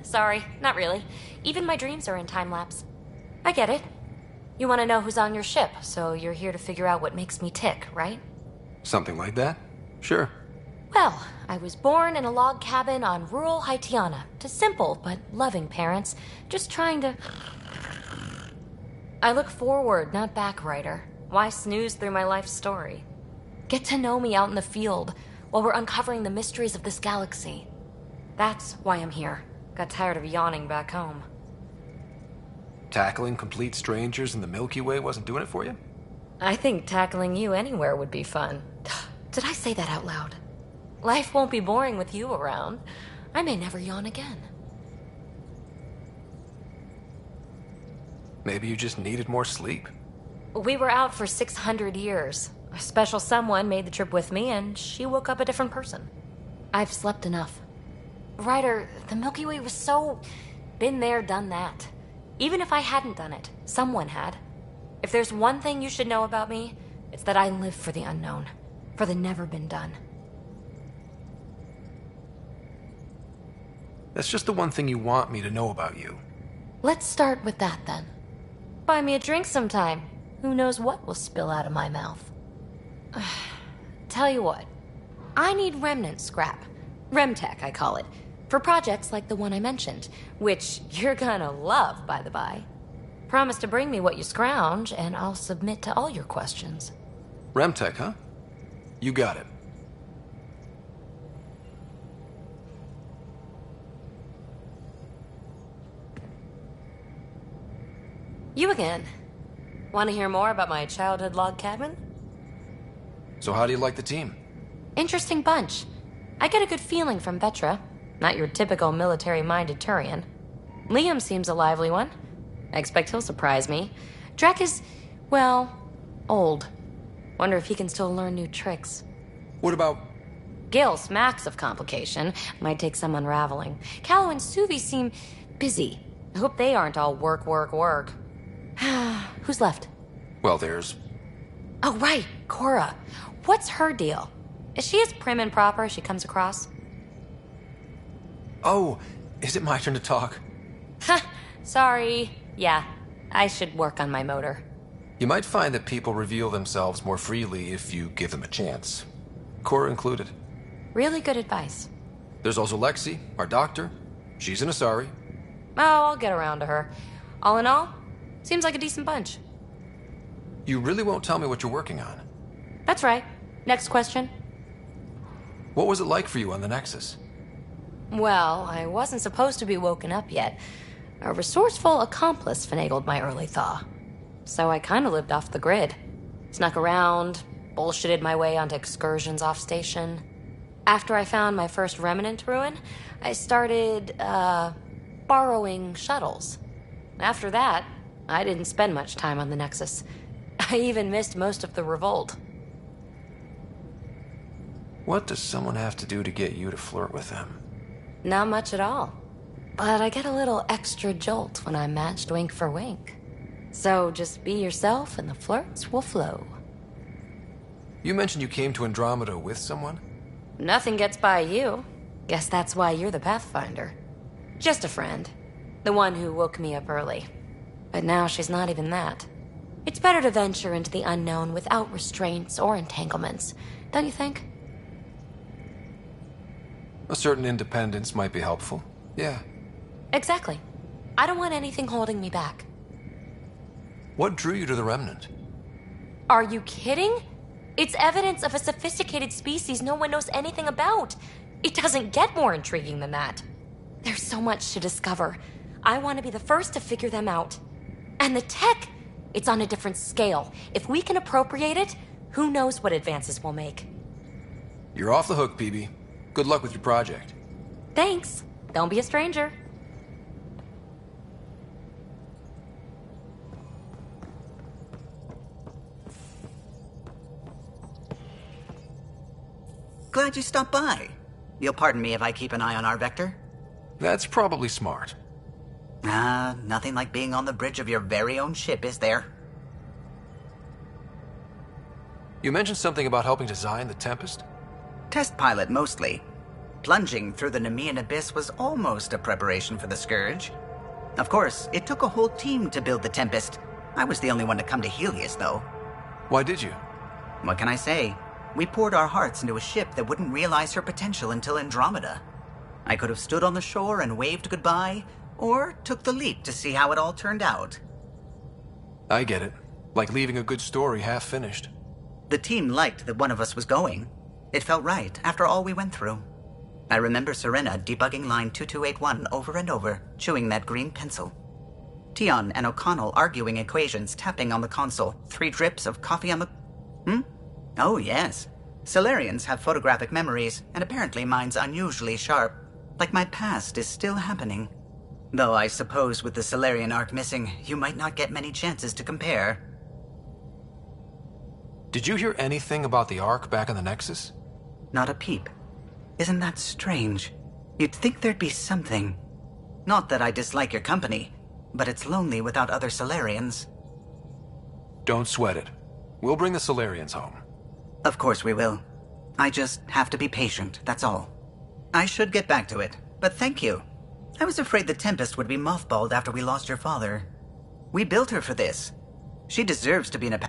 Sorry, not really. Even my dreams are in time-lapse. I get it. You want to know who's on your ship, so you're here to figure out what makes me tick, right? Something like that? Sure. Well, I was born in a log cabin on rural Haitiana to simple but loving parents, just trying to... I look forward, not back, Ryder. Why snooze through my life story? Get to know me out in the field while we're uncovering the mysteries of this galaxy. That's why I'm here. Got tired of yawning back home. Tackling complete strangers in the Milky Way wasn't doing it for you? I think tackling you anywhere would be fun. Did I say that out loud? Life won't be boring with you around. I may never yawn again. Maybe you just needed more sleep. We were out for 600 years. A special someone made the trip with me, and she woke up a different person. I've slept enough. Ryder, the Milky Way was so... been there, done that. Even if I hadn't done it, someone had. If there's one thing you should know about me, it's that I live for the unknown. For the never been done. That's just the one thing you want me to know about you. Let's start with that, then. Buy me a drink sometime. Who knows what will spill out of my mouth. Tell you what. I need remnant scrap. Remtech, I call it. For projects like the one I mentioned. Which you're gonna love, by the by. Promise to bring me what you scrounge, and I'll submit to all your questions. Remtech, huh? You got it. You again. Want to hear more about my childhood log cabin? So how do you like the team? Interesting bunch. I get a good feeling from Vetra. Not your typical military-minded Turian. Liam seems a lively one. I expect he'll surprise me. Drek is, well, old. Wonder if he can still learn new tricks. What about... Gil smacks of complication. Might take some unraveling. Callow and Suvi seem busy. I hope they aren't all work, work, work. Who's left? Well, there's... Oh, right, Cora. What's her deal? Is she as prim and proper as she comes across? Oh, is it my turn to talk? Sorry. Yeah, I should work on my motor. You might find that people reveal themselves more freely if you give them a chance. Cora included. Really good advice. There's also Lexi, our doctor. She's an Asari. Oh, I'll get around to her. All in all, seems like a decent bunch. You really won't tell me what you're working on? That's right. Next question. What was it like for you on the Nexus? Well, I wasn't supposed to be woken up yet. A resourceful accomplice finagled my early thaw. So I kind of lived off the grid. Snuck around, bullshitted my way onto excursions off station. After I found my first remnant ruin, I started, borrowing shuttles. After that, I didn't spend much time on the Nexus. I even missed most of the revolt. What does someone have to do to get you to flirt with them? Not much at all. But I get a little extra jolt when I'm matched wink for wink. So just be yourself and the flirts will flow. You mentioned you came to Andromeda with someone? Nothing gets by you. Guess that's why you're the Pathfinder. Just a friend. The one who woke me up early. But now she's not even that. It's better to venture into the unknown without restraints or entanglements, don't you think? A certain independence might be helpful. Yeah. Exactly. I don't want anything holding me back. What drew you to the Remnant? Are you kidding? It's evidence of a sophisticated species no one knows anything about. It doesn't get more intriguing than that. There's so much to discover. I want to be the first to figure them out. And the tech, it's on a different scale. If we can appropriate it, who knows what advances we'll make. You're off the hook, PB. Good luck with your project. Thanks. Don't be a stranger. Glad you stopped by. You'll pardon me if I keep an eye on our vector? That's probably smart. Nothing like being on the bridge of your very own ship, is there? You mentioned something about helping design the Tempest? Test pilot, mostly. Plunging through the Nemean abyss was almost a preparation for the Scourge. Of course, it took a whole team to build the Tempest. I was the only one to come to Helios, though. Why did you? What can I say? We poured our hearts into a ship that wouldn't realize her potential until Andromeda. I could have stood on the shore and waved goodbye, or took the leap to see how it all turned out. I get it. Like leaving a good story half-finished. The team liked that one of us was going. It felt right, after all we went through. I remember Serena debugging line 2281 over and over, chewing that green pencil. Tion and O'Connell arguing equations, tapping on the console, 3 drips of coffee on the... Oh, yes. Solarians have photographic memories, and apparently mine's unusually sharp. Like my past is still happening. Though I suppose with the Solarian arc missing, you might not get many chances to compare. Did you hear anything about the Ark back in the Nexus? Not a peep. Isn't that strange? You'd think there'd be something. Not that I dislike your company, but it's lonely without other Solarians. Don't sweat it. We'll bring the Solarians home. Of course we will. I just have to be patient, that's all. I should get back to it, but thank you. I was afraid the Tempest would be mothballed after we lost your father. We built her for this. She deserves to be in a...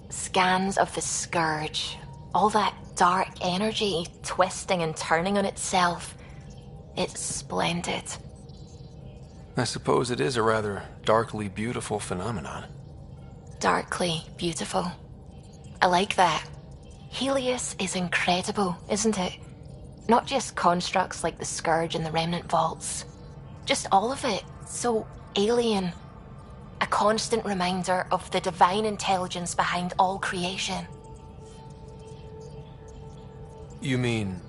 Scans of the Scourge. All that dark energy twisting and turning on itself. It's splendid. I suppose it is a rather darkly beautiful phenomenon. Darkly beautiful. I like that. Helios is incredible, isn't it? Not just constructs like the Scourge and the Remnant Vaults. Just all of it. So alien. A constant reminder of the divine intelligence behind all creation. You mean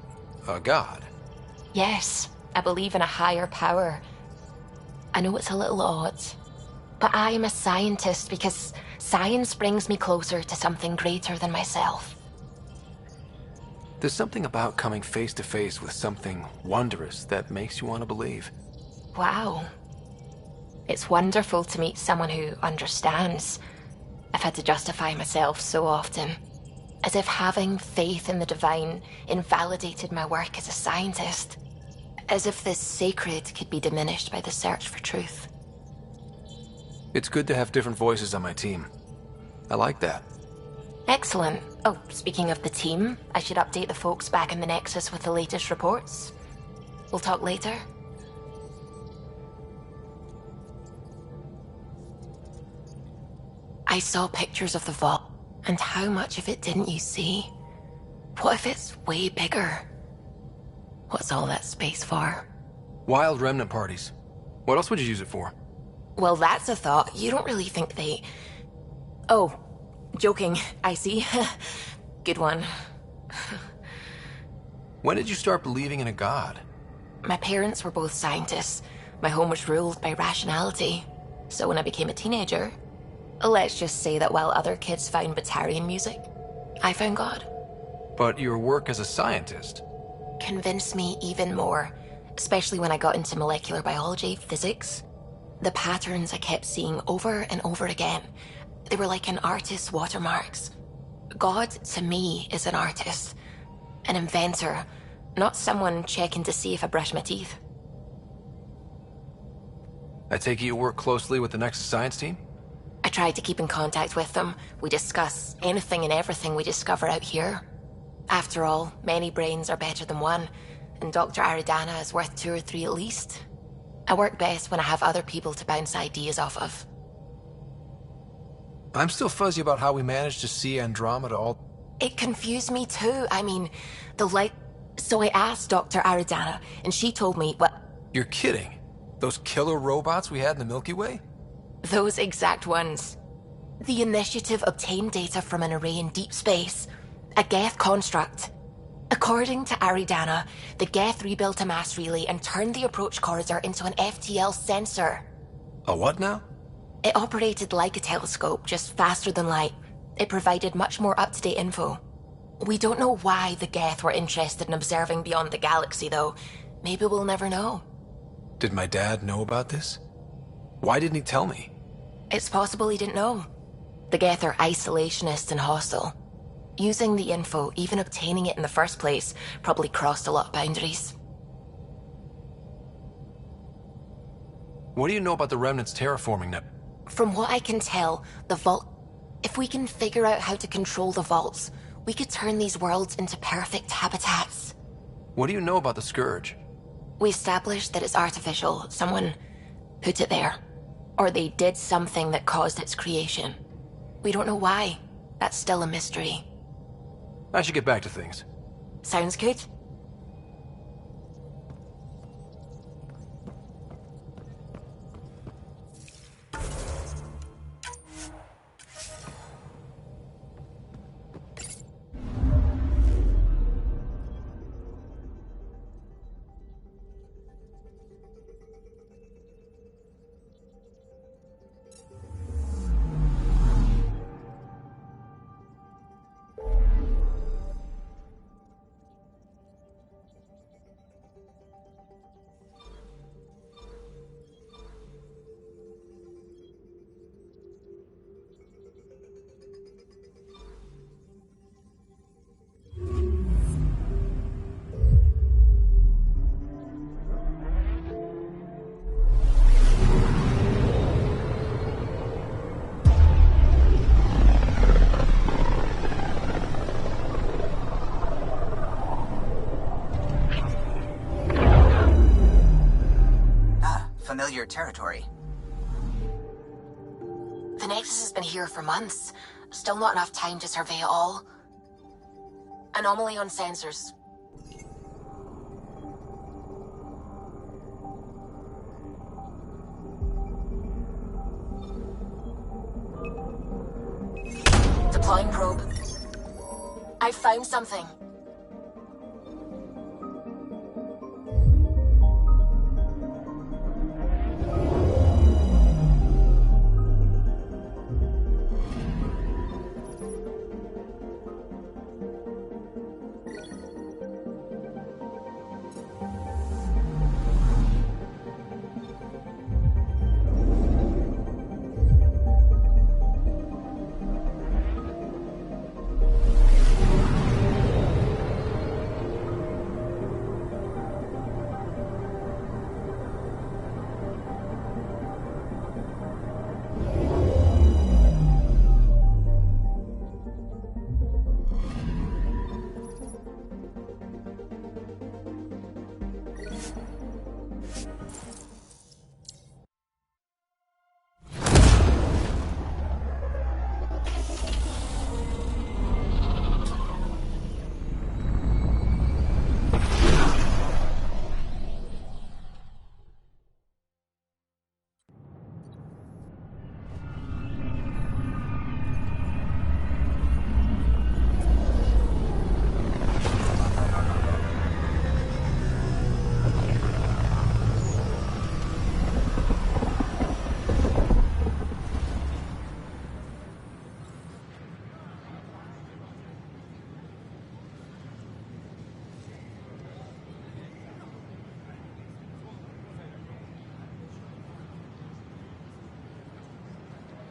a god? Yes, I believe in a higher power. I know it's a little odd, but I am a scientist because science brings me closer to something greater than myself. There's something about coming face to face with something wondrous that makes you want to believe. Wow. It's wonderful to meet someone who understands. I've had to justify myself so often, as if having faith in the divine invalidated my work as a scientist. As if this sacred could be diminished by the search for truth. It's good to have different voices on my team. I like that. Excellent. Oh, speaking of the team, I should update the folks back in the Nexus with the latest reports. We'll talk later. I saw pictures of the vault, and how much of it didn't you see? What if it's way bigger? What's all that space for? Wild remnant parties. What else would you use it for? Well, that's a thought. You don't really think they... Oh, joking. I see. Good one. When did you start believing in a god? My parents were both scientists. My home was ruled by rationality. So when I became a teenager, let's just say that while other kids found Batarian music, I found God. But your work as a scientist... convinced me even more, especially when I got into molecular biology, physics. The patterns I kept seeing over and over again, they were like an artist's watermarks. God, to me, is an artist, an inventor, not someone checking to see if I brush my teeth. I take it you work closely with the Nexus science team? I try to keep in contact with them. We discuss anything and everything we discover out here. After all, many brains are better than one, and Dr. Aridana is worth 2 or 3 at least. I work best when I have other people to bounce ideas off of. I'm still fuzzy about how we managed to see Andromeda all... It confused me too. I mean, the light... So I asked Dr. Aridana, and she told me, well... You're kidding? Those killer robots we had in the Milky Way? Those exact ones. The Initiative obtained data from an array in deep space, a Geth construct. According to Aridana, the Geth rebuilt a mass relay and turned the approach corridor into an FTL sensor. A what now? It operated like a telescope, just faster than light. It provided much more up-to-date info. We don't know why the Geth were interested in observing beyond the galaxy, though. Maybe we'll never know. Did my dad know about this? Why didn't he tell me? It's possible he didn't know. The Geth are isolationist and hostile. Using the info, even obtaining it in the first place, probably crossed a lot of boundaries. What do you know about the Remnant's terraforming net? From what I can tell, the vault... If we can figure out how to control the vaults, we could turn these worlds into perfect habitats. What do you know about the Scourge? We established that it's artificial. Someone put it there. Or they did something that caused its creation. We don't know why. That's still a mystery. I should get back to things. Sounds good. Familiar territory. The Nexus has been here for months. Still not enough time to survey it all. Anomaly on sensors. Deploying probe. I found something.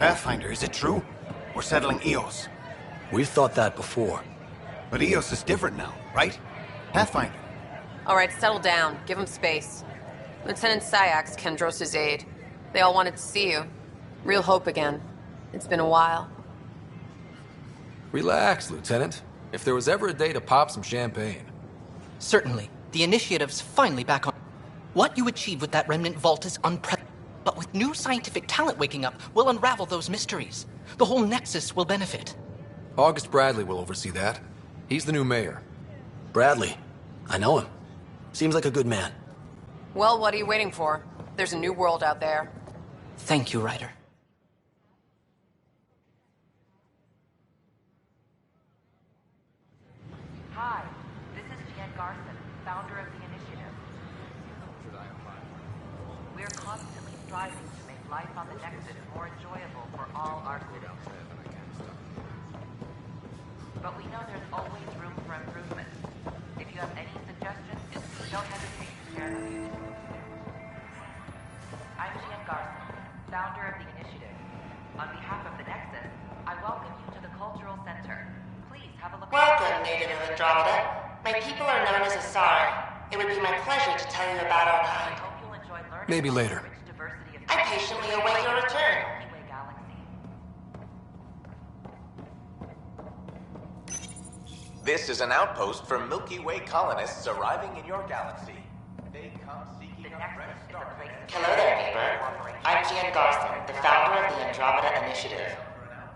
Pathfinder, is it true? We're settling Eos. We've thought that before. But Eos is different now, right? Pathfinder. All right, settle down. Give him space. Lieutenant Syax, Kendros' aide. They all wanted to see you. Real hope again. It's been a while. Relax, Lieutenant. If there was ever a day to pop some champagne. Certainly. The initiative's finally back on. What you achieve with that remnant vault is unprecedented. But with new scientific talent waking up, we'll unravel those mysteries. The whole Nexus will benefit. August Bradley will oversee that. He's the new mayor. Bradley. I know him. Seems like a good man. Well, what are you waiting for? There's a new world out there. Thank you, Ryder. Hi, this is Jen Garson, founder of the initiative. We're constantly striving to make life on the Nexus more enjoyable for all our citizens. But we know there's always room for improvement. If you have any suggestions, don't hesitate to share them. I'm Jen Garson, founder of the initiative. On behalf of the Nexus, I welcome you to the Cultural Center. Please have a look. Welcome, native of Andromeda. My people are known as Asari. It would be my pleasure to tell you about our kind. Maybe later. I patiently await your return. This is an outpost for Milky Way colonists arriving in your galaxy. They come seeking a fresh start. Hello there, neighbor. I'm Gian Garson, the founder of the Andromeda Initiative.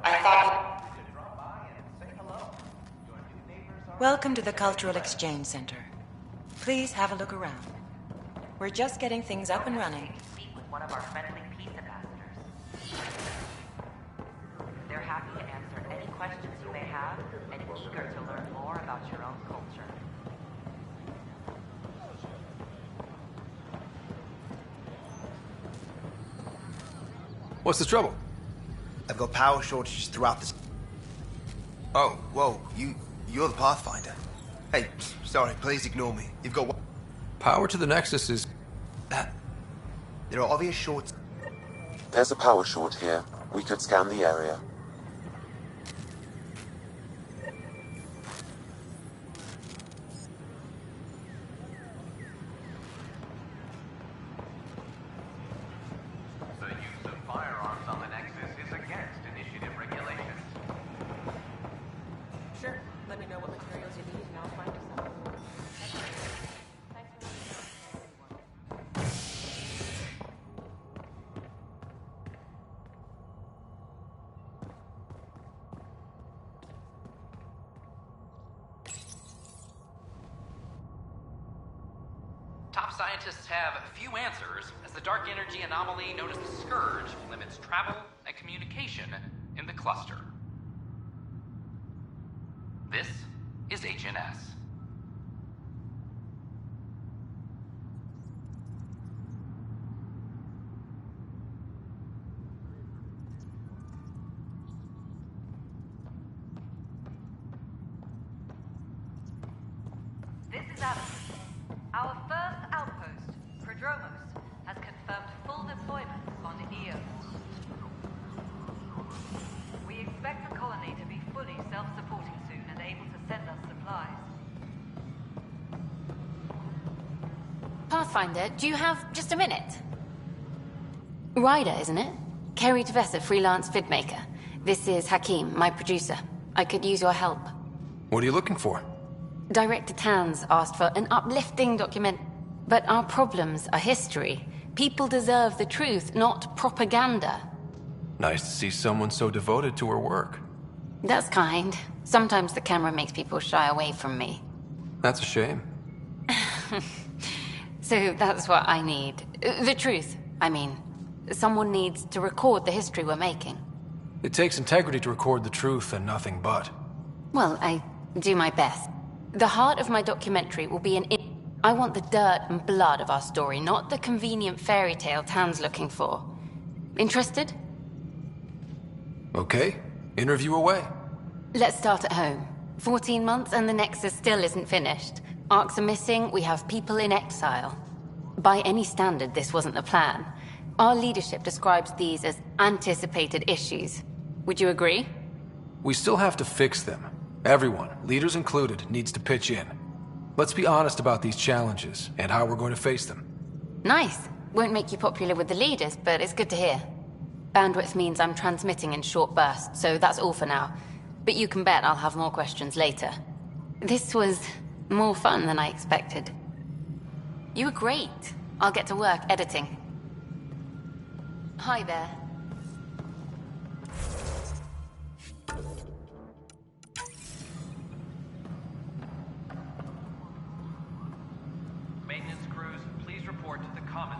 I thought Welcome to the Cultural Exchange Center. Please have a look around. We're just getting things up and running. Speak with one of our friendly peace ambassadors. They're happy to answer any questions you may have and eager to learn more about your own culture. What's the trouble? I've got power shortages throughout this. Oh, whoa, you're the Pathfinder. Hey, sorry, please ignore me. You've got what? Power to the Nexus is... There are obvious shorts. There's a power short here. We could scan the area. The use of firearms on the Nexus is against initiative regulations. Sure. Let me know what materials you need and I'll find you some. Top scientists have few answers, as the dark energy anomaly known as the Scourge limits travel and communication in the cluster. This is HNS. This is Alice. Our first outpost, Prodromos, has confirmed full deployment on Eos. We expect the colony to be fully self-supporting soon and able to send us supplies. Pathfinder, do you have just a minute? Ryder, isn't it? Kerry Tevessa, freelance vidmaker. This is Hakim, my producer. I could use your help. What are you looking for? Director Tanz asked for an uplifting document. But our problems are history. People deserve the truth, not propaganda. Nice to see someone so devoted to her work. That's kind. Sometimes the camera makes people shy away from me. That's a shame. So that's what I need. The truth, I mean. Someone needs to record the history we're making. It takes integrity to record the truth and nothing but. Well, I do my best. The heart of my documentary will be I want the dirt and blood of our story, not the convenient fairy tale Tan's looking for. Interested? Okay, interview away. Let's start at home. 14 months and the Nexus still isn't finished. Arcs are missing, we have people in exile. By any standard, this wasn't the plan. Our leadership describes these as anticipated issues. Would you agree? We still have to fix them. Everyone, leaders included, needs to pitch in. Let's be honest about these challenges and how we're going to face them. Nice. Won't make you popular with the leaders, but it's good to hear. Bandwidth means I'm transmitting in short bursts, so that's all for now. But you can bet I'll have more questions later. This was more fun than I expected. You were great. I'll get to work editing. Hi there. Maintenance crews, please report to the common